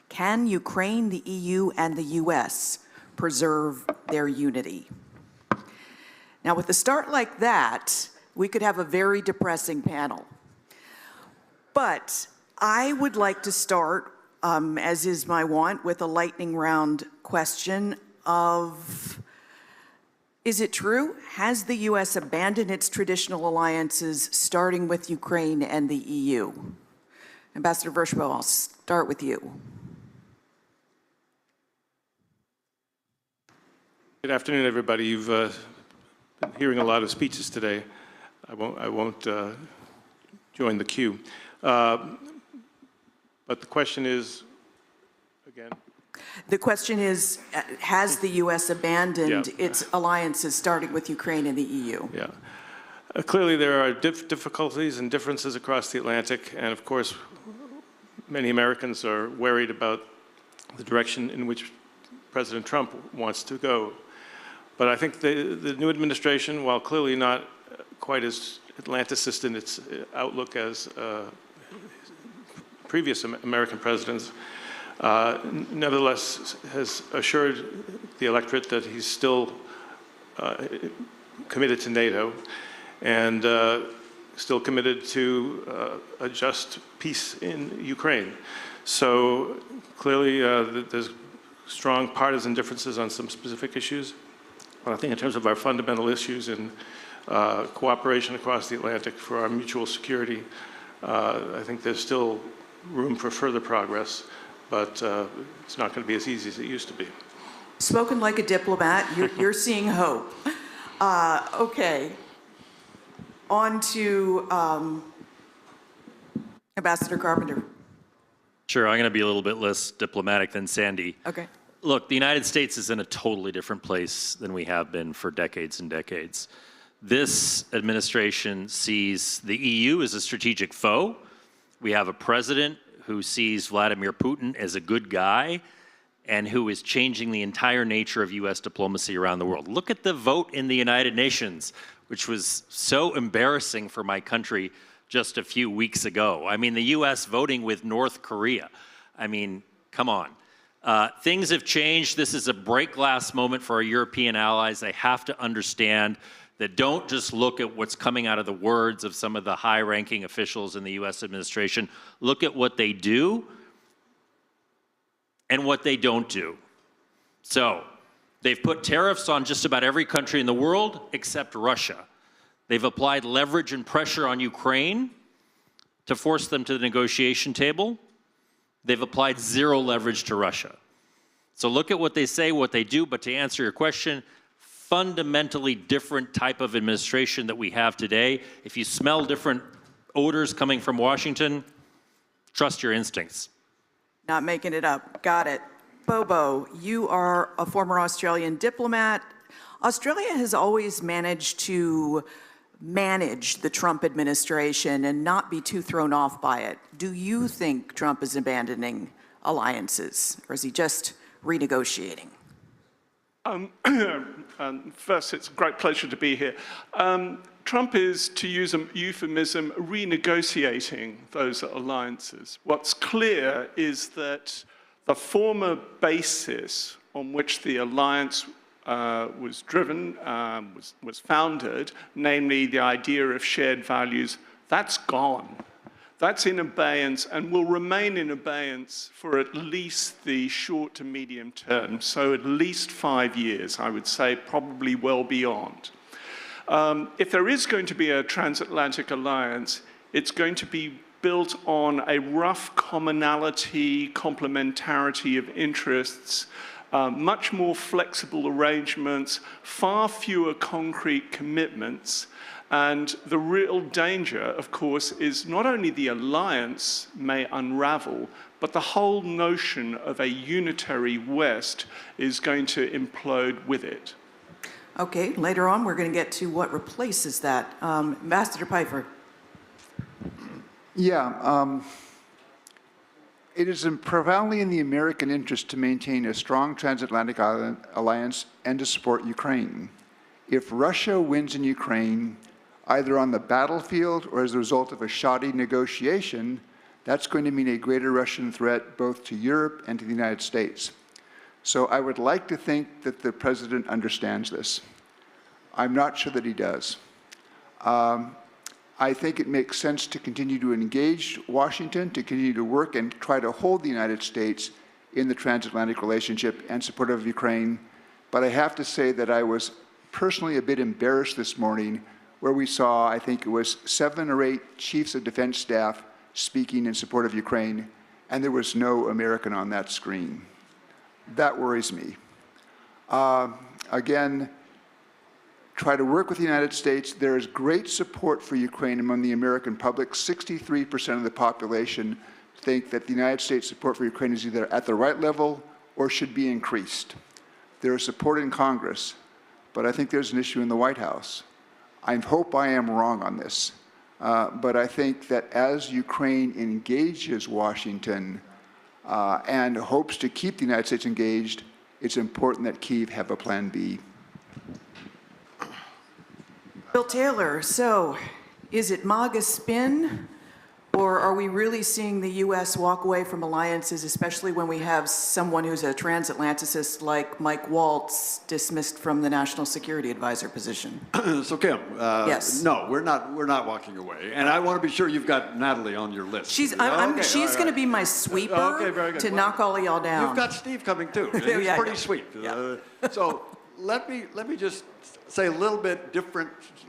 Can Ukraine, the EU, and the US preserve their unity? Now, with a start like that, we could have a very depressing panel. But I would like to start, as is my wont, with a lightning round question of, is it true? Has the US abandoned its traditional alliances, starting with Ukraine and the EU? Ambassador Vershbow, I'll start with you. Good afternoon, everybody. You've been hearing a lot of speeches today. I won't join the queue. But the question is, again? The question is, has the U.S. abandoned its alliances, starting with Ukraine and the EU? Yeah. Clearly, there are difficulties and differences across the Atlantic, and of course, many Americans are worried about the direction in which President Trump wants to go. But I think the new administration, while clearly not quite as Atlanticist in its outlook as previous American presidents, nevertheless has assured the electorate that he's still committed to NATO and still committed to a just peace in Ukraine. So clearly there's strong partisan differences on some specific issues. But I think in terms of our fundamental issues in cooperation across the Atlantic for our mutual security, I think there's still room for further progress, but it's not going to be as easy as it used to be. Spoken like a diplomat, you're seeing hope. Okay, on to Ambassador Carpenter. Sure, I'm going to be a little bit less diplomatic than Sandy. Okay. Look, the United States is in a totally different place than we have been for decades and decades. This administration sees the EU as a strategic foe. We have a president who sees Vladimir Putin as a good guy and who is changing the entire nature of U.S. diplomacy around the world. Look at the vote in the United Nations, which was so embarrassing for my country just a few weeks ago. I mean, the U.S. voting with North Korea. I mean, come on. Things have changed. This is a break glass moment for our European allies. They have to understand that don't just look at what's coming out of the words of some of the high-ranking officials in the U.S. administration. Look at what they do and what they don't do. So they've put tariffs on just about every country in the world except Russia. They've applied leverage and pressure on Ukraine to force them to the negotiation table. They've applied zero leverage to Russia. So look at what they say, what they do, but to answer your question, fundamentally different type of administration that we have today. If you smell different odors coming from Washington, trust your instincts. Not making it up. Got it. Bobo, you are a former Australian diplomat. Australia has always managed to manage the Trump administration and not be too thrown off by it. Do you think Trump is abandoning alliances, or is he just renegotiating? First, it's a great pleasure to be here. Trump is, to use a euphemism, renegotiating those alliances. What's clear is that the former basis on which the alliance was driven, was founded, namely the idea of shared values, that's gone. That's in abeyance and will remain in abeyance for at least the short to medium term, so at least 5 years, I would say, probably well beyond. If there is going to be a transatlantic alliance, it's going to be built on a rough commonality, complementarity of interests, much more flexible arrangements, far fewer concrete commitments. And the real danger, of course, is not only the alliance may unravel, but the whole notion of a unitary West is going to implode with it. Okay, later on we're going to get to what replaces that. Ambassador Pfeiffer. Yeah, it is profoundly in the American interest to maintain a strong transatlantic alliance and to support Ukraine. If Russia wins in Ukraine, either on the battlefield or as a result of a shoddy negotiation, that's going to mean a greater Russian threat both to Europe and to the United States. So I would like to think that the president understands this. I'm not sure that he does. I think it makes sense to continue to engage Washington, to continue to work and try to hold the United States in the transatlantic relationship and support of Ukraine. But I have to say that I was personally a bit embarrassed this morning where we saw, I think it was 7 or 8 chiefs of defense staff speaking in support of Ukraine, and there was no American on that screen. That worries me. Again, try to work with the United States. There is great support for Ukraine among the American public. 63% of the population think that the United States support for Ukraine is either at the right level or should be increased. There is support in Congress, but I think there's an issue in the White House. I hope I am wrong on this, but I think that as Ukraine engages Washington and hopes to keep the United States engaged, it's important that Kyiv have a plan B. Bill Taylor, so is it MAGA spin, or are we really seeing the U.S. walk away from alliances, especially when we have someone who's a transatlanticist like Mike Waltz dismissed from the National Security Advisor position? So Kim, yes. No, we're not walking away, and I want to be sure you've got Natalie on your list. She's going to be my sweeper to knock all of y'all down. You've got Steve coming too. He's pretty sweet. Yeah. So let me just say a little bit different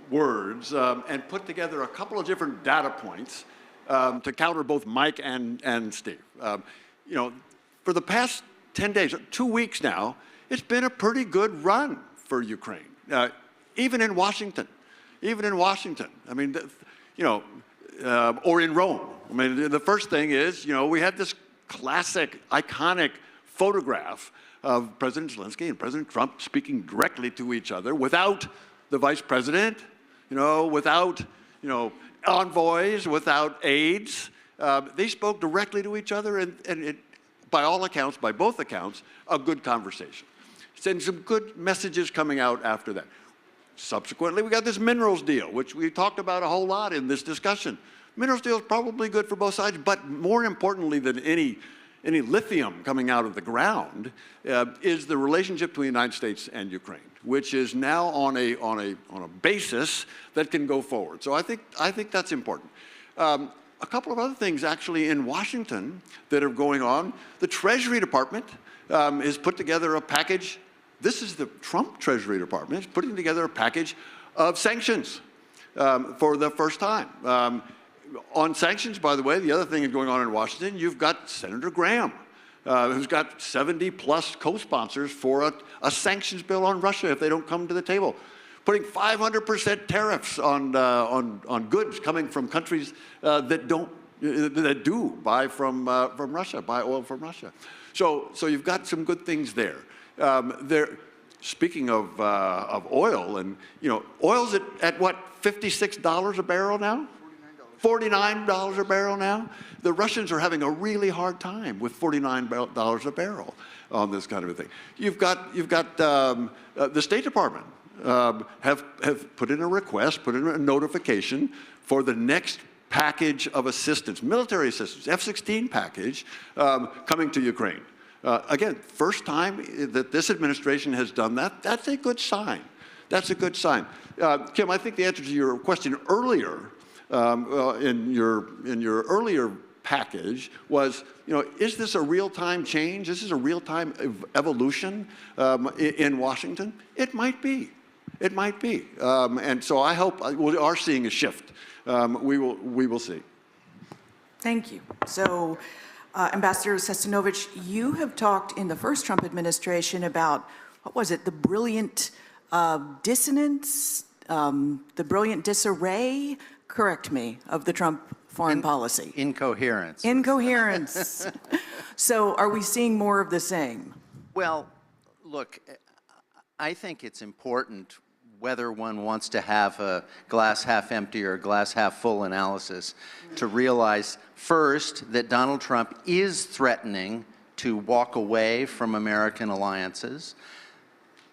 words and put together a couple of different data points to counter both Mike and Steve. You know, for the past 10 days, 2 weeks now, it's been a pretty good run for Ukraine, even in Washington. I mean, you know, or in Rome. I mean, the first thing is, you know, we had this classic, iconic photograph of President Zelensky and President Trump speaking directly to each other without the vice president, you know, without, you know, envoys, without aides. They spoke directly to each other, and it, by all accounts, by both accounts, a good conversation. And some good messages coming out after that. Subsequently, we got this minerals deal, which we talked about a whole lot in this discussion. Minerals deal is probably good for both sides, but more importantly than any lithium coming out of the ground is the relationship between the United States and Ukraine, which is now on a basis that can go forward. So I think that's important. A couple of other things actually in Washington that are going on. The Treasury Department has put together a package. This is the Trump Treasury Department. It's putting together a package of sanctions for the first time. On sanctions, by the way, the other thing that's going on in Washington, you've got Senator Graham, who's got 70+ co-sponsors for a sanctions bill on Russia if they don't come to the table, putting 500% tariffs on goods coming from countries that do buy from Russia, buy oil from Russia. So you've got some good things there. Speaking of oil, and you know, oil's at what, $56 a barrel now? $49 a barrel now. The Russians are having a really hard time with $49 a barrel on this kind of a thing. You've got the State Department have put in a request, put in a notification for the next package of assistance, military assistance, F-16 package coming to Ukraine. Again, first time that this administration has done that. That's a good sign. That's a good sign. Kim, I think the answer to your question earlier in your earlier package was, you know, is this a real-time change? Is this a real-time evolution in Washington? It might be. It might be. And so I hope we are seeing a shift. We will see. Thank you. So, Ambassador Sestanovich, you have talked in the first Trump administration about, what was it, the brilliant dissonance, the brilliant disarray, correct me, of the Trump foreign policy. Incoherence. Incoherence. So are we seeing more of the same? Well, look, I think it's important whether one wants to have a glass half empty or a glass half full analysis, to realize first that Donald Trump is threatening to walk away from American alliances.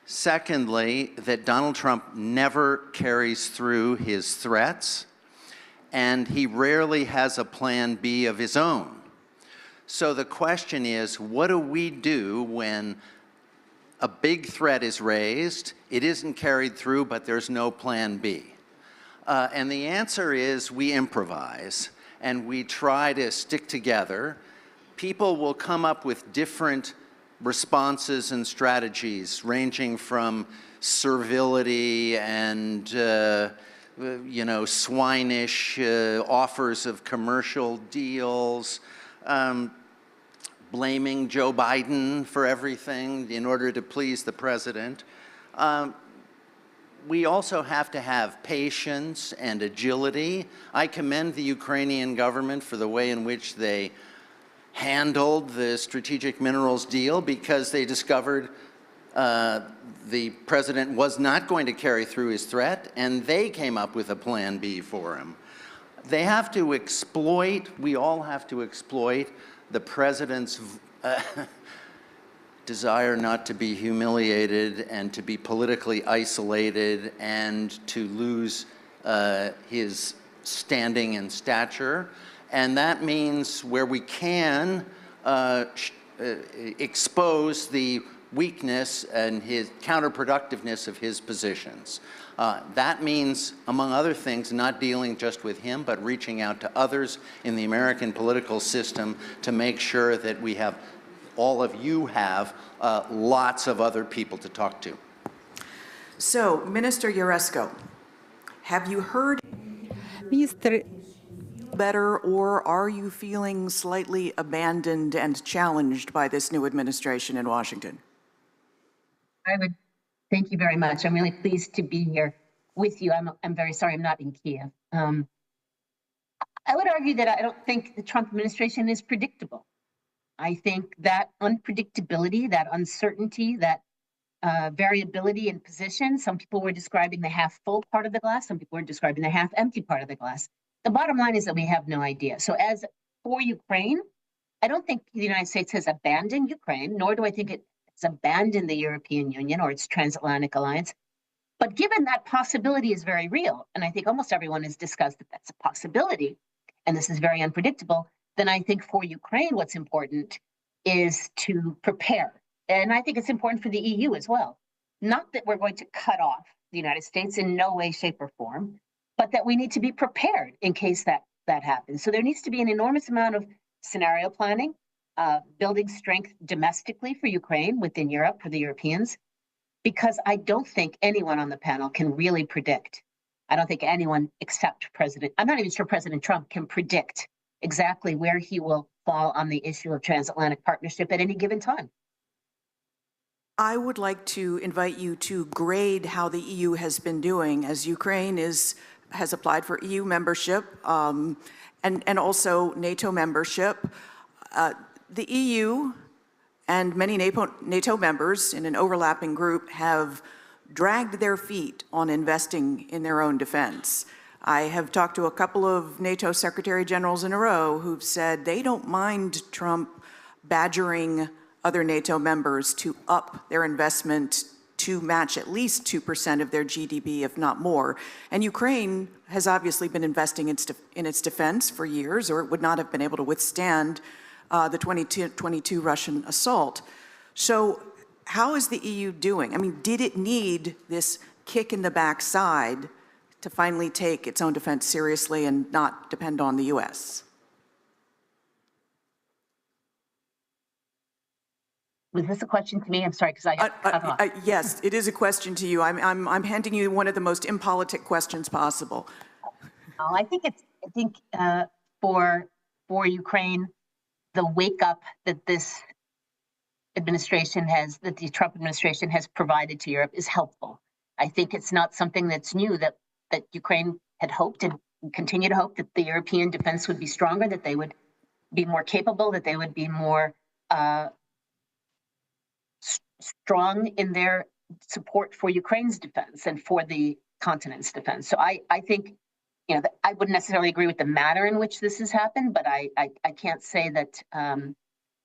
Secondly, that Donald Trump never carries through his threats, and he rarely has a plan B of his own. So the question is, what do we do when a big threat is raised, it isn't carried through, but there's no plan B? And the answer is we improvise, and we try to stick together. People will come up with different responses and strategies, ranging from servility and swinish offers of commercial deals, blaming Joe Biden for everything in order to please the president. We also have to have patience and agility. I commend the Ukrainian government for the way in which they handled the strategic minerals deal, because they discovered the president was not going to carry through his threat, and they came up with a plan B for him. They have to exploit, we all have to exploit the president's desire not to be humiliated and to be politically isolated and to lose his standing and stature. And that means where we can expose the weakness and his counterproductiveness of his positions. That means, among other things, not dealing just with him, but reaching out to others in the American political system to make sure that we have, all of you have, lots of other people to talk to. So, Minister Yaresko, have you heard better, or are you feeling slightly abandoned and challenged by this new administration in Washington? Thank you very much. I'm really pleased to be here with you. I'm very sorry I'm not in Kyiv. I would argue that I don't think the Trump administration is predictable. I think that unpredictability, that uncertainty, that variability in position, some people were describing the half full part of the glass, some people were describing the half empty part of the glass. The bottom line is that we have no idea. So as for Ukraine, I don't think the United States has abandoned Ukraine, nor do I think it's abandoned the European Union or its transatlantic alliance. But given that possibility is very real, and I think almost everyone has discussed that that's a possibility, and this is very unpredictable, then I think for Ukraine, what's important is to prepare. And I think it's important for the EU as well. Not that we're going to cut off the United States in no way, shape, or form, but that we need to be prepared in case that happens. So there needs to be an enormous amount of scenario planning, building strength domestically for Ukraine, within Europe, for the Europeans, because I don't think anyone on the panel can really predict. I don't think anyone except I'm not even sure President Trump can predict exactly where he will fall on the issue of transatlantic partnership at any given time. I would like to invite you to grade how the EU has been doing, as Ukraine has applied for EU membership and also NATO membership. The EU and many NATO members in an overlapping group have dragged their feet on investing in their own defense. I have talked to a couple of NATO Secretary Generals in a row who've said they don't mind Trump badgering other NATO members to up their investment to match at least 2% of their GDP, if not more. And Ukraine has obviously been investing in its defense for years, or it would not have been able to withstand the 2022 Russian assault. So how is the EU doing? I mean, did it need this kick in the backside to finally take its own defense seriously and not depend on the US? Was this a question to me? I'm sorry, because I cut off. Yes, it is a question to you. I'm handing you one of the most impolitic questions possible. I think for Ukraine, the wake up that this administration has, that the Trump administration has provided to Europe is helpful. I think it's not something that's new, that Ukraine had hoped and continue to hope that the European defense would be stronger, that they would be more capable, that they would be more strong in their support for Ukraine's defense and for the continent's defense. So I think, you know, I wouldn't necessarily agree with the manner in which this has happened, but I can't say that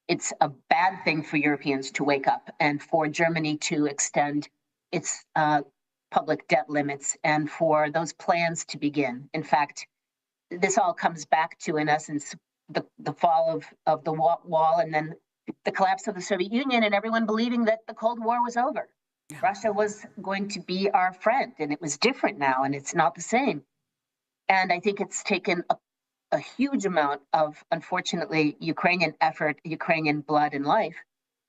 it's a bad thing for Europeans to wake up and for Germany to extend its public debt limits and for those plans to begin. In fact, this all comes back to, in essence, the fall of the wall and then the collapse of the Soviet Union and everyone believing that the Cold War was over. Yeah. Russia was going to be our friend, and it was different now, and it's not the same. And I think it's taken a huge amount of, unfortunately, Ukrainian effort, Ukrainian blood and life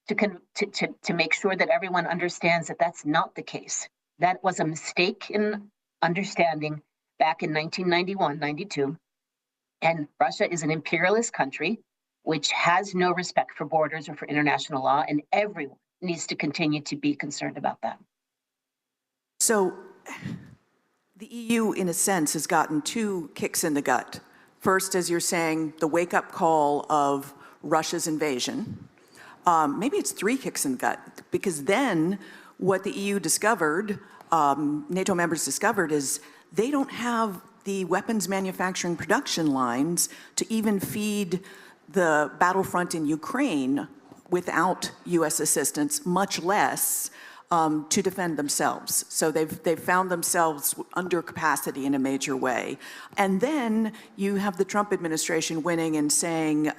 to make sure that everyone understands that that's not the case. That was a mistake in understanding back in 1991, 92. And Russia is an imperialist country which has no respect for borders or for international law, and everyone needs to continue to be concerned about that. So the EU, in a sense, has gotten two kicks in the gut. First, as you're saying, the wake-up call of Russia's invasion. Maybe it's three kicks in the gut, because then what the EU discovered, NATO members discovered, is they don't have the weapons manufacturing production lines to even feed the battlefront in Ukraine without U.S. assistance, much less to defend themselves. So they've found themselves under capacity in a major way. And then you have the Trump administration winning and saying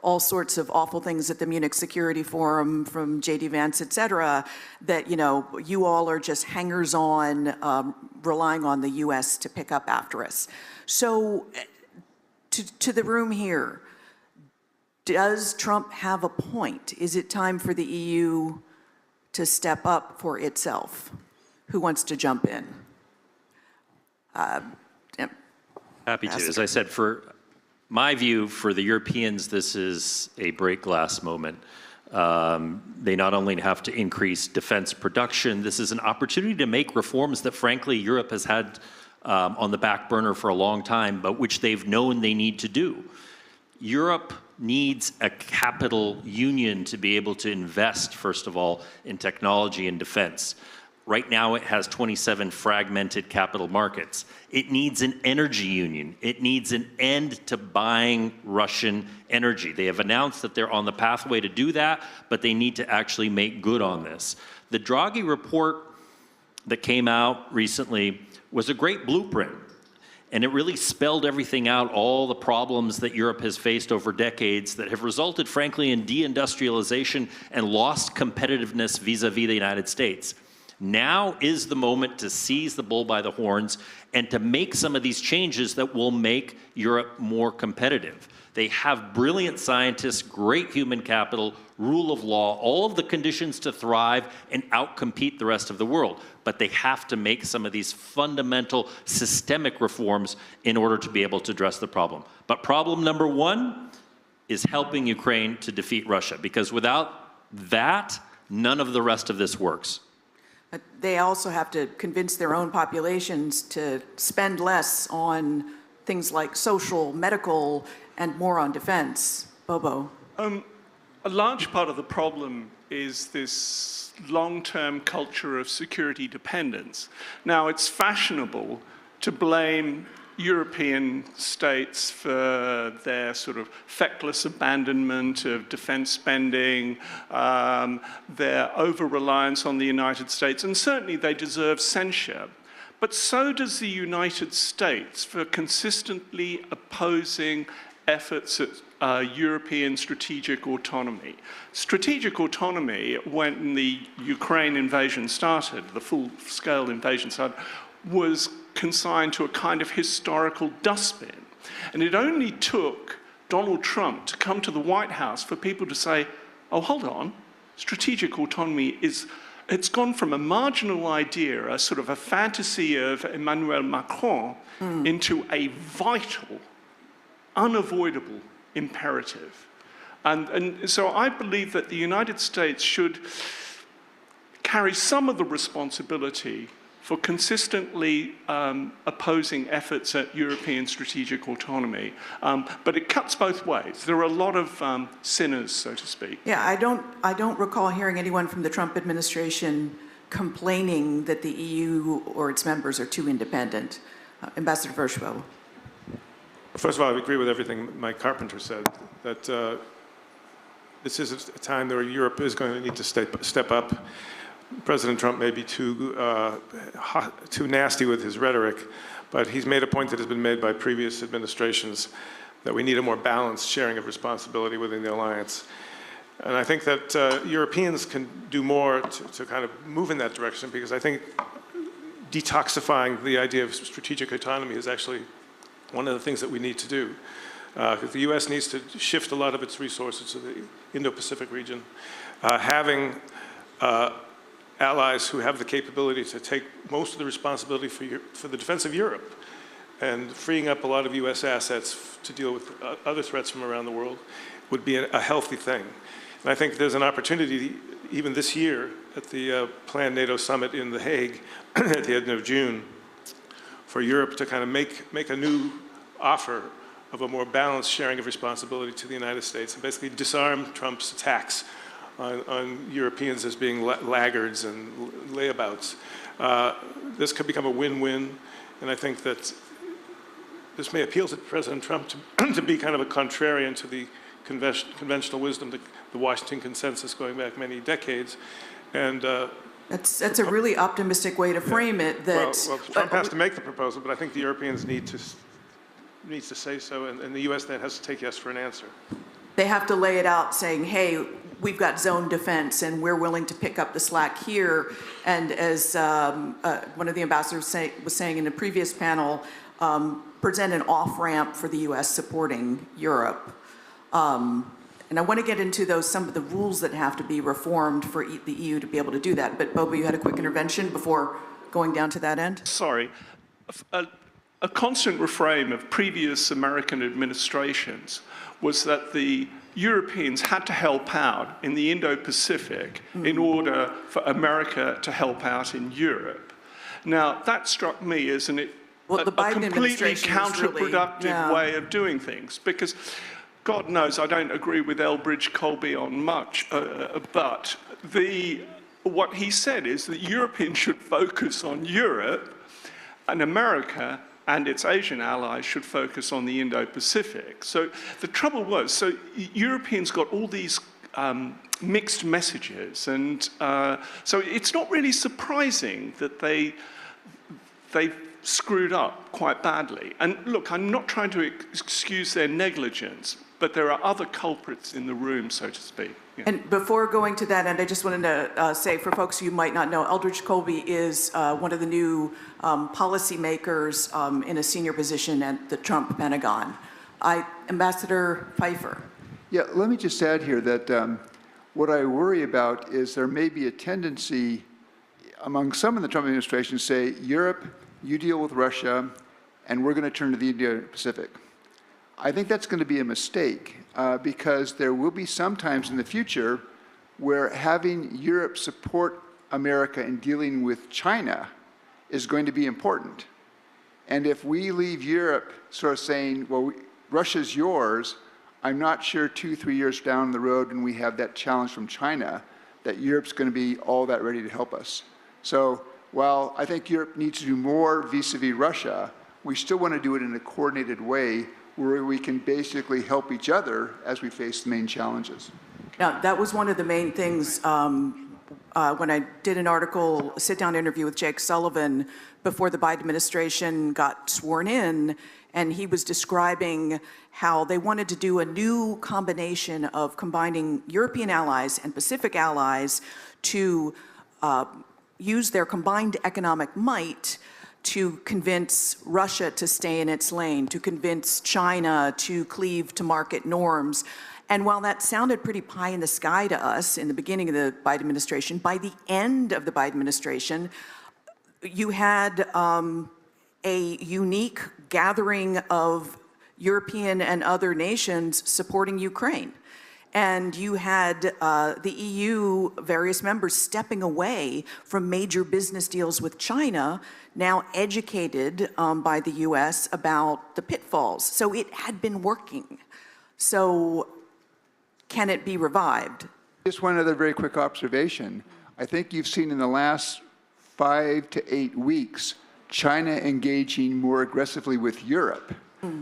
all sorts of awful things at the Munich Security Forum from J.D. Vance, et cetera, that, you know, you all are just hangers-on relying on the U.S. to pick up after us. So to the room here, does Trump have a point? Is it time for the EU to step up for itself? Who wants to jump in? Happy to. As I said, for my view, for the Europeans, this is a break glass moment. They not only have to increase defense production, this is an opportunity to make reforms that, frankly, Europe has had on the back burner for a long time, but which they've known they need to do. Europe needs a capital union to be able to invest, first of all, in technology and defense. Right now, it has 27 fragmented capital markets. It needs an energy union. It needs an end to buying Russian energy. They have announced that they're on the pathway to do that, but they need to actually make good on this. The Draghi report that came out recently was a great blueprint. And it really spelled everything out, all the problems that Europe has faced over decades that have resulted, frankly, in deindustrialization and lost competitiveness vis-a-vis the United States. Now is the moment to seize the bull by the horns and to make some of these changes that will make Europe more competitive. They have brilliant scientists, great human capital, rule of law, all of the conditions to thrive and outcompete the rest of the world. But they have to make some of these fundamental systemic reforms in order to be able to address the problem. But problem number one is helping Ukraine to defeat Russia, because without that, none of the rest of this works. But they also have to convince their own populations to spend less on things like social, medical, and more on defense. Bobo. A large part of the problem is this long-term culture of security dependence. Now, it's fashionable to blame European states for their sort of feckless abandonment of defense spending, their over-reliance on the United States, and certainly they deserve censure. But so does the United States for consistently opposing efforts at European strategic autonomy. Strategic autonomy, when the Ukraine invasion started, the full-scale invasion started, was consigned to a kind of historical dustbin. And it only took Donald Trump to come to the White House for people to say, oh, hold on, strategic autonomy it's gone from a marginal idea, a sort of a fantasy of Emmanuel Macron, into a vital, unavoidable imperative. And so I believe that the United States should carry some of the responsibility for consistently opposing efforts at European strategic autonomy. But it cuts both ways. There are a lot of sinners, so to speak. Yeah, I don't recall hearing anyone from the Trump administration complaining that the EU or its members are too independent. Ambassador Verschwell. First of all, I agree with everything Mike Carpenter said, that this is a time where Europe is going to need to step up. President Trump may be too nasty with his rhetoric, but he's made a point that has been made by previous administrations that we need a more balanced sharing of responsibility within the alliance. And I think that Europeans can do more to kind of move in that direction, because I think detoxifying the idea of strategic autonomy is actually one of the things that we need to do. Because the U.S. needs to shift a lot of its resources to the Indo-Pacific region. Having allies who have the capability to take most of the responsibility for the defense of Europe, and freeing up a lot of U.S. assets to deal with other threats from around the world would be a healthy thing. And I think there's an opportunity, even this year, at the planned NATO summit in The Hague at the end of June, for Europe to kind of make a new offer of a more balanced sharing of responsibility to the United States, and basically disarm Trump's attacks on Europeans as being laggards and layabouts. This could become a win-win, and I think that this may appeal to President Trump to be kind of a contrarian to the conventional wisdom, the Washington consensus going back many decades. And that's a really optimistic way to frame it. That well, Trump has to make the proposal, but I think the Europeans needs to say so, and the U.S. then has to take yes for an answer. They have to lay it out saying, hey, we've got zone defense and we're willing to pick up the slack here. And as one of the ambassadors was saying in the previous panel, present an off-ramp for the U.S. supporting Europe. And I want to get into some of the rules that have to be reformed for the EU to be able to do that. But Boba, you had a quick intervention before going down to that end? Sorry. A constant refrain of previous American administrations was that the Europeans had to help out in the Indo-Pacific in order for America to help out in Europe. Now, that struck me as a completely counterproductive way of doing things, because God knows I don't agree with Elbridge Colby on much, but what he said is that Europeans should focus on Europe, and America and its Asian allies should focus on the Indo-Pacific. So the trouble was, Europeans got all these mixed messages, and so it's not really surprising that they screwed up quite badly. And look, I'm not trying to excuse their negligence, but there are other culprits in the room, so to speak. Yeah. And before going to that end, I just wanted to say, for folks who might not know, Eldridge Colby is one of the new policymakers in a senior position at the Trump Pentagon. Ambassador Pfeiffer. Yeah, let me just add here that what I worry about is there may be a tendency among some in the Trump administration to say, Europe, you deal with Russia, and we're going to turn to the Indo-Pacific. I think that's going to be a mistake because there will be some times in the future where having Europe support America in dealing with China is going to be important. And if we leave Europe sort of saying, well, Russia's yours, I'm not sure 2-3 years down the road when we have that challenge from China that Europe's going to be all that ready to help us. So while I think Europe needs to do more vis-a-vis Russia, we still want to do it in a coordinated way where we can basically help each other as we face the main challenges. Now, that was one of the main things when I did an article, a sit-down interview with Jake Sullivan before the Biden administration got sworn in, and he was describing how they wanted to do a new combination of combining European allies and Pacific allies to use their combined economic might to convince Russia to stay in its lane, to convince China to cleave to market norms. And while that sounded pretty pie in the sky to us in the beginning of the Biden administration, by the end of the Biden administration, you had a unique gathering of European and other nations supporting Ukraine. And you had the EU, various members stepping away from major business deals with China, now educated by the US about the pitfalls. So it had been working. So can it be revived? Just one other very quick observation. I think you've seen in the last 5 to 8 weeks, China engaging more aggressively with Europe,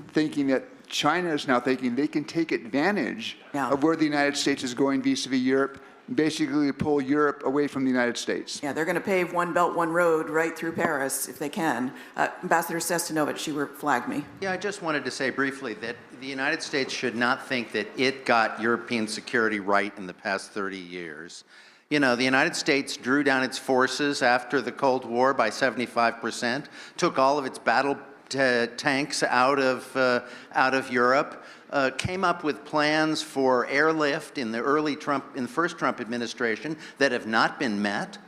thinking that China is now thinking they can take advantage of where the United States is going vis-a-vis Europe, basically pull Europe away from the United States. Yeah, they're going to pave one belt, one road right through Paris if they can. Ambassador Sestanovich, you flagged me. Yeah, I just wanted to say briefly that the United States should not think that it got European security right in the past 30 years. You know, the United States drew down its forces after the Cold War by 75%, took all of its battle tanks out of Europe, came up with plans for airlift in the first Trump administration that have not been met.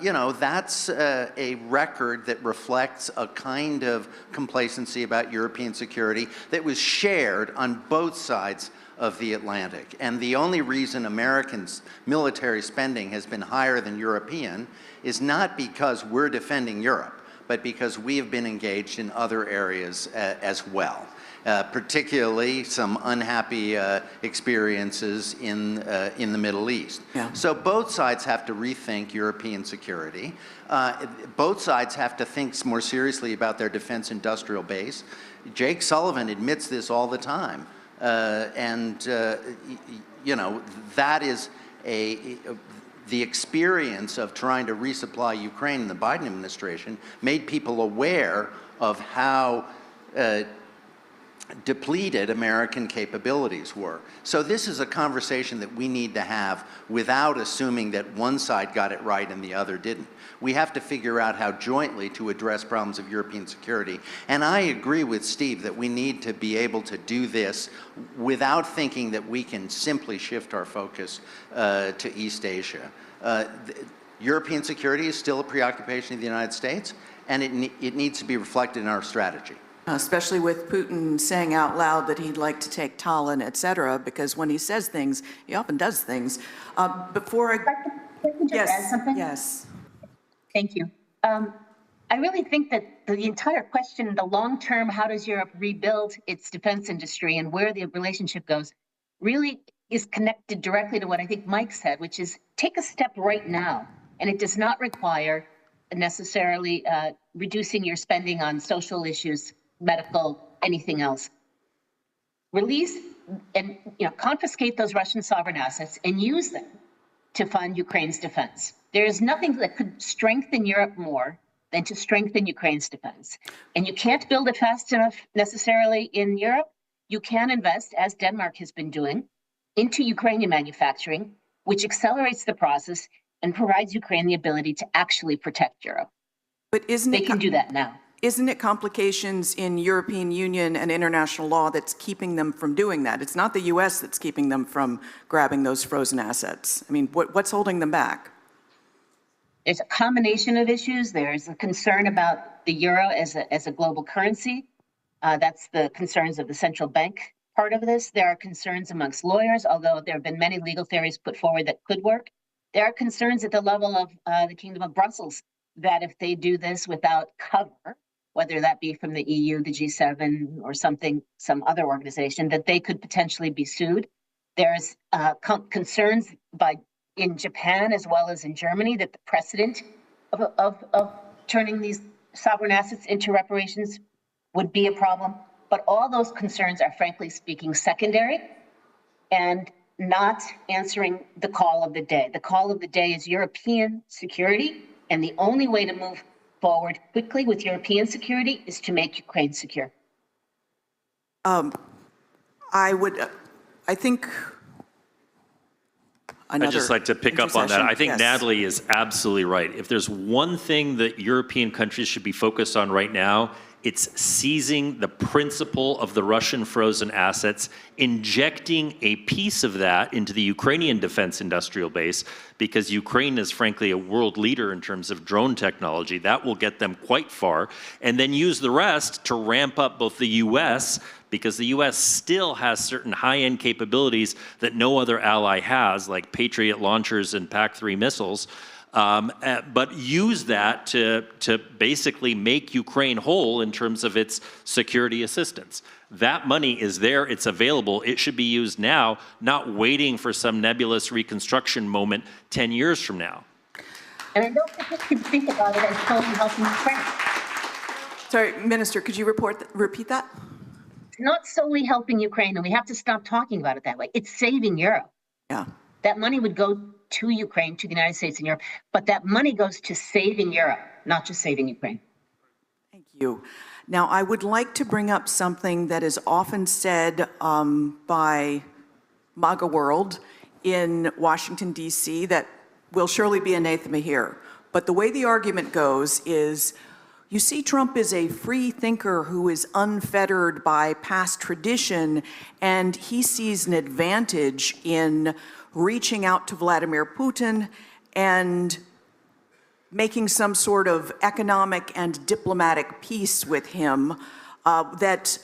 You know, that's a record that reflects a kind of complacency about European security that was shared on both sides of the Atlantic. And the only reason Americans' military spending has been higher than European is not because we're defending Europe, but because we have been engaged in other areas as well. Particularly some unhappy experiences in the Middle East. Yeah. So both sides have to rethink European security. Both sides have to think more seriously about their defense industrial base. Jake Sullivan admits this all the time. You know, that is the experience of trying to resupply Ukraine in the Biden administration made people aware of how depleted American capabilities were. So this is a conversation that we need to have without assuming that one side got it right and the other didn't. We have to figure out how jointly to address problems of European security. And I agree with Steve that we need to be able to do this without thinking that we can simply shift our focus to East Asia. European security is still a preoccupation of the United States, and it needs to be reflected in our strategy. Especially with Putin saying out loud that he'd like to take Tallinn, et cetera, because when he says things, he often does things. Before I can just add something? Yes. Thank you. I really think that the entire question, the long-term, how does Europe rebuild its defense industry and where the relationship goes, really is connected directly to what I think Mike said, which is take a step right now. And it does not require necessarily reducing your spending on social issues, medical, anything else. Release and confiscate those Russian sovereign assets and use them to fund Ukraine's defense. There is nothing that could strengthen Europe more than to strengthen Ukraine's defense. And you can't build it fast enough necessarily in Europe. You can invest, as Denmark has been doing, into Ukrainian manufacturing, which accelerates the process and provides Ukraine the ability to actually protect Europe. But they can do that now. Isn't it complications in European Union and international law that's keeping them from doing that? It's not the U.S. that's keeping them from grabbing those frozen assets. I mean, what's holding them back? There's a combination of issues. There's a concern about the euro as a global currency. That's the concerns of the central bank part of this. There are concerns amongst lawyers, although there have been many legal theories put forward that could work. There are concerns at the level of the Kingdom of Brussels that if they do this without cover, whether that be from the EU, the G7, or some other organization, that they could potentially be sued. There's concerns in Japan as well as in Germany that the precedent of turning these sovereign assets into reparations would be a problem. But all those concerns are, frankly speaking, secondary and not answering the call of the day. The call of the day is European security, and the only way to move forward quickly with European security is to make Ukraine secure. I'd just like to pick up on that. I think Natalie is absolutely right. If there's one thing that European countries should be focused on right now, it's seizing the principle of the Russian frozen assets, injecting a piece of that into the Ukrainian defense industrial base, because Ukraine is frankly a world leader in terms of drone technology. That will get them quite far. And then use the rest to ramp up both the U.S., because the U.S. still has certain high-end capabilities that no other ally has, like Patriot launchers and PAC-3 missiles, but use that to basically make Ukraine whole in terms of its security assistance. That money is there, it's available, it should be used now, not waiting for some nebulous reconstruction moment 10 years from now. And I don't think we can think about it as solely helping Ukraine. Sorry, Minister, could you repeat that? It's not solely helping Ukraine, and we have to stop talking about it that way. It's saving Europe. Yeah. That money would go to Ukraine, to the United States and Europe, but that money goes to saving Europe, not just saving Ukraine. Thank you. Now, I would like to bring up something that is often said by MAGA World in Washington, D.C., that will surely be anathema here. But the way the argument goes is, you see, Trump is a free thinker who is unfettered by past tradition, and he sees an advantage in reaching out to Vladimir Putin and making some sort of economic and diplomatic peace with him, that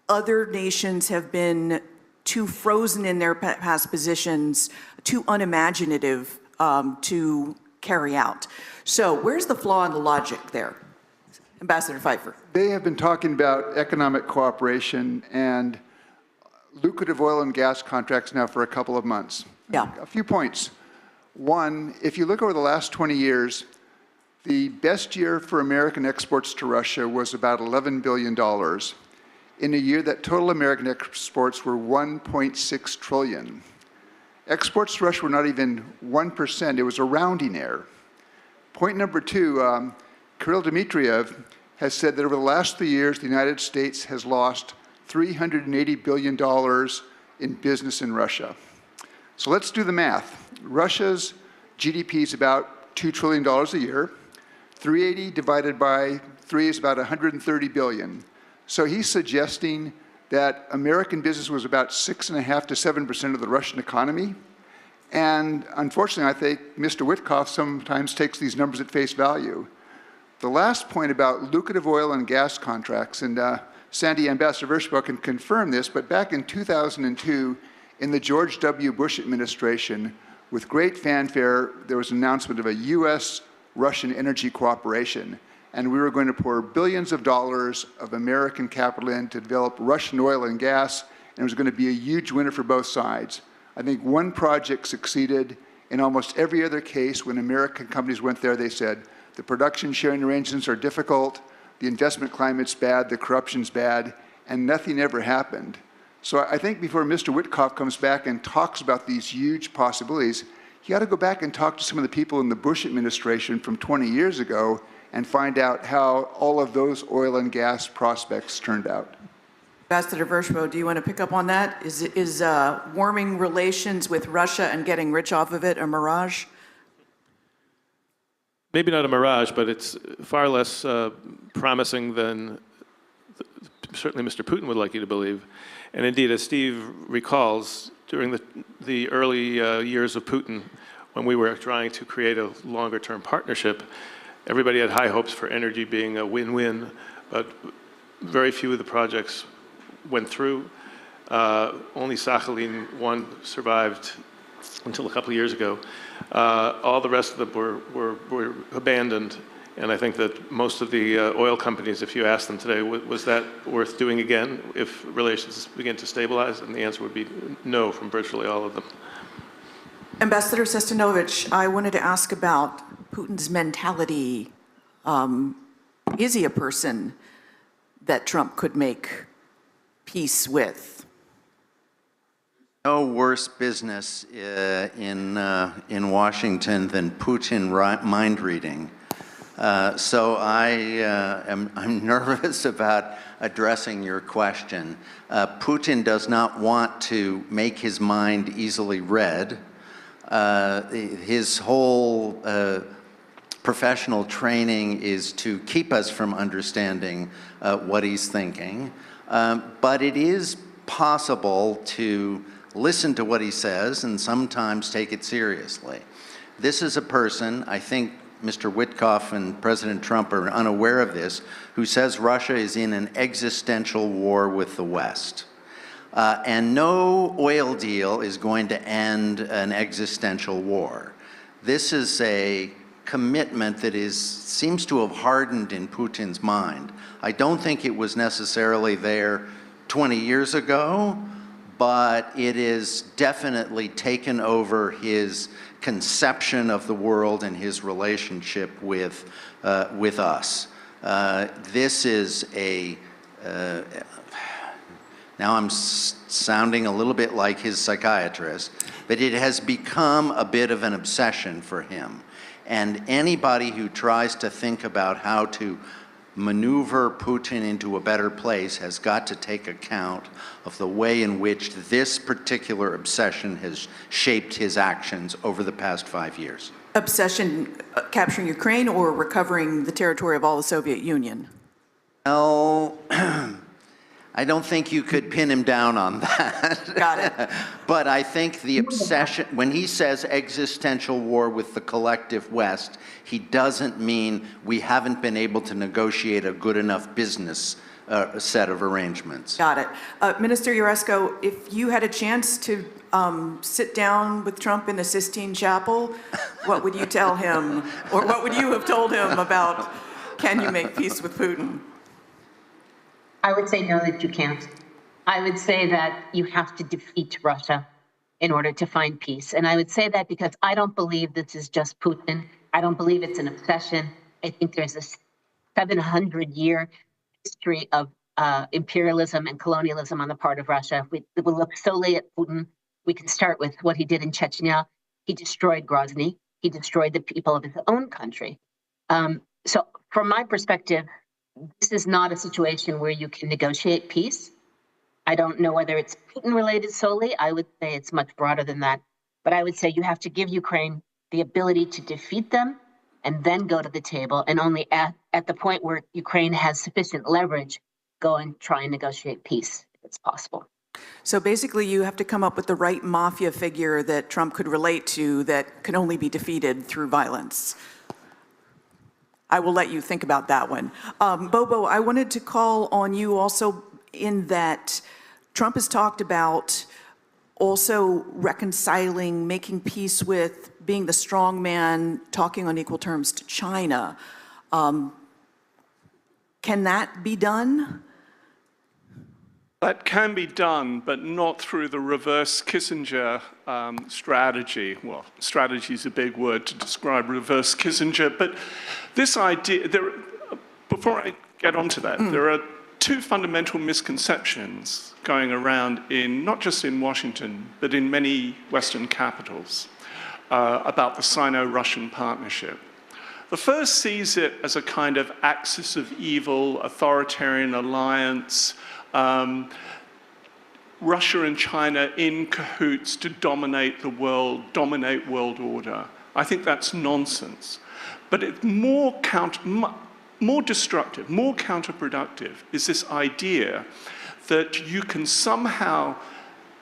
other nations have been too frozen in their past positions, too unimaginative to carry out. So where's the flaw in the logic there? Ambassador Pfeiffer. They have been talking about economic cooperation and lucrative oil and gas contracts now for a couple of months. Yeah. A few points. One, if you look over the last 20 years, the best year for American exports to Russia was about $11 billion. In a year that total American exports were $1.6 trillion. Exports to Russia were not even 1%. It was a rounding error. Point number two, Kirill Dmitriev has said that over the last 3 years, the United States has lost $380 billion in business in Russia. So let's do the math. Russia's GDP is about $2 trillion a year. 380 divided by 3 is about 130 billion. So he's suggesting that American business was about 6.5% to 7% of the Russian economy. And unfortunately, I think Mr. Witkoff sometimes takes these numbers at face value. The last point about lucrative oil and gas contracts, and Sandy, Ambassador Vershbow can confirm this, but back in 2002, in the George W. Bush administration, with great fanfare, there was an announcement of a U.S.-Russian energy cooperation, and we were going to pour billions of dollars of American capital in to develop Russian oil and gas, and it was going to be a huge winner for both sides. I think one project succeeded. In almost every other case, when American companies went there, they said, the production sharing arrangements are difficult, the investment climate's bad, the corruption's bad, and nothing ever happened. So I think before Mr. Witkoff comes back and talks about these huge possibilities, he ought to go back and talk to some of the people in the Bush administration from 20 years ago and find out how all of those oil and gas prospects turned out. Ambassador Vershbow, do you want to pick up on that? Is warming relations with Russia and getting rich off of it a mirage? Maybe not a mirage, but it's far less promising than certainly Mr. Putin would like you to believe. And indeed, as Steve recalls, during the early years of Putin, when we were trying to create a longer-term partnership, everybody had high hopes for energy being a win-win, but very few of the projects went through. Only Sakhalin-1 survived until a couple of years ago. All the rest of them were abandoned, and I think that most of the oil companies, if you ask them today, was that worth doing again if relations begin to stabilize? And the answer would be no from virtually all of them. Ambassador Sestanovich, I wanted to ask about Putin's mentality. Is he a person that Trump could make peace with? No worse business in Washington than Putin mind reading. So I'm nervous about addressing your question. Putin does not want to make his mind easily read. His whole professional training is to keep us from understanding what he's thinking. But it is possible to listen to what he says and sometimes take it seriously. This is a person, I think Mr. Witkoff and President Trump are unaware of this, who says Russia is in an existential war with the West. And no oil deal is going to end an existential war. This is a commitment that seems to have hardened in Putin's mind. I don't think it was necessarily there 20 years ago, but it is definitely taken over his conception of the world and his relationship with us. This is a, now I'm sounding a little bit like his psychiatrist, but it has become a bit of an obsession for him. And anybody who tries to think about how to maneuver Putin into a better place has got to take account of the way in which this particular obsession has shaped his actions over the past 5 years. Obsession capturing Ukraine or recovering the territory of all the Soviet Union? No, I don't think you could pin him down on that. Got it. But I think the obsession, when he says existential war with the collective West, he doesn't mean we haven't been able to negotiate a good enough business set of arrangements. Got it. Minister Yaresko, if you had a chance to sit down with Trump in the Sistine Chapel, what would you tell him? Or what would you have told him about, can you make peace with Putin? I would say no, that you can't. I would say that you have to defeat Russia in order to find peace. And I would say that because I don't believe this is just Putin. I don't believe it's an obsession. I think there's a 700-year history of imperialism and colonialism on the part of Russia. We will look solely at Putin. We can start with what he did in Chechnya. He destroyed Grozny. He destroyed the people of his own country. So from my perspective, this is not a situation where you can negotiate peace. I don't know whether it's Putin-related solely. I would say it's much broader than that. But I would say you have to give Ukraine the ability to defeat them and then go to the table. And only at the point where Ukraine has sufficient leverage, go and try and negotiate peace, if it's possible. So basically, you have to come up with the right mafia figure that Trump could relate to that can only be defeated through violence. I will let you think about that one. Bobo, I wanted to call on you also in that Trump has talked about also reconciling, making peace with, being the strong man, talking on equal terms to China. Can that be done? That can be done, but not through the reverse Kissinger strategy. Well, strategy is a big word to describe reverse Kissinger, but this idea, before I get onto that, there are two fundamental misconceptions going around not just in Washington, but in many Western capitals about the Sino-Russian partnership. The first sees it as a kind of axis of evil, authoritarian alliance, Russia and China in cahoots to dominate the world, dominate world order. I think that's nonsense. But it's more destructive, more counterproductive is this idea that you can somehow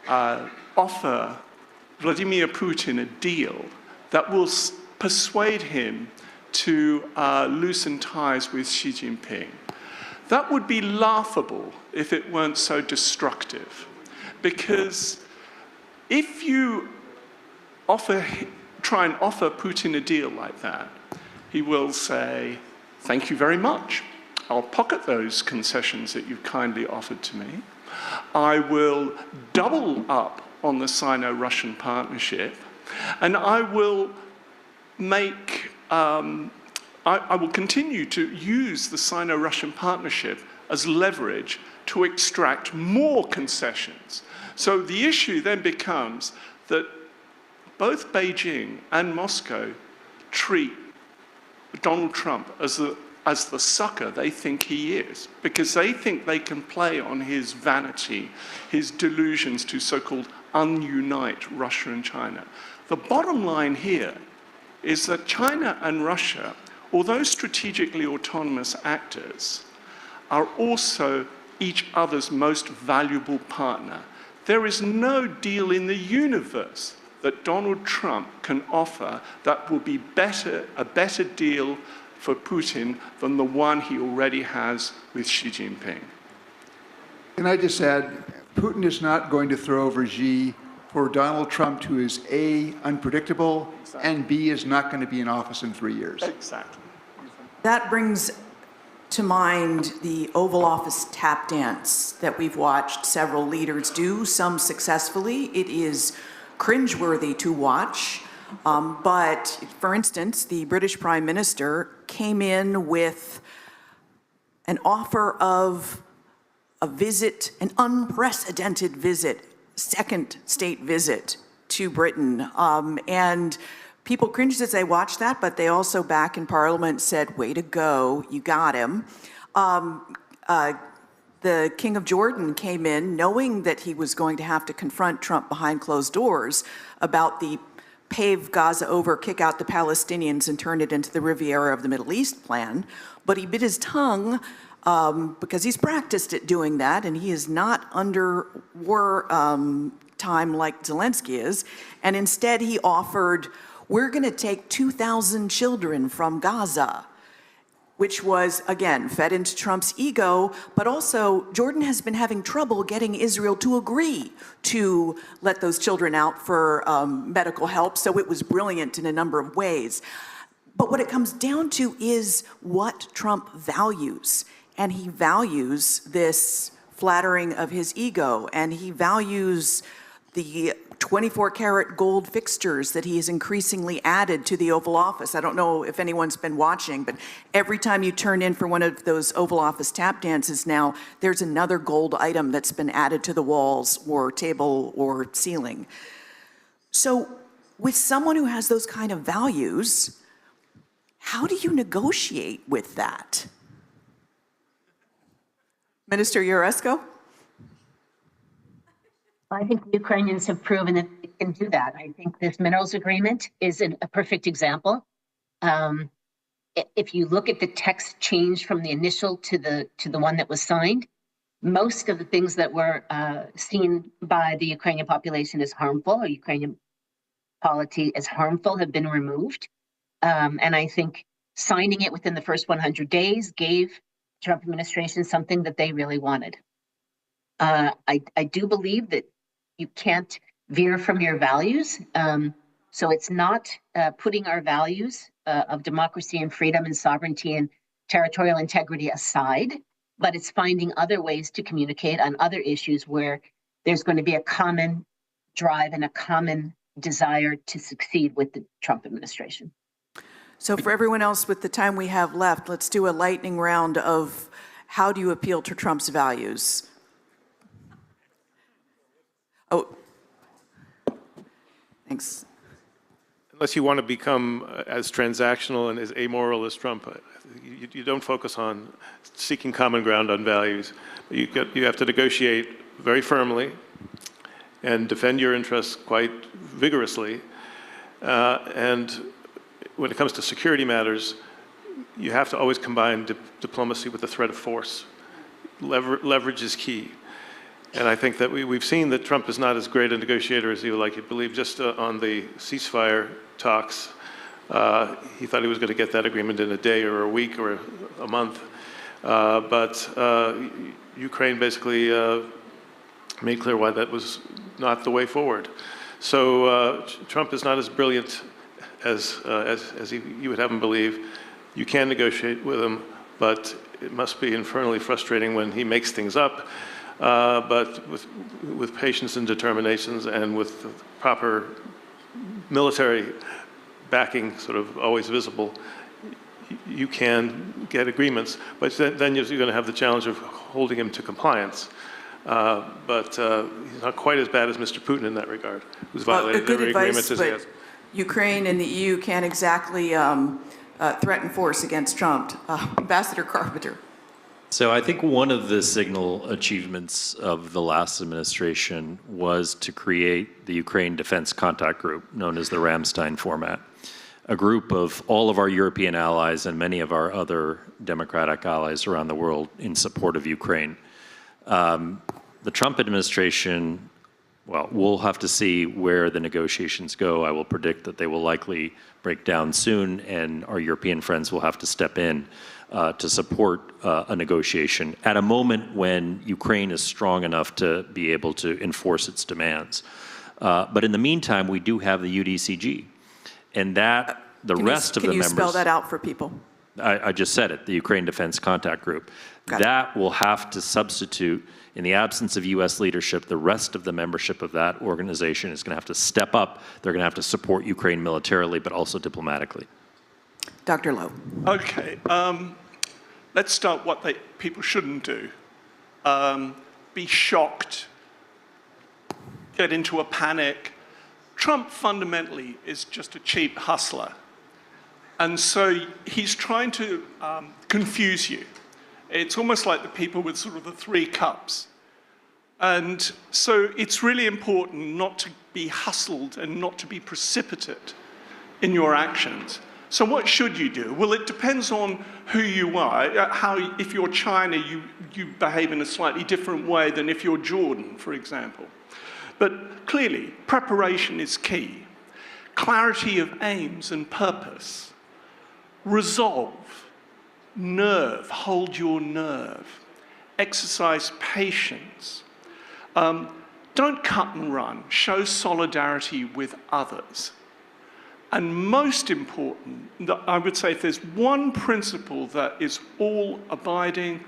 offer Vladimir Putin a deal that will persuade him to loosen ties with Xi Jinping. That would be laughable if it weren't so destructive. Because if you try and offer Putin a deal like that, he will say, thank you very much. I'll pocket those concessions that you've kindly offered to me. I will double up on the Sino-Russian partnership, and I will make I will continue to use the Sino-Russian partnership as leverage to extract more concessions. So the issue then becomes that both Beijing and Moscow treat Donald Trump as the sucker they think he is, because they think they can play on his vanity, his delusions to so-called unite Russia and China. The bottom line here is that China and Russia, although strategically autonomous actors, are also each other's most valuable partner. There is no deal in the universe that Donald Trump can offer that will be a better deal for Putin than the one he already has with Xi Jinping. Can I just add, Putin is not going to throw over Xi for Donald Trump, who is A, unpredictable, and B, is not going to be in office in 3 years. Exactly. That brings to mind the Oval Office tap dance that we've watched several leaders do, some successfully. It is cringeworthy to watch. But for instance, the British Prime Minister came in with an offer of a visit, an unprecedented visit, second state visit to Britain. And people cringed as they watched that, but they also back in Parliament said, way to go, you got him. The King of Jordan came in knowing that he was going to have to confront Trump behind closed doors about the pave Gaza over, kick out the Palestinians and turn it into the Riviera of the Middle East plan. But he bit his tongue because he's practiced at doing that, and he is not under war time like Zelensky is. And instead he offered, we're going to take 2,000 children from Gaza, which was, again, fed into Trump's ego, but also Jordan has been having trouble getting Israel to agree to let those children out for medical help, so it was brilliant in a number of ways. But what it comes down to is what Trump values, and he values this flattering of his ego, and he values the 24-karat gold fixtures that he has increasingly added to the Oval Office. I don't know if anyone's been watching, but every time you turn in for one of those Oval Office tap dances now, there's another gold item that's been added to the walls or table or ceiling. So with someone who has those kind of values, how do you negotiate with that? Minister Yaresko? I think the Ukrainians have proven that they can do that. I think this minerals agreement is a perfect example. If you look at the text change from the initial to the one that was signed, most of the things that were seen by the Ukrainian population as harmful, or Ukrainian polity as harmful, have been removed. And I think signing it within the first 100 days gave the Trump administration something that they really wanted. I do believe that you can't veer from your values. So it's not putting our values of democracy and freedom and sovereignty and territorial integrity aside, but it's finding other ways to communicate on other issues where there's going to be a common drive and a common desire to succeed with the Trump administration. So for everyone else with the time we have left, let's do a lightning round of how do you appeal to Trump's values? Oh, thanks. Unless you want to become as transactional and as amoral as Trump, you don't focus on seeking common ground on values. You have to negotiate very firmly and defend your interests quite vigorously. And when it comes to security matters, you have to always combine diplomacy with the threat of force. Leverage is key. And I think that we've seen that Trump is not as great a negotiator as he would like you to believe. Just on the ceasefire talks, he thought he was going to get that agreement in a day or a week or a month. But Ukraine basically made clear why that was not the way forward. So Trump is not as brilliant as you would have him believe. You can negotiate with him, but it must be infernally frustrating when he makes things up. But with patience and determinations and with the proper military backing sort of always visible, you can get agreements. But then you're going to have the challenge of holding him to compliance. But he's not quite as bad as Mr. Putin in that regard, who's violated every agreement as he has. Ukraine and the EU can't exactly threaten force against Trump. Ambassador Carpenter. So I think one of the signal achievements of the last administration was to create the Ukraine Defense Contact Group, known as the Ramstein format, a group of all of our European allies and many of our other democratic allies around the world in support of Ukraine. The Trump administration, well, we'll have to see where the negotiations go. I will predict that they will likely break down soon, and our European friends will have to step in to support a negotiation at a moment when Ukraine is strong enough to be able to enforce its demands. But in the meantime, we do have the UDCG, and that the rest of the members... Can you spell that out for people? I just said it, the Ukraine Defense Contact Group. That will have to substitute, in the absence of U.S. leadership, the rest of the membership of that organization is going to have to step up. They're going to have to support Ukraine militarily, but also diplomatically. Dr. Lowe. Okay, let's start what people shouldn't do. Be shocked, get into a panic. Trump fundamentally is just a cheap hustler. And so he's trying to confuse you. It's almost like the people with sort of the 3 cups. And so it's really important not to be hustled and not to be precipitate in your actions. So what should you do? Well, it depends on who you are. If you're China, you behave in a slightly different way than if you're Jordan, for example. But clearly, preparation is key. Clarity of aims and purpose. Resolve. Nerve. Hold your nerve. Exercise patience. Don't cut and run. Show solidarity with others. And most important, I would say if there's one principle that is all abiding,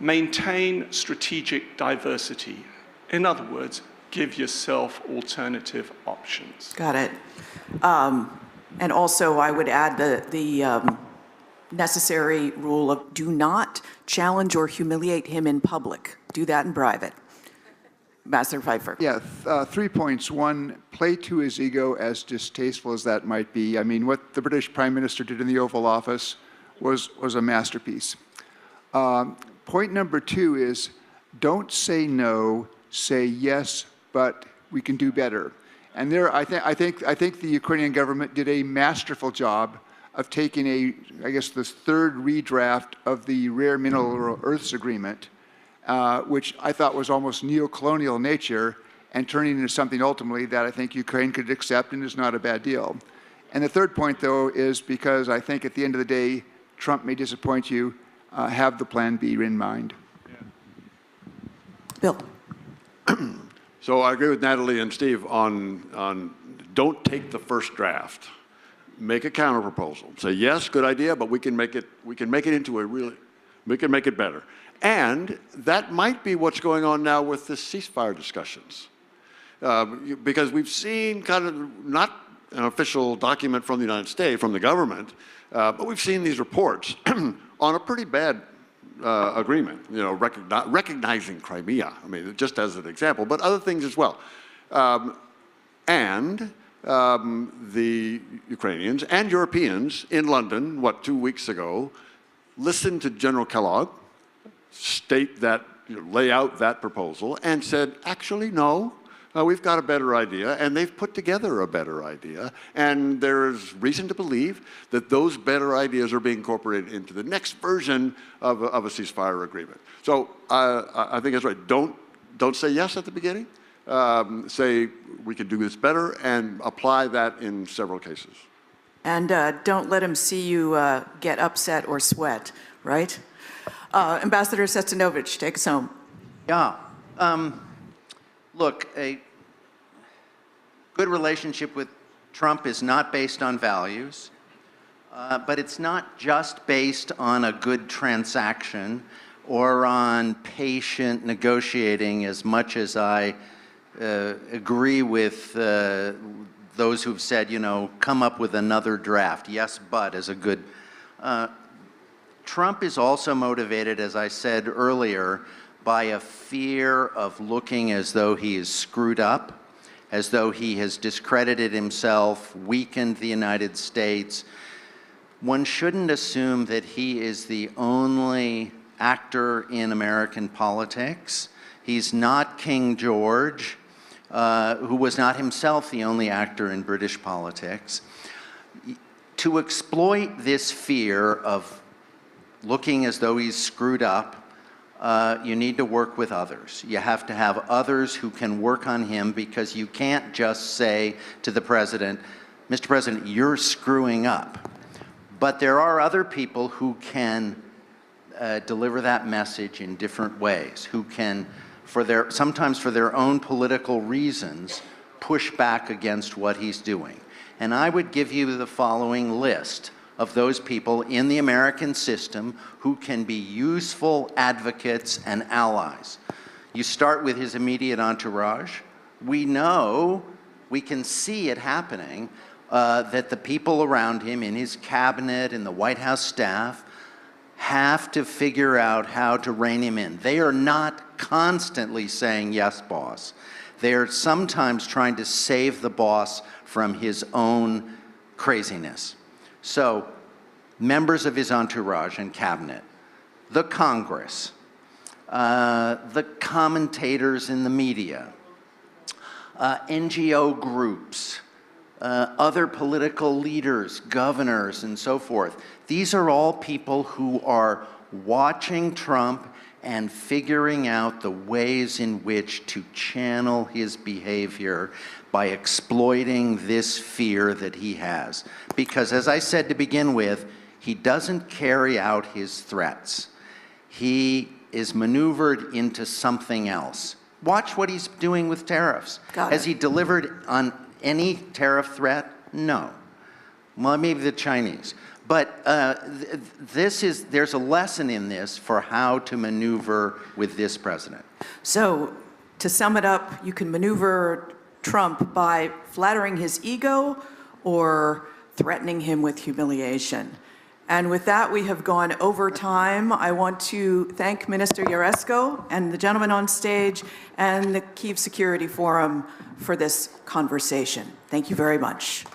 maintain strategic diversity. In other words, give yourself alternative options. Got it. And also, I would add the necessary rule of do not challenge or humiliate him in public. Do that in private. Ambassador Pfeiffer. Yeah, 3 points. One, play to his ego, as distasteful as that might be. I mean, what the British Prime Minister did in the Oval Office was a masterpiece. Point number 2 is don't say no, say yes, but we can do better. And there, I think the Ukrainian government did a masterful job of taking I guess, this 3rd redraft of the Rare Mineral Earths Agreement, which I thought was almost neo-colonial nature, and turning into something ultimately that I think Ukraine could accept and is not a bad deal. And the 3rd point, though, is because I think at the end of the day, Trump may disappoint you, have the plan B in mind. Bill. So I agree with Natalie and Steve on don't take the first draft. Make a counterproposal. Say, yes, good idea, but we can make it into we can make it better. And that might be what's going on now with the ceasefire discussions. Because we've seen kind of, not an official document from the United States, from the government, but we've seen these reports on a pretty bad agreement, you know, recognizing Crimea, I mean, just as an example, but other things as well. The Ukrainians and Europeans in London, 2 weeks ago, listened to General Kellogg state that, lay out that proposal, and said, actually, no, we've got a better idea, and they've put together a better idea, and there's reason to believe that those better ideas are being incorporated into the next version of a ceasefire agreement. So I think that's right. Don't say yes at the beginning. Say we can do this better, and apply that in several cases. And don't let him see you get upset or sweat, right? Ambassador Sestanovich, take us home. Yeah. Look, a good relationship with Trump is not based on values, but it's not just based on a good transaction or on patient negotiating, as much as I agree with those who've said, you know, come up with another draft. Yes, but as a good... Trump is also motivated, as I said earlier, by a fear of looking as though he is screwed up, as though he has discredited himself, weakened the United States. One shouldn't assume that he is the only actor in American politics. He's not King George, who was not himself the only actor in British politics. To exploit this fear of looking as though he's screwed up, you need to work with others. You have to have others who can work on him, because you can't just say to the president, Mr. President, you're screwing up. But there are other people who can deliver that message in different ways, who can, sometimes for their own political reasons, push back against what he's doing. And I would give you the following list of those people in the American system who can be useful advocates and allies. You start with his immediate entourage. We know, we can see it happening, that the people around him in his cabinet and the White House staff have to figure out how to rein him in. They are not constantly saying, yes, boss. They are sometimes trying to save the boss from his own craziness. So, members of his entourage and cabinet, the Congress, the commentators in the media, NGO groups, other political leaders, governors, and so forth. These are all people who are watching Trump and figuring out the ways in which to channel his behavior by exploiting this fear that he has. Because as I said to begin with, he doesn't carry out his threats. He is maneuvered into something else. Watch what he's doing with tariffs. Has he delivered on any tariff threat? No. Well, maybe the Chinese. But there's a lesson in this for how to maneuver with this president. So, to sum it up, you can maneuver Trump by flattering his ego or threatening him with humiliation. And with that, we have gone over time. I want to thank Minister Yaresko and the gentleman on stage and the Kyiv Security Forum for this conversation. Thank you very much.